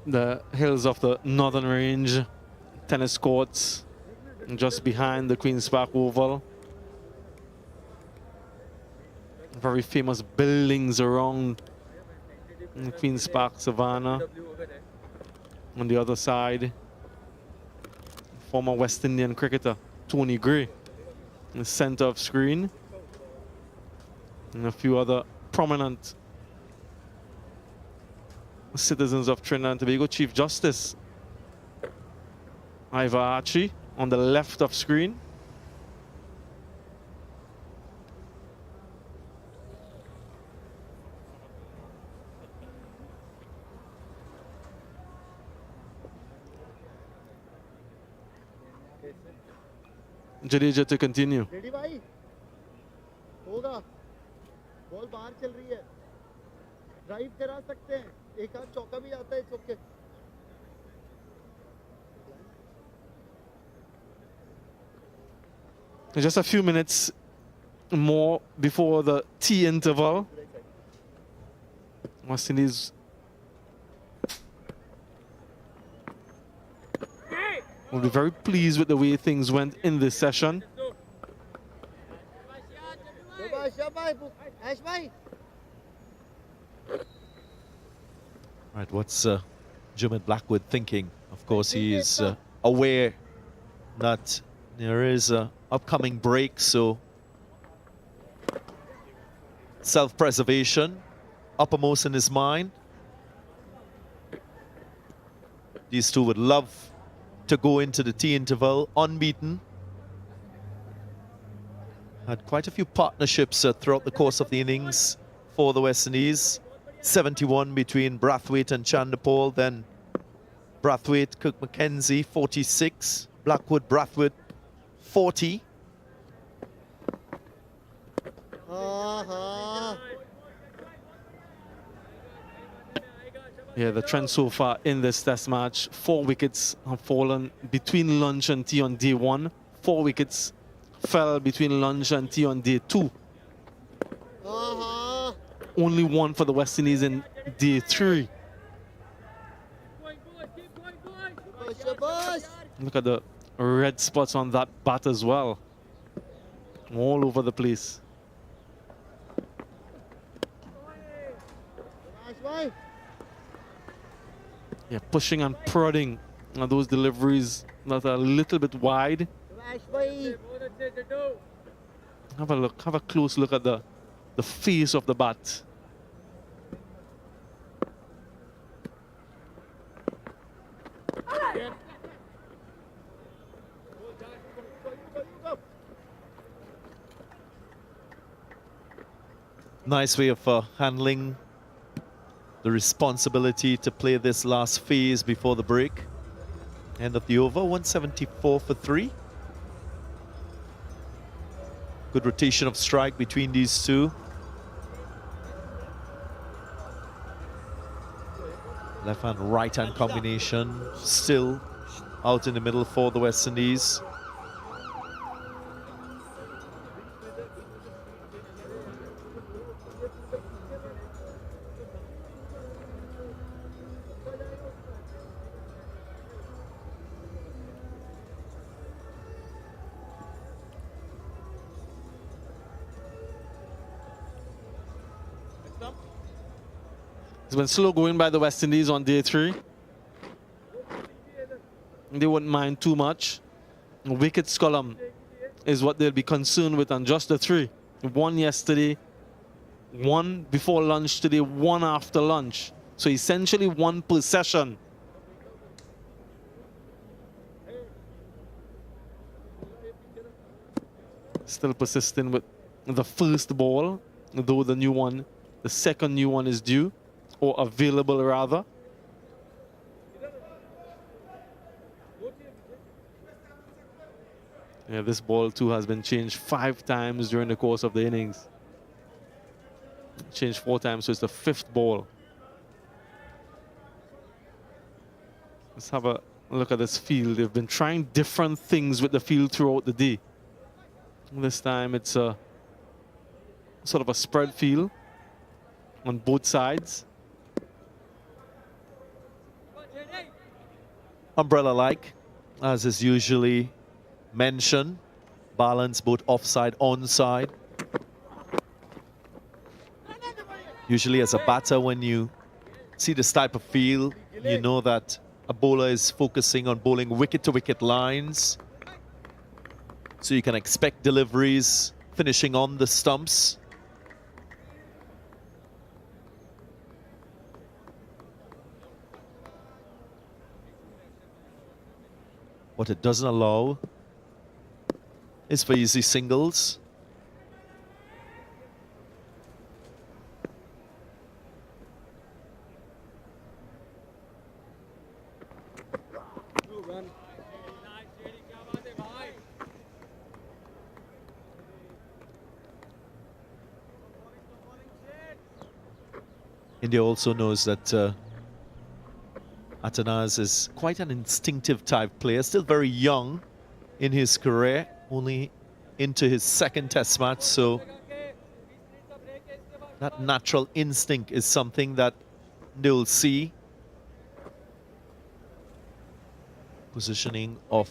The hills of the Northern Range, tennis courts just behind the Queen's Park Oval. Very famous buildings around the Queen's Park Savannah. On the other side, former West Indian cricketer Tony Gray in the center of screen. And a few other prominent citizens of Trinidad and Tobago. Chief Justice Ivor Archie on the left of screen. Jadeja to continue. Ready भाई होगा ball बाहर चल रही है drive करा सकते हैं एक आध चौका भी आता है चौके Just a few minutes more before the tea interval. West Indies will be very pleased with the way things went in this session. Right, what's Jermaine Blackwood thinking? Of course, he is aware that there is a upcoming break, so self-preservation uppermost in his mind. These two would love to go into the tea interval unbeaten. Had quite a few partnerships throughout the course of the innings for the West Indies. 71 between Brathwaite and Chanderpaul, then Brathwaite, Kirk McKenzie, 46. Blackwood, Brathwaite, 40. Yeah, the trend so far in this test match, 4 wickets have fallen between lunch and tea on day 1. 4 wickets fell between lunch and tea on day 2. Only 1 for the West Indies in day 3. Look at the red spots on that bat as well. All over the place. Yeah, pushing and prodding on those deliveries that are a little bit wide. Have a look, have a close look at the face of the bat. Nice way of handling the responsibility to play this last phase before the break. End of the over, 174 for 3. Good rotation of strike between these two. Left hand, right hand combination still out in the middle for the West Indies. It's been slow going by the West Indies on day 3. They wouldn't mind too much. Wickets column is what they'll be concerned with on just the 3. 1 yesterday, 1 before lunch today, 1 after lunch. So essentially 1 per session. Still persisting with the first ball, though the new one, the second new one is due, or available rather. Yeah, this ball too has been changed 5 times during the course of the innings. Changed 4 times, so it's the 5th ball. Let's have a look at this field. They've been trying different things with the field throughout the day. This time it's a sort of a spread field on both sides. Umbrella-like, as is usually mentioned. Balance both offside, onside. Usually as a batter, when you see this type of field, you know that a bowler is focusing on bowling wicket-to-wicket lines. So you can expect deliveries finishing on the stumps. What it doesn't allow is for easy singles. India also knows that Atanaz is quite an instinctive type player, still very young in his career, only into his 2nd test match, so that natural instinct is something that they'll see. Positioning of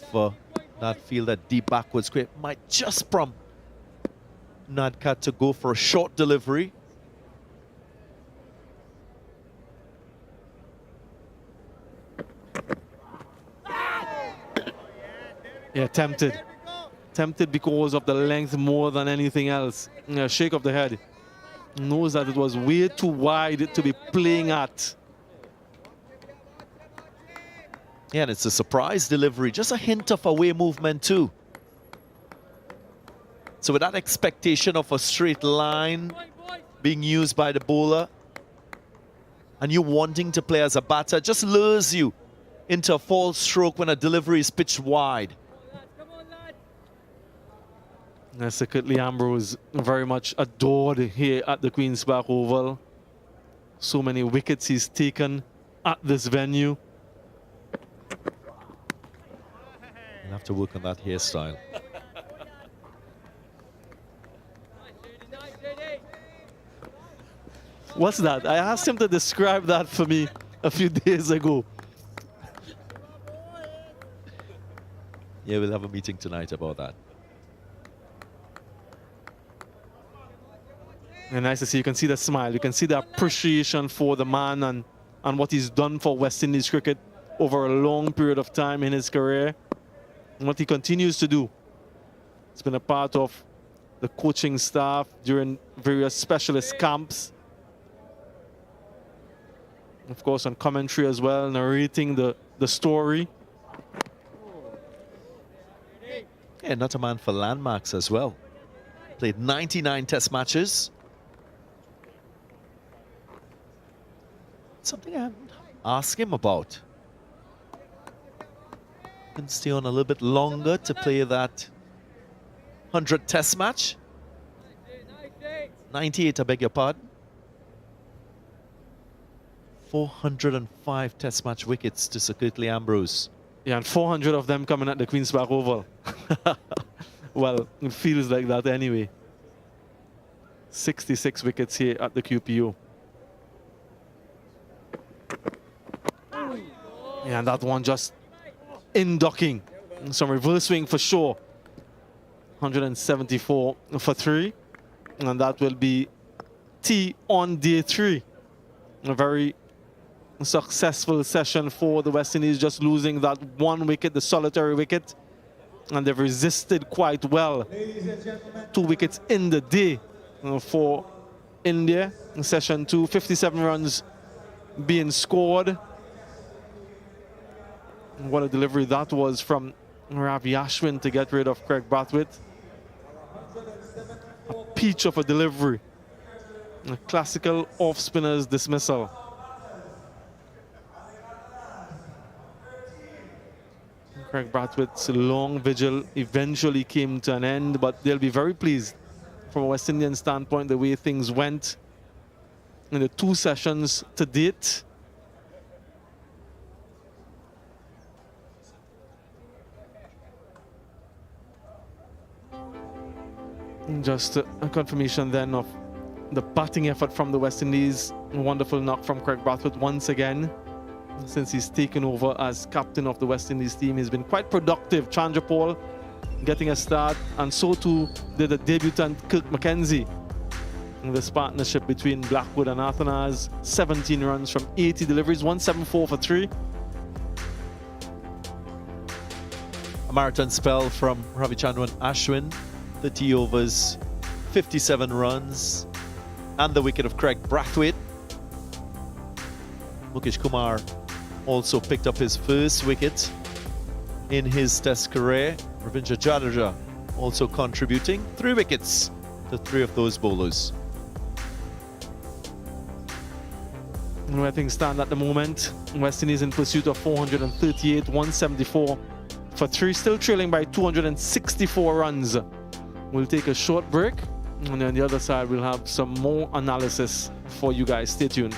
that field at deep backward square might just prompt Unadkat to go for a short delivery. Yeah, tempted. Tempted because of the length more than anything else. Yeah, shake of the head. Knows that it was way too wide to be playing at. Yeah, and it's a surprise delivery. Just a hint of away movement too. So with that expectation of a straight line being used by the bowler, and you wanting to play as a batter, just lures you into a false stroke when a delivery is pitched wide. Secretly, Ambrose very much adored here at the Queen's Park Oval. So many wickets he's taken at this venue. You'll have to work on that hairstyle. What's that? I asked him to describe that for me a few days ago. Yeah, we'll have a meeting tonight about that. And nice to see. You can see the smile. You can see the appreciation for the man and what he's done for West Indies cricket over a long period of time in his career. And what he continues to do. It's been a part of the coaching staff during various specialist camps. Of course, on commentary as well, narrating the story. Yeah, not a man for landmarks as well. Played 99 test matches. Something I haven't asked him about. Can stay on a little bit longer to play that 100 test match. 98, I beg your pardon. 405 test match wickets to Sir Kirtley Ambrose. Yeah, and 400 of them coming at the Queen's Park Oval. Well, it feels like that anyway. 66 wickets here at the QPO. Yeah, and that one just in ducking. Some reverse swing for sure. 174 for 3. And that will be T on day 3. A very successful session for the West Indies, just losing that one wicket, the solitary wicket. And they've resisted quite well. 2 wickets in the day for India. In session 2, 57 runs being scored. What a delivery that was from Ravi Ashwin to get rid of Craig Brathwaite. A peach of a delivery. A classical off-spinner's dismissal. Craig Brathwaite's long vigil eventually came to an end, but they'll be very pleased from a West Indian standpoint the way things went in the 2 sessions to date. Just a confirmation then of the batting effort from the West Indies. A wonderful knock from Craig Brathwaite once again. Since he's taken over as captain of the West Indies team, he's been quite productive. Chandrapal getting a start, and so too did the debutant Kirk McKenzie. In this partnership between Blackwood and Athanas, 17 runs from 80 deliveries, 174 for 3. A marathon spell from Ravichandran Ashwin, 30 overs, 57 runs, and the wicket of Craig Brathwaite. Mukesh Kumar also picked up his first wicket in his test career. Ravindra Jadeja also contributing 3 wickets to 3 of those bowlers. And where things stand at the moment, West Indies in pursuit of 438, 174 for 3, still trailing by 264 runs. We'll take a short break, and then on the other side we'll have some more analysis for you guys. Stay tuned.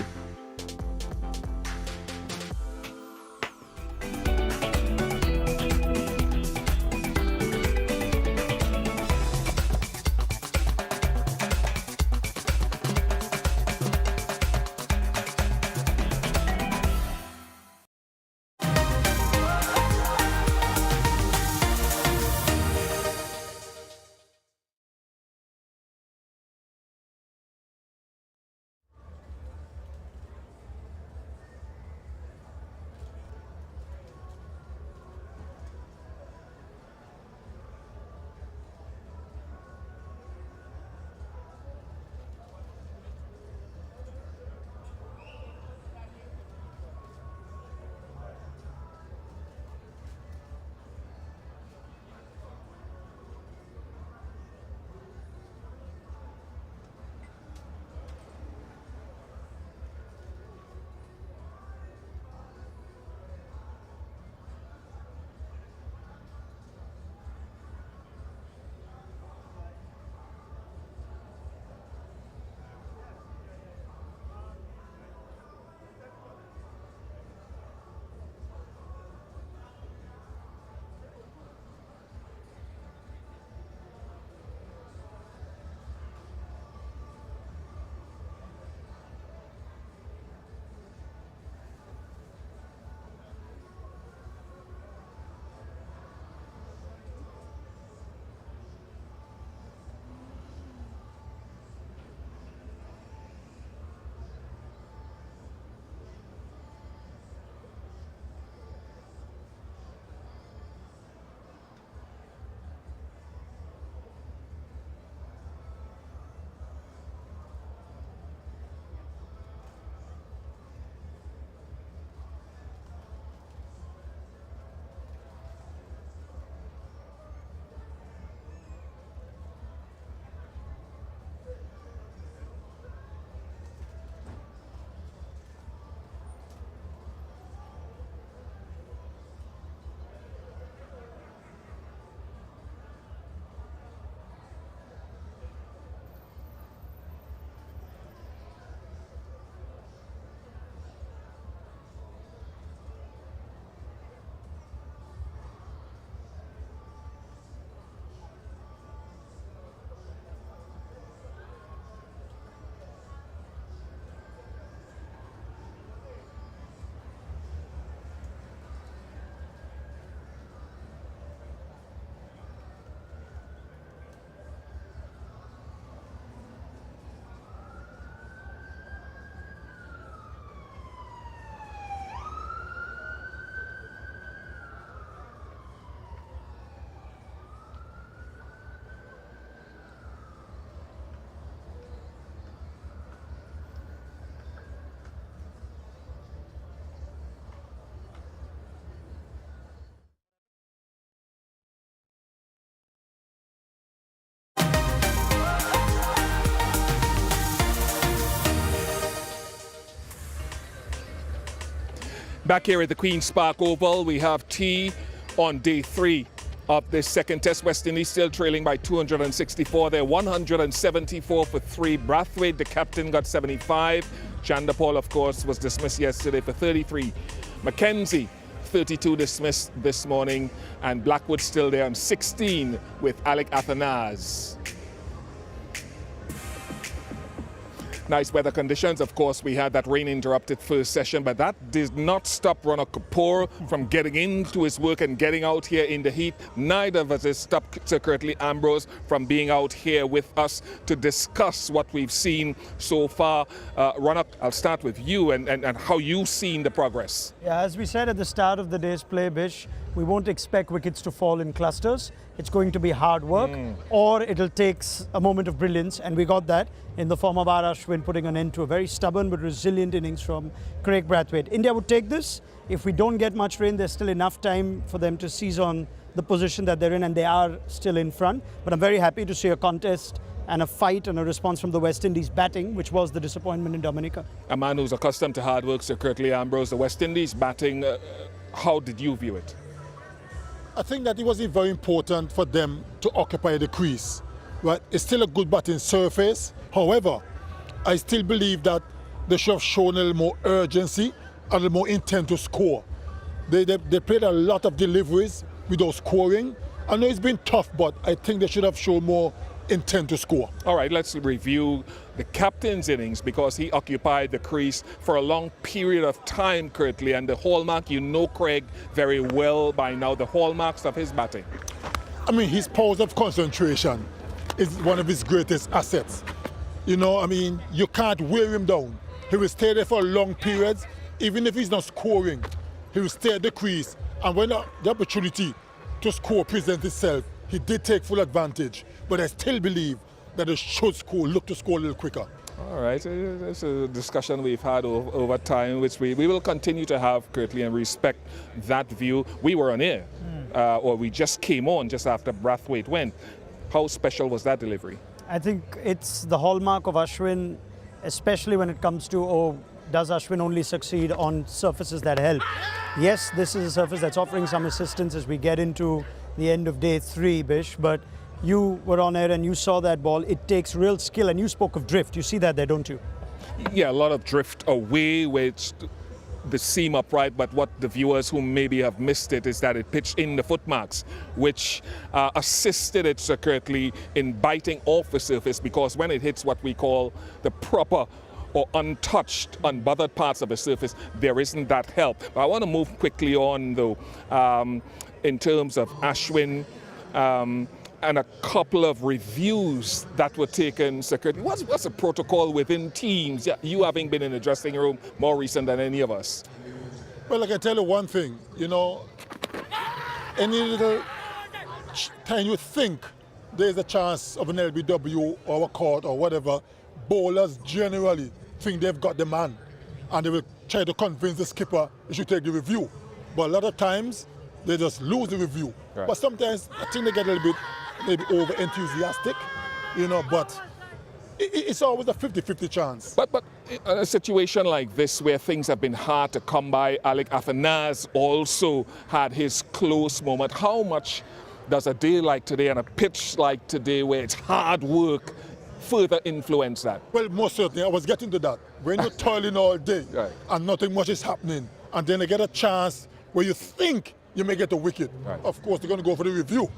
Back here at the Queen's Park Oval, we have tea on day 3 of this second test. West Indies still trailing by 264. They're 174 for 3. Brathwaite, the captain, got 75. Chanderpaul, of course, was dismissed yesterday for 33. McKenzie, 32 dismissed this morning. And Blackwood still there on 16 with Alec Athanase. Nice weather conditions. Of course, we had that rain-interrupted first session, but that did not stop Ronak Kapoor from getting into his work and getting out here in the heat. Neither of us has stopped Sir Curtly Ambrose from being out here with us to discuss what we've seen so far. Ronak, I'll start with you and how you've seen the progress. Yeah, as we said at the start of the day's play, Bish, we won't expect wickets to fall in clusters. It's going to be hard work, or it'll take a moment of brilliance, and we got that in the form of Ashwin putting an end to a very stubborn but resilient innings from Craig Brathwaite. India would take this. If we don't get much rain, there's still enough time for them to seize on the position that they're in, and they are still in front. But I'm very happy to see a contest and a fight and a response from the West Indies batting, which was the disappointment in Dominica. A man who's accustomed to hard work, Sir Curtly Ambrose, the West Indies batting, how did you view it? I think that it was very important for them to occupy the crease. Right? It's still a good batting surface. However, I still believe that they should have shown a little more urgency and a little more intent to score. They played a lot of deliveries without scoring. I know it's been tough, but I think they should have shown more intent to score. All right, let's review the captain's innings, because he occupied the crease for a long period of time, Curtly, and the hallmark, you know Craig very well by now, the hallmarks of his batting. I mean, his powers of concentration is one of his greatest assets. You know, I mean, you can't wear him down. He will stay there for long periods, even if he's not scoring. He will stay at the crease, and when the opportunity to score presents itself, he did take full advantage. But I still believe that they should look to score a little quicker. All right, it's a discussion we've had over time, which we will continue to have, Curtly, and respect that view. We were on air, or we just came on just after Brathwaite went. How special was that delivery? I think it's the hallmark of Ashwin, especially when it comes to, does Ashwin only succeed on surfaces that help? Yes, this is a surface that's offering some assistance as we get into the end of day 3, Bish, but you were on air and you saw that ball. It takes real skill, and you spoke of drift. You see that there, don't you? Yeah, a lot of drift away with the seam upright, but what the viewers who maybe have missed it is that it pitched in the footmarks, which assisted it, Sir Curtly, in biting off the surface, because when it hits what we call the proper or untouched, unbothered parts of the surface, there isn't that help. But I want to move quickly on, though, in terms of Ashwin, and a couple of reviews that were taken, Sir Curtly. What's the protocol within teams? Yeah, you having been in the dressing room more recent than any of us. Well, I can tell you one thing, you know, any little time you think there's a chance of an LBW or a court or whatever, bowlers generally think they've got the man, and they will try to convince the skipper he should take the review. But a lot of times, they just lose the review. Right. But sometimes I think they get a little bit maybe over enthusiastic, you know, but it's always a 50-50 chance. But in a situation like this where things have been hard to come by, Alec Athanase also had his close moment. How much does a day like today and a pitch like today where it's hard work further influence that? Well, most certainly. I was getting to that. When you're toiling all day and nothing much is happening, and then you get a chance where you think you may get a wicket. Right. Of course, they're going to go for the review.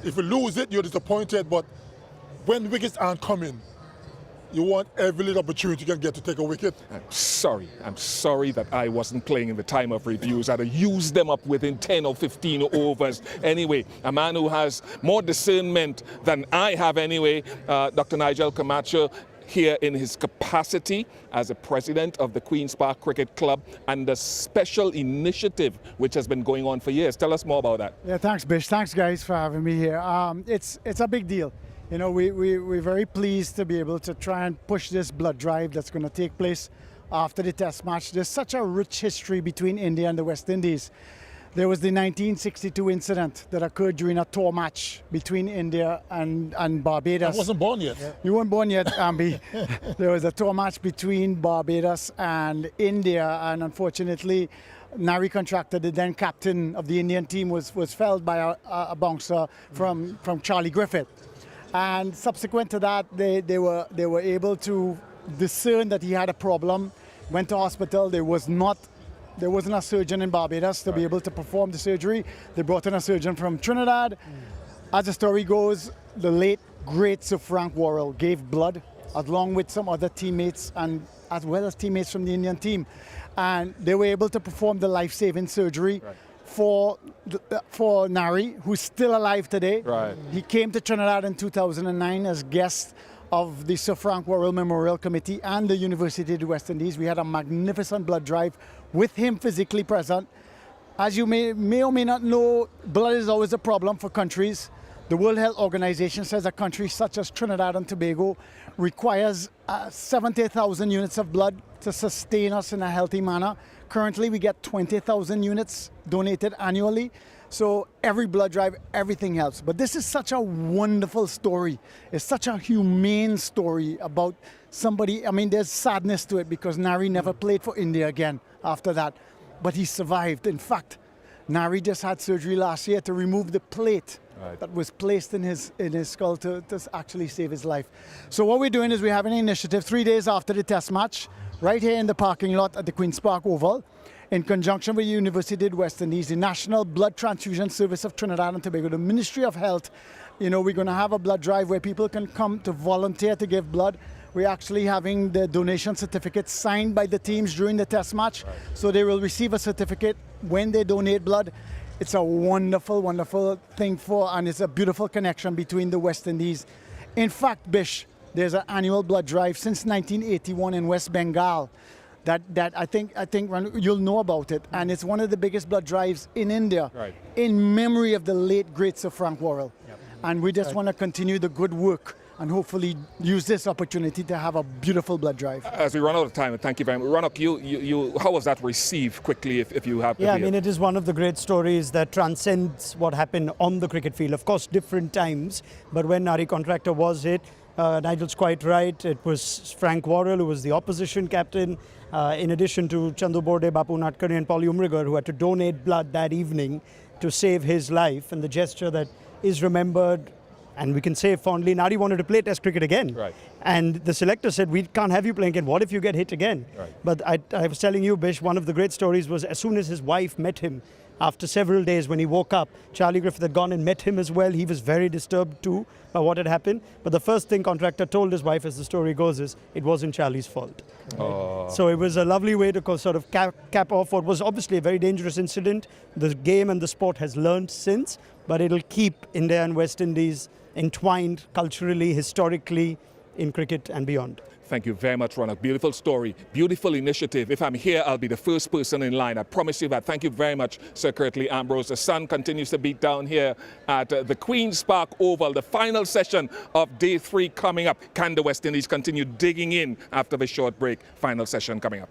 If you lose it, you're disappointed, but when wickets aren't coming, you want every little opportunity you can get to take a wicket. I'm sorry that I wasn't playing in the time of reviews. I'd have used them up within 10 or 15 overs. Anyway, a man who has more discernment than I have anyway, Dr. Nigel Camacho, here in his capacity as a president of the Queen's Park Cricket Club and the special initiative which has been going on for years. Tell us more about that. Yeah, thanks, Bish. Thanks, guys, for having me here. It's a big deal. You know, we're very pleased to be able to try and push this blood drive that's going to take place after the Test match. There's such a rich history between India and the West Indies. There was the 1962 incident that occurred during a tour match between India and Barbados. I wasn't born yet. You weren't born yet, Ambi. There was a tour match between Barbados and India, and unfortunately, Nari contractor, the then captain of the Indian team, was felled by a bouncer from Charlie Griffith. And subsequent to that, they were able to discern that he had a problem, went to hospital. There wasn't a surgeon in Barbados to be able to perform the surgery. They brought in a surgeon from Trinidad. As the story goes, the late, great Sir Frank Worrell gave blood along with some other teammates and as well as teammates from the Indian team. And they were able to perform the life-saving surgery for Nari, who's still alive today. Right. He came to Trinidad in 2009 as guest of the Sir Frank Worrell Memorial Committee and the University of the West Indies. We had a magnificent blood drive with him physically present. As you may or may not know, blood is always a problem for countries. The World Health Organization says a country such as Trinidad and Tobago requires 70,000 units of blood to sustain us in a healthy manner. Currently, we get 20,000 units donated annually. So every blood drive, everything helps. But this is such a wonderful story. It's such a humane story about somebody. I mean, there's sadness to it because Nari never played for India again after that. But he survived. In fact, Nari just had surgery last year to remove the plate that was placed in his skull to actually save his life. So what we're doing is we're having an initiative 3 days after the test match, right here in the parking lot at the Queen's Park Oval, in conjunction with the University of the West Indies, the National Blood Transfusion Service of Trinidad and Tobago, the Ministry of Health. You know, we're going to have a blood drive where people can come to volunteer to give blood. We're actually having the donation certificates signed by the teams during the test match. So they will receive a certificate when they donate blood. It's a wonderful, wonderful thing and it's a beautiful connection between the West Indies. In fact, Bish, there's an annual blood drive since 1981 in West Bengal that I think you'll know about it. And it's one of the biggest blood drives in India in memory of the late, great Sir Frank Worrell. And we just want to continue the good work and hopefully use this opportunity to have a beautiful blood drive. As we run out of time, and thank you very much. Ronak, how was that received quickly if you have? Yeah, I mean, it is one of the great stories that transcends what happened on the cricket field. Of course, different times, but when Nari Contractor was hit, Nigel's quite right. It was Frank Worrell who was the opposition captain, in addition to Chandu Borde, Bapu Natkari and Paul Umrigar, who had to donate blood that evening to save his life. And the gesture that is remembered, and we can say fondly, Nari wanted to play Test cricket again. And the selector said, we can't have you playing again. What if you get hit again? But I was telling you, Bish, one of the great stories was as soon as his wife met him, after several days when he woke up, Charlie Griffith had gone and met him as well. He was very disturbed too by what had happened. But the first thing Contractor told his wife, as the story goes, is it wasn't Charlie's fault. So it was a lovely way to sort of cap off what was obviously a very dangerous incident. The game and the sport has learned since, but it'll keep India and West Indies entwined culturally, historically, in cricket and beyond. Thank you very much, Ronak. Beautiful story, beautiful initiative. If I'm here, I'll be the first person in line. I promise you that. Thank you very much, Sir Curtly Ambrose. The sun continues to beat down here at the Queen's Park Oval. The final session of day 3 coming up. Can the West Indies continue digging in after the short break? Final session coming up.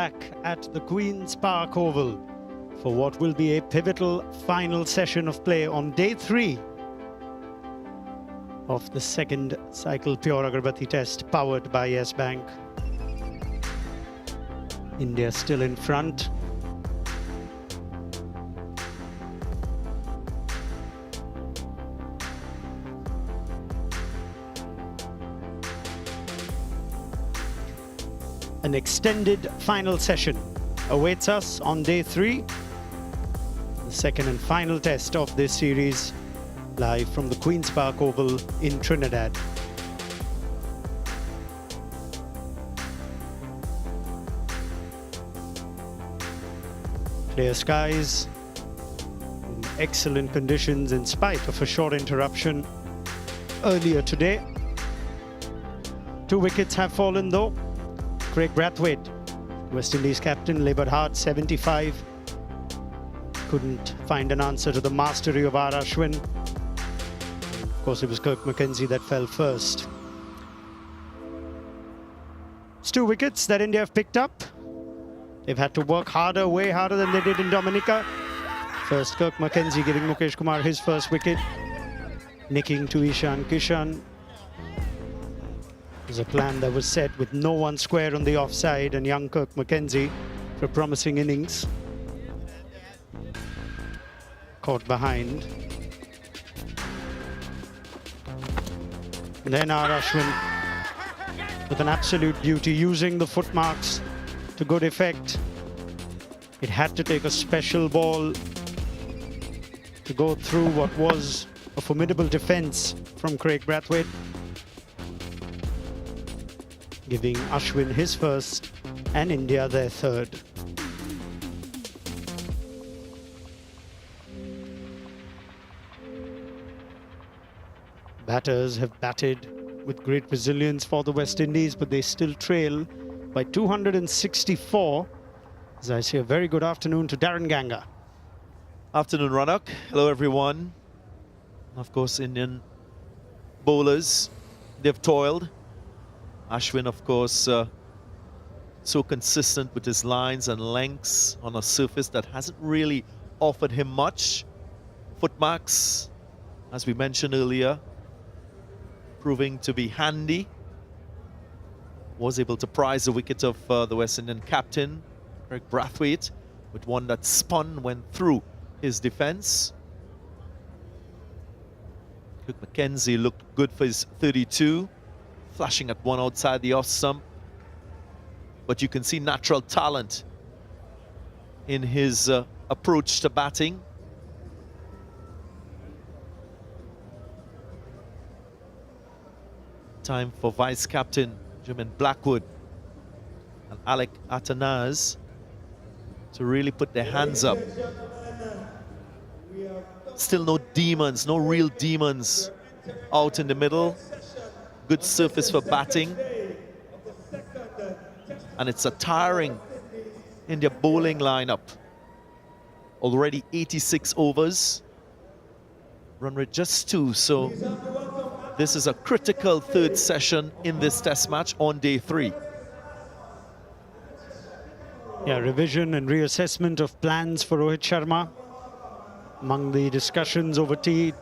back at the Queen's Park Oval for what will be a pivotal final session of play on day 3 of the second cycle Pure Agarbathi test powered by Yes Bank. India still in front. An extended final session awaits us on day 3, the second and final test of this series, live from the Queen's Park Oval in Trinidad. Clear skies, in excellent conditions in spite of a short interruption earlier today. 2 wickets have fallen though. Craig Brathwaite, West Indies captain, laboured hard, 75. Couldn't find an answer to the mastery of Ashwin. Of course, it was Kirk McKenzie that fell first. It's 2 wickets that India have picked up. They've had to work harder, way harder than they did in Dominica. First, Kirk McKenzie giving Mukesh Kumar his first wicket, nicking to Ishan Kishan. It was a plan that was set with no one square on the offside, and young Kirk McKenzie for a promising innings. Caught behind. And then our Ashwin with an absolute beauty, using the footmarks to good effect. It had to take a special ball to go through what was a formidable defence from Craig Brathwaite, giving Ashwin his first and India their third. Batters have batted with great resilience for the West Indies, but they still trail by 264. As I say, a very good afternoon to Darren Ganga. Afternoon, Ranok. Hello, everyone. Of course, Indian bowlers, they've toiled. Ashwin, of course, so consistent with his lines and lengths on a surface that hasn't really offered him much. Footmarks, as we mentioned earlier, proving to be handy. Was able to prize the wicket of the West Indian captain, Craig Brathwaite, with one that spun, went through his defence. Kirk McKenzie looked good for his 32. Flashing at one outside the off stump, but you can see natural talent in his approach to batting. Time for vice captain Jermaine Blackwood and Alec Atanaz to really put their hands up. Still no demons, no real demons out in the middle. Good surface for batting, and it's a tiring India bowling lineup. Already 86 overs, run rate just 2, so this is a critical third session in this test match on day 3. Yeah, revision and reassessment of plans for Rohit Sharma. Among the discussions over tea,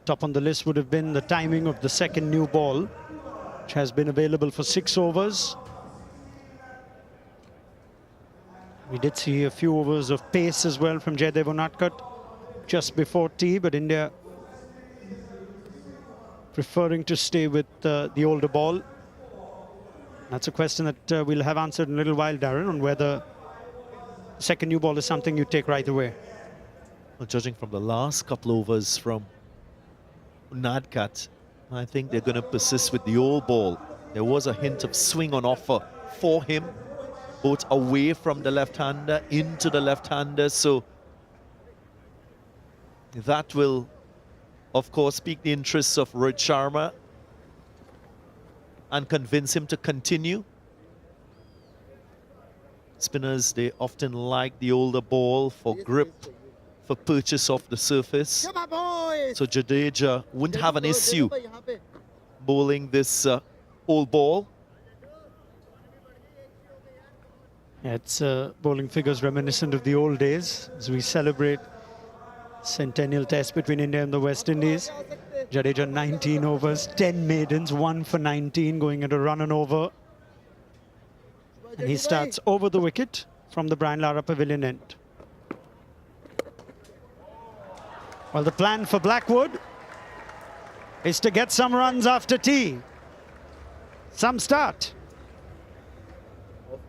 top on the list would have been the timing of the second new ball, which has been available for 6 overs. We did see a few overs of pace as well from Jaydev Unadkat just before tea, but India preferring to stay with the older ball. That's a question that we'll have answered in a little while, Darren, on whether the second new ball is something you take right away. Well, judging from the last couple overs from Unadkat, I think they're going to persist with the old ball. There was a hint of swing on offer for him, both away from the left-hander into the left-hander, so that will, of course, pique the interests of Rohit Sharma and convince him to continue. Spinners, they often like the older ball for grip, for purchase off the surface. So Jadeja wouldn't have an issue bowling this old ball. It's bowling figures reminiscent of the old days as we celebrate Centennial Test between India and the West Indies. Jadeja 19 overs, 10 maidens, 1 for 19, going at a run and over. And he starts over the wicket from the Brian Lara Pavilion end. Well, the plan for Blackwood is to get some runs after tea. Some start.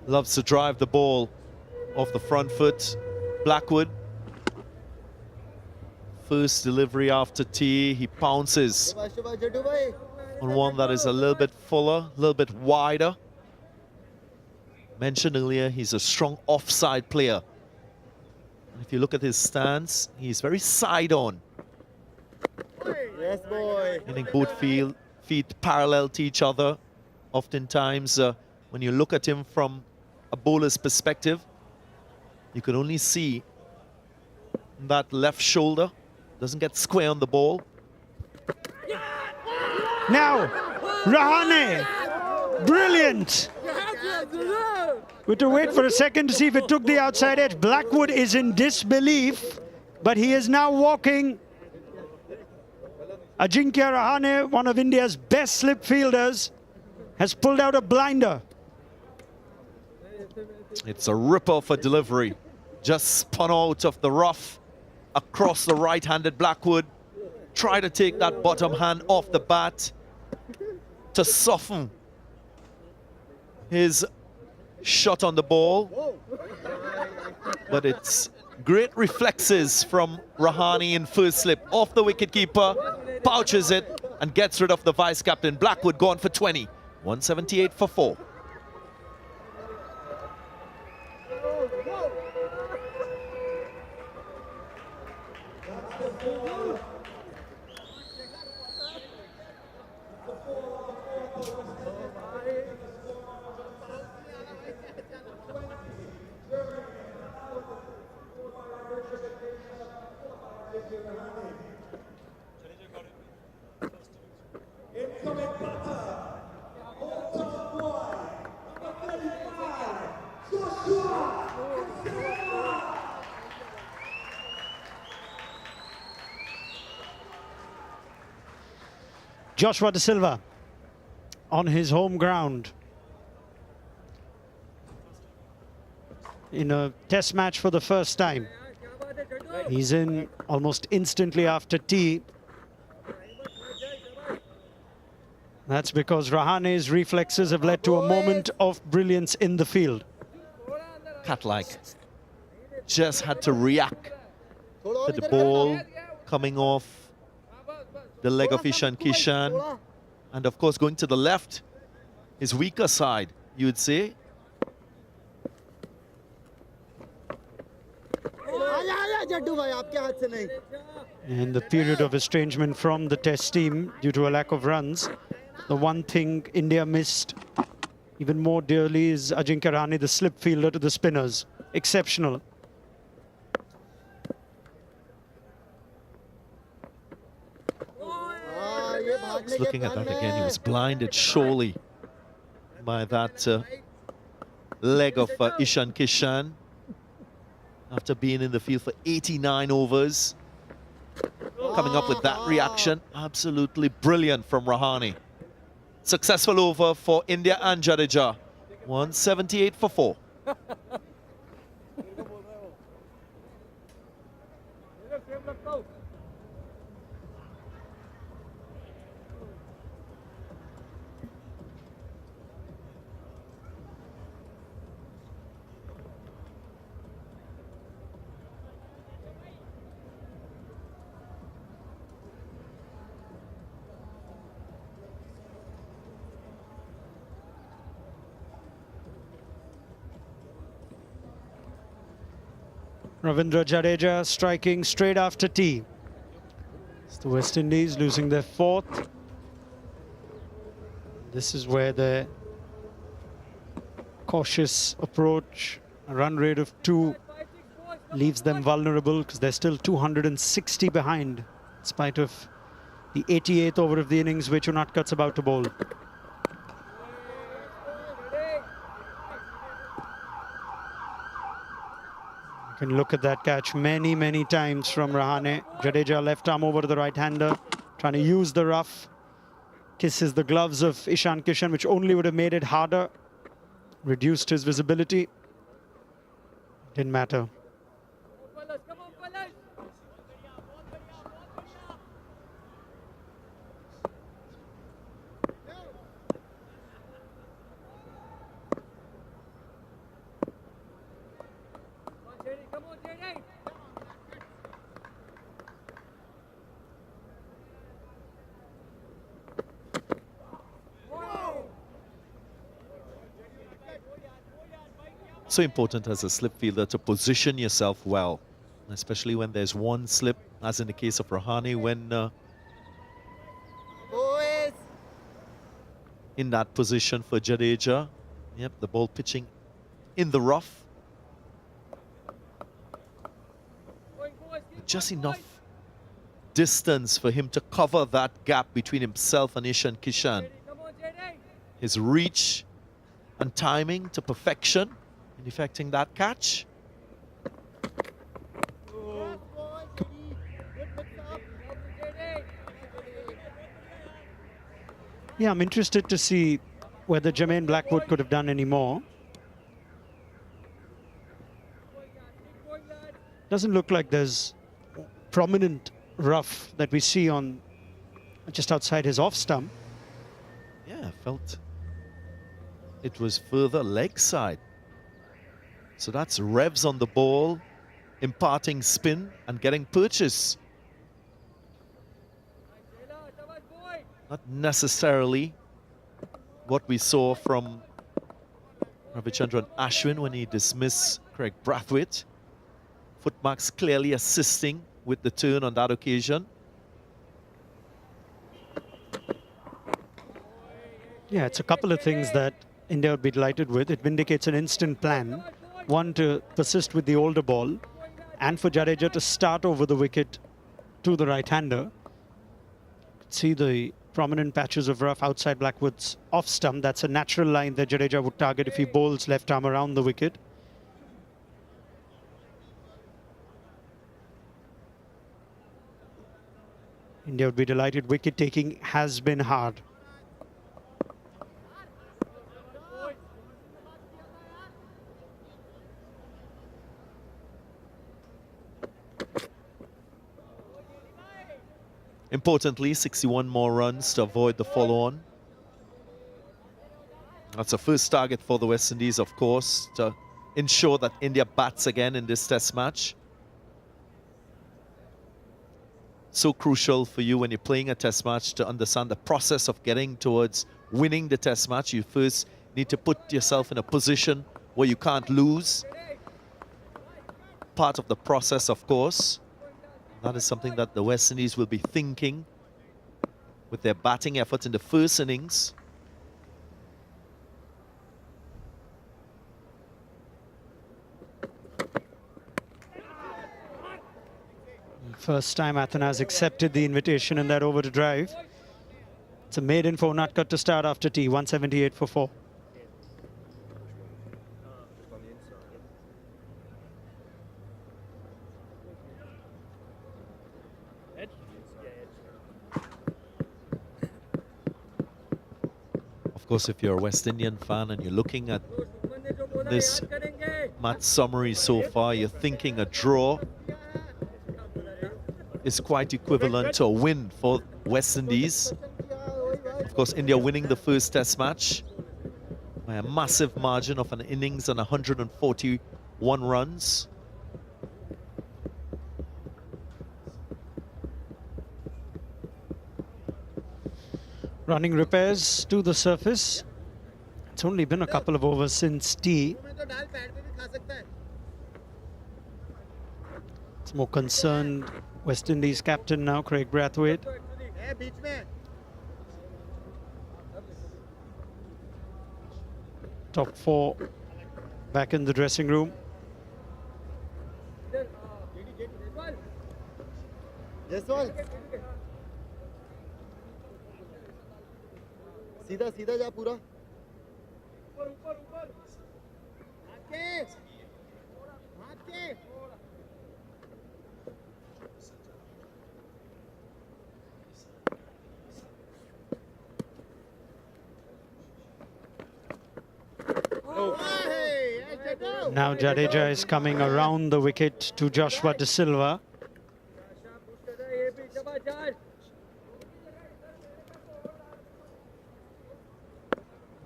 Loves to drive the ball off the front foot. Blackwood. First delivery after tea. He pounces on one that is a little bit fuller, a little bit wider. Mentioned earlier, he's a strong offside player. If you look at his stance, he's very side-on. Yes, boy. Meaning both feet parallel to each other. Oftentimes, when you look at him from a bowler's perspective, you can only see that left shoulder. Doesn't get square on the ball. Now, Rahane, brilliant. We have to wait for a second to see if it took the outside edge. Blackwood is in disbelief, but he is now walking. Ajinkya Rahane, one of India's best slip fielders, has pulled out a blinder. It's a ripper for delivery. Just spun out of the rough across the right-handed Blackwood. Try to take that bottom hand off the bat to soften his shot on the ball. But it's great reflexes from Rahane in first slip. Off the wicketkeeper, pouches it and gets rid of the vice-captain. Blackwood gone for 20. 178 for 4. Joshua De Silva on his home ground in a test match for the first time. He's in almost instantly after tea. That's because Rahane's reflexes have led to a moment of brilliance in the field. Cat-like. Just had to react to the ball coming off the leg of Ishan Kishan. And of course, going to the left, his weaker side, you would say. In the period of estrangement from the test team due to a lack of runs, the one thing India missed even more dearly is Ajinkya Rahane, the slip fielder to the spinners. Exceptional. Just looking at that again, he was blinded surely by that leg of Ishan Kishan after being in the field for 89 overs. Coming up with that reaction, absolutely brilliant from Rahane. Successful over for India and Jadeja. 178 for 4. Ravindra Jadeja striking straight after tea. It's the West Indies losing their 4th. This is where their cautious approach, a run rate of 2, leaves them vulnerable because they're still 260 behind, in spite of the 88th over of the innings which Unadkat's about to bowl. can look at that catch many, many times from Rahane. Jadeja left arm over to the right-hander, trying to use the rough. Kisses the gloves of Ishan Kishan, which only would have made it harder. Reduced his visibility. Didn't matter. So important as a slip fielder to position yourself well, especially when there's one slip, as in the case of Rahane, when in that position for Jadeja. Yep, the ball pitching in the rough. Just enough distance for him to cover that gap between himself and Ishan Kishan. His reach and timing to perfection in effecting that catch. Yeah, I'm interested to see whether Jermaine Blackwood could have done any more. Doesn't look like there's prominent rough that we see on just outside his off stump. Yeah, I felt it was further leg side. So that's revs on the ball, imparting spin and getting purchase. Not necessarily what we saw from Ravichandran Ashwin when he dismissed Craig Brathwaite. Footmarks clearly assisting with the turn on that occasion. Yeah, it's a couple of things that India would be delighted with. It vindicates an instant plan. One, to persist with the older ball, and for Jadeja to start over the wicket to the right-hander. See the prominent patches of rough outside Blackwood's off stump. That's a natural line that Jadeja would target if he bowls left arm around the wicket. India would be delighted. Wicket taking has been hard. Importantly, 61 more runs to avoid the follow-on. That's a first target for the West Indies, of course, to ensure that India bats again in this test match. So crucial for you when you're playing a test match to understand the process of getting towards winning the test match. You first need to put yourself in a position where you can't lose. Part of the process, of course. That is something that the West Indies will be thinking with their batting effort in the first innings. First time Athana has accepted the invitation in that over to drive. It's a maiden for Unadkat to start after tea, 178 for 4. Of course, if you're a West Indian fan and you're looking at this match summary so far, you're thinking a draw is quite equivalent to a win for West Indies. Of course, India winning the first test match by a massive margin of an innings and 141 runs. Running repairs to the surface. It's only been a couple of overs since tea. It's more concerned West Indies captain now, Craig Brathwaite. Top 4 back in the dressing room. सीधा सीधा जा पूरा Now Jadeja is coming around the wicket to Joshua De Silva.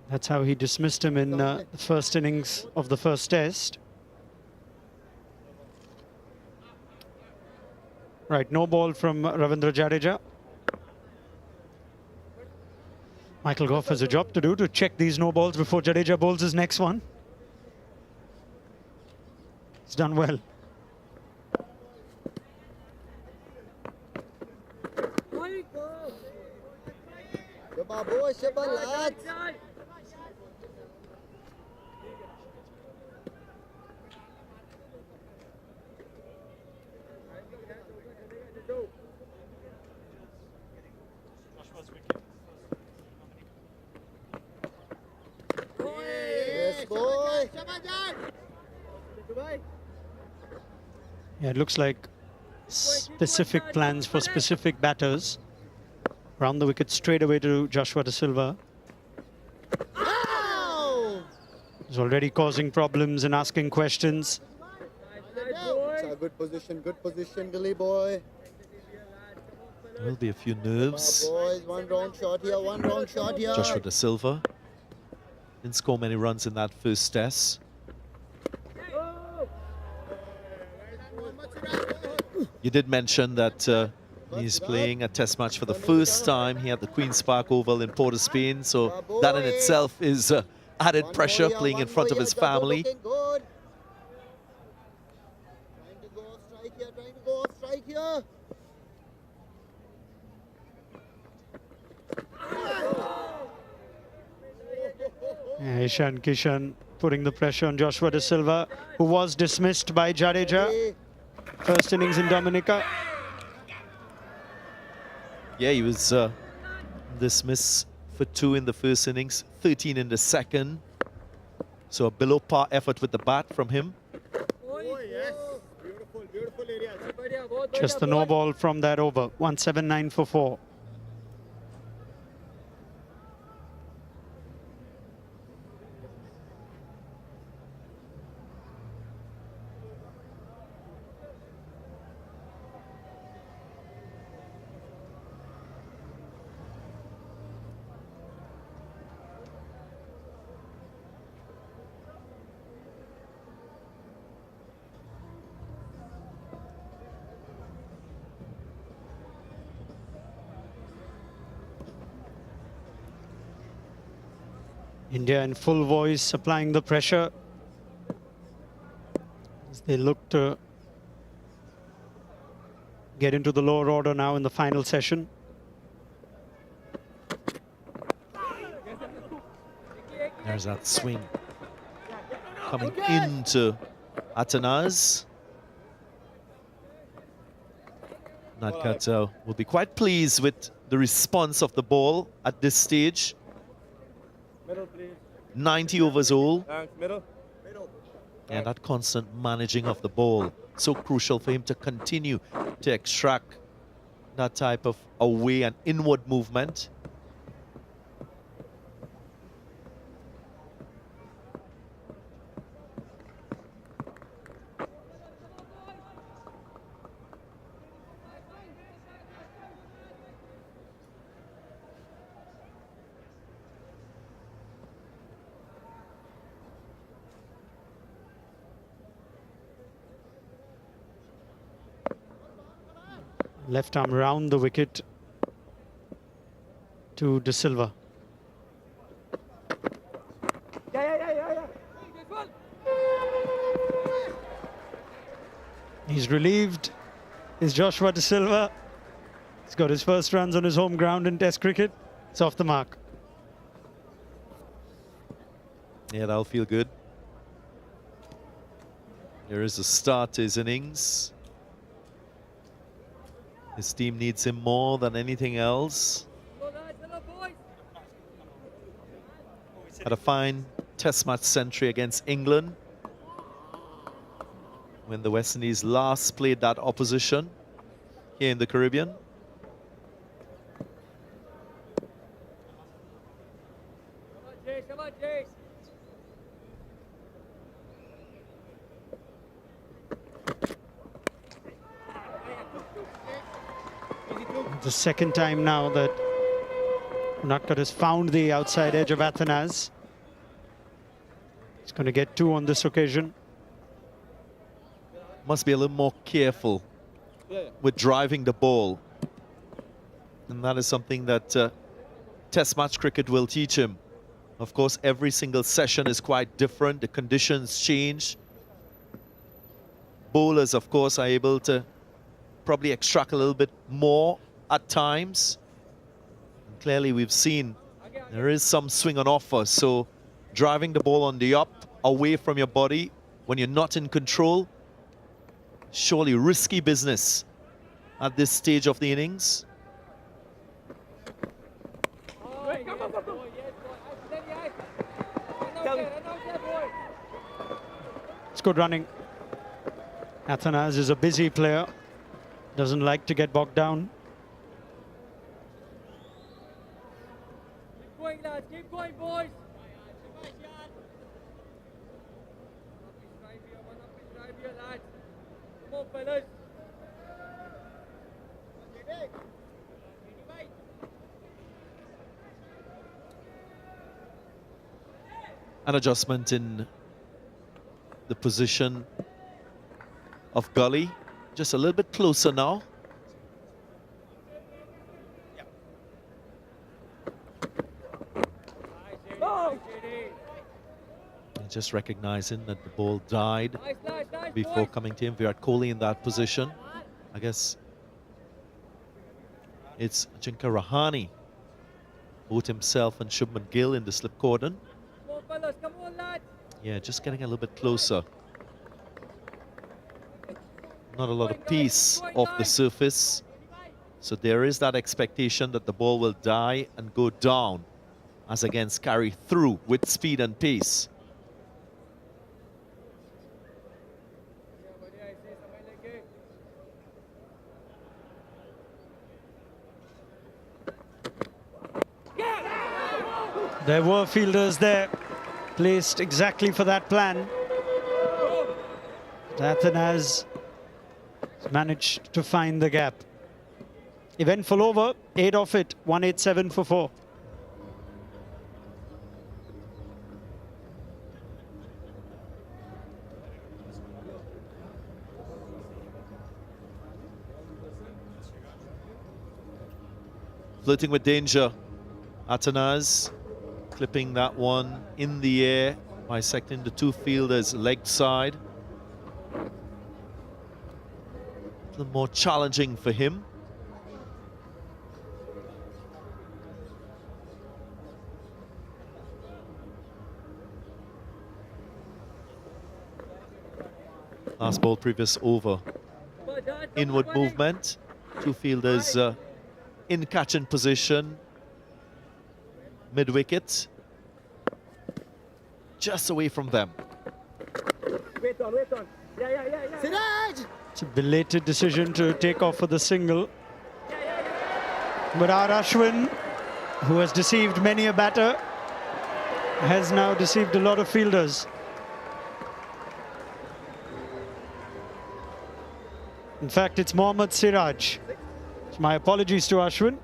That's how he dismissed him in the first innings of the first test. Right, no ball from Ravindra Jadeja. Michael Goff has a job to do to check these no balls before Jadeja bowls his next one. He's done well. Yeah, it looks like specific plans for specific batters. Round the wicket straight away to Joshua De Silva. He's already causing problems and asking questions. Good position, Gilly boy. There will be a few nerves. Boys, one wrong shot here, one wrong shot here. Joshua De Silva didn't score many runs in that first test. You did mention that he's playing a test match for the first time here at the Queen's Park Oval in Port of Spain, so that in itself is added pressure, playing in front of his family. Trying to go strike here, trying to go strike here. Yeah, Ishan Kishan putting the pressure on Joshua De Silva, who was dismissed by Jadeja. First innings in Dominica. Yeah, he was dismissed for 2 in the first innings, 13 in the second. So a below par effort with the bat from him. Just the no ball from that over. 179 for 4. India in full voice applying the pressure as they look to get into the lower order now in the final session. There's that swing coming into Atanaz. Unadkat will be quite pleased with the response of the ball at this stage. 90 overs all. And that constant managing of the ball, so crucial for him to continue to extract that type of away and inward movement. Left arm round the wicket to De Silva. He's relieved. Is Joshua De Silva. He's got his first runs on his home ground in Test cricket. It's off the mark. Yeah, that'll feel good. Here is a start to his innings. His team needs him more than anything else. Had a fine Test match century against England when the West Indies last played that opposition here in the Caribbean. The second time now that Unadkat has found the outside edge of Athanas. He's going to get 2 on this occasion. Must be a little more careful with driving the ball. And that is something that Test match cricket will teach him. Of course, every single session is quite different. The conditions change. Bowlers, of course, are able to probably extract a little bit more at times. And clearly, we've seen there is some swing on offer. So driving the ball on the up, away from your body, when you're not in control, surely risky business at this stage of the innings. It's good running. Athanas is a busy player. Doesn't like to get bogged down. Keep going, lads. Keep going, boys. Drive here, lads. Come on, fellas. An adjustment in the position of Gully. Just a little bit closer now. And just recognizing that the ball died before coming to him. Virat Kohli in that position. I guess it's Ajinkya Rahane, both himself and Shubman Gill in the slip cordon. Come on, lads. Yeah, just getting a little bit closer. Not a lot of peace off the surface. So there is that expectation that the ball will die and go down, as against carry through with speed and pace. There were fielders there, placed exactly for that plan. Athanas managed to find the gap. Eventful over, 8 off it, 187 for 4. Flirting with danger. Athanas clipping that one in the air, bisecting the 2 fielders leg side. A little more challenging for him. Last ball, previous over. Inward movement. 2 fielders in catching position. Mid-wicket. Just away from them. Wait on. Yeah. Siraj! It's a belated decision to take off for the single. But our Ashwin, who has deceived many a batter, has now deceived a lot of fielders. In fact, it's Mohammad Siraj. My apologies to Ashwin.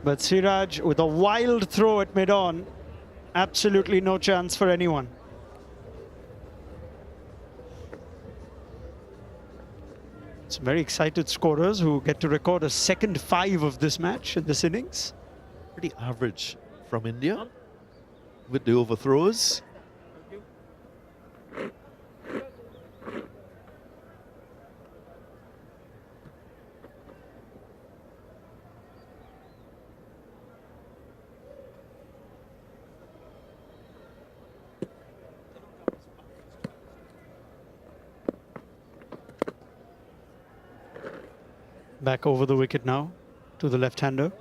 But Siraj, with a wild throw at mid-on, absolutely no chance for anyone. Some very excited scorers who get to record a second 5 of this match in this innings. Pretty average from India with the overthrows. Back over the wicket now to the left-hander.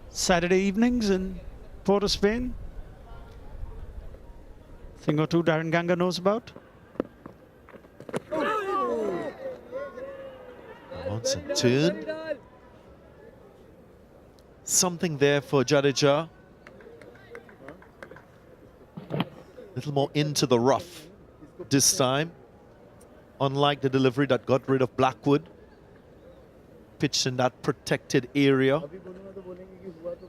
Saturday evenings in Port of Spain. Thing or two Darren Ganga knows about. Wants a turn. Something there for Jadeja. A little more into the rough. this time. Unlike the delivery that got rid of Blackwood, pitched in that protected area.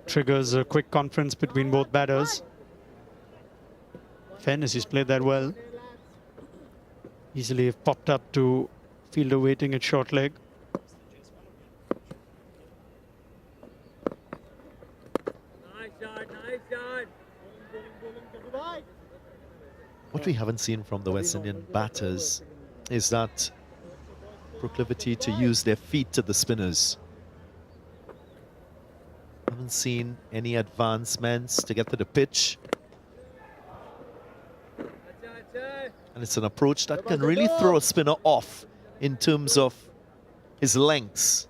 Triggers a quick conference between both batters. Fairness, he's played that well. Easily have popped up to fielder waiting at short leg. What we haven't seen from the West Indian batters is that proclivity to use their feet to the spinners. Haven't seen any advancements to get to the pitch. And it's an approach that can really throw a spinner off in terms of his lengths.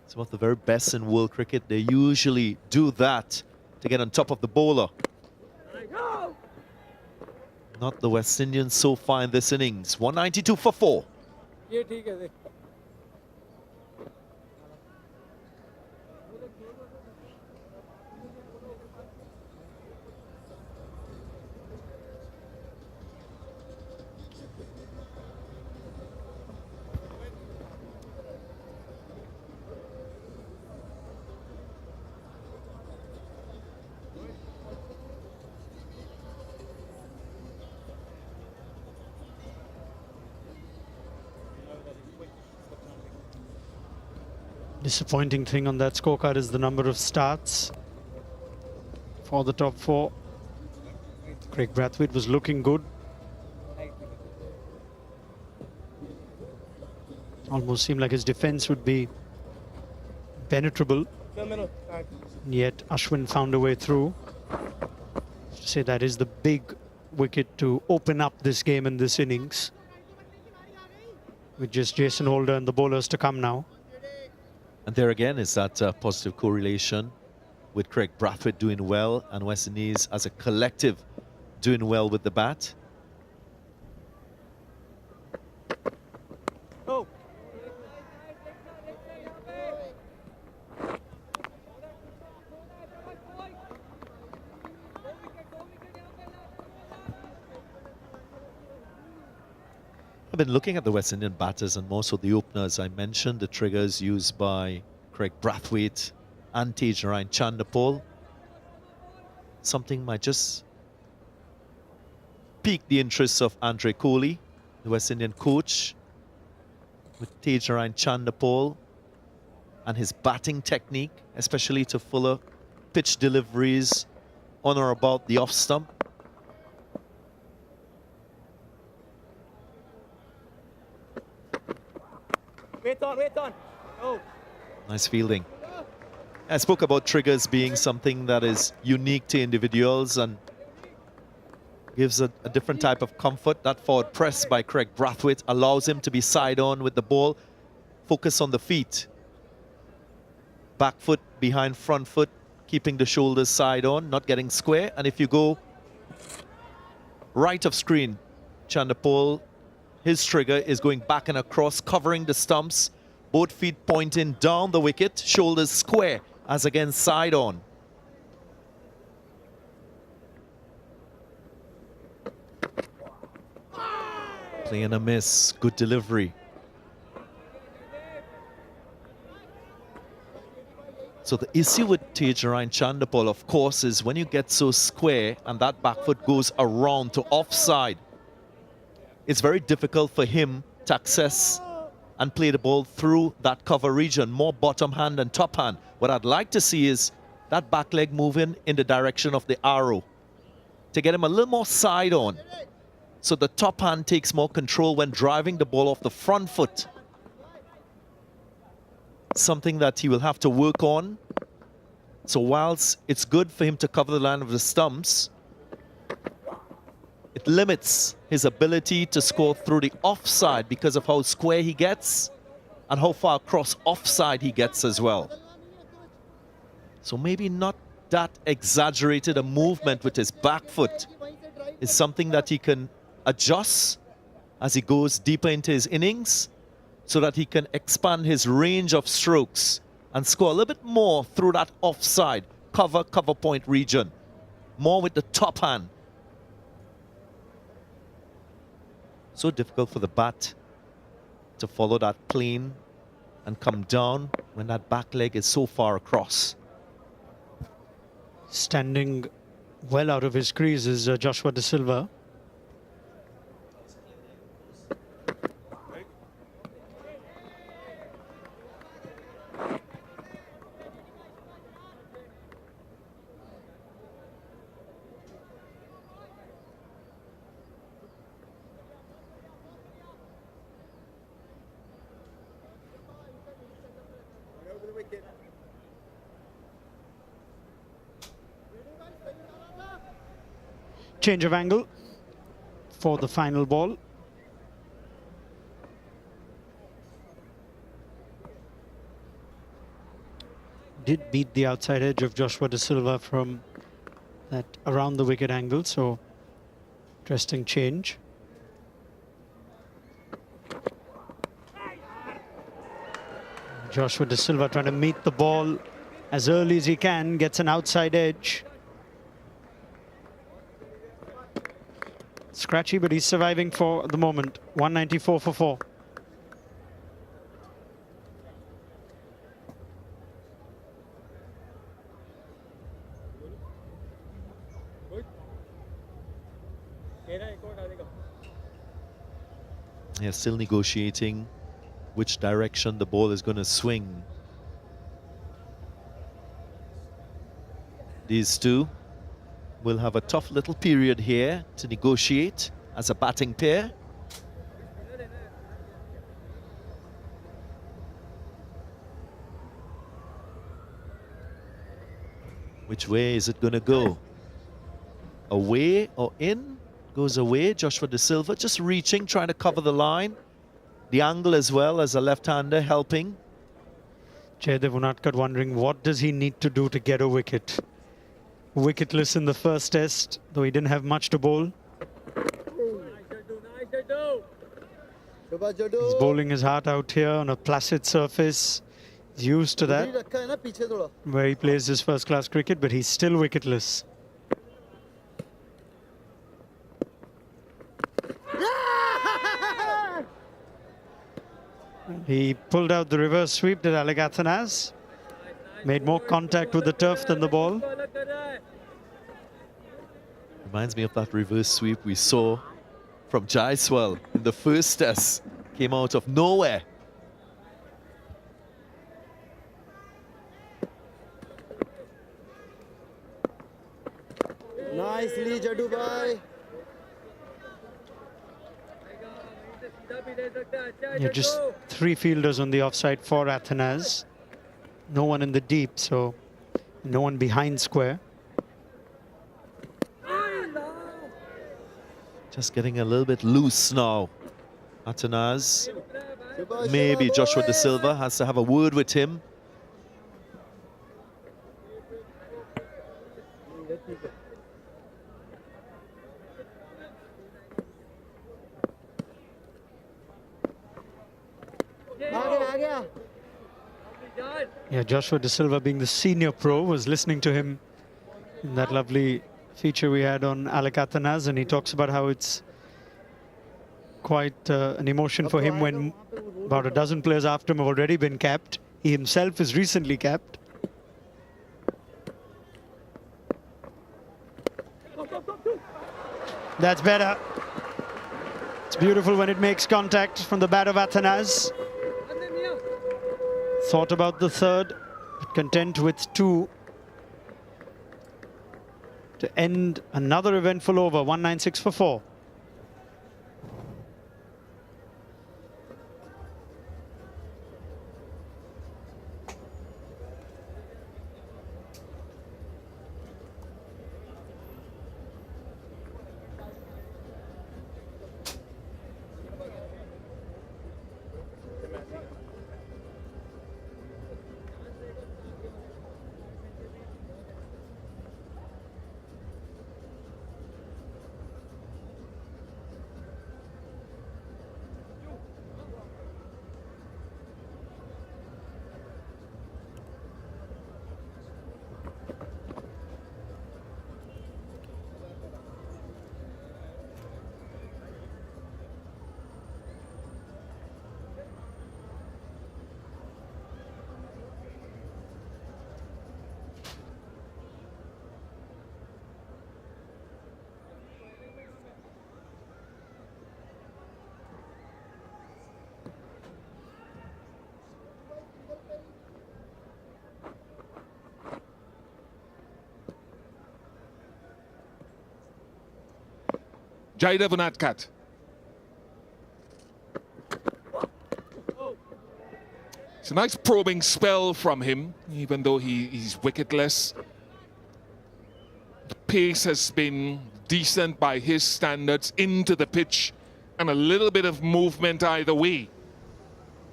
Some of the very best in world cricket, they usually do that to get on top of the bowler. Not the West Indians so far in this innings. 192 for 4. Disappointing thing on that scorecard is the number of starts for the top four. Craig Brathwaite was looking good. Almost seemed like his defense would be penetrable. Yet Ashwin found a way through. To say that is the big wicket to open up this game in this innings. With just Jason Holder and the bowlers to come now. And there again is that positive correlation with Craig Brathwaite doing well and West Indies as a collective doing well with the bat. Oh. I've been looking at the West Indian batters and more so the openers. I mentioned the triggers used by Craig Brathwaite and Tejaran Chanderpaul. Something might just pique the interest of Andre Kohli, the West Indian coach, with Tejaran Chanderpaul and his batting technique, especially to fuller pitch deliveries on or about the off stump. Wait on. Oh. Nice fielding. I spoke about triggers being something that is unique to individuals and gives a different type of comfort. That forward press by Craig Brathwaite allows him to be side on with the ball, focus on the feet. Back foot behind front foot, keeping the shoulders side on, not getting square. And if you go right of screen, Chanderpaul, his trigger is going back and across, covering the stumps, both feet pointing down the wicket, shoulders square as against side on. Play and a miss, good delivery. So the issue with Tejaran Chanderpaul, of course, is when you get so square and that back foot goes around to offside, it's very difficult for him to access and play the ball through that cover region, more bottom hand than top hand. What I'd like to see is that back leg moving in the direction of the arrow to get him a little more side on, so the top hand takes more control when driving the ball off the front foot. Something that he will have to work on. So whilst it's good for him to cover the line of the stumps, it limits his ability to score through the offside because of how square he gets and how far across offside he gets as well. So maybe not that exaggerated a movement with his back foot is something that he can adjust as he goes deeper into his innings so that he can expand his range of strokes and score a little bit more through that offside cover point region, more with the top hand So difficult for the bat to follow that plane and come down when that back leg is so far across. Standing well out of his crease is Joshua De Silva. Change of angle for the final ball. Did beat the outside edge of Joshua De Silva from that around the wicket angle, so interesting change. Joshua De Silva trying to meet the ball as early as he can, gets an outside edge. Scratchy, but he's surviving for the moment. 194 for 4. Yeah, still negotiating which direction the ball is going to swing. These two will have a tough little period here to negotiate as a batting pair. Which way is it going to go? Away or in? Goes away. Joshua De Silva just reaching, trying to cover the line. The angle as well as a left-hander helping. Jaydev Unadkat wondering what does he need to do to get a wicket. Wicketless in the first test, though he didn't have much to bowl. He's bowling his heart out here on a placid surface. He's used to that, where he plays his first-class cricket, but he's still wicketless. He pulled out the reverse sweep, did Agarbathi. Made more contact with the turf than the ball. Reminds me of that reverse sweep we saw from Jaiswal in the first test. Came out of nowhere. Nicely, Jadu bhai. Yeah, just 3 fielders on the offside for Athanaze. No one in the deep, so no one behind square. Just getting a little bit loose now. Atanaz. Maybe Joshua De Silva has to have a word with him. Yeah, Joshua De Silva, being the senior pro, was listening to him in that lovely feature we had on Agarbathi, and he talks about how it's quite an emotion for him when about a dozen players after him have already been capped. He himself is recently capped. That's better. It's beautiful when it makes contact from the bat of Athanaze. Thought about the third, but content with 2 to end another eventful over. 196 for 4. Jaydev Unadkat. It's a nice probing spell from him, even though he's wicketless. The pace has been decent by his standards into the pitch, and a little bit of movement either way.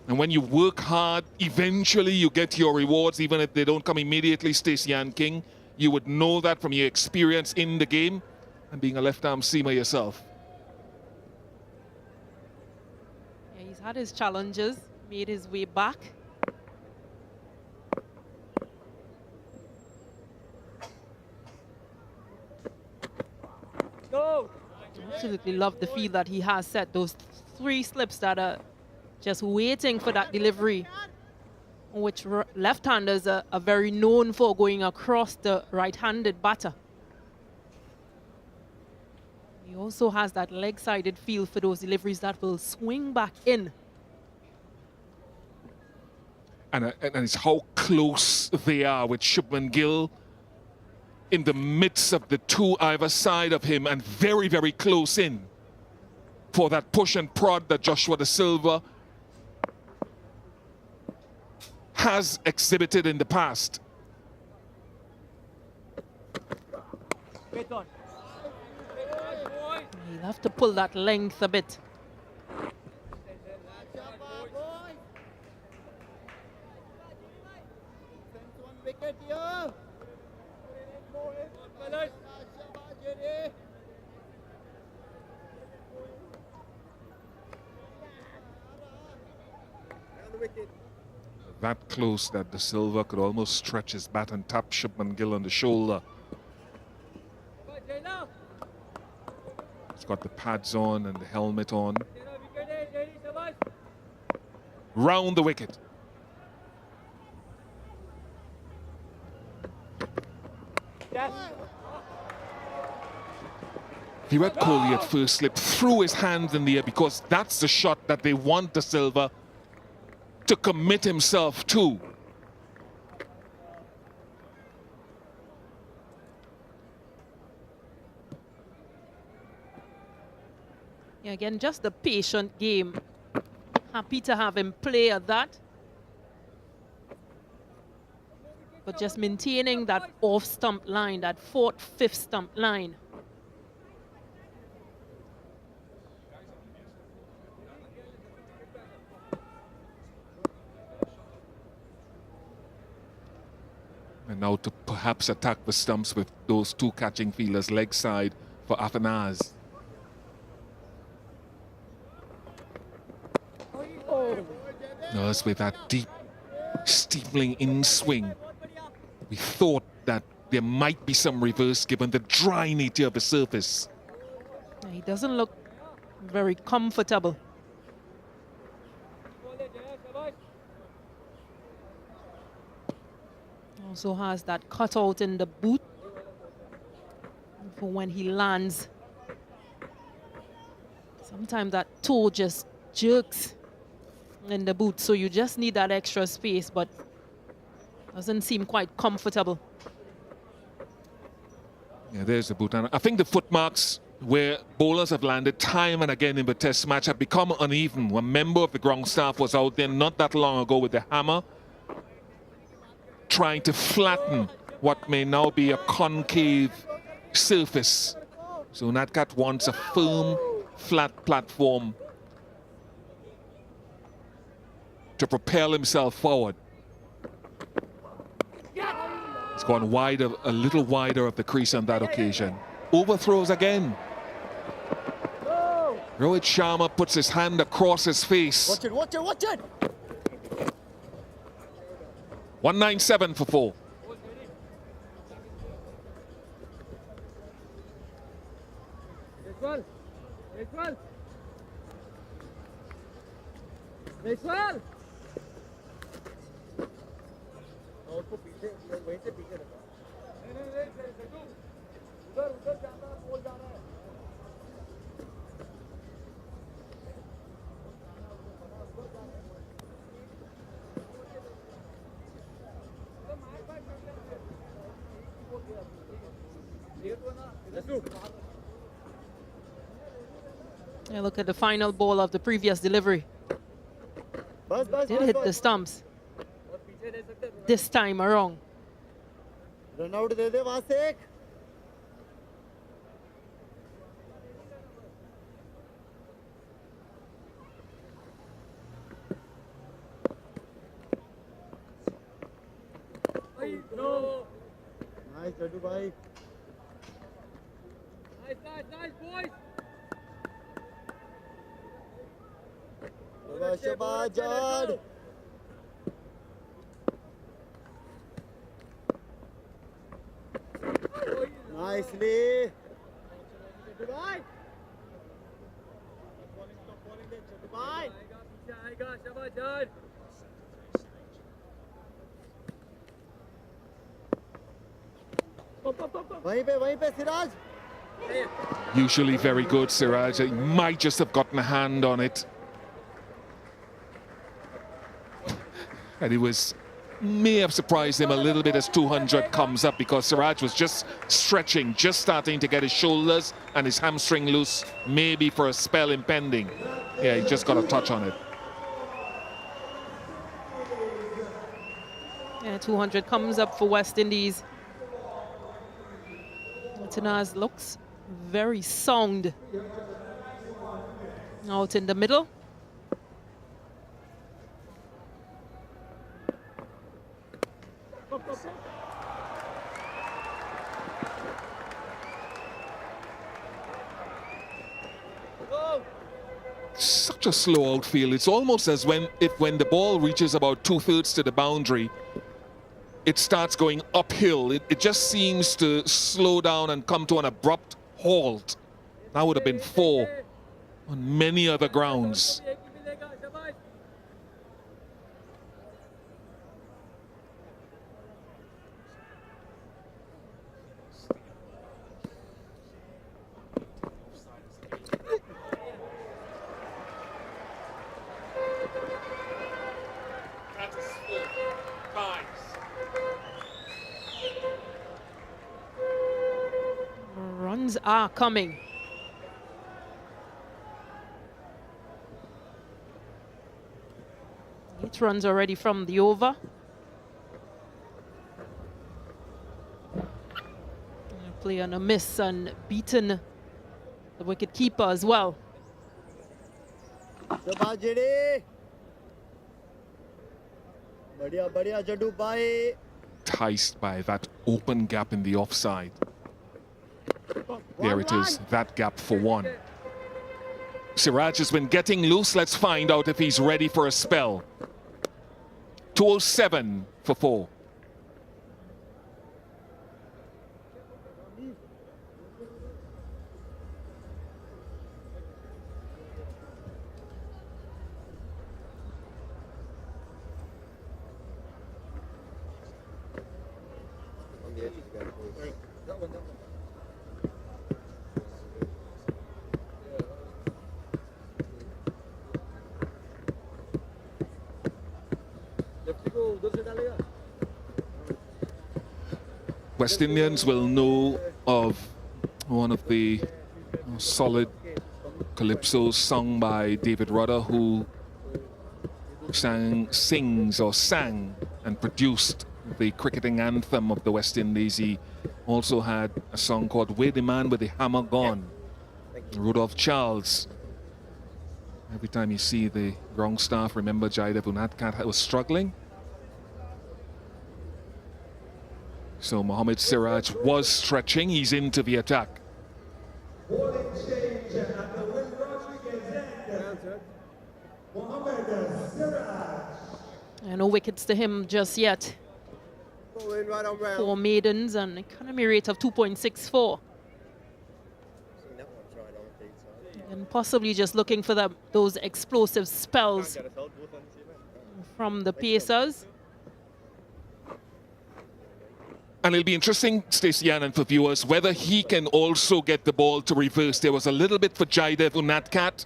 And when you work hard, eventually you get your rewards, even if they don't come immediately. Stacey Ann King, you would know that from your experience in the game and being a left-arm seamer yourself. Yeah, he's had his challenges, made his way back. Go! Absolutely love the feel that he has set. Those 3 slips that are just waiting for that delivery, which left-handers are very known for, going across the right-handed batter. He also has that leg-sided feel for those deliveries that will swing back in. And it's how close they are with Shubman Gill in the midst of the 2 either side of him, and very, very close in for that push and prod that Joshua Da Silva has exhibited in the past. He'll have to pull that length a bit. Wicket here. That close that Da Silva could almost stretch his bat and tap Shubman Gill on the shoulder. He's got the pads on and the helmet on. Round the wicket. Virat Kohli at first slip threw his hands in the air because that's the shot that they want Da Silva to commit himself to. Yeah, again, just a patient game. Happy to have him play at that. But just maintaining that off-stump line, that 4th, 5th stump line. And now to perhaps attack the stumps with those 2 catching fielders leg side for Afanaz. Notice with that deep steepling in swing, we thought that there might be some reverse given the dry nature of the surface. He doesn't look very comfortable. Also has that cutout in the boot for when he lands. Sometimes that toe just jerks in the boot, so you just need that extra space, but doesn't seem quite comfortable. Yeah, there's the boot. And I think the footmarks where bowlers have landed time and again in the test match have become uneven. One member of the ground staff was out there not that long ago with the hammer, trying to flatten what may now be a concave surface. So Unadkat wants a firm, flat platform to propel himself forward. He's gone wider, a little wider of the crease on that occasion. Overthrows again. Rohit Sharma puts his hand across his face. Watch it, watch it, watch it! 197 for 4. Next one. Next one. Next one. उसको पीछे वहीं से पीछे रखा नहीं उधर उधर जाता है बोल जा रहा है Yeah, look at the final ball of the previous delivery. Did hit the stumps this time around. Run out दे दे वहां से एक नाइस जड्डू भाई नाइस बॉयज शाबाश जान nicely Dubai Dubai आएगा शाबाश जान वहीं पे Siraj Usually very good, Siraj. He might just have gotten a hand on it. And it may have surprised him a little bit as 200 comes up, because Siraj was just stretching, just starting to get his shoulders and his hamstring loose, maybe for a spell impending. Yeah, he just got a touch on it. Yeah, 200 comes up for West Indies. Tanaz looks very sound out in the middle. Such a slow outfield. It's almost as when the ball reaches about 2/3 to the boundary, it starts going uphill. It just seems to slow down and come to an abrupt halt. That would have been 4 on many other grounds. Runs are coming. Eight runs already from the over. Play on a miss and beaten the wicket keeper as well. Enticed by that open gap in the offside. There it is, that gap for 1. Siraj has been getting loose. Let's find out if he's ready for a spell. 207 for 4. West Indians will know of one of the solid calypsos sung by David Rudder, who sang and produced the cricketing anthem of the West Indies. He also had a song called "Where the Man with the Hammer Gone," Rudolph Charles. Every time you see the ground staff, remember Jaydev Unadkat was struggling. So Mohammad Siraj was stretching. He's into the attack. And no wickets to him just yet. 4 maidens and an economy rate of 2.64. And possibly just looking for those explosive spells from the Pacers. And it'll be interesting, Stacey Ann, and for viewers, whether he can also get the ball to reverse. There was a little bit for Jaydev Unadkat.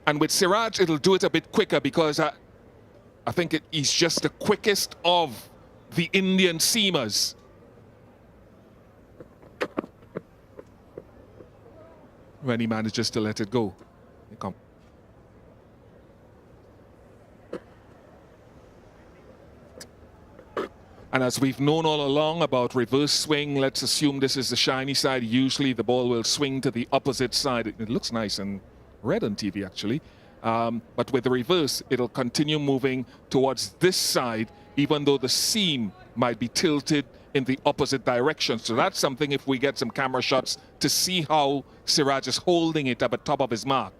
And with Siraj, it'll do it a bit quicker, because I think he's just the quickest of the Indian seamers. When he manages to let it go. And as we've known all along about reverse swing, let's assume this is the shiny side. Usually the ball will swing to the opposite side. It looks nice and red on TV, actually. But with the reverse, it'll continue moving towards this side, even though the seam might be tilted in the opposite direction. So that's something, if we get some camera shots, to see how Siraj is holding it at the top of his mark.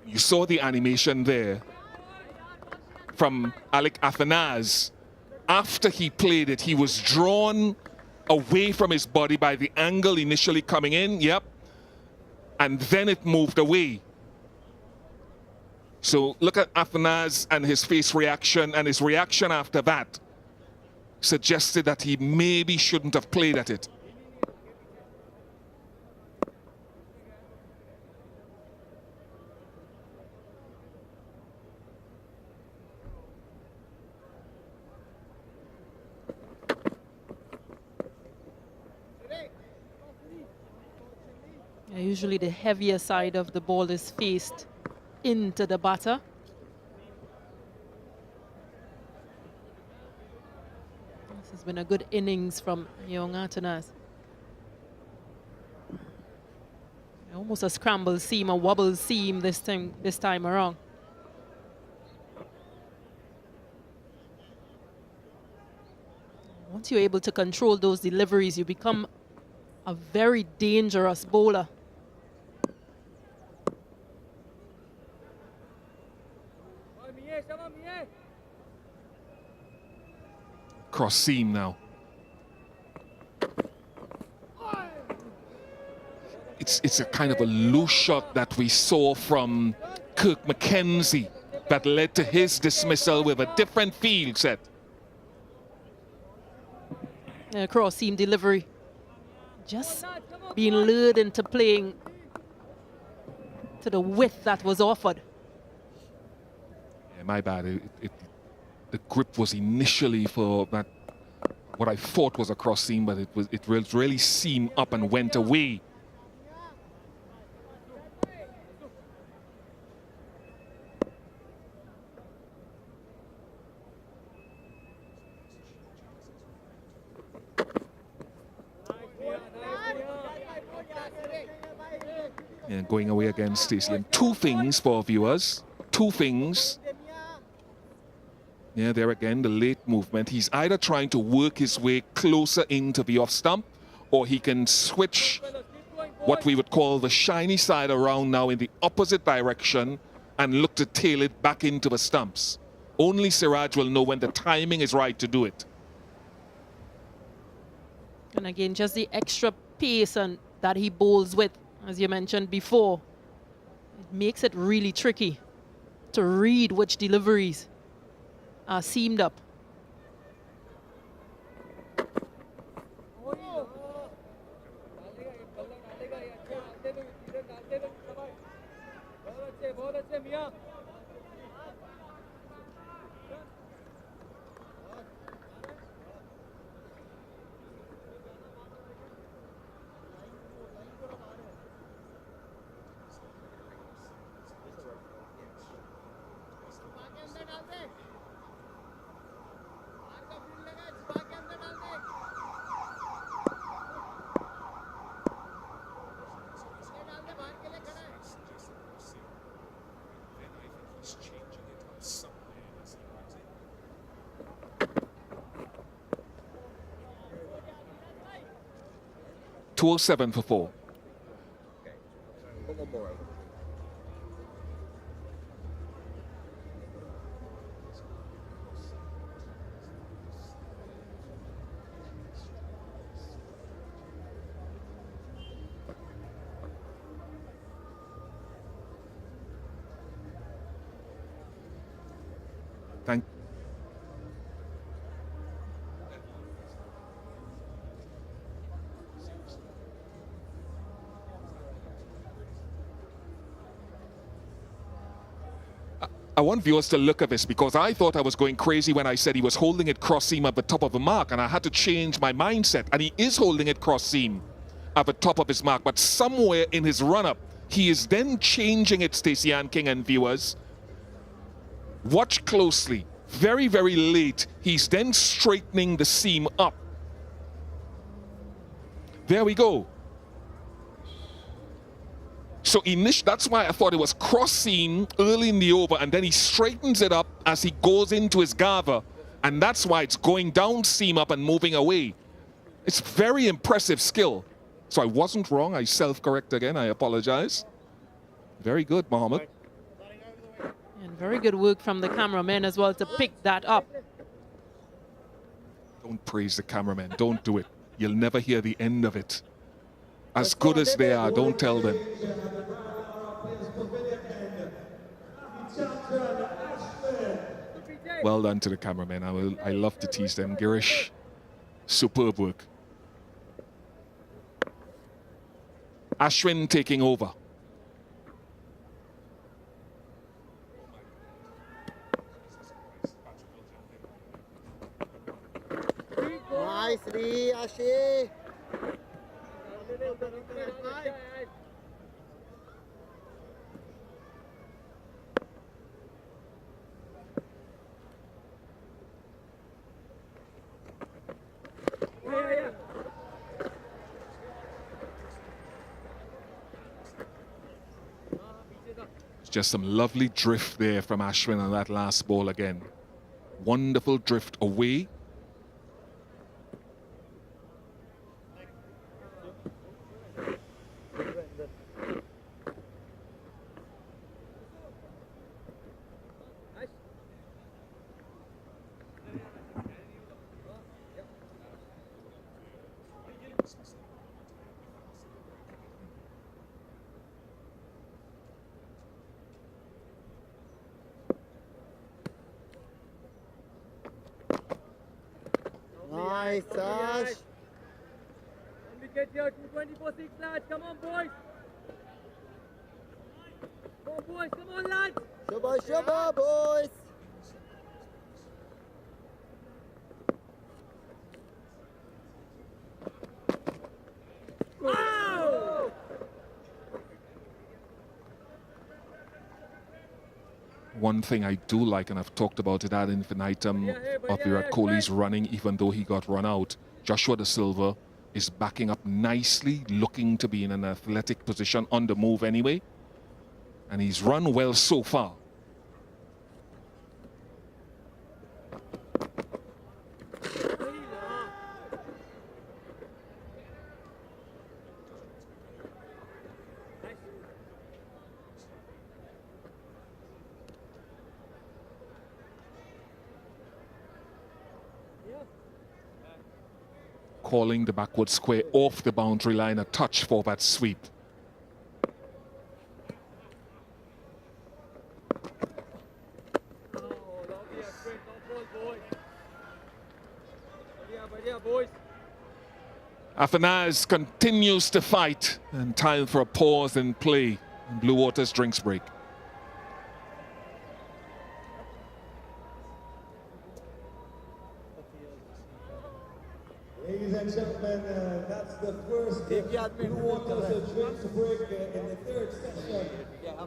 You saw the animation there from Alec Athanase. After he played it, he was drawn away from his body by the angle initially coming in, yep, and then it moved away. So look at Athanase and his face reaction, and his reaction after that suggested that he maybe shouldn't have played at it. Usually the heavier side of the ball is faced into the batter. This has been a good innings from young Athanase. Almost a scramble seam, a wobble seam this time around. Once you're able to control those deliveries, you become a very dangerous bowler. Cross seam now. It's a kind of a loose shot that we saw from Kirk McKenzie that led to his dismissal with a different field set. Cross seam delivery. Just being lured into playing to the width that was offered. Yeah, my bad. The grip was initially for that, what I thought was a cross seam, but it really seamed up and went away. Yeah, going away again, Stacey. And two things for viewers. Two things. Yeah, there again, the late movement. He's either trying to work his way closer into the off stump, or he can switch what we would call the shiny side around now in the opposite direction and look to tail it back into the stumps. Only Siraj will know when the timing is right to do it. And again, just the extra pace and that he bowls with, as you mentioned before, it makes it really tricky to read which deliveries are seamed up. .207 for 4. Thank you. I want viewers to look at this because I thought I was going crazy when I said he was holding it cross seam at the top of the mark, and I had to change my mindset. And he is holding it cross seam at the top of his mark, but somewhere in his run-up, He is then changing it, Stacey Ann King and viewers. Watch closely. Very, very late. He's then straightening the seam up. There we go. So that's why I thought it was cross seam early in the over, and then he straightens it up as he goes into his gather, and that's why it's going down seam up and moving away. It's very impressive skill. So I wasn't wrong. I self-correct again. I apologize. Very good, Mohammed. And very good work from the cameraman as well to pick that up. Don't praise the cameraman. Don't do it. You'll never hear the end of it. As good as they are, don't tell them. Well done to the cameraman. I love to tease them. Girish, superb work. Ashwin taking over. Nice, Ashi. Just some lovely drift there from Ashwin on that last ball again. Wonderful drift away. Nice, Ash. Let me get here, 224-6, lads. Come on, boys. Come on, boys. Come on, lads. Shabba, shabba, boys. Wow! One thing I do like, and I've talked about it ad infinitum, of Virat Kohli's running, even though he got run out. Joshua Da Silva is backing up nicely, looking to be in an athletic position on the move anyway. And he's run well so far. Calling the backward square off the boundary line, a touch for that sweep. Afanaz continues to fight, and time for a pause in play. Blue Waters drinks break. Ladies and gentlemen, that's the first Blue Waters drinks break in the third session.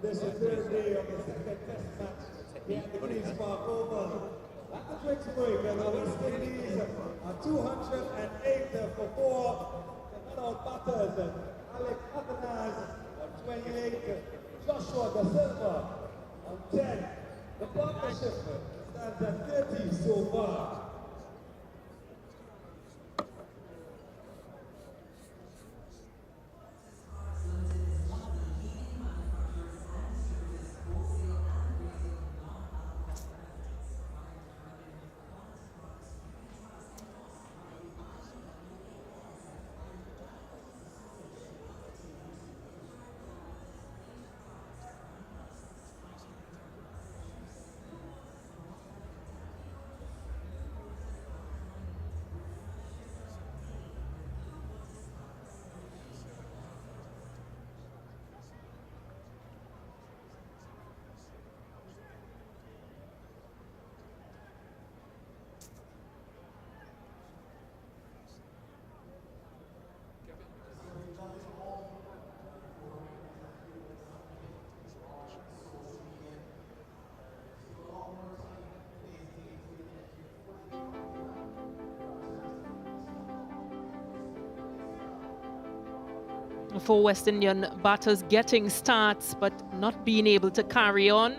This is the third day of the second test match here at the Queen's Park Oval. At the drinks break, the West Indies are 208 for 4. The not-out batters, Alec Afanaz on 28, Joshua Da Silva on 10. The partnership stands at 30 so far. for West Indian batters getting starts but not being able to carry on.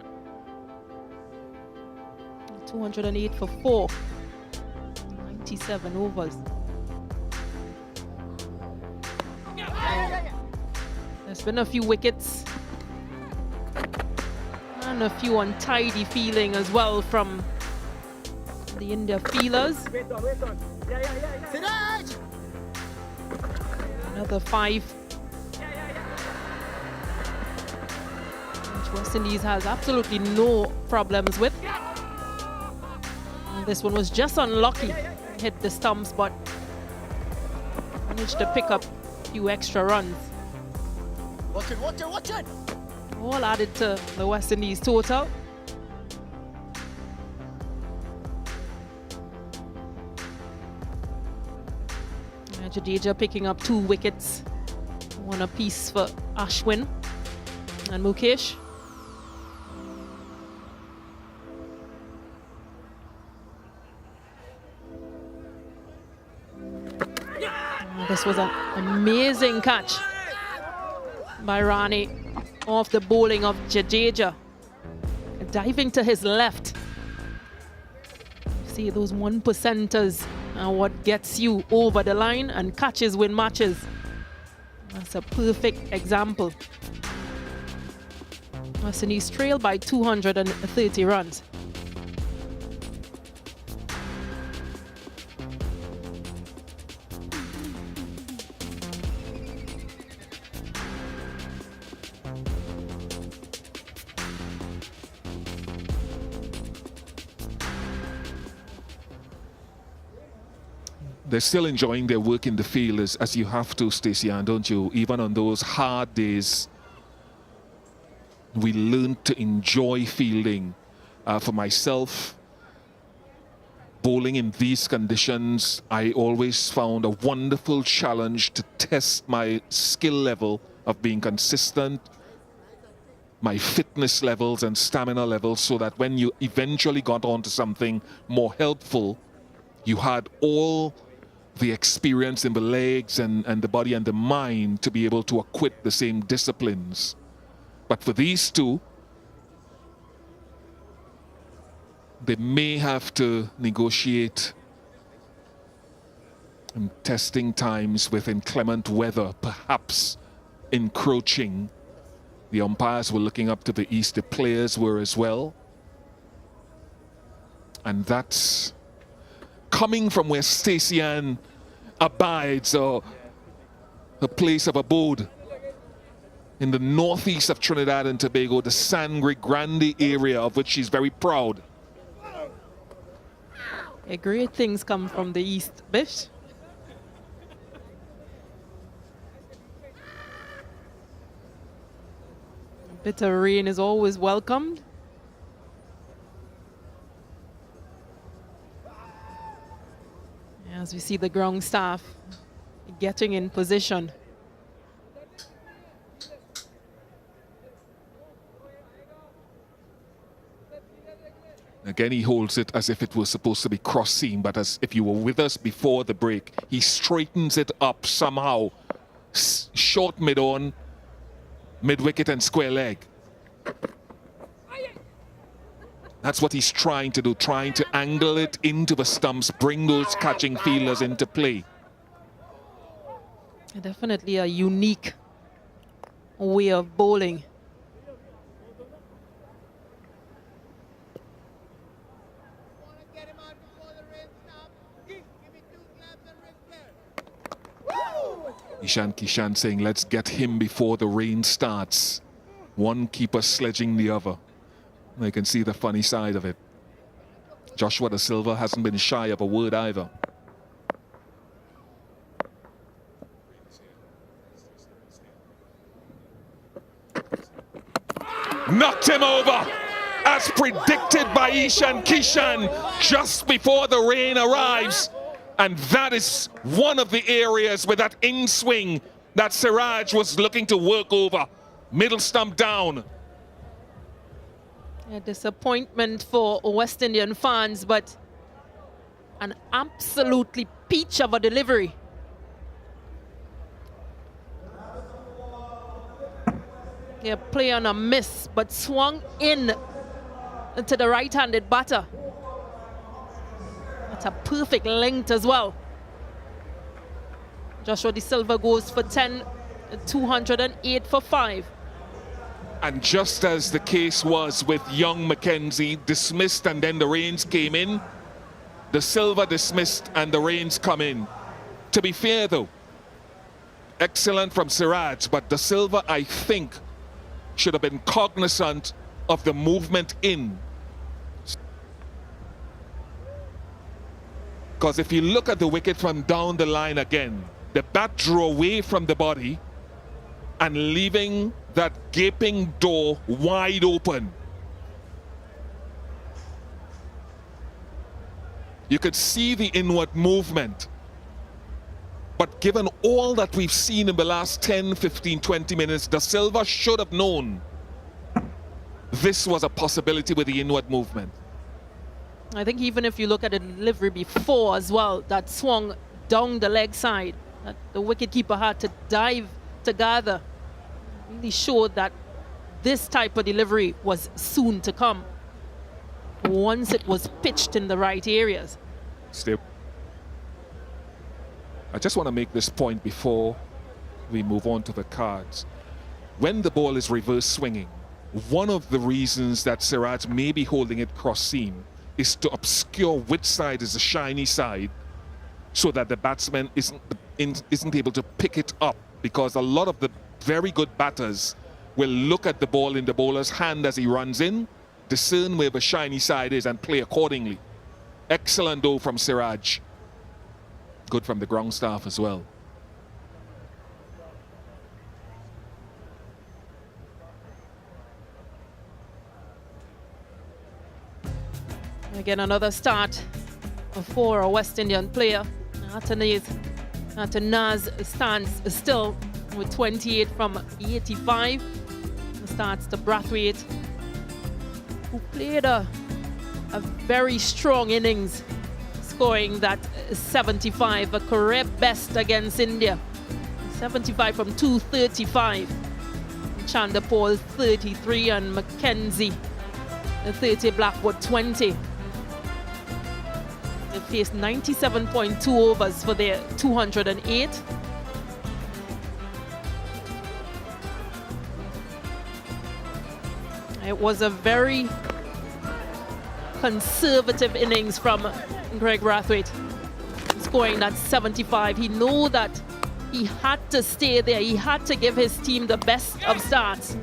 208 for 4, 97 overs. There's been a few wickets and a few untidy feeling as well from the India fielders. Another 5, which West Indies has absolutely no problems with. And this one was just unlucky. Hit the stumps, but managed to pick up a few extra runs. Watch it, watch it, watch it! All added to the West Indies total. Jadeja picking up 2 wickets, 1 apiece for Ashwin and Mukesh. This was an amazing catch by Rani off the bowling of Jadeja, diving to his left. See, those 1%ers are what gets you over the line, and catches win matches. That's a perfect example. West Indies trail by 230 runs. They're still enjoying their work in the field as you have to, Stacey, and don't you? Even on those hard days, we learned to enjoy fielding. For myself, bowling in these conditions, I always found a wonderful challenge to test my skill level of being consistent, my fitness levels and stamina levels, so that when you eventually got onto something more helpful, you had all the experience in the legs and the body and the mind to be able to acquit the same disciplines. But for these two, they may have to negotiate testing times with inclement weather, perhaps encroaching. The umpires were looking up to the east, the players were as well. And that's coming from where Stacey Ann abides, or her place of abode, in the northeast of Trinidad and Tobago, the Sangre Grande area, of which she's very proud. Yeah, great things come from the east, Bish. A bit of rain is always welcomed. As we see the ground staff getting in position. Again, he holds it as if it was supposed to be cross-seam, but as if you were with us before the break, he straightens it up somehow. Short mid-on, mid-wicket and square leg. That's what he's trying to do, trying to angle it into the stumps, bring those catching fielders into play. Definitely a unique way of bowling. Ishan Kishan saying, let's get him before the rain starts. One keeper sledging the other. I can see the funny side of it. Joshua Da Silva hasn't been shy of a word either. Knocked him over, as predicted by Ishan Kishan, just before the rain arrives. And that is one of the areas with that in-swing that Siraj was looking to work over. Middle stump down. A disappointment for West Indian fans, but an absolutely peach of a delivery. Yeah, play on a miss, but swung in to the right-handed batter. That's a perfect length as well. Joshua De Silva goes for 10, 208 for 5. And just as the case was with young McKenzie, dismissed and then the rains came in, De Silva dismissed and the rains come in. To be fair though, excellent from Siraj, but De Silva, I think, should have been cognizant of the movement in. Because if you look at the wicket from down the line again, the bat drew away from the body and leaving that gaping door wide open. You could see the inward movement. But given all that we've seen in the last 10, 15, 20 minutes, De Silva should have known this was a possibility with the inward movement. I think even if you look at the delivery before as well, that swung down the leg side, that the wicketkeeper had to dive to gather, really showed that this type of delivery was soon to come once it was pitched in the right areas. Still, I just want to make this point before we move on to the cards. When the ball is reverse swinging, one of the reasons that Siraj may be holding it cross seam is to obscure which side is the shiny side so that the batsman isn't able to pick it up, because a lot of the very good batters will look at the ball in the bowler's hand as he runs in, discern where the shiny side is and play accordingly. Excellent though from Siraj. Good from the ground staff as well. Again, another start for a West Indian player. Naz stands still with 28 from 85. Starts to Brathwaite, who played a very strong innings, scoring that 75, a career best against India. 75 from 235. Chanderpaul 33 and McKenzie 30, Blackwood 20. They faced 97.2 overs for their 208. It was a very conservative innings from Greg Brathwaite, scoring that 75. He knew that he had to stay there. He had to give his team the best of starts.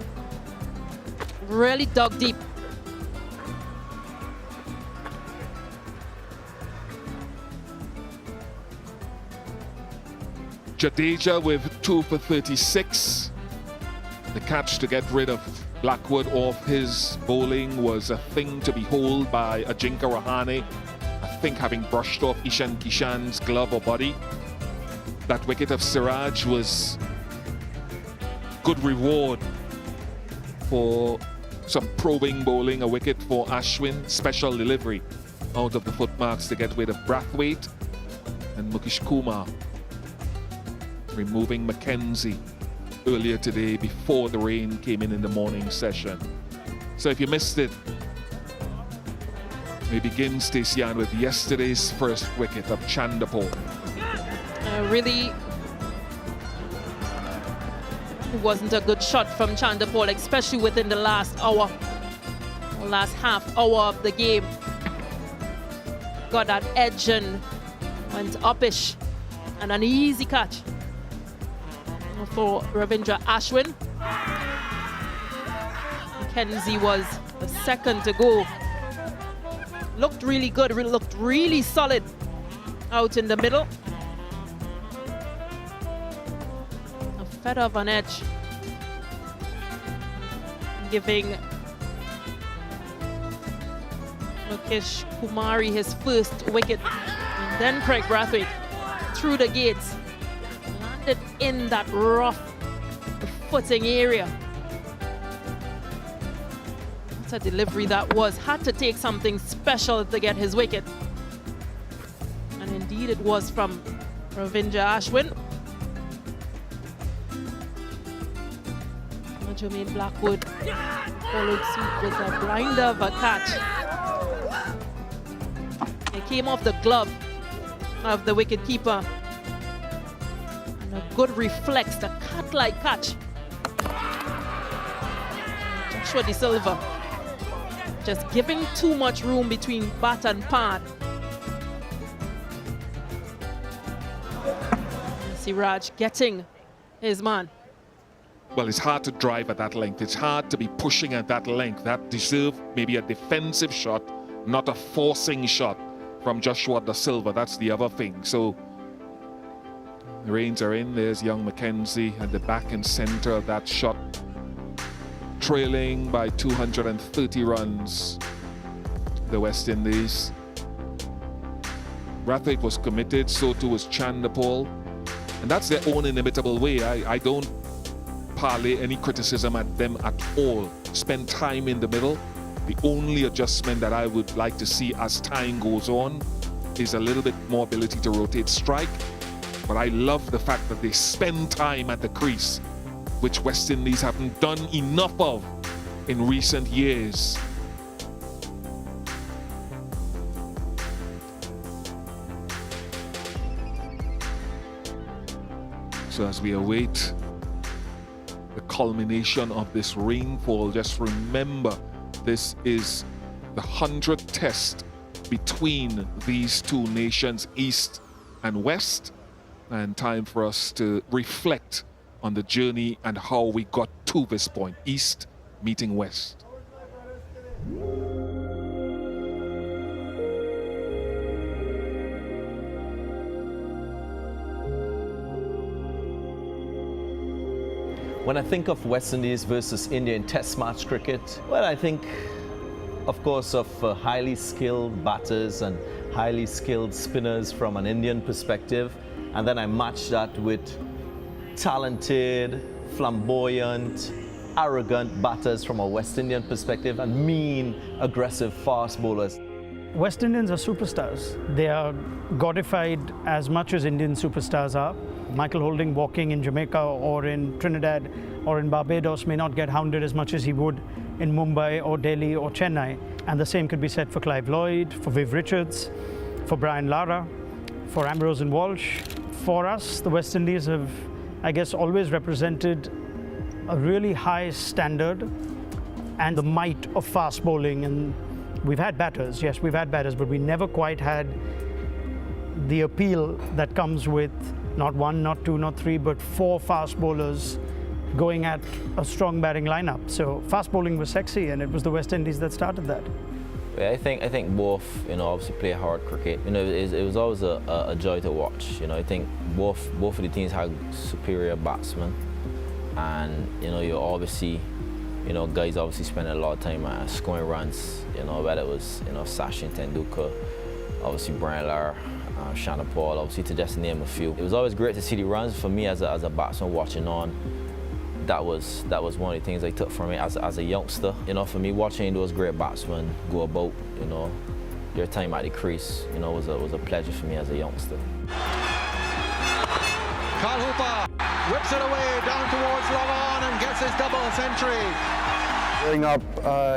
Really dug deep. Jadeja with 2 for 36. The catch to get rid of Blackwood off his bowling was a thing to behold by Ajinkya Rahane, I think having brushed off Ishan Kishan's glove or body. That wicket of Siraj was good reward for some probing bowling. A wicket for Ashwin, special delivery out of the footmarks to get rid of Brathwaite, and Mukesh Kumar removing McKenzie earlier today before the rain came in the morning session. So if you missed it, we begin, Stacey-Ann, with yesterday's first wicket of Chanderpaul. Really, it wasn't a good shot from Chanderpaul, especially within the last hour, or last half hour of the game. Got that edge and went uppish, and an easy catch for Ravindra Ashwin. McKenzie was the second to go. Looked really good, looked really solid out in the middle. A feather of an edge, giving Mukesh Kumar his first wicket. And then Craig Brathwaite through the gates, landed in that rough footing area. What a delivery that was. Had to take something special to get his wicket. And indeed it was from Ravindra Ashwin. Jermaine Blackwood followed suit with a blinder of a catch. It came off the glove of the wicketkeeper. And a good reflex, the cat-like catch. Joshua De Silva just giving too much room between bat and pad. Siraj getting his man. Well, it's hard to drive at that length. It's hard to be pushing at that length. That deserved maybe a defensive shot, not a forcing shot from Joshua De Silva. That's the other thing. So the reins are in. There's young McKenzie at the back and center of that shot. Trailing by 230 runs, the West Indies. Rathwaite was committed, so too was Chandapal. And that's their own inimitable way. I don't parlay any criticism at them at all. Spend time in the middle. The only adjustment that I would like to see as time goes on is a little bit more ability to rotate strike. But I love the fact that they spend time at the crease, which West Indies haven't done enough of in recent years. So as we await the culmination of this rainfall, just remember this is the 100th test between these two nations, East and West, and time for us to reflect on the journey and how we got to this point, East meeting West. When I think of West Indies versus India in Test match cricket, well, I think, of course, of highly skilled batters and highly skilled spinners from an Indian perspective, and then I match that with talented, flamboyant, arrogant batters from a West Indian perspective and mean, aggressive, fast bowlers. West Indians are superstars. They are godified as much as Indian superstars are. Michael Holding walking in Jamaica or in Trinidad or in Barbados may not get hounded as much as he would in Mumbai or Delhi or Chennai. And the same could be said for Clive Lloyd, for Viv Richards, for Brian Lara, for Ambrose and Walsh. For us, the West Indies have, I guess, always represented a really high standard and the might of fast bowling. And we've had batters, yes, we've had batters, but we never quite had the appeal that comes with not one, not two, not three, but four fast bowlers going at a strong batting lineup. So fast bowling was sexy, and it was the West Indies that started that. I think both, obviously play hard cricket. It was always a joy to watch. I think both of the teams had superior batsmen, and you obviously, guys obviously spending a lot of time scoring runs. Whether it was Sachin Tendulkar, obviously Brian Lara, Chandapal, obviously to just name a few. It was always great to see the runs. For me as a batsman watching on, that was one of the things I took from it as a youngster. For me watching those great batsmen go about, their time at the crease, was a pleasure for me as a youngster. Kyle Hooper whips it away down towards long on and gets his double century. Growing up,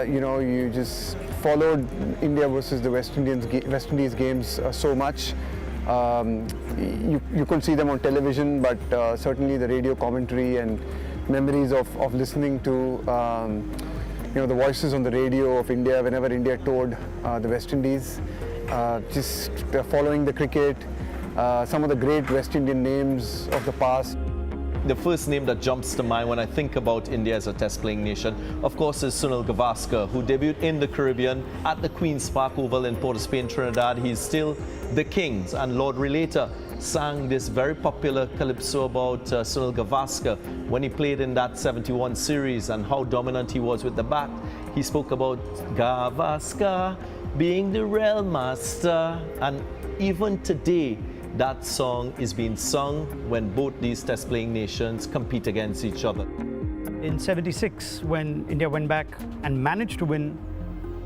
you just followed India versus the West Indies games so much. You couldn't see them on television, but certainly the radio commentary and memories of listening to the voices on the radio of India whenever India toured the West Indies, just following the cricket, some of the great West Indian names of the past. The first name that jumps to mind when I think about India as a test-playing nation, of course, is Sunil Gavaskar, who debuted in the Caribbean at the Queen's Park Oval in Port of Spain, Trinidad. He's still the Kings, and Lord Relator sang this very popular calypso about Sunil Gavaskar when he played in that 71 series and how dominant he was with the bat. He spoke about Gavaskar being the real master, and even today, that song is being sung when both these test-playing nations compete against each other. In '76, when India went back and managed to win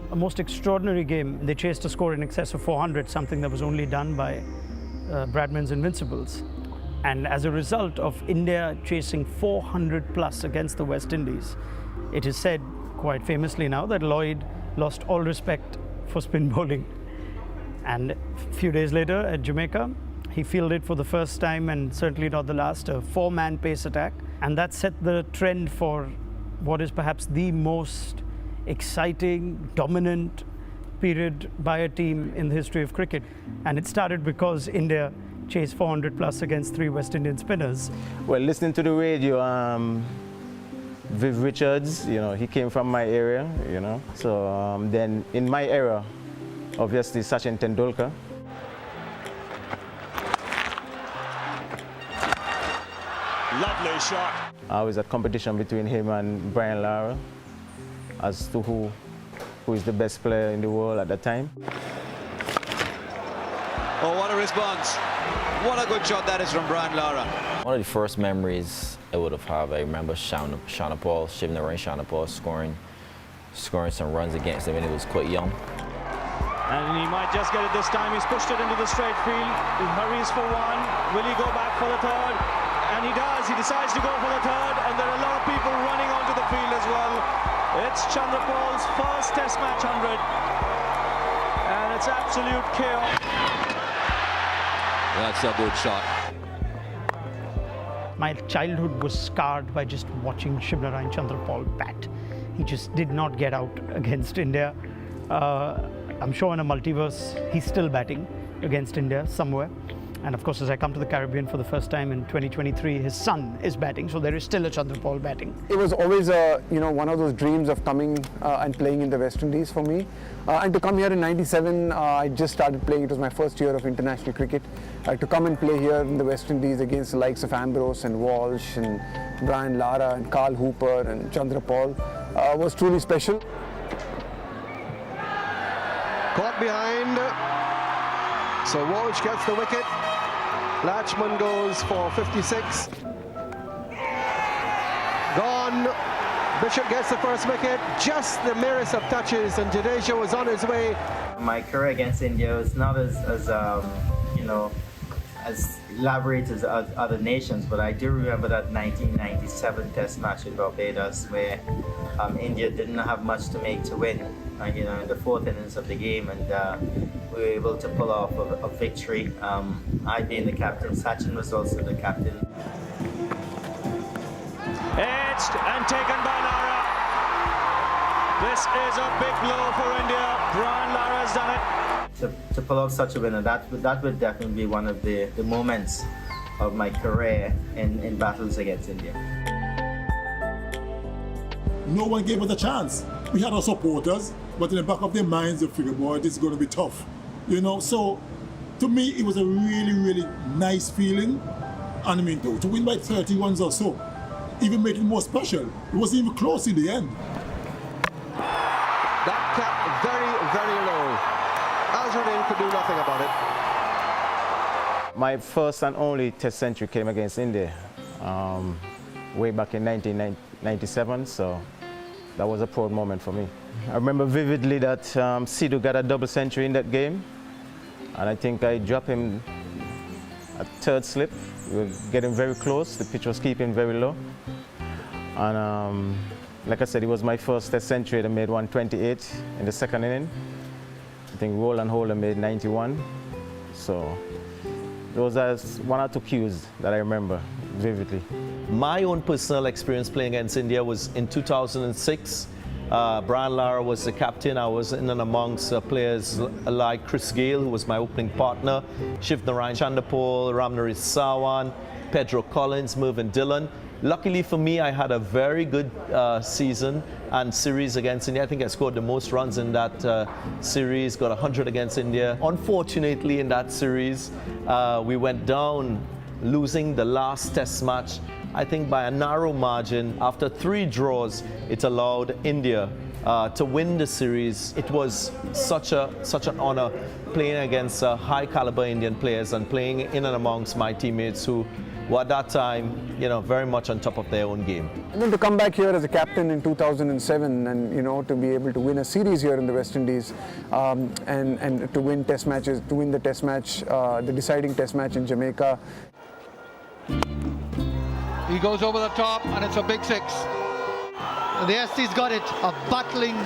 a most extraordinary game, they chased a score in excess of 400, something that was only done by Bradman's Invincibles. And as a result of India chasing 400 plus against the West Indies, it is said quite famously now that Lloyd lost all respect for spin bowling. And a few days later at Jamaica, he fielded for the first time, and certainly not the last, a 4-man pace attack. And that set the trend for what is perhaps the most exciting, dominant period by a team in the history of cricket. And it started because India chased 400 plus against 3 West Indian spinners. Well, listening to the radio, Viv Richards, you know, he came from my area, you know. So then in my era, obviously Sachin Tendulkar. Lovely shot. I was at competition between him and Brian Lara as to who is the best player in the world at that time. Oh, what a response. What a good shot that is from Brian Lara. One of the first memories I would have had, I remember Shana Paul, Shivnarine Shana Paul scoring some runs against him when he was quite young. And he might just get it this time. He's pushed it into the straight field. He hurries for one. Will he go back for the third? And he does. He decides to go for the third. And there are a lot of people running onto the field as well. It's Chandra Paul's first Test match 100. And it's absolute chaos. That's a good shot. My childhood was scarred by just watching Shivnarine Chandra Paul bat. He just did not get out against India. I'm sure in a multiverse, he's still batting against India somewhere. And of course, as I come to the Caribbean for the first time in 2023, his son is batting, so there is still a Chandra Paul batting. It was always one of those dreams of coming and playing in the West Indies for me. And to come here in '97, I just started playing. It was my first year of international cricket. To come and play here in the West Indies against the likes of Ambrose and Walsh and Brian Lara and Carl Hooper and Chandra Paul was truly special. Caught behind. So Walsh gets the wicket. Latchman goes for 56. Gone. Bishop gets the first wicket. Just the merest of touches, and Jadeja was on his way. My career against India was not as elaborate as other nations, but I do remember that 1997 Test match with Barbados, where India didn't have much to make to win. In the 4th innings of the game, and we were able to pull off a victory. I being the captain, Sachin was also the captain. Edged and taken by Lara. This is a big blow for India. Brian Lara has done it. To pull off such a winner, that would definitely be one of the moments of my career in battles against India. No one gave us a chance. We had our supporters, but in the back of their minds, they figured, boy, this is going to be tough. So to me, it was a really, really nice feeling. And I mean, to win by 30 runs or so, even make it more special. It wasn't even close in the end. That cap very, very low. Ashwin could do nothing about it. My first and only Test century came against India way back in 1997, so that was a proud moment for me. I remember vividly that Sidhu got a double century in that game, and I think I dropped him at 3rd slip. We were getting very close, the pitch was keeping very low. And like I said, it was my first Test century. I made 128 in the 2nd inning. I think Roland Holder made 91. So those are 1 or 2 cues that I remember vividly. My own personal experience playing against India was in 2006. Brian Lara was the captain. I was in and amongst players like Chris Gale, who was my opening partner, Shivnarine Chandra Paul, Ramnaresh Sawan, Pedro Collins, Mervyn Dillon. Luckily for me, I had a very good season and series against India. I think I scored the most runs in that series, got 100 against India. Unfortunately, in that series, we went down, losing the last Test match, I think by a narrow margin. After 3 draws, it allowed India to win the series. It was such an honor playing against high caliber Indian players and playing in and amongst my teammates who were at that time, very much on top of their own game. And then to come back here as a captain in 2007 and, to be able to win a series here in the West Indies and to win Test matches, to win the Test match, the deciding Test match in Jamaica. He goes over the top and it's a big six. The SC's got it, a battling,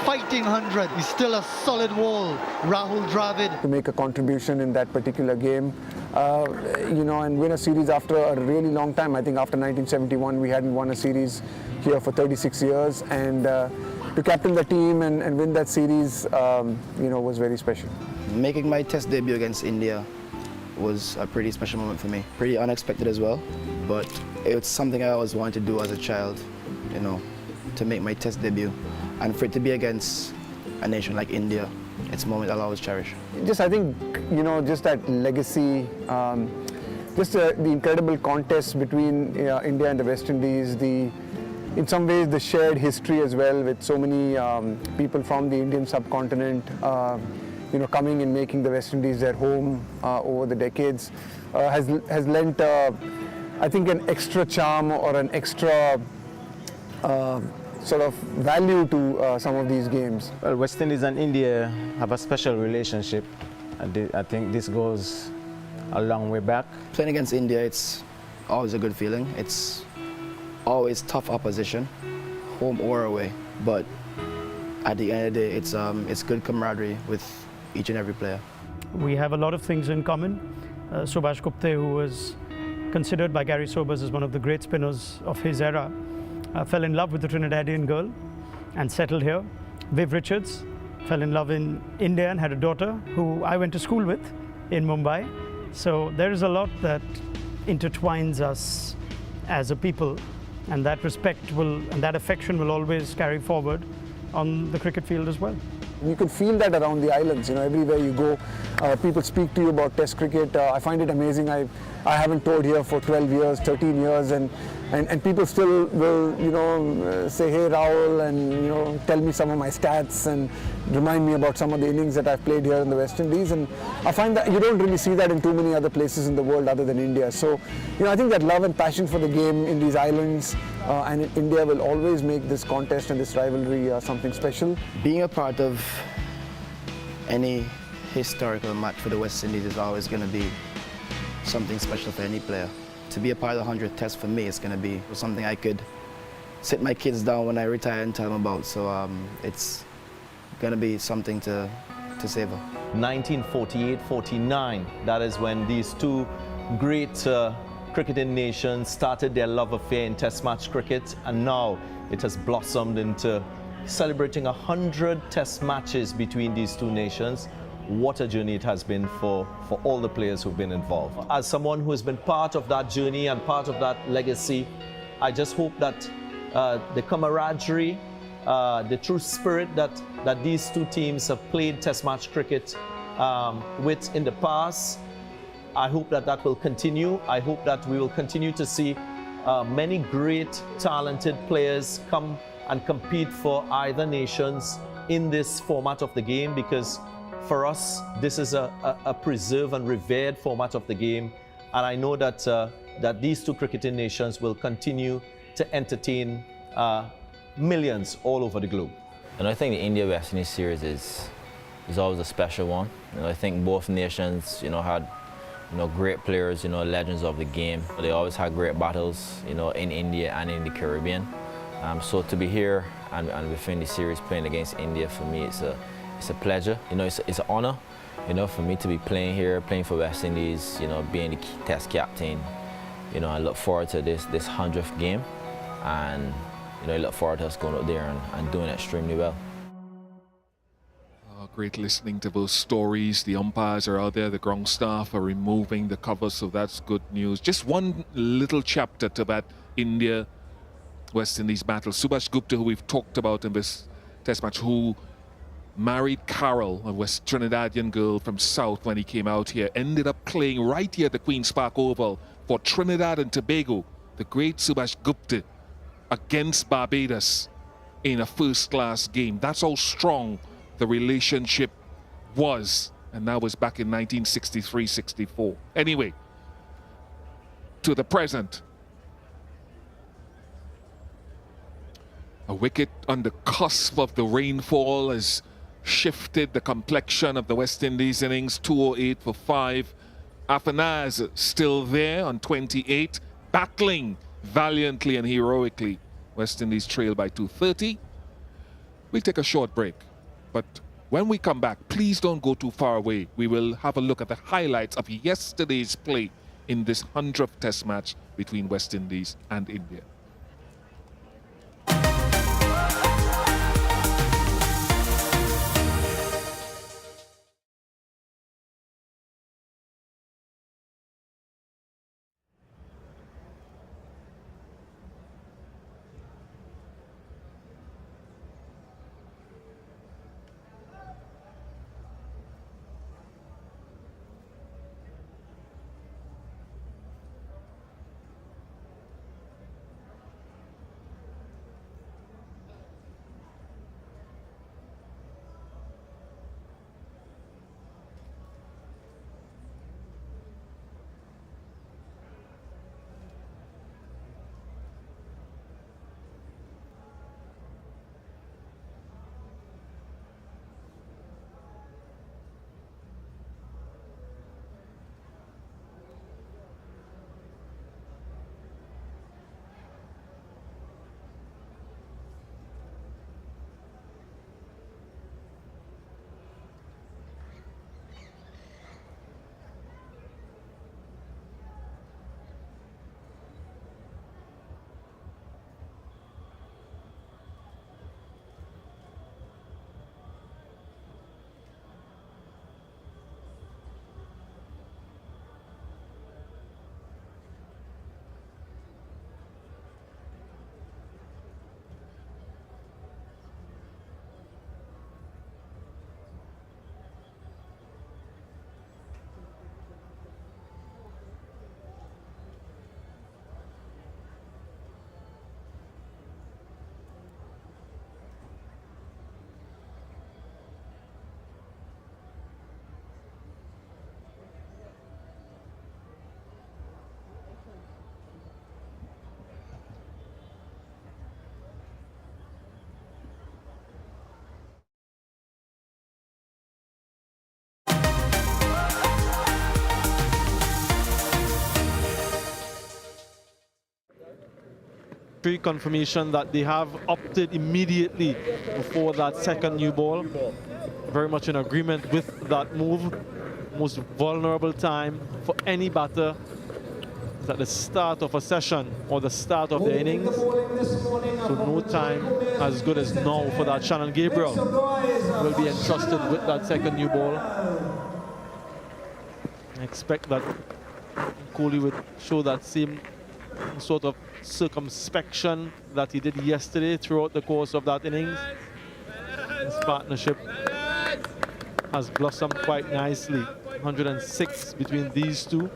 fighting 100. He's still a solid wall, Rahul Dravid. To make a contribution in that particular game, and win a series after a really long time. I think after 1971 we hadn't won a series here for 36 years, and to captain the team and win that series, was very special. Making my Test debut against India was a pretty special moment for me. Pretty unexpected as well, but it's something I always wanted to do as a child, to make my Test debut, and for it to be against a nation like India, it's a moment I'll always cherish. I think, just that legacy, the incredible contest between India and the West Indies, in some ways the shared history as well, with so many people from the Indian subcontinent, coming and making the West Indies their home over the decades, has lent, I think, an extra charm or an extra sort of value to some of these games. Well, West Indies and India have a special relationship, and I think this goes a long way back. Playing against India, it's always a good feeling. It's always tough opposition, home or away, but at the end of the day, it's good camaraderie with each and every player. We have a lot of things in common. Subhash Gupta, who was considered by Gary Sobers as one of the great spinners of his era, fell in love with the Trinidadian girl and settled here. Viv Richards fell in love in India and had a daughter who I went to school with in Mumbai. So there is a lot that intertwines us as a people, and that respect and that affection will always carry forward on the cricket field as well. You can feel that around the islands, everywhere you go, people speak to you about Test cricket. I find it amazing. I haven't toured here for 12 years, 13 years, and people still will, say, hey Rahul, and, tell me some of my stats and remind me about some of the innings that I've played here in the West Indies. And I find that you don't really see that in too many other places in the world other than India. So, I think that love and passion for the game in these islands and in India will always make this contest and this rivalry something special. Being a part of any historical match for the West Indies is always going to be something special for any player. To be a part of the 100th Test for me is going to be something I could sit my kids down when I retire and tell them about. So it's going to be something to savor. 1948-49, that is when these two great cricketing nations started their love affair in Test match cricket, and now it has blossomed into celebrating 100 Test matches between these two nations. What a journey it has been for all the players who've been involved. As someone who has been part of that journey and part of that legacy, I just hope that the camaraderie, the true spirit that these two teams have played Test match cricket with in the past, I hope that will continue. I hope that we will continue to see many great, talented players come and compete for either nations in this format of the game, because for us, this is a preserved and revered format of the game. And I know that, that these two cricketing nations will continue to entertain millions all over the globe. And I think the India-West Indies series is always a special one. I think both nations, had great players, legends of the game. They always had great battles, in India and in the Caribbean. So to be here and within the series playing against India, for me, it's a pleasure. It's an honor, for me to be playing here, playing for West Indies, being the Test captain. I look forward to this 100th game, and I look forward to us going out there and doing extremely well. Great listening to those stories. The umpires are out there, the ground staff are removing the cover, so that's good news. Just one little chapter to that India-West Indies battle. Subhash Gupta, who we've talked about in this Test match, who married Carol, a West Trinidadian girl from South when he came out here, ended up playing right here at the Queen's Park Oval for Trinidad and Tobago, the great Subhash Gupta, against Barbados in a first-class game. That's how strong the relationship was, and that was back in 1963-64. Anyway, to the present. A wicket on the cusp of the rainfall has shifted the complexion of the West Indies innings. 208 for 5 Afanaz still there on 28, battling valiantly and heroically. West Indies trail by 230. We'll take a short break, but when we come back, please don't go too far away. We will have a look at the highlights of yesterday's play in this 100th Test match between West Indies and India. Confirmation that they have opted immediately before that second new ball. Very much in agreement with that move. Most vulnerable time for any batter is at the start of a session or the start of the innings. So no time as good as now for that. Shannon Gabriel will be entrusted with that second new ball. I expect that Kohli would show that same sort of circumspection that he did yesterday throughout the course of that innings. This partnership has blossomed quite nicely. 106 between these two.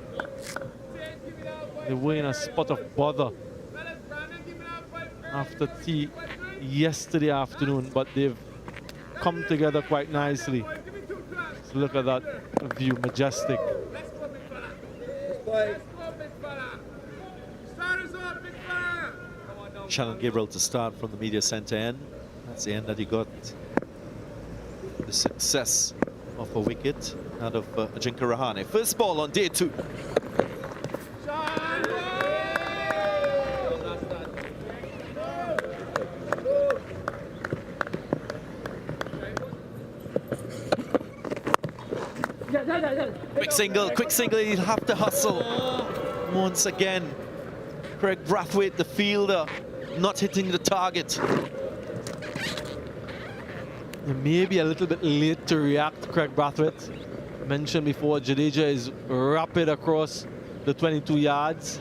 They were in a spot of bother after tea yesterday afternoon, but they've come together quite nicely. So look at that view, majestic. Shannon Gabriel to start from the media center end. That's the end that he got the success of a wicket out of Ajinkya Rahane. First ball on day 2. Quick single, he'll have to hustle. Once again, Craig Brathwaite, the fielder, not hitting the target. Maybe a little bit late to react, Craig Brathwaite. Mentioned before, Jadeja is rapid across the 22 yards.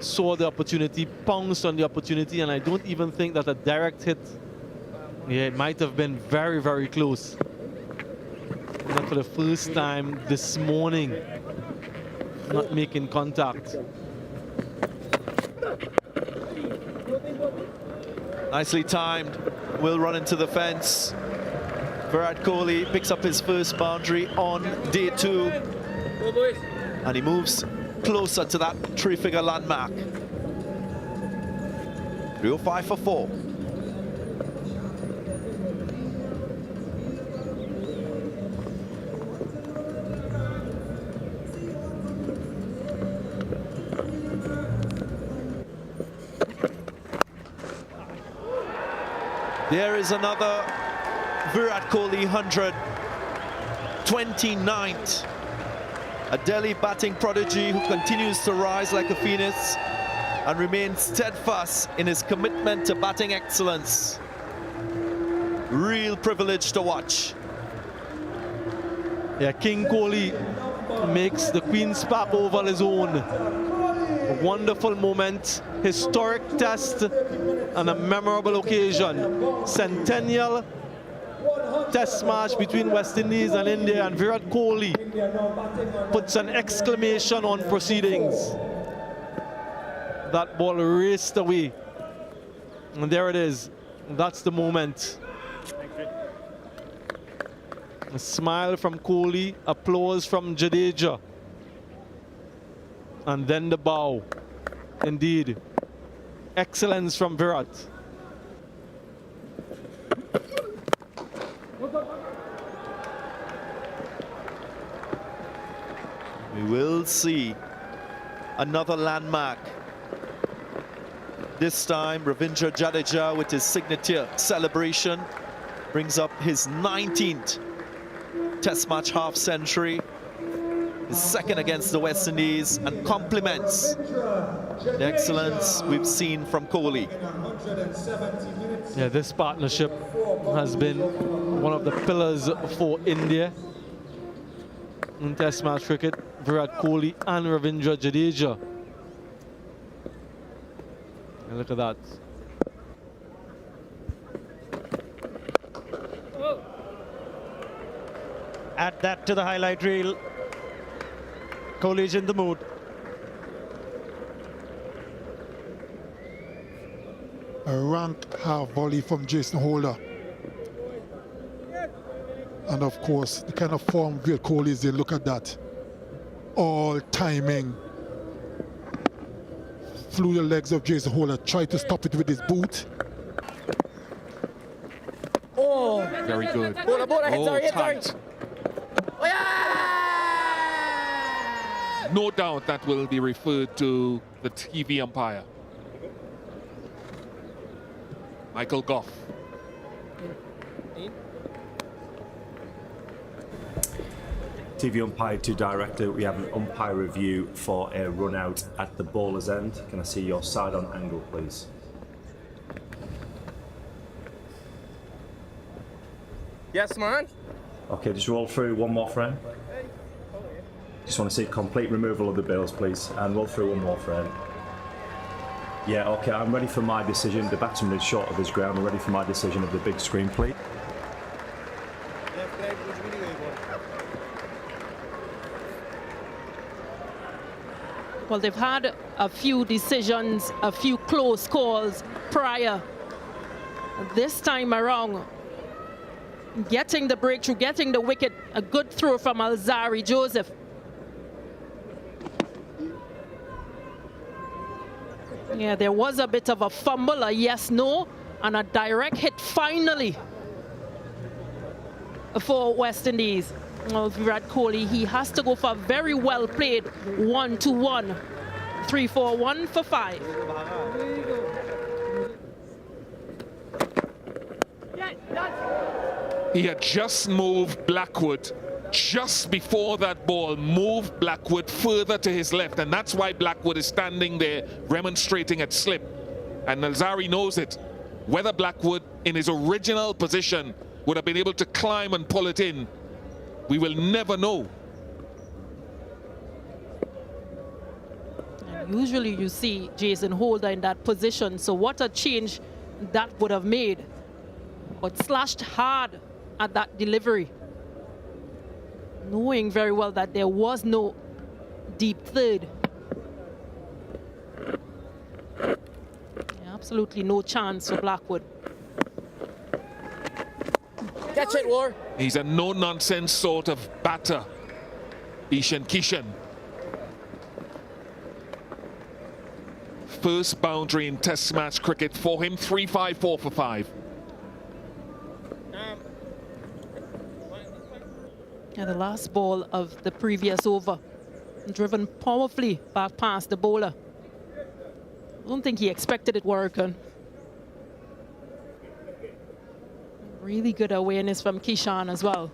Saw the opportunity, pounced on the opportunity, and I don't even think that a direct hit, yeah, it might have been very, very close. Not for the first time this morning, not making contact. Nicely timed, will run into the fence. Virat Kohli picks up his first boundary on day 2. And he moves closer to that 3-figure landmark. 305 for 4. There is another Virat Kohli 100, 29th. A Delhi batting prodigy who continues to rise like a phoenix and remains steadfast in his commitment to batting excellence. Real privilege to watch. Yeah, King Kohli makes the Queen's Park Oval his own. A wonderful moment, historic test, and a memorable occasion. Centennial test match between West Indies and India, and Virat Kohli puts an exclamation on proceedings. That ball raced away, and there it is. That's the moment. A smile from Kohli, applause from Jadeja, and then the bow. Indeed, excellence from Virat. We will see another landmark. This time, Ravindra Jadeja with his signature celebration brings up his 19th Test match half century, his second against the West Indies, and complements the excellence we've seen from Kohli. Yeah, this partnership has been one of the pillars for India in Test match cricket. Virat Kohli and Ravindra Jadeja. And look at that. Add that to the highlight reel. Kohli's in the mood. A rank half volley from Jason Holder. And of course, the kind of form Virat Kohli is in, look at that. All timing. Flew the legs of Jason Holder, tried to stop it with his boot. Oh, very good. Oh, tight. No doubt that will be referred to the TV umpire. Michael Goff. TV umpire to director, we have an umpire review for a run out at the bowler's end. Can I see your side on angle, please? Yes, man. Okay, just roll through one more frame. Just want to see complete removal of the bails, please, and roll through one more frame. Yeah, okay, I'm ready for my decision. The batsman is short of his ground. I'm ready for my decision of the big screen, please. Well, they've had a few decisions, a few close calls prior. This time around, getting the breakthrough, getting the wicket, a good throw from Alzari Joseph. Yeah, there was a bit of a fumble, a yes-no, and a direct hit finally for West Indies. Well, Virat Kohli, he has to go for a very well played 1-1. 3-4-1 for 5. He had just moved Blackwood just before that ball, moved Blackwood further to his left, and that's why Blackwood is standing there remonstrating at slip. And Alzari knows it. Whether Blackwood in his original position would have been able to climb and pull it in, we will never know. And usually you see Jason Holder in that position, so what a change that would have made. But slashed hard at that delivery, knowing very well that there was no deep third. Yeah, absolutely no chance for Blackwood. Catch it, War. He's a no-nonsense sort of batter, Ishan Kishan. First boundary in Test match cricket for him, 3-5, 4 for 5. Yeah, the last ball of the previous over, driven powerfully back past the bowler. I don't think he expected it working. Really good awareness from Kishan as well.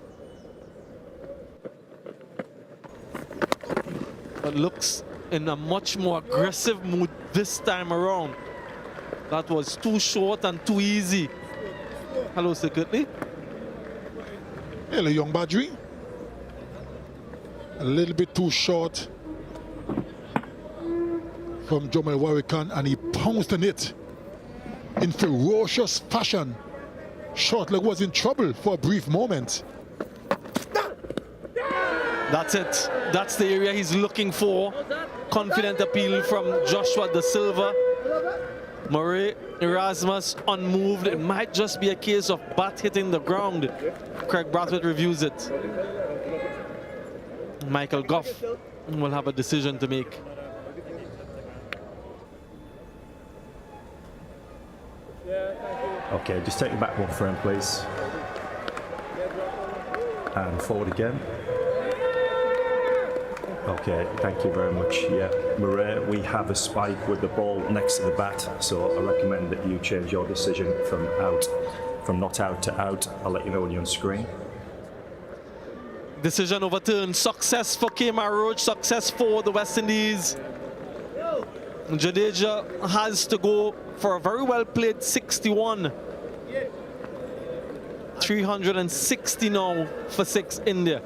But looks in a much more aggressive mood this time around. That was too short and too easy. Hello, Secretly. Hello, young Badri. A little bit too short from Jamal Warrican, and he pounced on it in ferocious fashion. Short leg was in trouble for a brief moment. That's it. That's the area he's looking for. Confident appeal from Joshua Da Silva. Murray Erasmus unmoved. It might just be a case of bat hitting the ground. Craig Brathwaite reviews it. Michael Goff will have a decision to make. Okay, just take the back one frame, please. And forward again. Okay, thank you very much. Yeah, Murray, we have a spike with the ball next to the bat, so I recommend that you change your decision from not out to out. I'll let you know when you're on screen. Decision overturned. Success for Kemar Roach, success for the West Indies. Jadeja has to go for a very well played 61. 360 now for 6 India.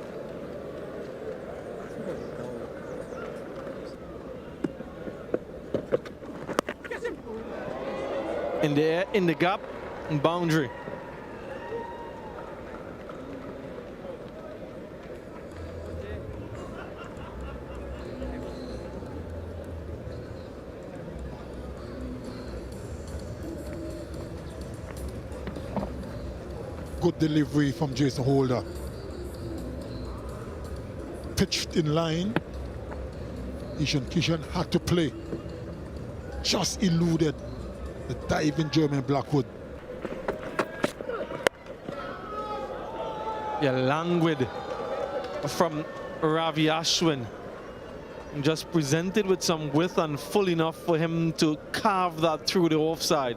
In the air, in the gap, and boundary. Good delivery from Jason Holder. Pitched in line. Ishan Kishan had to play. Just eluded the diving German Blackwood. Yeah, languid from Ravi Ashwin. Just presented with some width and full enough for him to carve that through the offside.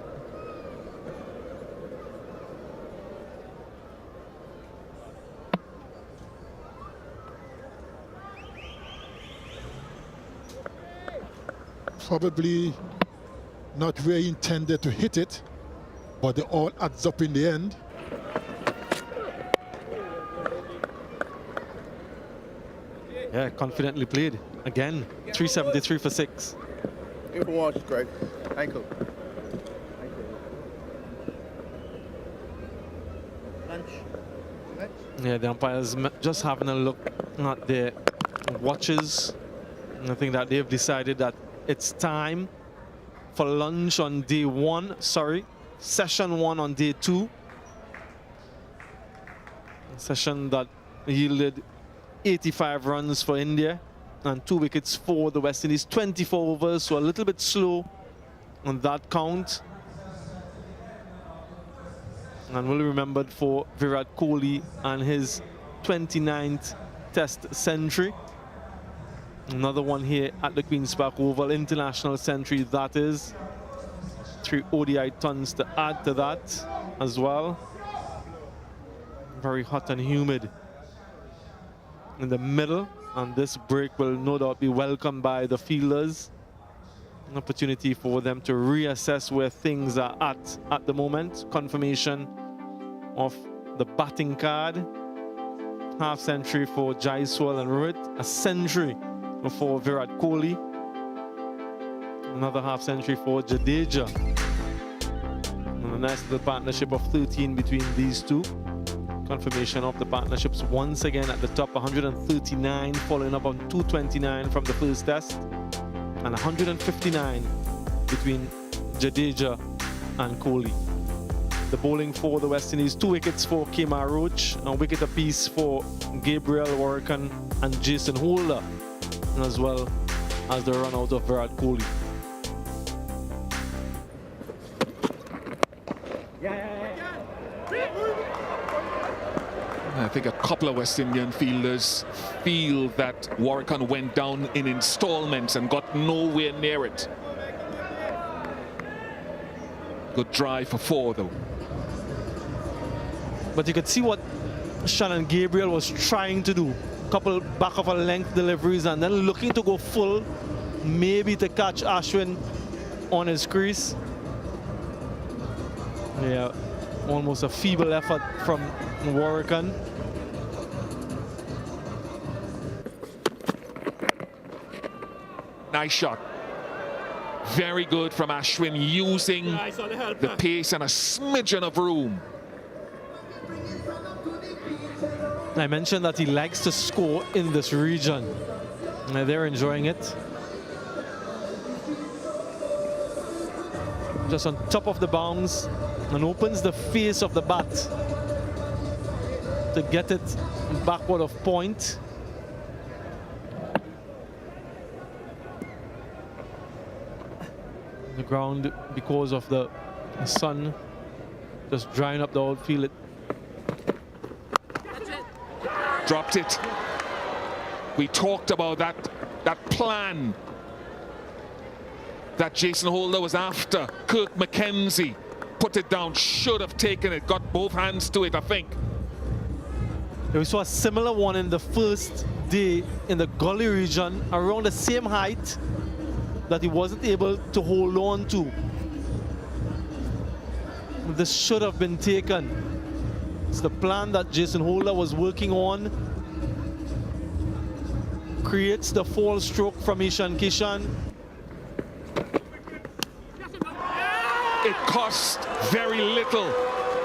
Probably not where he intended to hit it, but it all adds up in the end. Yeah, confidently played. Again, 373 for 6. Good watch, Greg. Ankle. Lunch. Yeah, the umpires just having a look at their watches. And I think that they've decided that it's time for lunch on day 1. Sorry, session 1 on day 2. A session that yielded 85 runs for India and 2 wickets for the West Indies. 24 overs, so a little bit slow on that count. And will be remembered for Virat Kohli and his 29th Test century. Another one here at the Queen's Park Oval, international century that is. 3 ODI tons to add to that as well. Very hot and humid in the middle, and this break will no doubt be welcomed by the fielders. An opportunity for them to reassess where things are at the moment. Confirmation of the batting card. Half century for Jaiswal and Rohit, a century for Virat Kohli, another half century for Jadeja, and a nice little partnership of 13 between these two. Confirmation of the partnerships once again at the top, 139 following up on 229 from the first test, and 159 between Jadeja and Kohli. The bowling for the West Indies, 2 wickets for Kemar Roach, a wicket apiece for Gabriel Warrican and Jason Holder, as well as the run out of Virat Kohli. I think a couple of West Indian fielders feel that Warrican went down in installments and got nowhere near it. Good drive for 4 though. But you could see what Shannon Gabriel was trying to do. Couple back of a length deliveries and then looking to go full, maybe to catch Ashwin on his crease. Yeah, almost a feeble effort from Warrican. Nice shot. Very good from Ashwin, using the pace and a smidgen of room. I mentioned that he likes to score in this region. And they're enjoying it. Just on top of the bounce and opens the face of the bat to get it backward of point. The ground, because of the sun, just drying up the outfield. Dropped it. We talked about that plan that Jason Holder was after. Kirk McKenzie put it down, should have taken it, got both hands to it, I think. We saw a similar one in the first day in the gully region, around the same height, that he wasn't able to hold on to. This should have been taken. It's the plan that Jason Holder was working on. Creates the fall stroke from Ishan Kishan. It cost very little.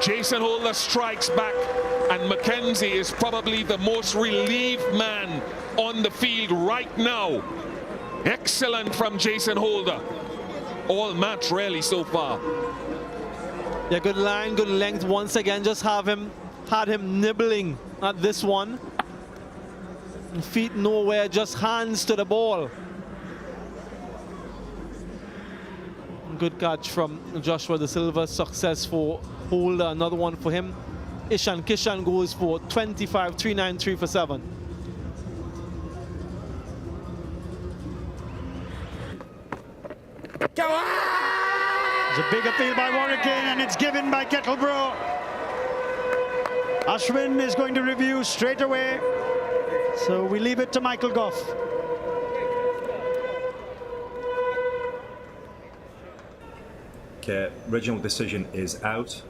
Jason Holder strikes back, and McKenzie is probably the most relieved man on the field right now. Excellent from Jason Holder. All match really so far. Yeah, good line, good length. Once again, just had him nibbling at this one. Feet nowhere, just hands to the ball. Good catch from Joshua De Silva. Success for Holder. Another one for him. Ishan Kishan goes for 25, 393 for 7. Come on! It's a big appeal by Warwick and it's given by Kettleborough. Ashwin is going to review straight away. So we leave it to Michael Goff. Okay, original decision is out.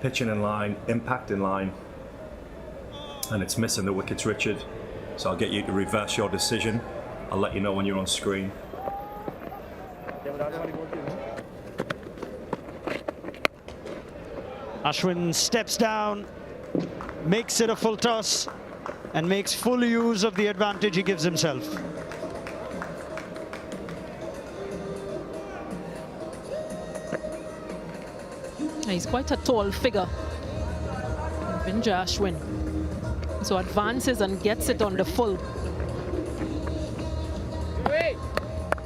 Pitching in line, impact in line, and it's missing the wickets, Richard. So I'll get you to reverse your decision. I'll let you know when you're on screen. Ashwin steps down, makes it a full toss, and makes full use of the advantage he gives himself. He's quite a tall figure, Vinja Ashwin. So advances and gets it on the full.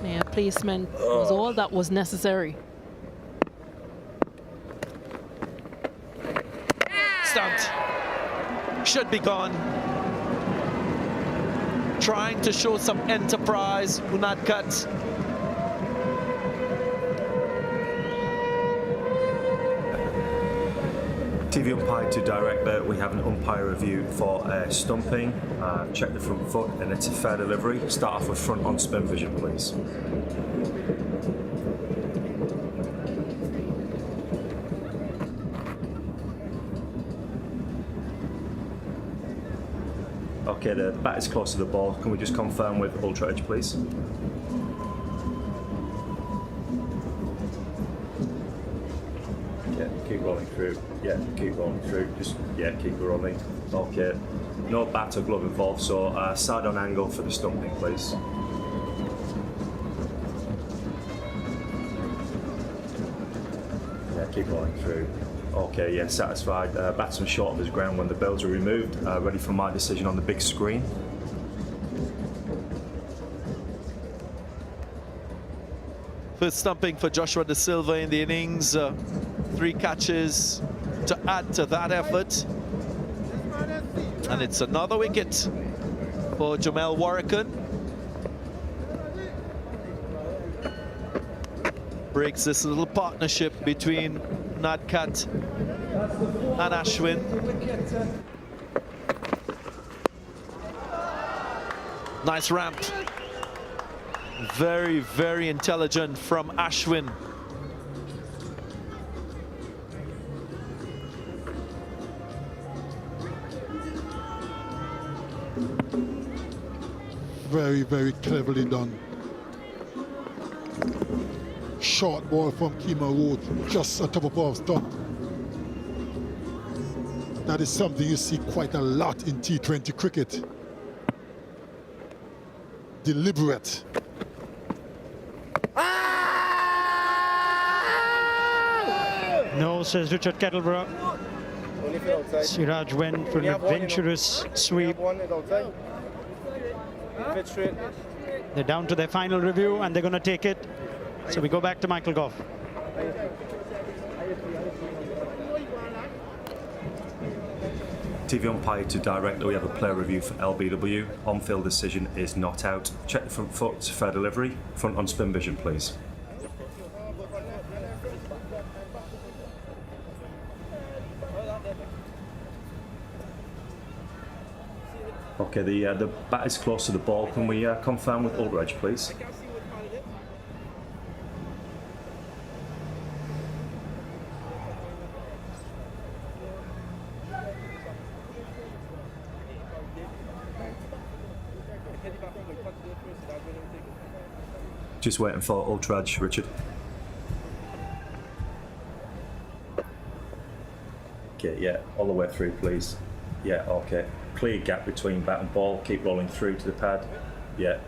Yeah, placement was all that was necessary. Stumped. Should be gone. Trying to show some enterprise, Unadkat. TV umpire to director, we have an umpire review for stumping. Check the front foot and it's a fair delivery. Start off with front on spin vision, please. Okay, the bat is close to the ball. Can we just confirm with Ultra Edge, please? Yeah, keep rolling through. Yeah, keep rolling through. Just, yeah, keep rolling. Okay. No bat or glove involved, so side on angle for the stumping, please. Yeah, keep rolling through. Okay, yeah, satisfied. Batsman short of his ground when the bells are removed. Ready for my decision on the big screen. First stumping for Joshua De Silva in the innings. 3 catches to add to that effort. And it's another wicket for Jamel Warrican. Breaks this little partnership between Unadkat and Ashwin. Nice ramp. Very, very intelligent from Ashwin. Very, very cleverly done. Short ball from Kima Road, just on top of our stump. That is something you see quite a lot in T20 cricket. Deliberate. No, says Richard Kettleborough. Siraj went for an adventurous sweep. They're down to their final review and they're going to take it. So we go back to Michael Goff. TV umpire to director, we have a player review for LBW. On-field decision is not out. Check the front foot, fair delivery. Front on spin vision, please. Okay, the bat is close to the ball. Can we confirm with Ulrich, please? Just waiting for Ultraj, Richard. Okay, yeah, all the way through, please. Yeah, okay. Clear gap between bat and ball. Keep rolling through to the pad. Yeah.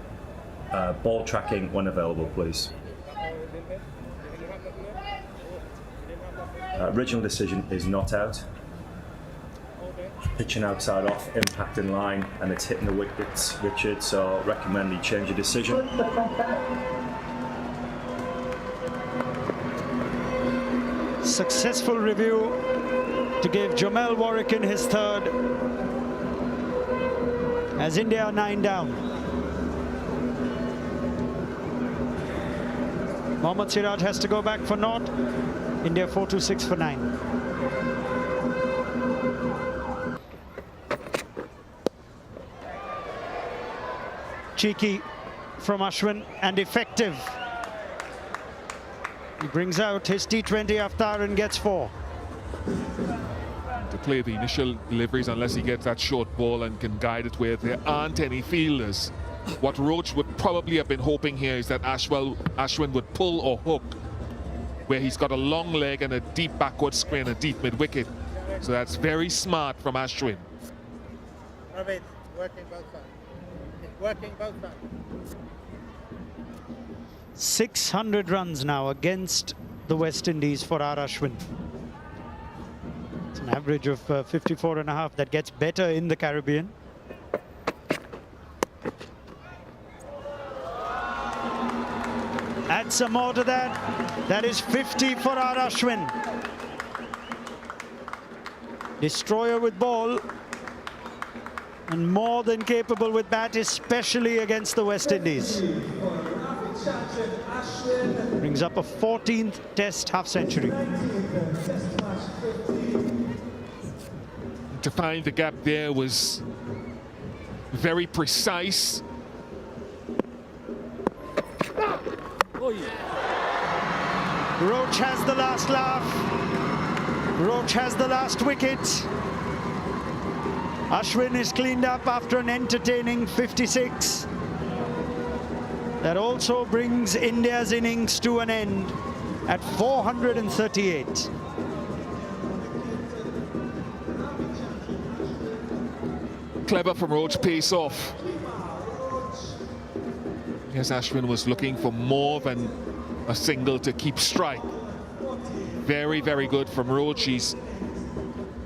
Ball tracking when available, please. Original decision is not out. Pitching outside off, impact in line, and it's hitting the wickets, Richard, so recommend you change your decision. Successful review to give Jomel Warrican his third. As India are 9 down. Mohammad Siraj has to go back for naught. India 4-6 for 9. Cheeky from Ashwin and effective. He brings out his T20 Avatar and gets 4. To play the initial deliveries unless he gets that short ball and can guide it where there aren't any fielders. What Roach would probably have been hoping here is that Ashwin would pull or hook where he's got a long leg and a deep backward screen, a deep mid-wicket. So that's very smart from Ashwin. Ravid, working both sides. Working both sides. 600 runs now against the West Indies for R. Ashwin. It's an average of 54.5. That gets better in the Caribbean. Add some more to that. That is 50 for R. Ashwin. Destroyer with ball and more than capable with bat, especially against the West Indies. Brings up a 14th Test half-century. To find the gap there was very precise. Roach has the last laugh. Roach has the last wicket. Ashwin is cleaned up after an entertaining 56. That also brings India's innings to an end at 438. Clever from Roach, pace off. Yes, Ashwin was looking for more than a single to keep strike. Very, very good from Roach. He's,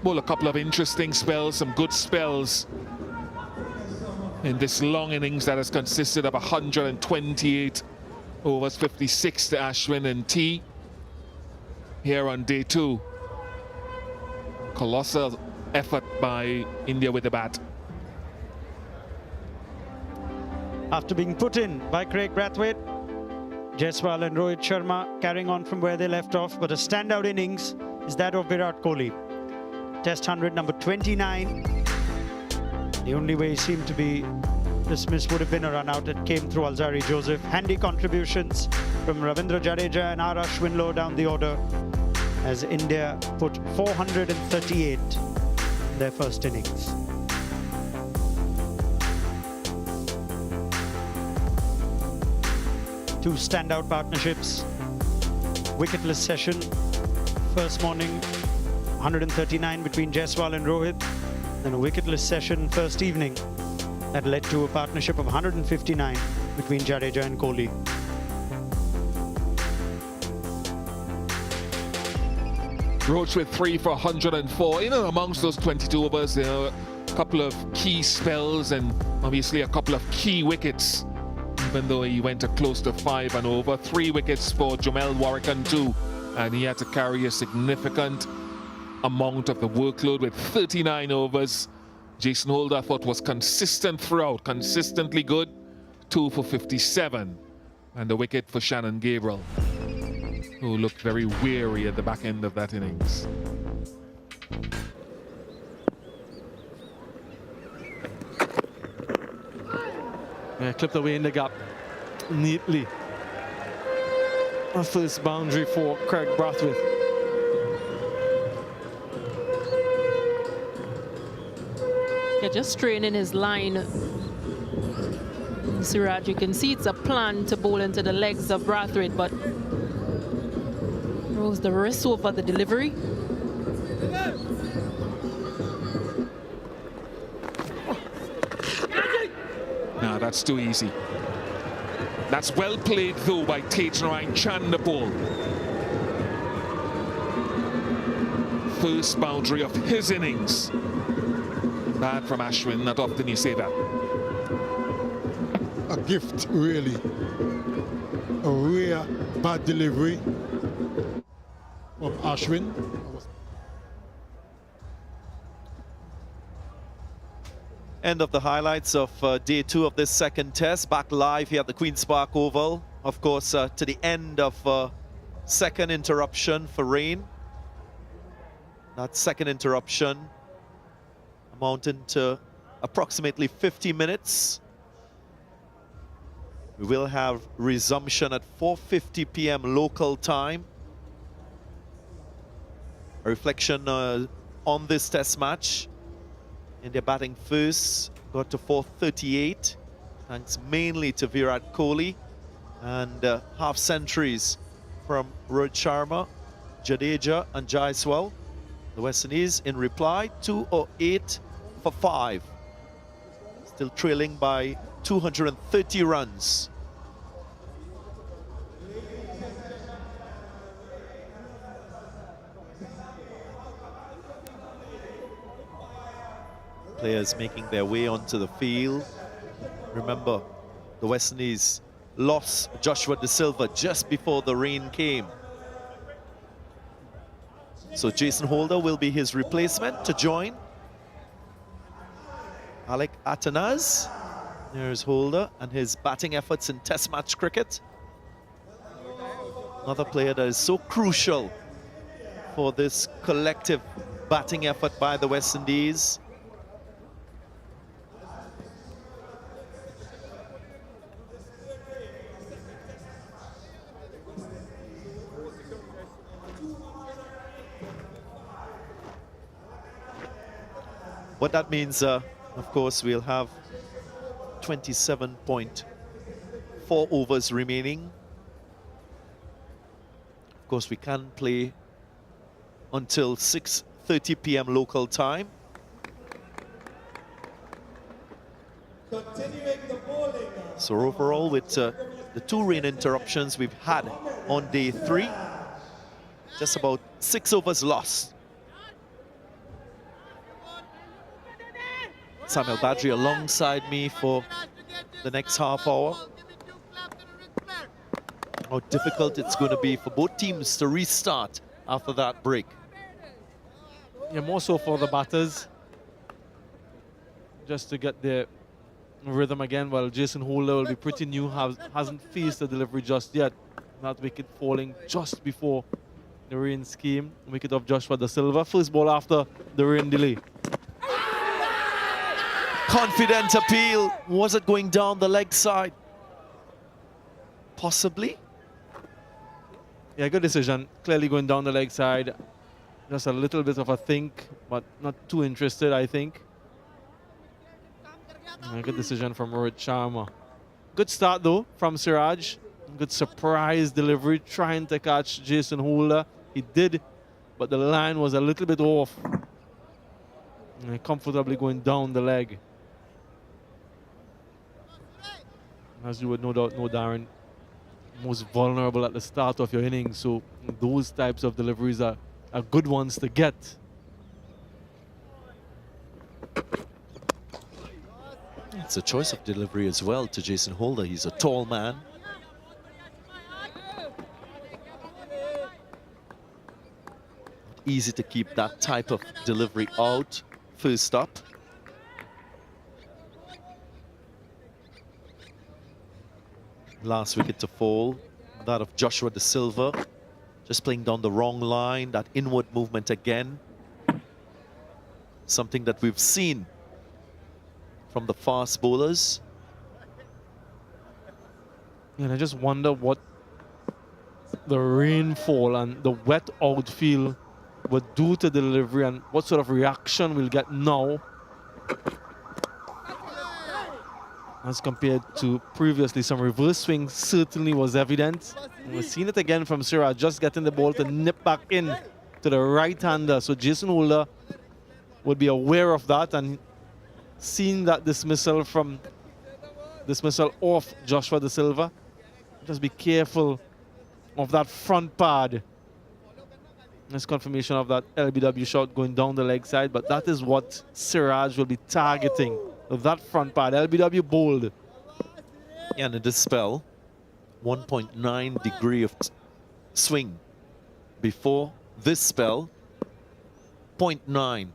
well, a couple of interesting spells, some good spells in this long innings that has consisted of 128 overs, 56 to Ashwin and T here on day 2. Colossal effort by India with the bat. After being put in by Craig Brathwaite, Jaiswal and Rohit Sharma carrying on from where they left off, but a standout innings is that of Virat Kohli. Test 100 number 29. The only way he seemed to be dismissed would have been a run out. It came through Alzari Joseph. Handy contributions from Ravindra Jadeja and Ashwin low down the order as India put 438 in their first innings. Two standout partnerships. Wicketless session first morning, 139 between Jaiswal and Rohit. Then a wicketless session first evening that led to a partnership of 159 between Jadeja and Kohli. Roach with 3 for 104. You know, amongst those 22 overs, there are a couple of key spells and obviously a couple of key wickets. Even though he went close to 5 and over. 3 wickets for Jamel Warrican too, and he had to carry a significant amount of the workload with 39 overs. Jason Holder, I thought, was consistent throughout, consistently good. 2 for 57. And the wicket for Shannon Gabriel, who looked very weary at the back end of that innings. Yeah, clipped away in the gap neatly. A first boundary for Craig Brathwaite. Yeah, just straining his line. Siraj, you can see it's a plan to bowl into the legs of Brathwaite, but rose the wrist over the delivery. No, that's too easy. That's well played though by Tejnarayan Chandapol. First boundary of his innings. Bad from Ashwin, not often you say that. A gift, really. A rare bad delivery of Ashwin. End of the highlights of day 2 of this second test. Back live here at the Queen's Park Oval. Of course, to the end of second interruption for rain. That second interruption amounting to approximately 50 minutes. We will have resumption at 4:50 p.m. local time. A reflection on this test match. India batting first, got to 438, thanks mainly to Virat Kohli, and half centuries from Rohit Sharma, Jadeja and Jaiswal. The West Indies in reply, 208 for 5. Still trailing by 230 runs. Players making their way onto the field. Remember, the West Indies lost Joshua De Silva just before the rain came. So Jason Holder will be his replacement to join Alec Atanaz. There's Holder and his batting efforts in Test match cricket. Another player that is so crucial for this collective batting effort by the West Indies. What that means, of course, we'll have 27.4 overs remaining. Of course, we can play until 6:30 p.m. local time. So overall, with the 2 rain interruptions we've had on day 3, just about 6 overs lost. Samuel Badri alongside me for the next half hour. How difficult it's going to be for both teams to restart after that break. Yeah, more so for the batters, just to get their rhythm again, while Jason Holder will be pretty new, hasn't faced the delivery just yet. That wicket falling just before the rain scheme. Wicket of Joshua Da Silva. First ball after the rain delay. Confident appeal. Was it going down the leg side? Possibly. Yeah, good decision. Clearly going down the leg side. Just a little bit of a think, but not too interested, I think. A good decision from Rohit Sharma. Good start, though, from Siraj. Good surprise delivery, trying to catch Jason Holder. He did, but the line was a little bit off. And comfortably going down the leg. As you would no doubt know, Darren, most vulnerable at the start of your innings, so those types of deliveries are good ones to get. It's a choice of delivery as well to Jason Holder. He's a tall man. Not easy to keep that type of delivery out first up. Last wicket to fall, that of Joshua Da Silva. Just playing down the wrong line, that inward movement again. Something that we've seen from the fast bowlers. And I just wonder what the rainfall and the wet outfield would do to delivery and what sort of reaction we'll get now as compared to previously. Some reverse swing certainly was evident. And we've seen it again from Siraj, just getting the ball to nip back in to the right-hander. So Jason Holder would be aware of that and seeing that dismissal off Joshua Da Silva. Just be careful of that front pad. There's confirmation of that LBW shot going down the leg side, but that is what Siraj will be targeting. That front pad, LBW bowled. Yeah, and in this spell, 1.9 degree of swing. Before this spell, 0.9.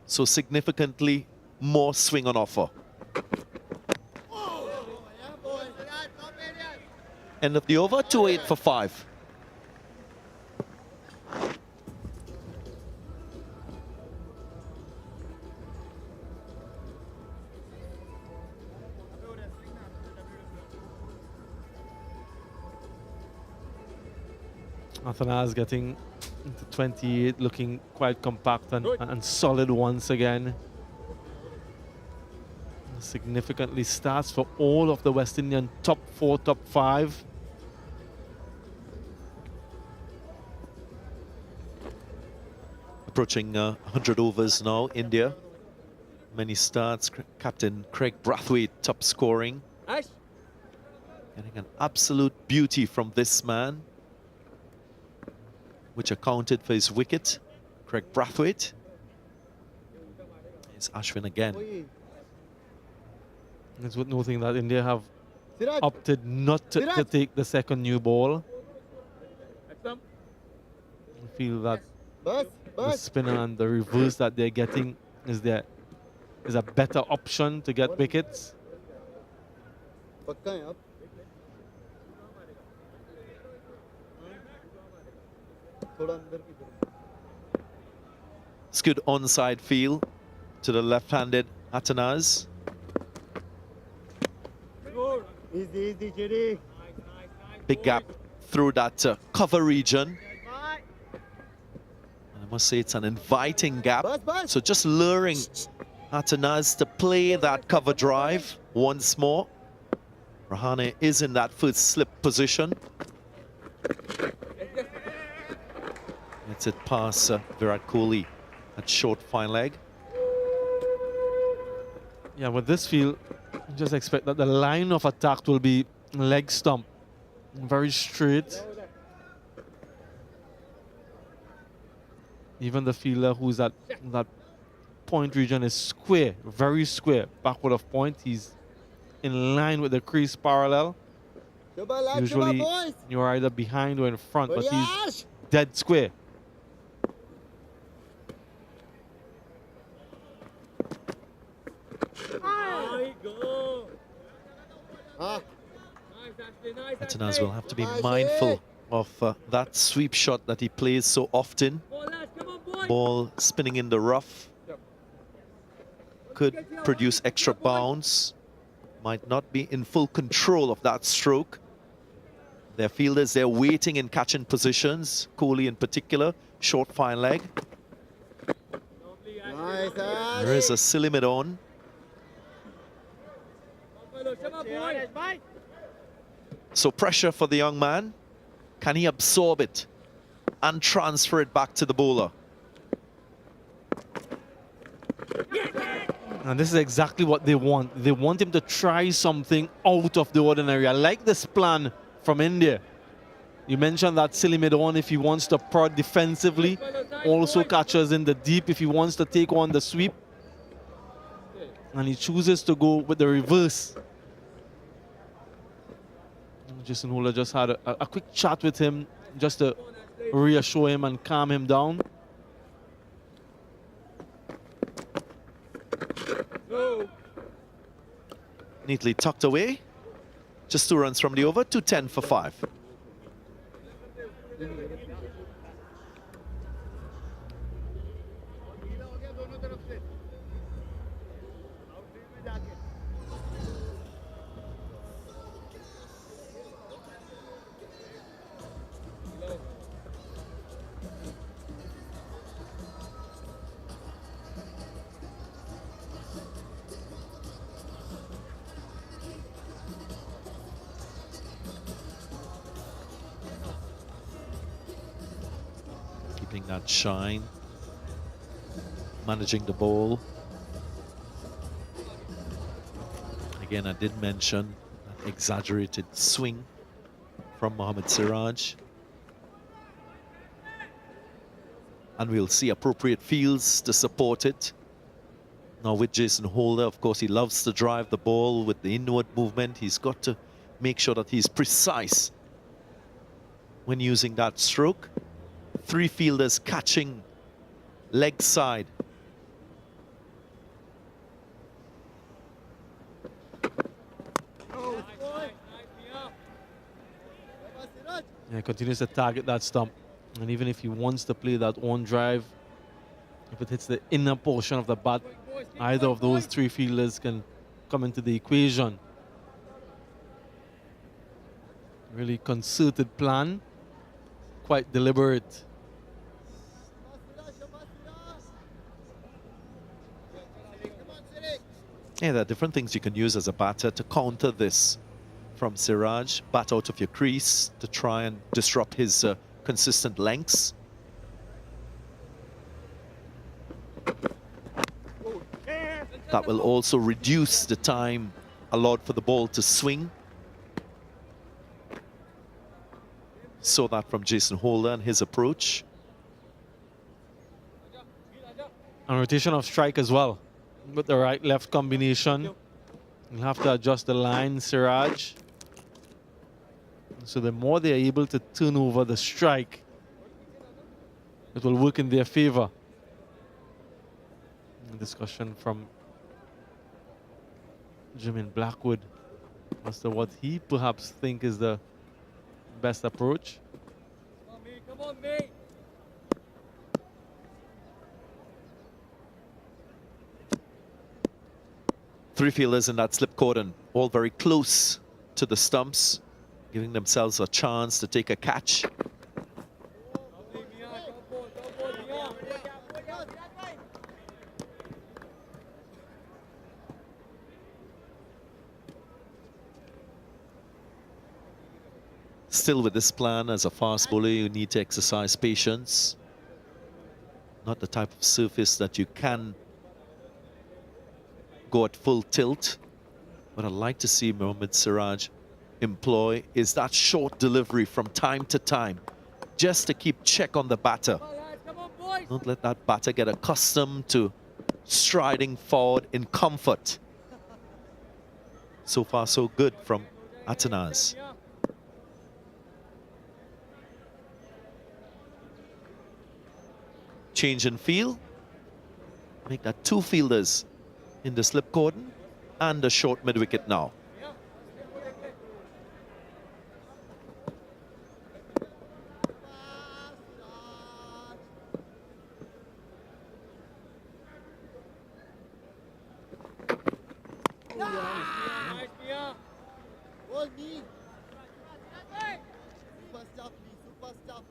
So significantly more swing on offer. End of the over, 2-8 for 5. Athanase getting into 28, looking quite compact and solid once again. Significantly starts for all of the West Indian top 4, top 5. Approaching 100 overs now, India. Many starts. Captain Craig Brathwaite top scoring. Nice. Getting an absolute beauty from this man, which accounted for his wicket. Craig Brathwaite. It's Ashwin again. It's worth noting that India have opted not to take the second new ball. I feel that the spinner and the reverse that they're getting is a better option to get wickets. It's good onside feel to the left-handed Athanase. Easy, JD. Big gap through that cover region. I must say it's an inviting gap. So just luring Athanase to play that cover drive once more. Rahane is in that first slip position. It's it past Virat Kohli at short fine leg. Yeah, with this field, just expect that the line of attack will be leg stump. Very straight. Even the fielder who's at that point region is square, very square. Backward of point, he's in line with the crease parallel. Usually you're either behind or in front, but he's dead square. Athanase will have to be mindful of that sweep shot that he plays so often. Ball spinning in the rough. Could produce extra bounce. Might not be in full control of that stroke. Their fielders, they're waiting in catching positions. Kohli in particular, short fine leg. There is a silly mid on. So pressure for the young man. Can he absorb it and transfer it back to the bowler? And this is exactly what they want. They want him to try something out of the ordinary. I like this plan from India. You mentioned that silly mid-on if he wants to prod defensively. Also catches in the deep if he wants to take on the sweep. And he chooses to go with the reverse. Jason Holder just had a quick chat with him just to reassure him and calm him down. Neatly tucked away. Just 2 runs from the over, 210 for 5. Keeping that shine, managing the ball. Again, I did mention that exaggerated swing from Mohammad Siraj. And we'll see appropriate fields to support it. Now with Jason Holder, of course, he loves to drive the ball with the inward movement. He's got to make sure that he's precise when using that stroke. 3 fielders catching leg side. Yeah, continues to target that stump. And even if he wants to play that on drive, if it hits the inner portion of the bat, either of those 3 fielders can come into the equation. Really concerted plan, quite deliberate. Yeah, there are different things you can use as a batter to counter this from Siraj. Bat out of your crease to try and disrupt his consistent lengths. That will also reduce the time allowed for the ball to swing. Saw that from Jason Holder and his approach. And rotation of strike as well. With the right-left combination. You'll have to adjust the line, Siraj. So the more they're able to turn over the strike, it will work in their favor. A discussion from Jim in Blackwood as to what he perhaps think is the best approach. Come on, mate. Three fielders in that slip cordon, all very close to the stumps, giving themselves a chance to take a catch. Still with this plan, as a fast bowler, you need to exercise patience. Not the type of surface that you can go at full tilt. What I'd like to see Mohammad Siraj employ is that short delivery from time to time, just to keep check on the batter. Don't let that batter get accustomed to striding forward in comfort. So far, so good from Atanaz. Change in field. Make that 2 fielders in the slip cordon and a short mid-wicket now. ball, me. Super stuff, me. Super stuff,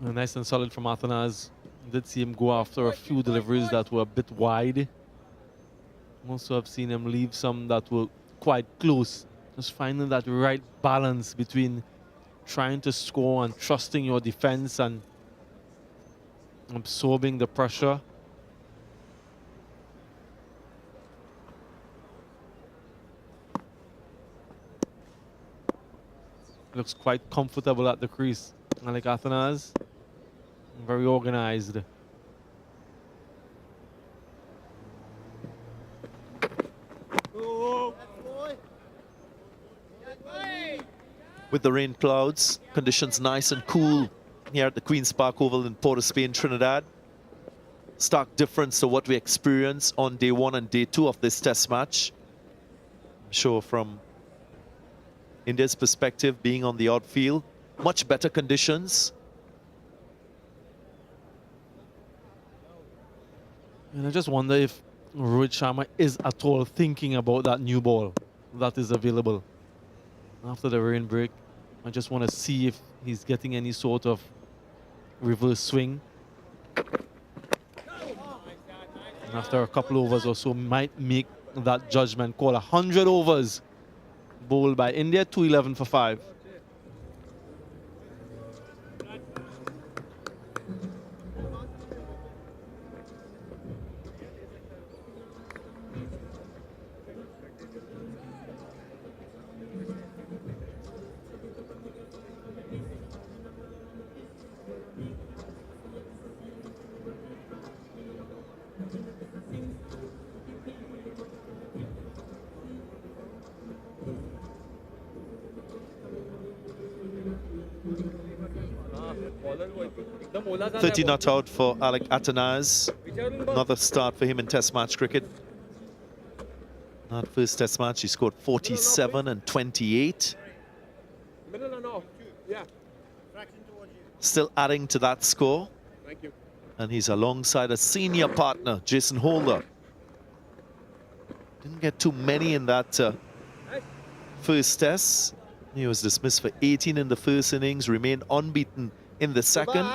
me. Nice and solid from Athanas. Did see him go after a few deliveries that were a bit wide. Also have seen him leave some that were quite close. Just finding that right balance between trying to score and trusting your defense and absorbing the pressure. Looks quite comfortable at the crease. I like Athanas. Very organized. With the rain clouds, conditions nice and cool here at the Queen's Park Oval in Port of Spain, Trinidad. Stark difference to what we experienced on day 1 and day 2 of this test match. I'm sure from India's perspective, being on the outfield, much better conditions. And I just wonder if Rohit Sharma is at all thinking about that new ball that is available after the rain break. I just want to see if he's getting any sort of reverse swing. And after a couple overs or so, might make that judgment call. 100 overs bowled by India, 211 for 5. .30 not out for Alec Athanas. Another start for him in Test match cricket. That first Test match, he scored 47 and 28. Still adding to that score. Thank you. And he's alongside a senior partner, Jason Holder. Didn't get too many in that first Test. He was dismissed for 18 in the first innings, remained unbeaten in the second.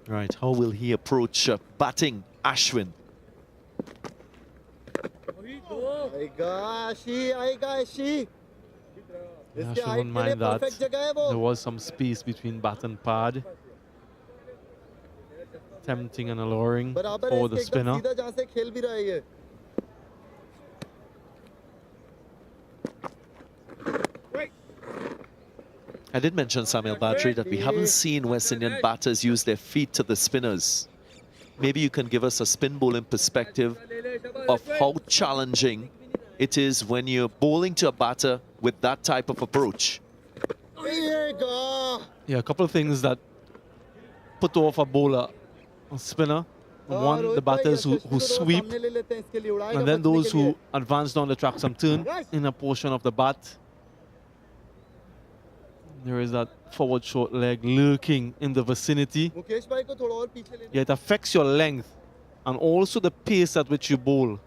Right, how will he approach batting Ashwin? Ashwin wouldn't mind that. There was some space between bat and pad. Tempting and alluring for the spinner. I did mention, Samuel Badri, that we haven't seen West Indian batters use their feet to the spinners. Maybe you can give us a spin bowling perspective of how challenging it is when you're bowling to a batter with that type of approach. Yeah, a couple of things that put off a bowler, a spinner. One, the batters who sweep, and then those who advance down the track some turn in a portion of the bat. There is that forward short leg lurking in the vicinity. Yeah, it affects your length and also the pace at which you bowl.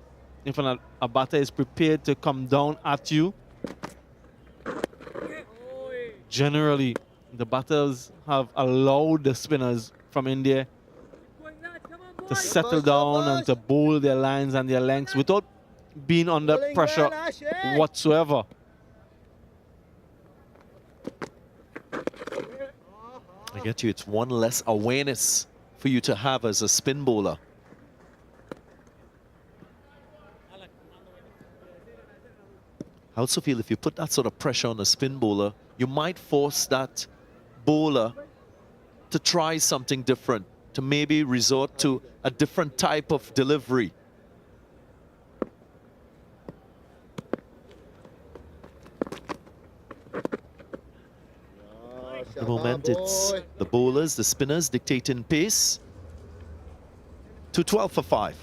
If a batter is prepared to come down at you, generally the batters have allowed the spinners from India to settle down and to bowl their lines and their lengths without being under pressure whatsoever. I get you, it's one less awareness for you to have as a spin bowler. I also feel if you put that sort of pressure on a spin bowler, you might force that bowler to try something different, to maybe resort to a different type of delivery. At the moment, it's the bowlers, the spinners dictating pace. 212 for 5.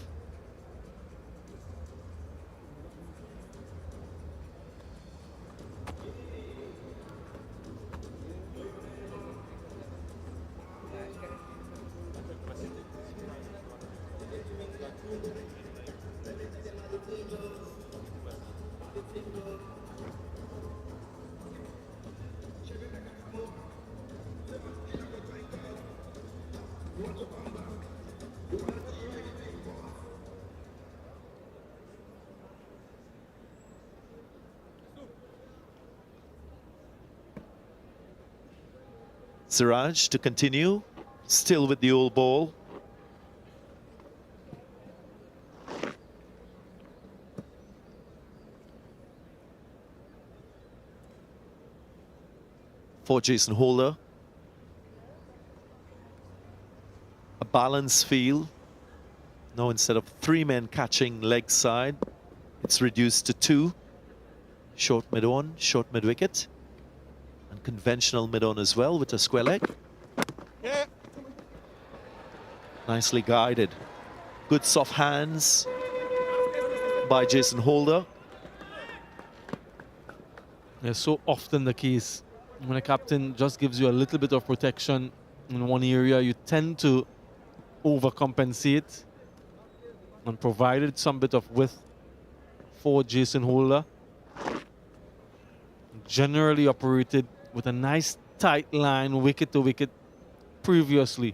Siraj to continue, still with the old ball. For Jason Holder. A balanced field. Now instead of 3 men catching leg side, it's reduced to 2. Short mid-on, short mid-wicket. And conventional mid-on as well with a square leg. Yeah. Nicely guided. Good soft hands by Jason Holder. Yeah, so often the case when a captain just gives you a little bit of protection in one area, you tend to overcompensate, and provided some bit of width for Jason Holder. Generally operated with a nice tight line, wicket to wicket previously.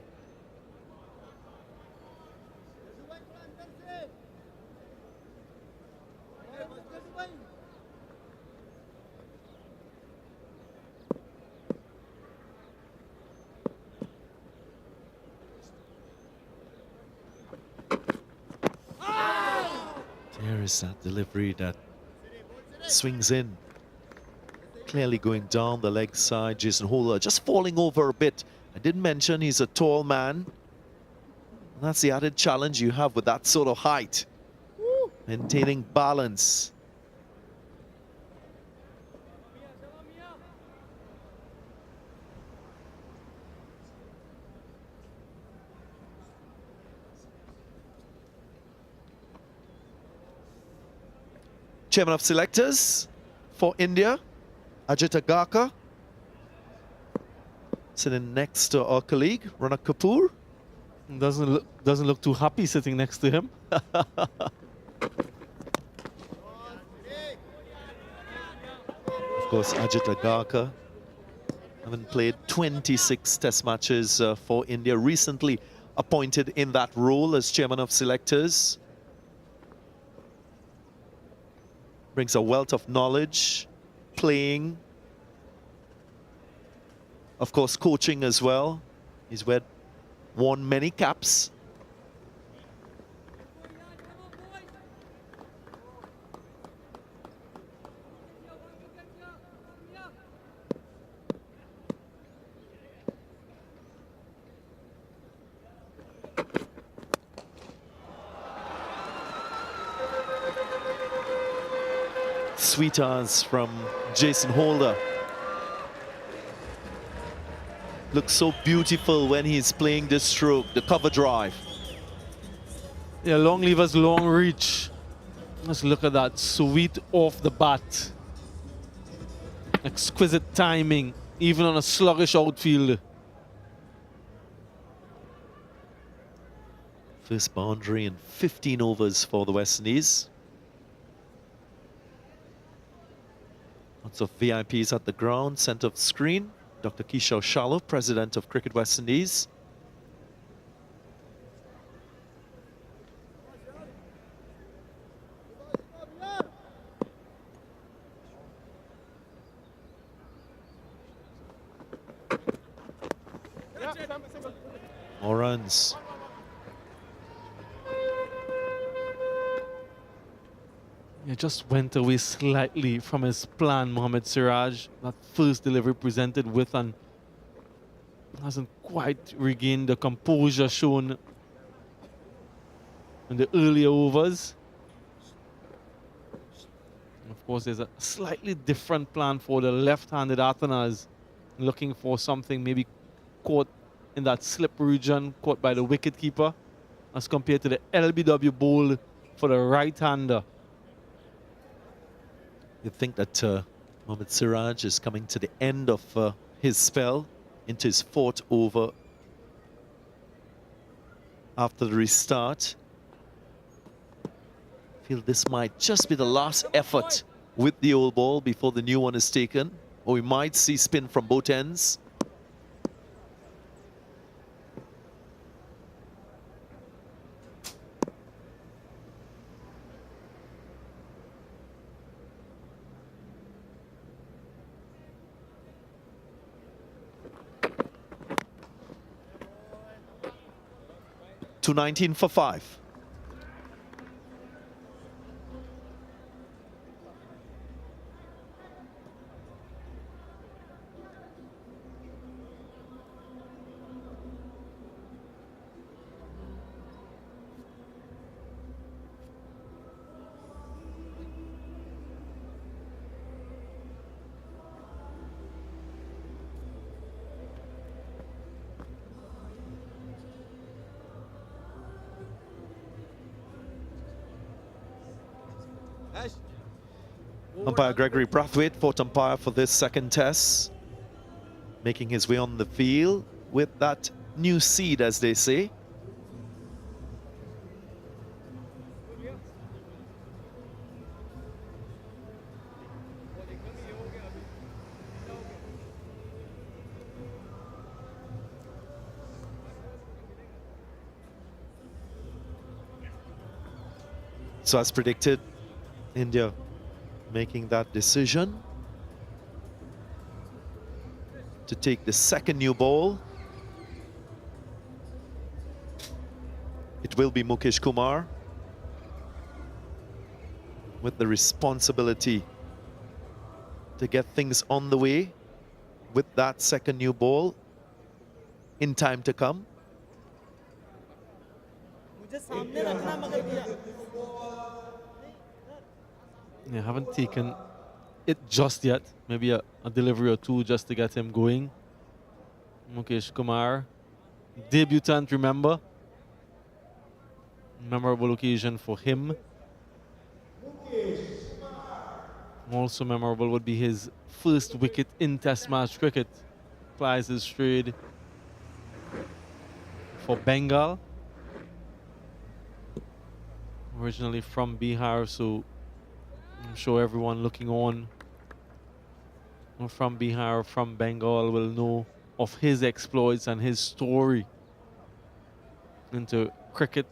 There is that delivery that swings in. Clearly going down the leg side. Jason Holder just falling over a bit. I did mention he's a tall man. And that's the added challenge you have with that sort of height. Maintaining balance. Chairman of selectors for India, Ajit Agarbathi, sitting next to our colleague, Ronak Kapoor. Doesn't look too happy sitting next to him. Of course, Ajit Agarbathi, having played 26 test matches for India, recently appointed in that role as chairman of selectors. Brings a wealth of knowledge, playing, of course, coaching as well. He's worn many caps. Sweethearts from Jason Holder. Looks so beautiful when he's playing this stroke, the cover drive. Yeah, long levers, long reach. Let's look at that, sweet off the bat. Exquisite timing, even on a sluggish outfield. First boundary in 15 overs for the West Indies. Lots of VIPs at the ground, centre of screen. Dr. Kishore Shalho, President of Cricket West Indies. More runs. He just went away slightly from his plan, Mohammad Siraj. That first delivery presented with and hasn't quite regained the composure shown in the earlier overs. And of course, there's a slightly different plan for the left-handed Athanas, looking for something maybe caught in that slip region, caught by the wicketkeeper, as compared to the LBW bowl for the right-hander. You'd think that Mohammad Siraj is coming to the end of his spell, into his 4th over after the restart. I feel this might just be the last effort with the old ball before the new one is taken, or we might see spin from both ends. 219 for 5. Umpire Gregory Brathwaite, fourth umpire for this second test, making his way on the field with that new seed, as they say. So as predicted, India making that decision to take the second new ball. It will be Mukesh Kumar with the responsibility to get things on the way with that second new ball in time to come. They haven't taken it just yet. Maybe a delivery or two just to get him going. Mukesh Kumar, debutant, remember. Memorable occasion for him. Also memorable would be his first wicket in Test match cricket. Plies his trade for Bengal. Originally from Bihar, so I'm sure everyone looking on from Bihar, from Bengal, will know of his exploits and his story into cricket,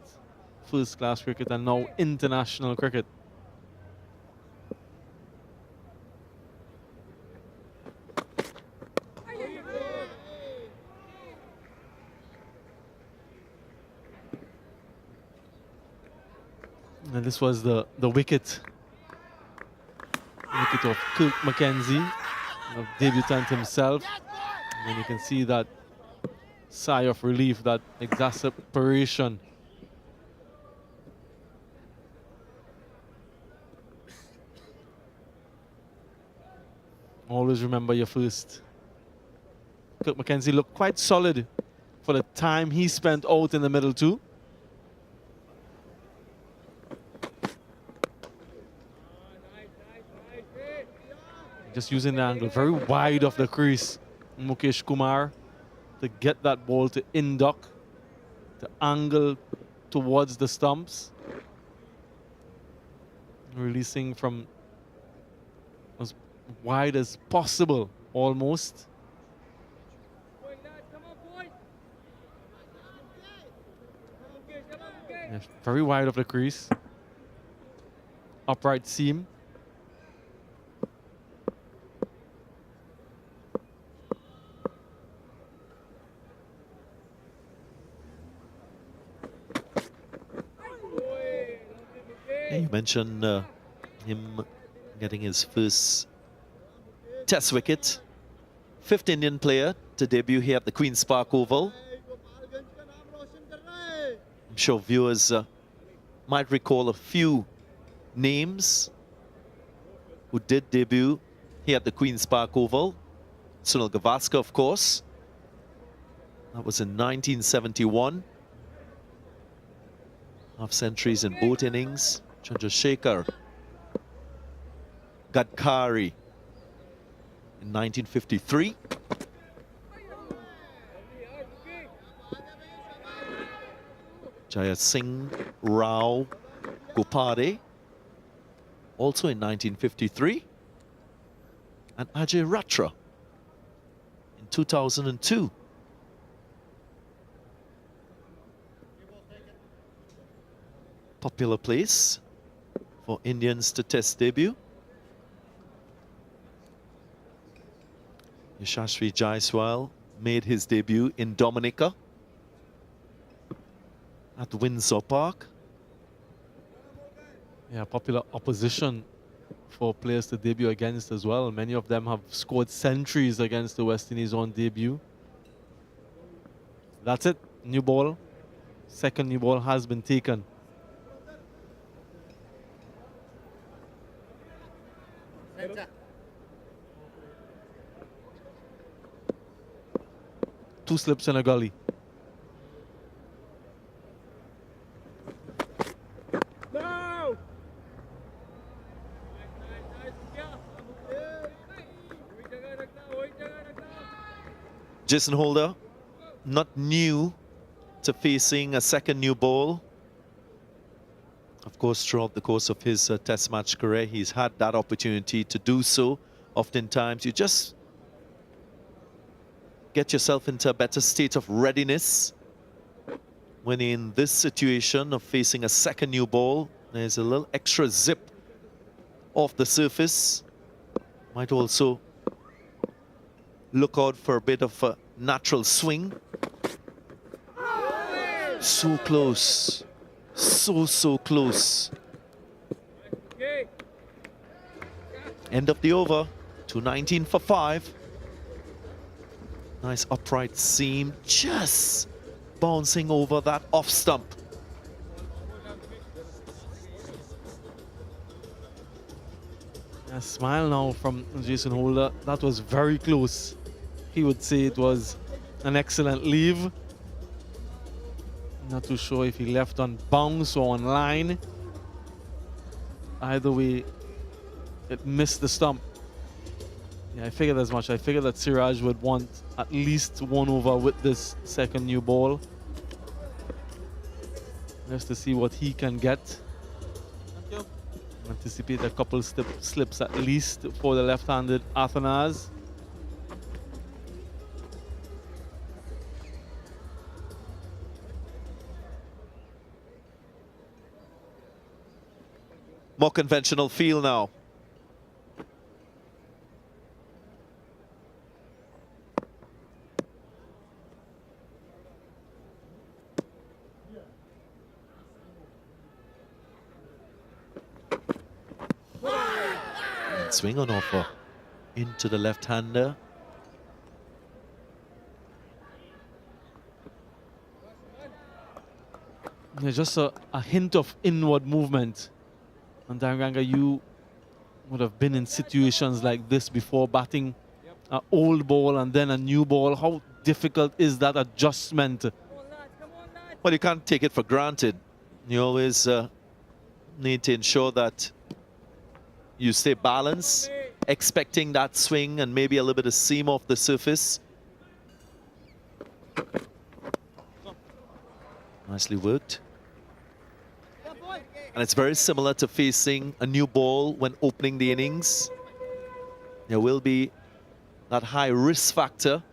first-class cricket, and now international cricket. And this was the wicket of Kirk McKenzie, of debutant himself. And you can see that sigh of relief, that exasperation. Always remember your first. Kirk McKenzie looked quite solid for the time he spent out in the middle too. Just using the angle very wide of the crease, Mukesh Kumar, to get that ball to in-duck, to angle towards the stumps. Releasing from as wide as possible, almost. Yes, very wide of the crease. Upright seam. You mentioned him getting his first Test wicket. Fifth Indian player to debut here at the Queen's Park Oval. I'm sure viewers might recall a few names who did debut here at the Queen's Park Oval. Sunil Gavaskar, of course. That was in 1971. Half centuries in both innings. Chandrasekhar Gadkari in 1953. Jaya Singh Rao Gopade, also in 1953. And Ajay Ratra in 2002. Popular place for Indians to test debut. Yashasvi Jaiswal made his debut in Dominica. at Windsor Park. Yeah, popular opposition for players to debut against as well. Many of them have scored centuries against the West Indies on debut. That's it, new ball. Second new ball has been taken. Two slips and a gully. No! Jason Holder, not new to facing a second new ball. Of course, throughout the course of his Test match career, he's had that opportunity to do so. Oftentimes, you just get yourself into a better state of readiness. When in this situation of facing a second new ball, there's a little extra zip off the surface. Might also look out for a bit of a natural swing. So close. So close. End of the over. 219 for 5. Nice upright seam, just bouncing over that off stump. A smile now from Jason Holder. That was very close. He would say it was an excellent leave. Not too sure if he left on bounce or on line. Either way, it missed the stump. Yeah, I figured as much. I figured that Siraj would want at least one over with this second new ball. Just to see what he can get. Anticipate a couple slips at least for the left-handed Athanas. More conventional feel now. And swing on offer into the left-hander. There's just a hint of inward movement. And Daranganga, you would have been in situations like this before, batting an old ball and then a new ball. How difficult is that adjustment? Well, you can't take it for granted. You always need to ensure that you stay balanced, expecting that swing and maybe a little bit of seam off the surface. Nicely worked. And it's very similar to facing a new ball when opening the innings. There will be that high risk factor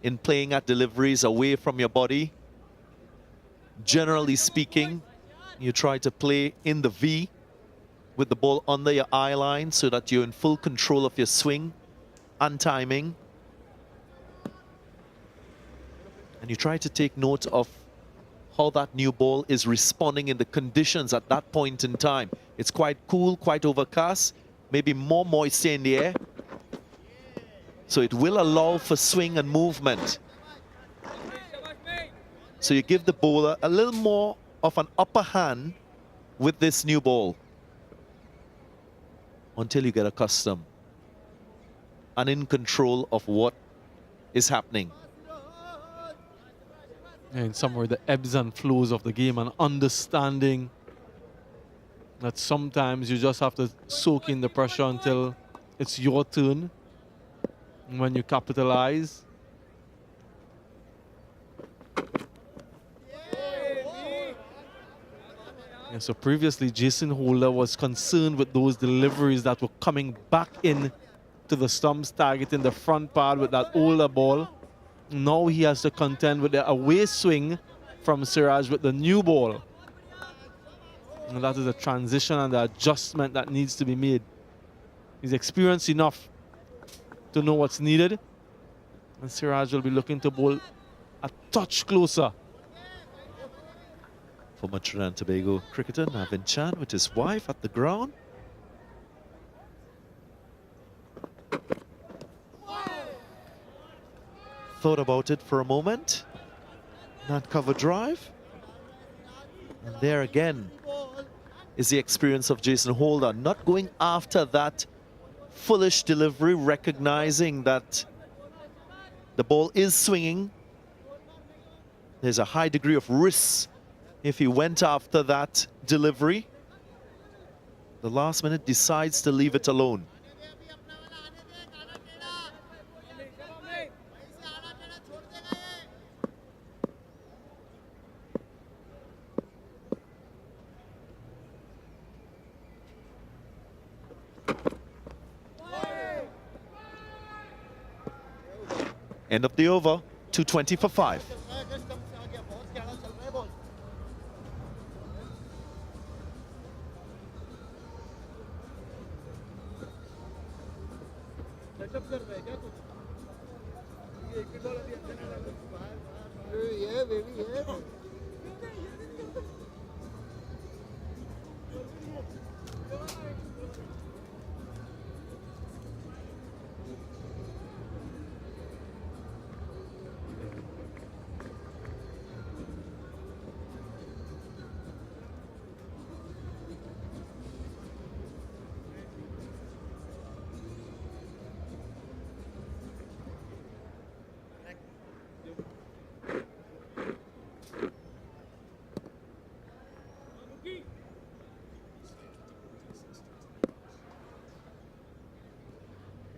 in playing at deliveries away from your body. Generally speaking, you try to play in the V with the ball under your eye line so that you're in full control of your swing and timing. And you try to take note of how that new ball is responding in the conditions at that point in time. It's quite cool, quite overcast, maybe more moisture in the air. So it will allow for swing and movement. So you give the bowler a little more of an upper hand with this new ball until you get accustomed and in control of what is happening. In somewhere the ebbs and flows of the game and understanding that sometimes you just have to soak in the pressure until it's your turn. And when you capitalize, yeah, so previously Jason Holder was concerned with those deliveries that were coming back in to the stumps, targeting the front part with that older ball. Now he has to contend with the away swing from Siraj with the new ball. And that is a transition and the adjustment that needs to be made. He's experienced enough to know what's needed. And Siraj will be looking to bowl a touch closer. Former Trinidad and Tobago cricketer Navin Chan with his wife at the ground. Thought about it for a moment. Not cover drive. And there again is the experience of Jason Holder, not going after that foolish delivery, recognizing that the ball is swinging. There's a high degree of risk if he went after that delivery. The last minute decides to leave it alone. End of the over, 220 for 5.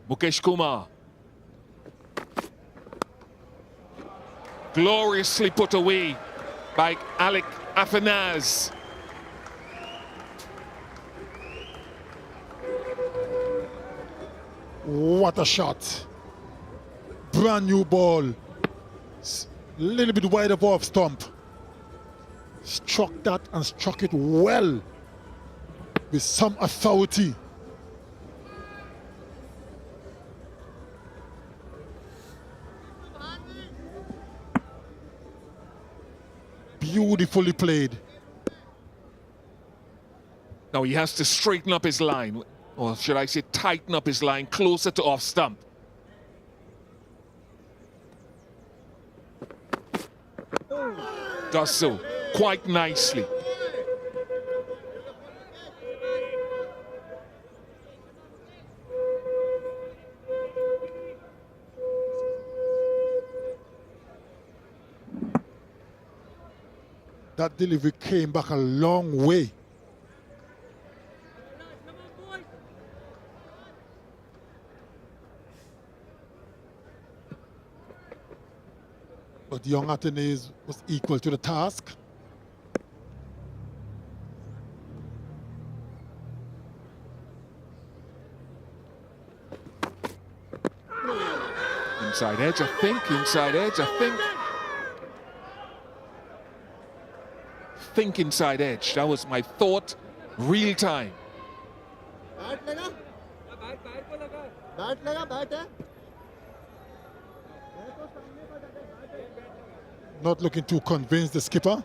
Mukesh Kumar. Gloriously put away by Alec Afanaz. What a shot. Brand new ball. A little bit wide of off stump. Struck that and struck it well with some authority. Beautifully played. Now he has to straighten up his line, or should I say tighten up his line closer to off stump. Does so quite nicely. That delivery came back a long way. But young Athens was equal to the task. Inside edge, I think. Inside edge, I think. Think inside edge. That was my thought. Real time. Not looking to convince the skipper.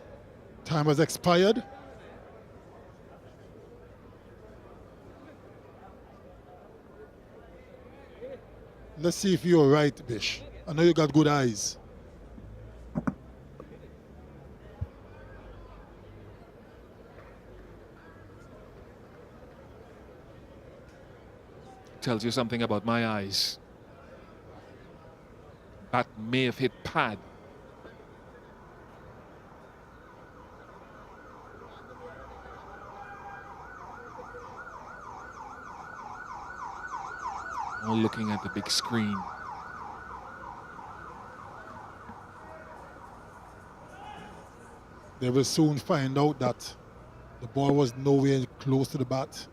Time has expired. Let's see if you're right, Bish. I know you got good eyes. Tells you something about my eyes. Bat may have hit pad. All looking at the big screen. They will soon find out that the ball was nowhere close to the bat.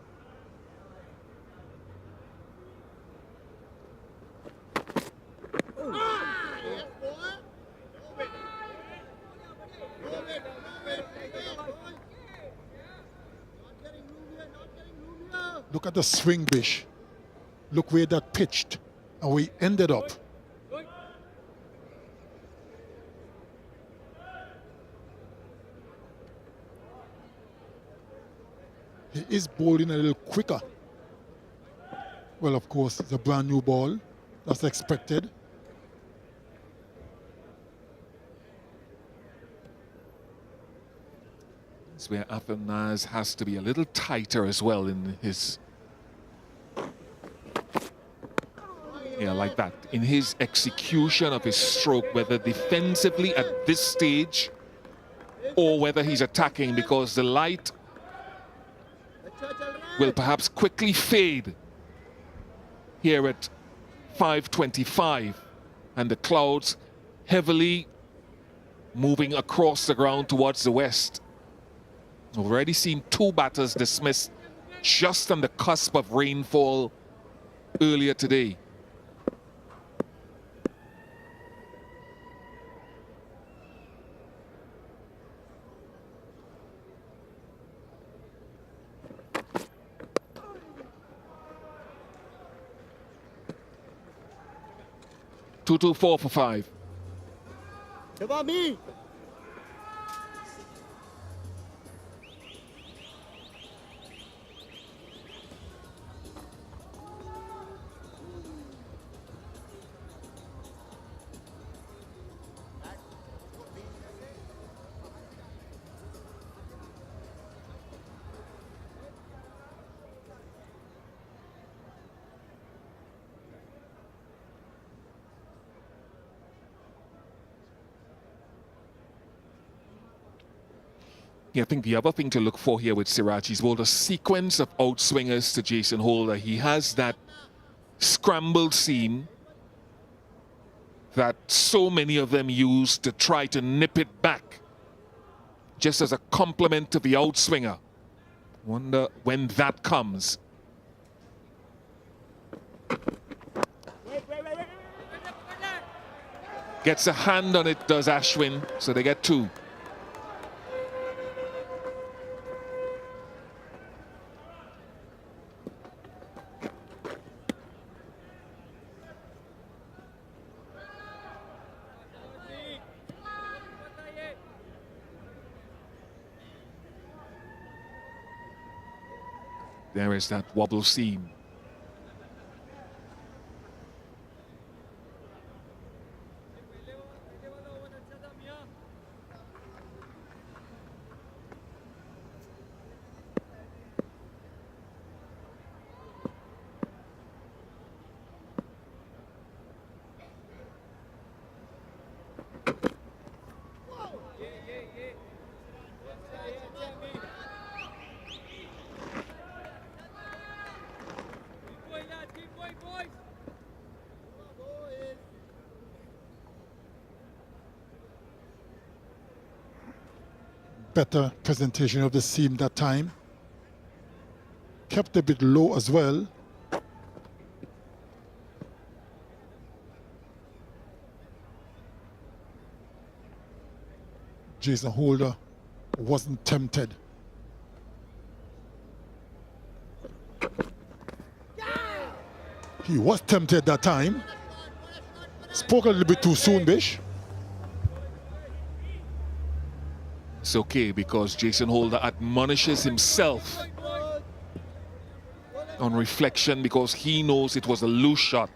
Look at the swing, Bish. Look where that pitched and we ended up. He is bowling a little quicker. Well, of course, it's a brand new ball. That's expected. It's where Afanaz has to be a little tighter as well in his... Yeah, like that. In his execution of his stroke, whether defensively at this stage or whether he's attacking, because the light will perhaps quickly fade here at 5:25, and the clouds heavily moving across the ground towards the west. We've already seen 2 batters dismissed just on the cusp of rainfall earlier today. Two, 4 for 5. About me. Yeah, I think the other thing to look for here with Siraj is well, the sequence of outswingers to Jason Holder. He has that scrambled seam that so many of them use to try to nip it back, just as a complement to the outswinger. Wonder when that comes. Gets a hand on it, does Ashwin, so they get 2. There is that wobble seam. Better presentation of the seam that time. Kept a bit low as well. Jason Holder wasn't tempted. He was tempted that time. Spoke a little bit too soon, Bish. It's okay because Jason Holder admonishes himself on reflection because he knows it was a loose shot.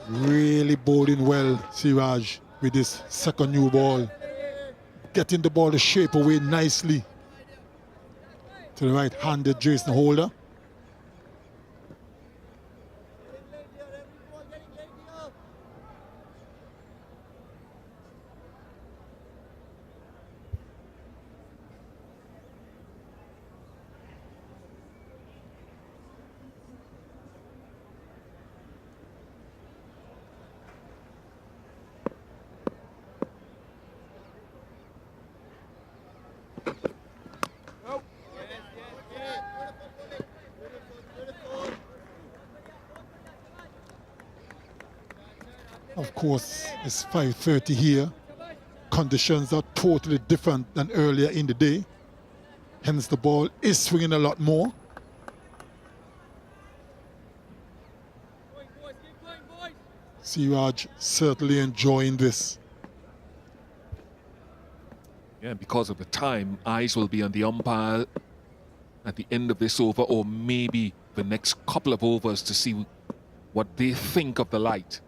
Really bowling well, Siraj, with this second new ball. Getting the ball to shape away nicely to the right-handed Jason Holder. Of course, it's 5:30 here. Conditions are totally different than earlier in the day. Hence, the ball is swinging a lot more. Siraj certainly enjoying this. Yeah, because of the time, eyes will be on the umpire at the end of this over, or maybe the next couple of overs, to see what they think of the light.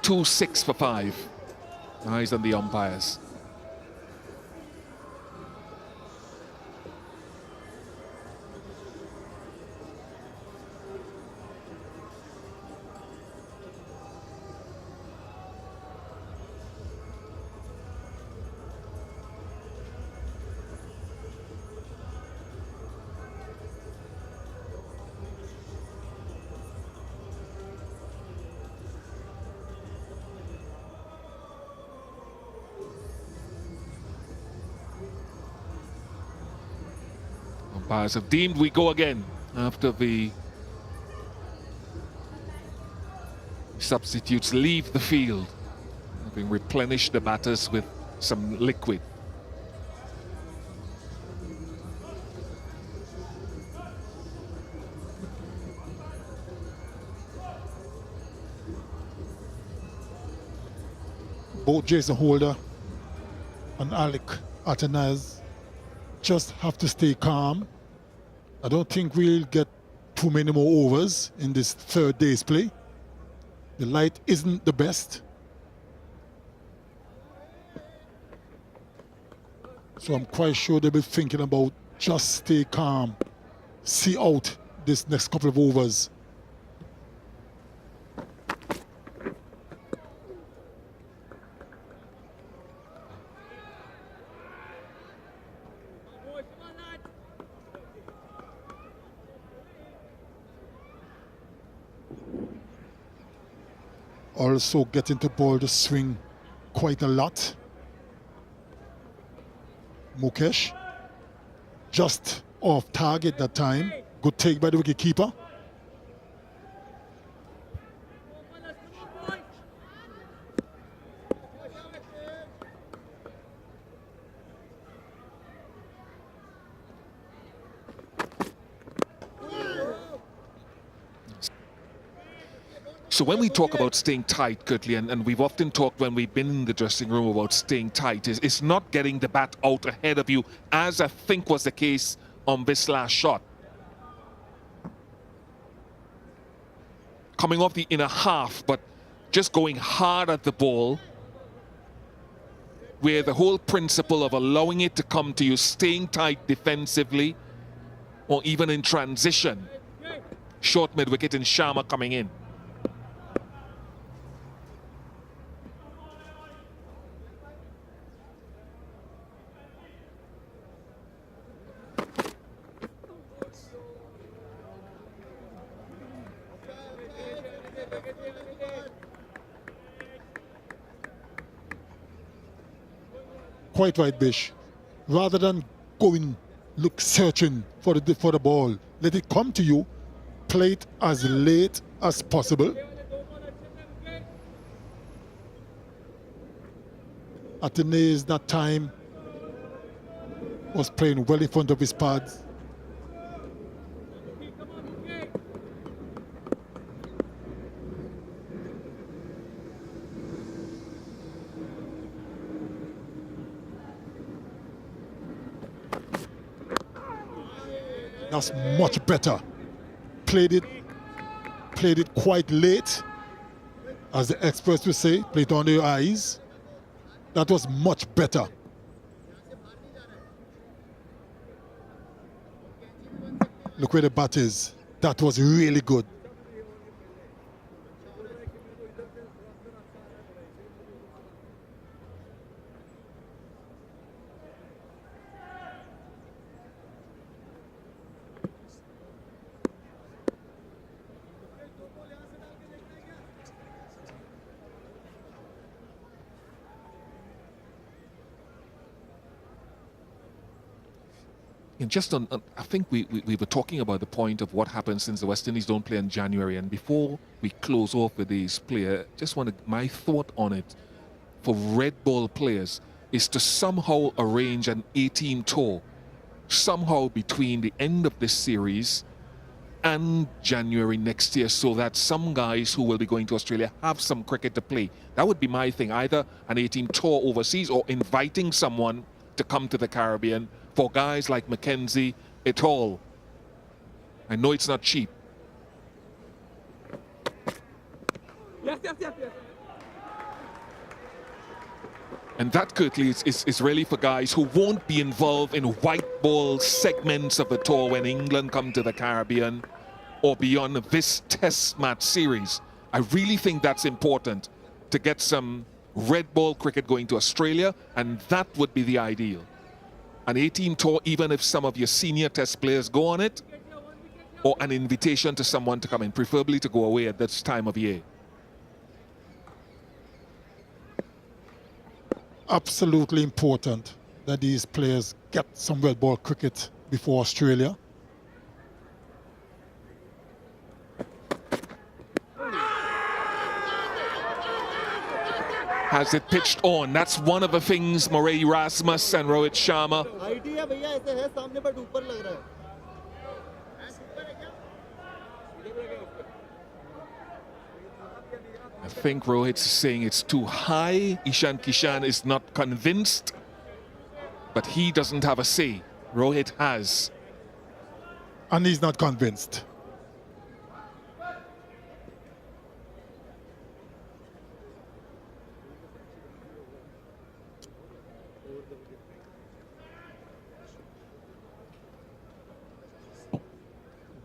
Two, 6 for 5. Eyes on the umpires. Umpires have deemed we go again after the substitutes leave the field, having replenished the batters with some liquid. Both Jason Holder and Alec Atanaz just have to stay calm. I don't think we'll get too many more overs in this third day's play. The light isn't the best. So I'm quite sure they'll be thinking about just stay calm, see out this next couple of overs. Also getting the ball to swing quite a lot. Mukesh just off target that time. Good take by the wicketkeeper. So when we talk about staying tight, Kirtley, and we've often talked when we've been in the dressing room about staying tight, it's not getting the bat out ahead of you, as I think was the case on this last shot. Coming off the inner half, but just going hard at the ball, where the whole principle of allowing it to come to you, staying tight defensively, or even in transition. Short mid-wicket and Sharma coming in. Quite right, Bish. Rather than going, searching for the ball, let it come to you. Play it as late as possible. Atenez that time was playing well in front of his pads. That's much better. Played it quite late, as the experts would say, played it under your eyes. That was much better. Look where the bat is. That was really good. And just on, I think we were talking about the point of what happens since the West Indies don't play in January. And before we close off with these players, just wanted my thought on it for red ball players is to somehow arrange an 18 tour somehow between the end of this series and January next year, so that some guys who will be going to Australia have some cricket to play. That would be my thing, either an 18 tour overseas or inviting someone to come to the Caribbean for guys like McKenzie et al. I know it's not cheap. Yes. And that, Kirtley, is really for guys who won't be involved in white ball segments of the tour when England come to the Caribbean or beyond this test match series. I really think that's important to get some red ball cricket going to Australia, and that would be the ideal. An 18 tour, even if some of your senior test players go on it, or an invitation to someone to come in, preferably to go away at this time of year. Absolutely important that these players get some red ball cricket before Australia. Has it pitched on? That's one of the things Murray Rasmus and Rohit Sharma. I think Rohit's saying it's too high. Ishan Kishan is not convinced, but he doesn't have a say. Rohit has. And he's not convinced.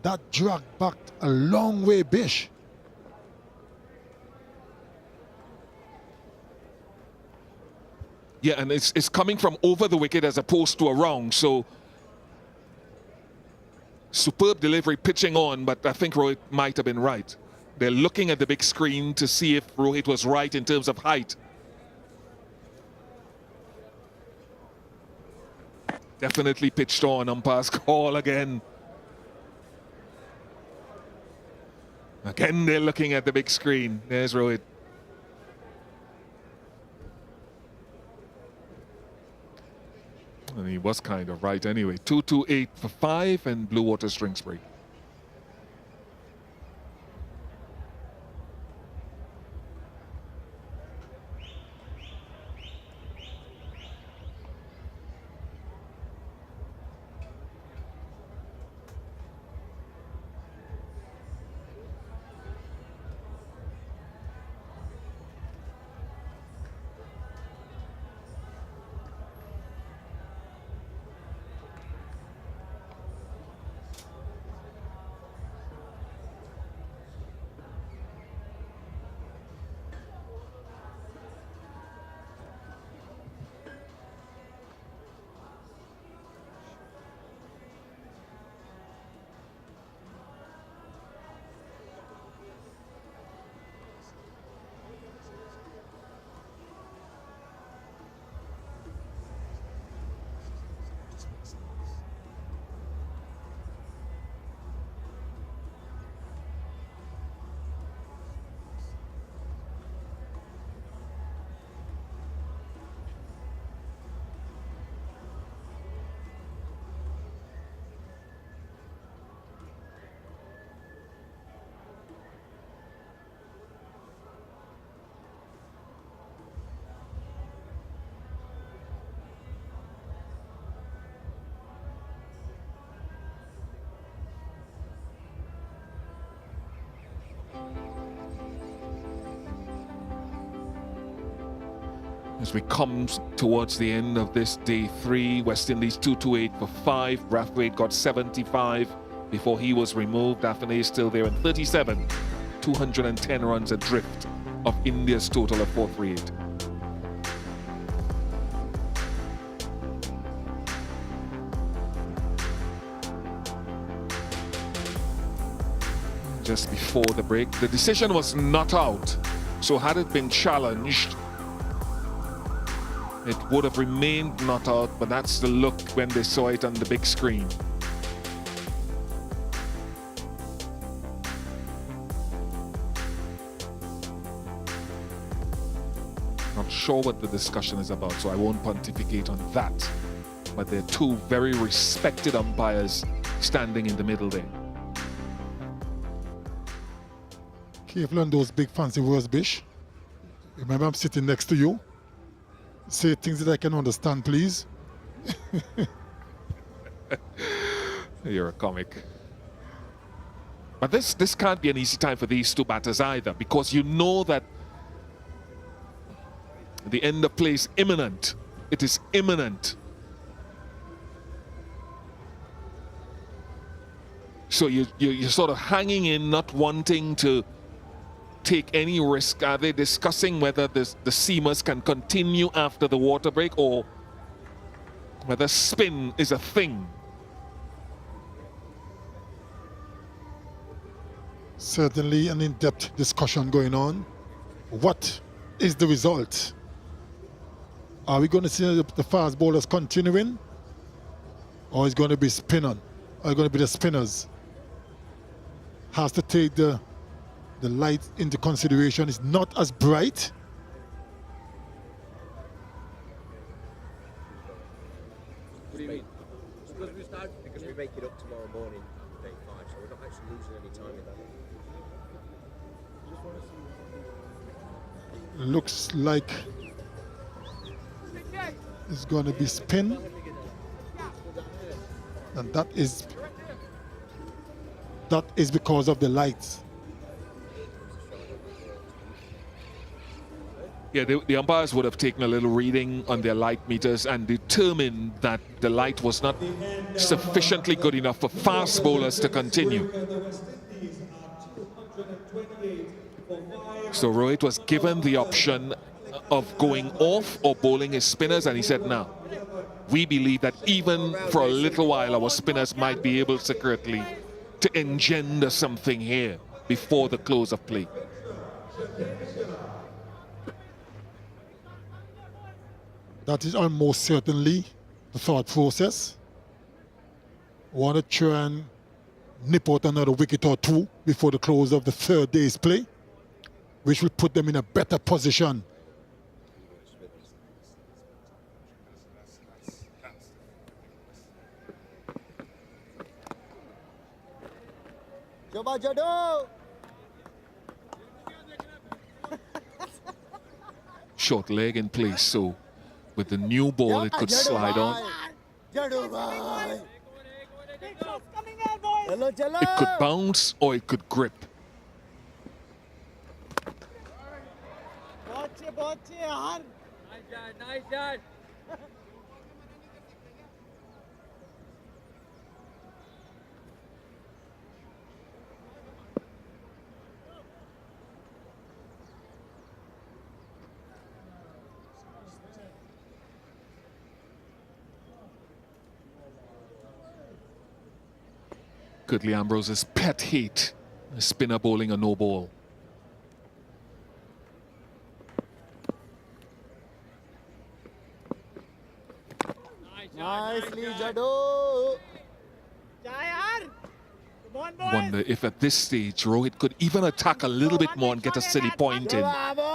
That dragged back a long way, Bish. Yeah, and it's coming from over the wicket as opposed to around. So superb delivery, pitching on, but I think Rohit might have been right. They're looking at the big screen to see if Rohit was right in terms of height. Definitely pitched on. Umpire's call again. Again, they're looking at the big screen. There's Rohit. And he was kind of right anyway. 2-2-8 for 5 and Blue Water strings break. As we come towards the end of this day 3, West Indies 2-2-8 for 5. Brathwaite got 75 before he was removed. Affinay is still there in 37. 210 runs adrift of India's total of 438. Just before the break, the decision was not out. So had it been challenged, It would have remained not out, but that's the look when they saw it on the big screen. Not sure what the discussion is about, so I won't pontificate on that. But there are two very respected umpires standing in the middle there. Careful on those big fancy words, Bish. Remember, I'm sitting next to you. Say things that I can understand, please. You're a comic. But this can't be an easy time for these two batters either, because you know that the end of play is imminent. It is imminent. So you're sort of hanging in, not wanting to take any risk. Are they discussing whether the seamers can continue after the water break, or whether spin is a thing? Certainly an in-depth discussion going on. What is the result? Are we going to see the fast bowlers continuing, or is it going to be spinning? Or is it going to be the spinners? Has to take the light into consideration. It's not as bright. What do you mean? Because we make it up tomorrow morning, day 5, so we're not actually losing any time in that. Looks like it's going to be spin, and that is because of the lights. Yeah, the umpires would have taken a little reading on their light meters and determined that the light was not sufficiently good enough for fast bowlers to continue. So Rohit was given the option of going off or bowling his spinners, and he said, no. We believe that even for a little while our spinners might be able secretly to engender something here before the close of play. That is almost certainly the thought process. Want to try and nip out another wicket or two before the close of the third day's play, which will put them in a better position. Short leg in place, so with the new ball it could slide on. It could bounce or it could grip. Nice shot. Curtly Ambrose's pet hate, a spinner bowling a no ball. Nicely, Jado. Wonder if at this stage Rohit could even attack a little bit more and get a silly point in.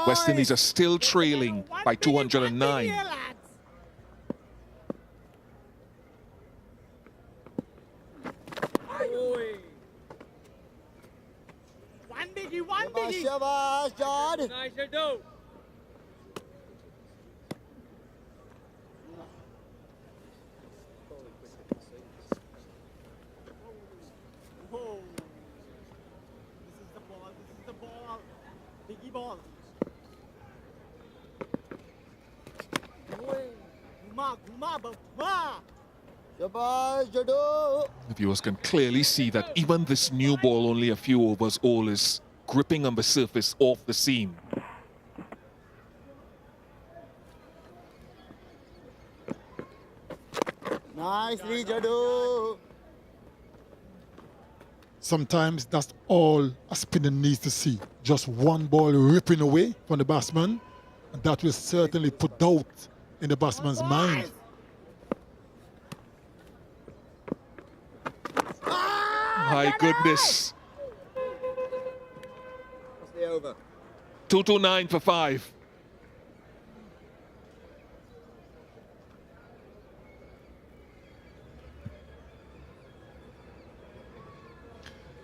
West Indies are still trailing by 209. One biggie. Shabash, John. Nice, Jado. Ball. The viewers can clearly see that even this new ball, only a few overs old, is gripping on the surface off the seam. Nicely, Jado. Sometimes that's all a spinner needs to see. Just one ball ripping away from the batsman, and that will certainly put doubt in the batsman's mind. My goodness. What's the over? 229 for 5.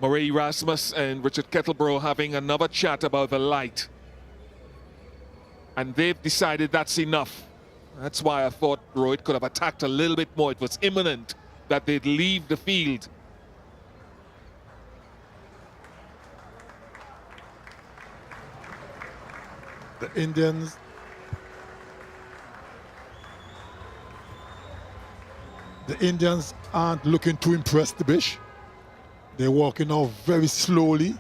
Murray Rasmus and Richard Kettleborough having another chat about the light. And they've decided that's enough. That's why I thought Rohit could have attacked a little bit more. It was imminent that they'd leave the field. The Indians aren't looking to impress the Bish. They're walking off very slowly.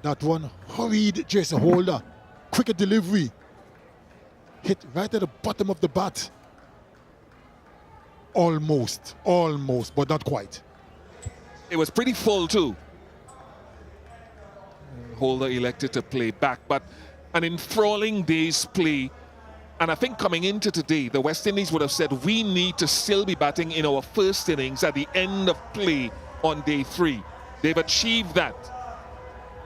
That one hurried Jason Holder. Quicker delivery. Hit right at the bottom of the bat. Almost, but not quite. It was pretty full too. Holder elected to play back, but an enthralling day's play. And I think coming into today, the West Indies would have said we need to still be batting in our first innings at the end of play on day 3. They've achieved that.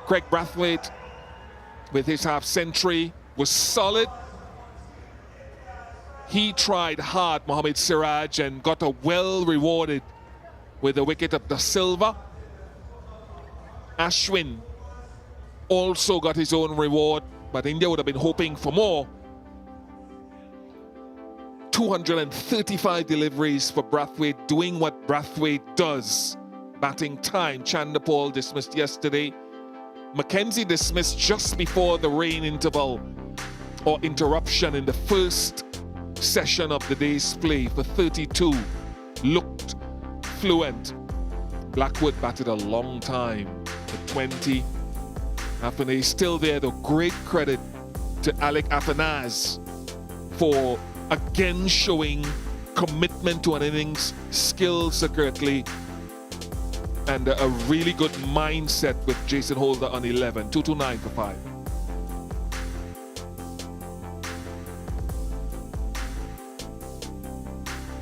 Craig Brathwaite, with his half century, was solid. He tried hard, Mohamed Siraj, and got a well rewarded with the wicket of the Silva. Ashwin also got his own reward, but India would have been hoping for more. 235 deliveries for Brathwaite, doing what Brathwaite does. Batting time. Chanderpaul dismissed yesterday. McKenzie dismissed just before the rain interval or interruption in the first session of the day's play for 32. Looked fluent. Blackwood batted a long time for 20. Afanase still there, though. Great credit to Alec Afanase for again showing commitment to an innings, skill secretly, and a really good mindset with Jason Holder on 11. 229 for 5.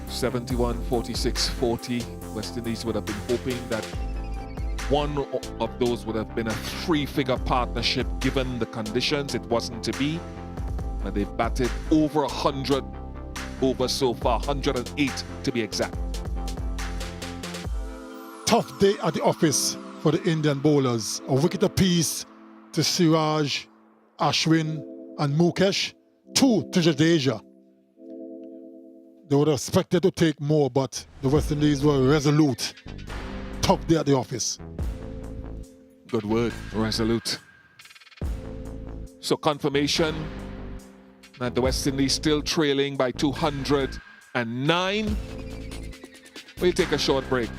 (71, 46, 40). West Indies would have been hoping that one of those would have been a 3-figure partnership given the conditions. It wasn't to be, but they've batted over 100 over so far, 108 to be exact. Tough day at the office for the Indian bowlers. A wicket apiece to Siraj, Ashwin and Mukesh, 2 to Jadeja. They would have expected to take more, but the West Indies were resolute. Tough day at the office. Good word, resolute. So confirmation that the West Indies still trailing by 209. We'll take a short break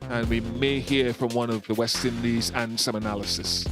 and we may hear from one of the West Indies and some analysis.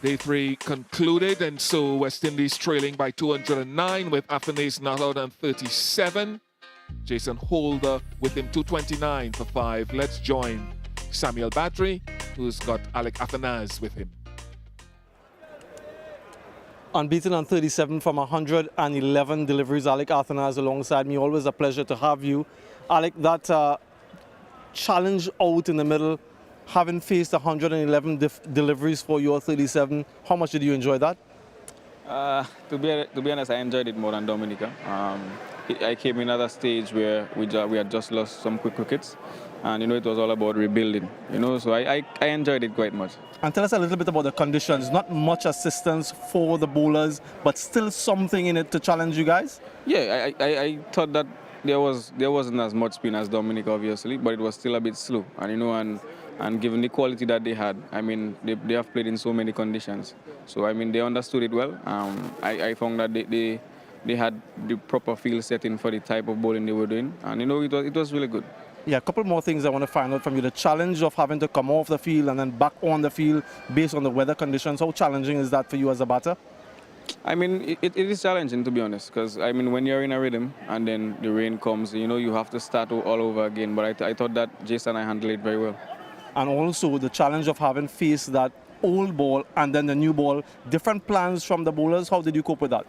Day 3 concluded, and so West Indies trailing by 209 with Afanase not out on 37. Jason Holder with him 229 for 5. Let's join Samuel Badri, who's got Alec Afanase with him. Unbeaten on 37 from 111 deliveries. Alec Afanase alongside me. Always a pleasure to have you. Alec, that challenge out in the middle, having faced 111 deliveries for your 37, how much did you enjoy that? To be honest, I enjoyed it more than Dominica. I came in at a stage where we had just lost some quick wickets, and it was all about rebuilding. So I enjoyed it quite much. And tell us a little bit about the conditions. Not much assistance for the bowlers, but still something in it to challenge you guys. Yeah, I thought that there wasn't as much spin as Dominica, obviously, but it was still a bit slow. And and given the quality that they had, I mean, they have played in so many conditions. So I mean, they understood it well. I found that they had the proper field setting for the type of bowling they were doing, and it was really good. Yeah, a couple more things I want to find out from you. The challenge of having to come off the field and then back on the field based on the weather conditions. How challenging is that for you as a batter? I mean, it is challenging, to be honest, because, I mean, when you're in a rhythm and then the rain comes, you have to start all over again. But I thought that Jason and I handled it very well. And also the challenge of having faced that old ball and then the new ball, different plans from the bowlers. How did you cope with that?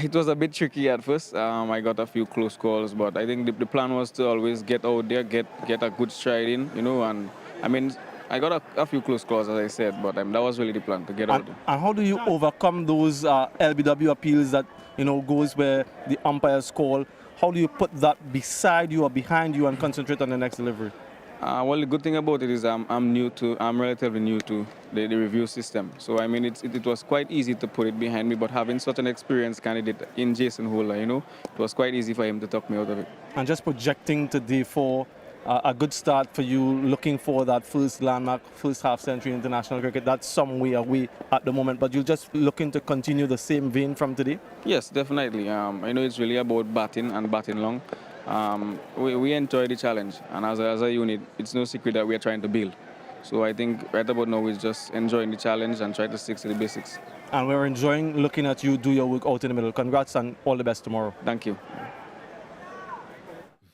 It was a bit tricky at first. I got a few close calls, but I think the plan was to always get out there, get a good stride in, and I mean, I got a few close calls, as I said, but that was really the plan, to get out there. And how do you overcome those LBW appeals that, goes where the umpires call? How do you put that beside you or behind you and concentrate on the next delivery? Well, the good thing about it is I'm relatively new to the review system. So, I mean, it was quite easy to put it behind me, but having such an experienced candidate in Jason Holder, it was quite easy for him to talk me out of it. And just projecting to day 4, a good start for you, looking for that first landmark, first half-century international cricket. That's some way away at the moment, but you're just looking to continue the same vein from today? Yes, definitely. I know it's really about batting and batting long. We enjoy the challenge, and as a unit, it's no secret that we are trying to build. So I think right about now we're just enjoying the challenge and try to stick to the basics. And we're enjoying looking at you do your work out in the middle. Congrats and all the best tomorrow. Thank you.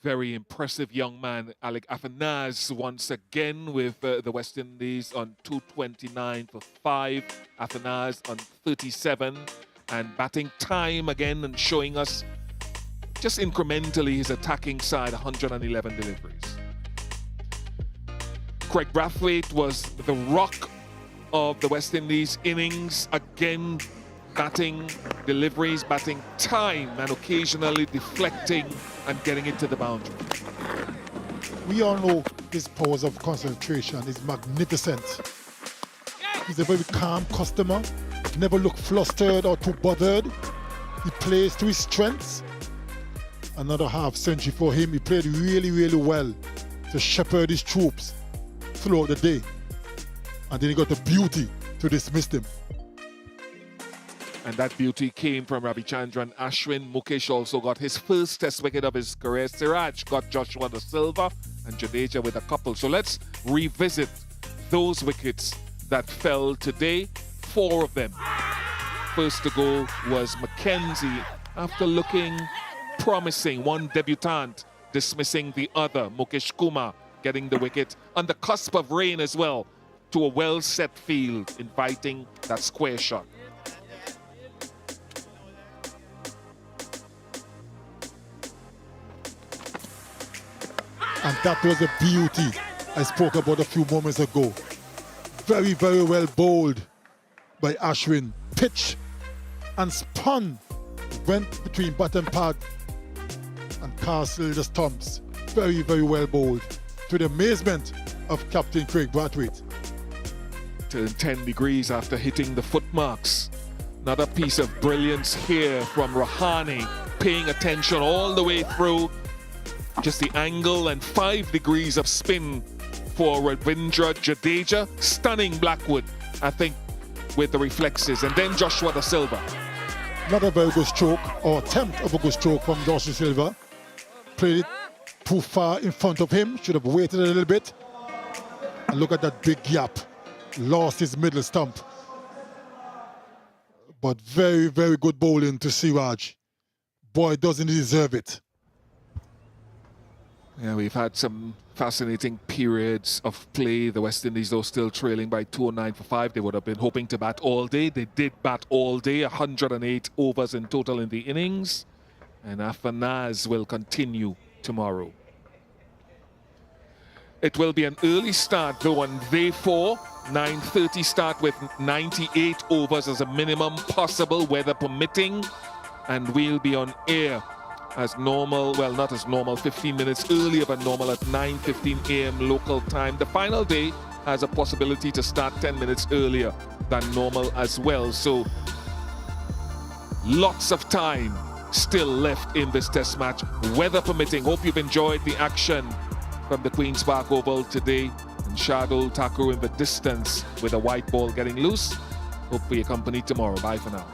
Very impressive young man, Alec Afanase, once again with the West Indies on 229 for 5. Afanase on 37, and batting time again and showing us just incrementally his attacking side, 111 deliveries. Craig Brathwaite was the rock of the West Indies innings, again batting deliveries, batting time, and occasionally deflecting and getting it to the boundary. We all know his powers of concentration is magnificent. He's a very calm customer, never look flustered or too bothered. He plays to his strengths. Another half century for him. He played really, really well to shepherd his troops throughout the day. And then he got the beauty to dismiss them. And that beauty came from Ravichandran Ashwin. Mukesh also got his first test wicket of his career. Siraj got Joshua the Silva, and Jadeja with a couple. So let's revisit those wickets that fell today. 4 of them. First to go was McKenzie after looking promising. One debutant dismissing the other. Mukesh Kumar getting the wicket on the cusp of rain as well, to a well-set field, inviting that square shot. And that was a beauty I spoke about a few moments ago. Very, very well bowled by Ashwin. Pitch and spun. Went between bat and pad and castle the stumps. Very, very well bowled. To the amazement of Captain Craig Brathwaite. Turned 10 degrees after hitting the footmarks. Another piece of brilliance here from Rahane, paying attention all the way through. Just the angle and 5 degrees of spin for Ravindra Jadeja. Stunning Blackwood, I think, with the reflexes. And then Joshua the Silva. Not a very good stroke, or attempt of a good stroke from Joshua Silva. Played it too far in front of him. Should have waited a little bit. And look at that big gap. Lost his middle stump. But very, very good bowling to Siraj. Boy, doesn't he deserve it. Yeah, we've had some fascinating periods of play. The West Indies, though, still trailing by 209 for 5. They would have been hoping to bat all day. They did bat all day, 108 overs in total in the innings. And Afanaz will continue tomorrow. It will be an early start, though, on day 4. 9:30 start with 98 overs as a minimum possible, weather permitting. And we'll be on air as normal, well, not as normal, 15 minutes earlier than normal at 9:15 a.m. local time. The final day has a possibility to start 10 minutes earlier than normal as well. So lots of time still left in this test match, weather permitting. Hope you've enjoyed the action from the Queen's Park Oval today. And Shardul Thakur in the distance with a white ball getting loose. Hope for your company tomorrow. Bye for now.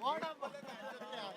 What a bowler!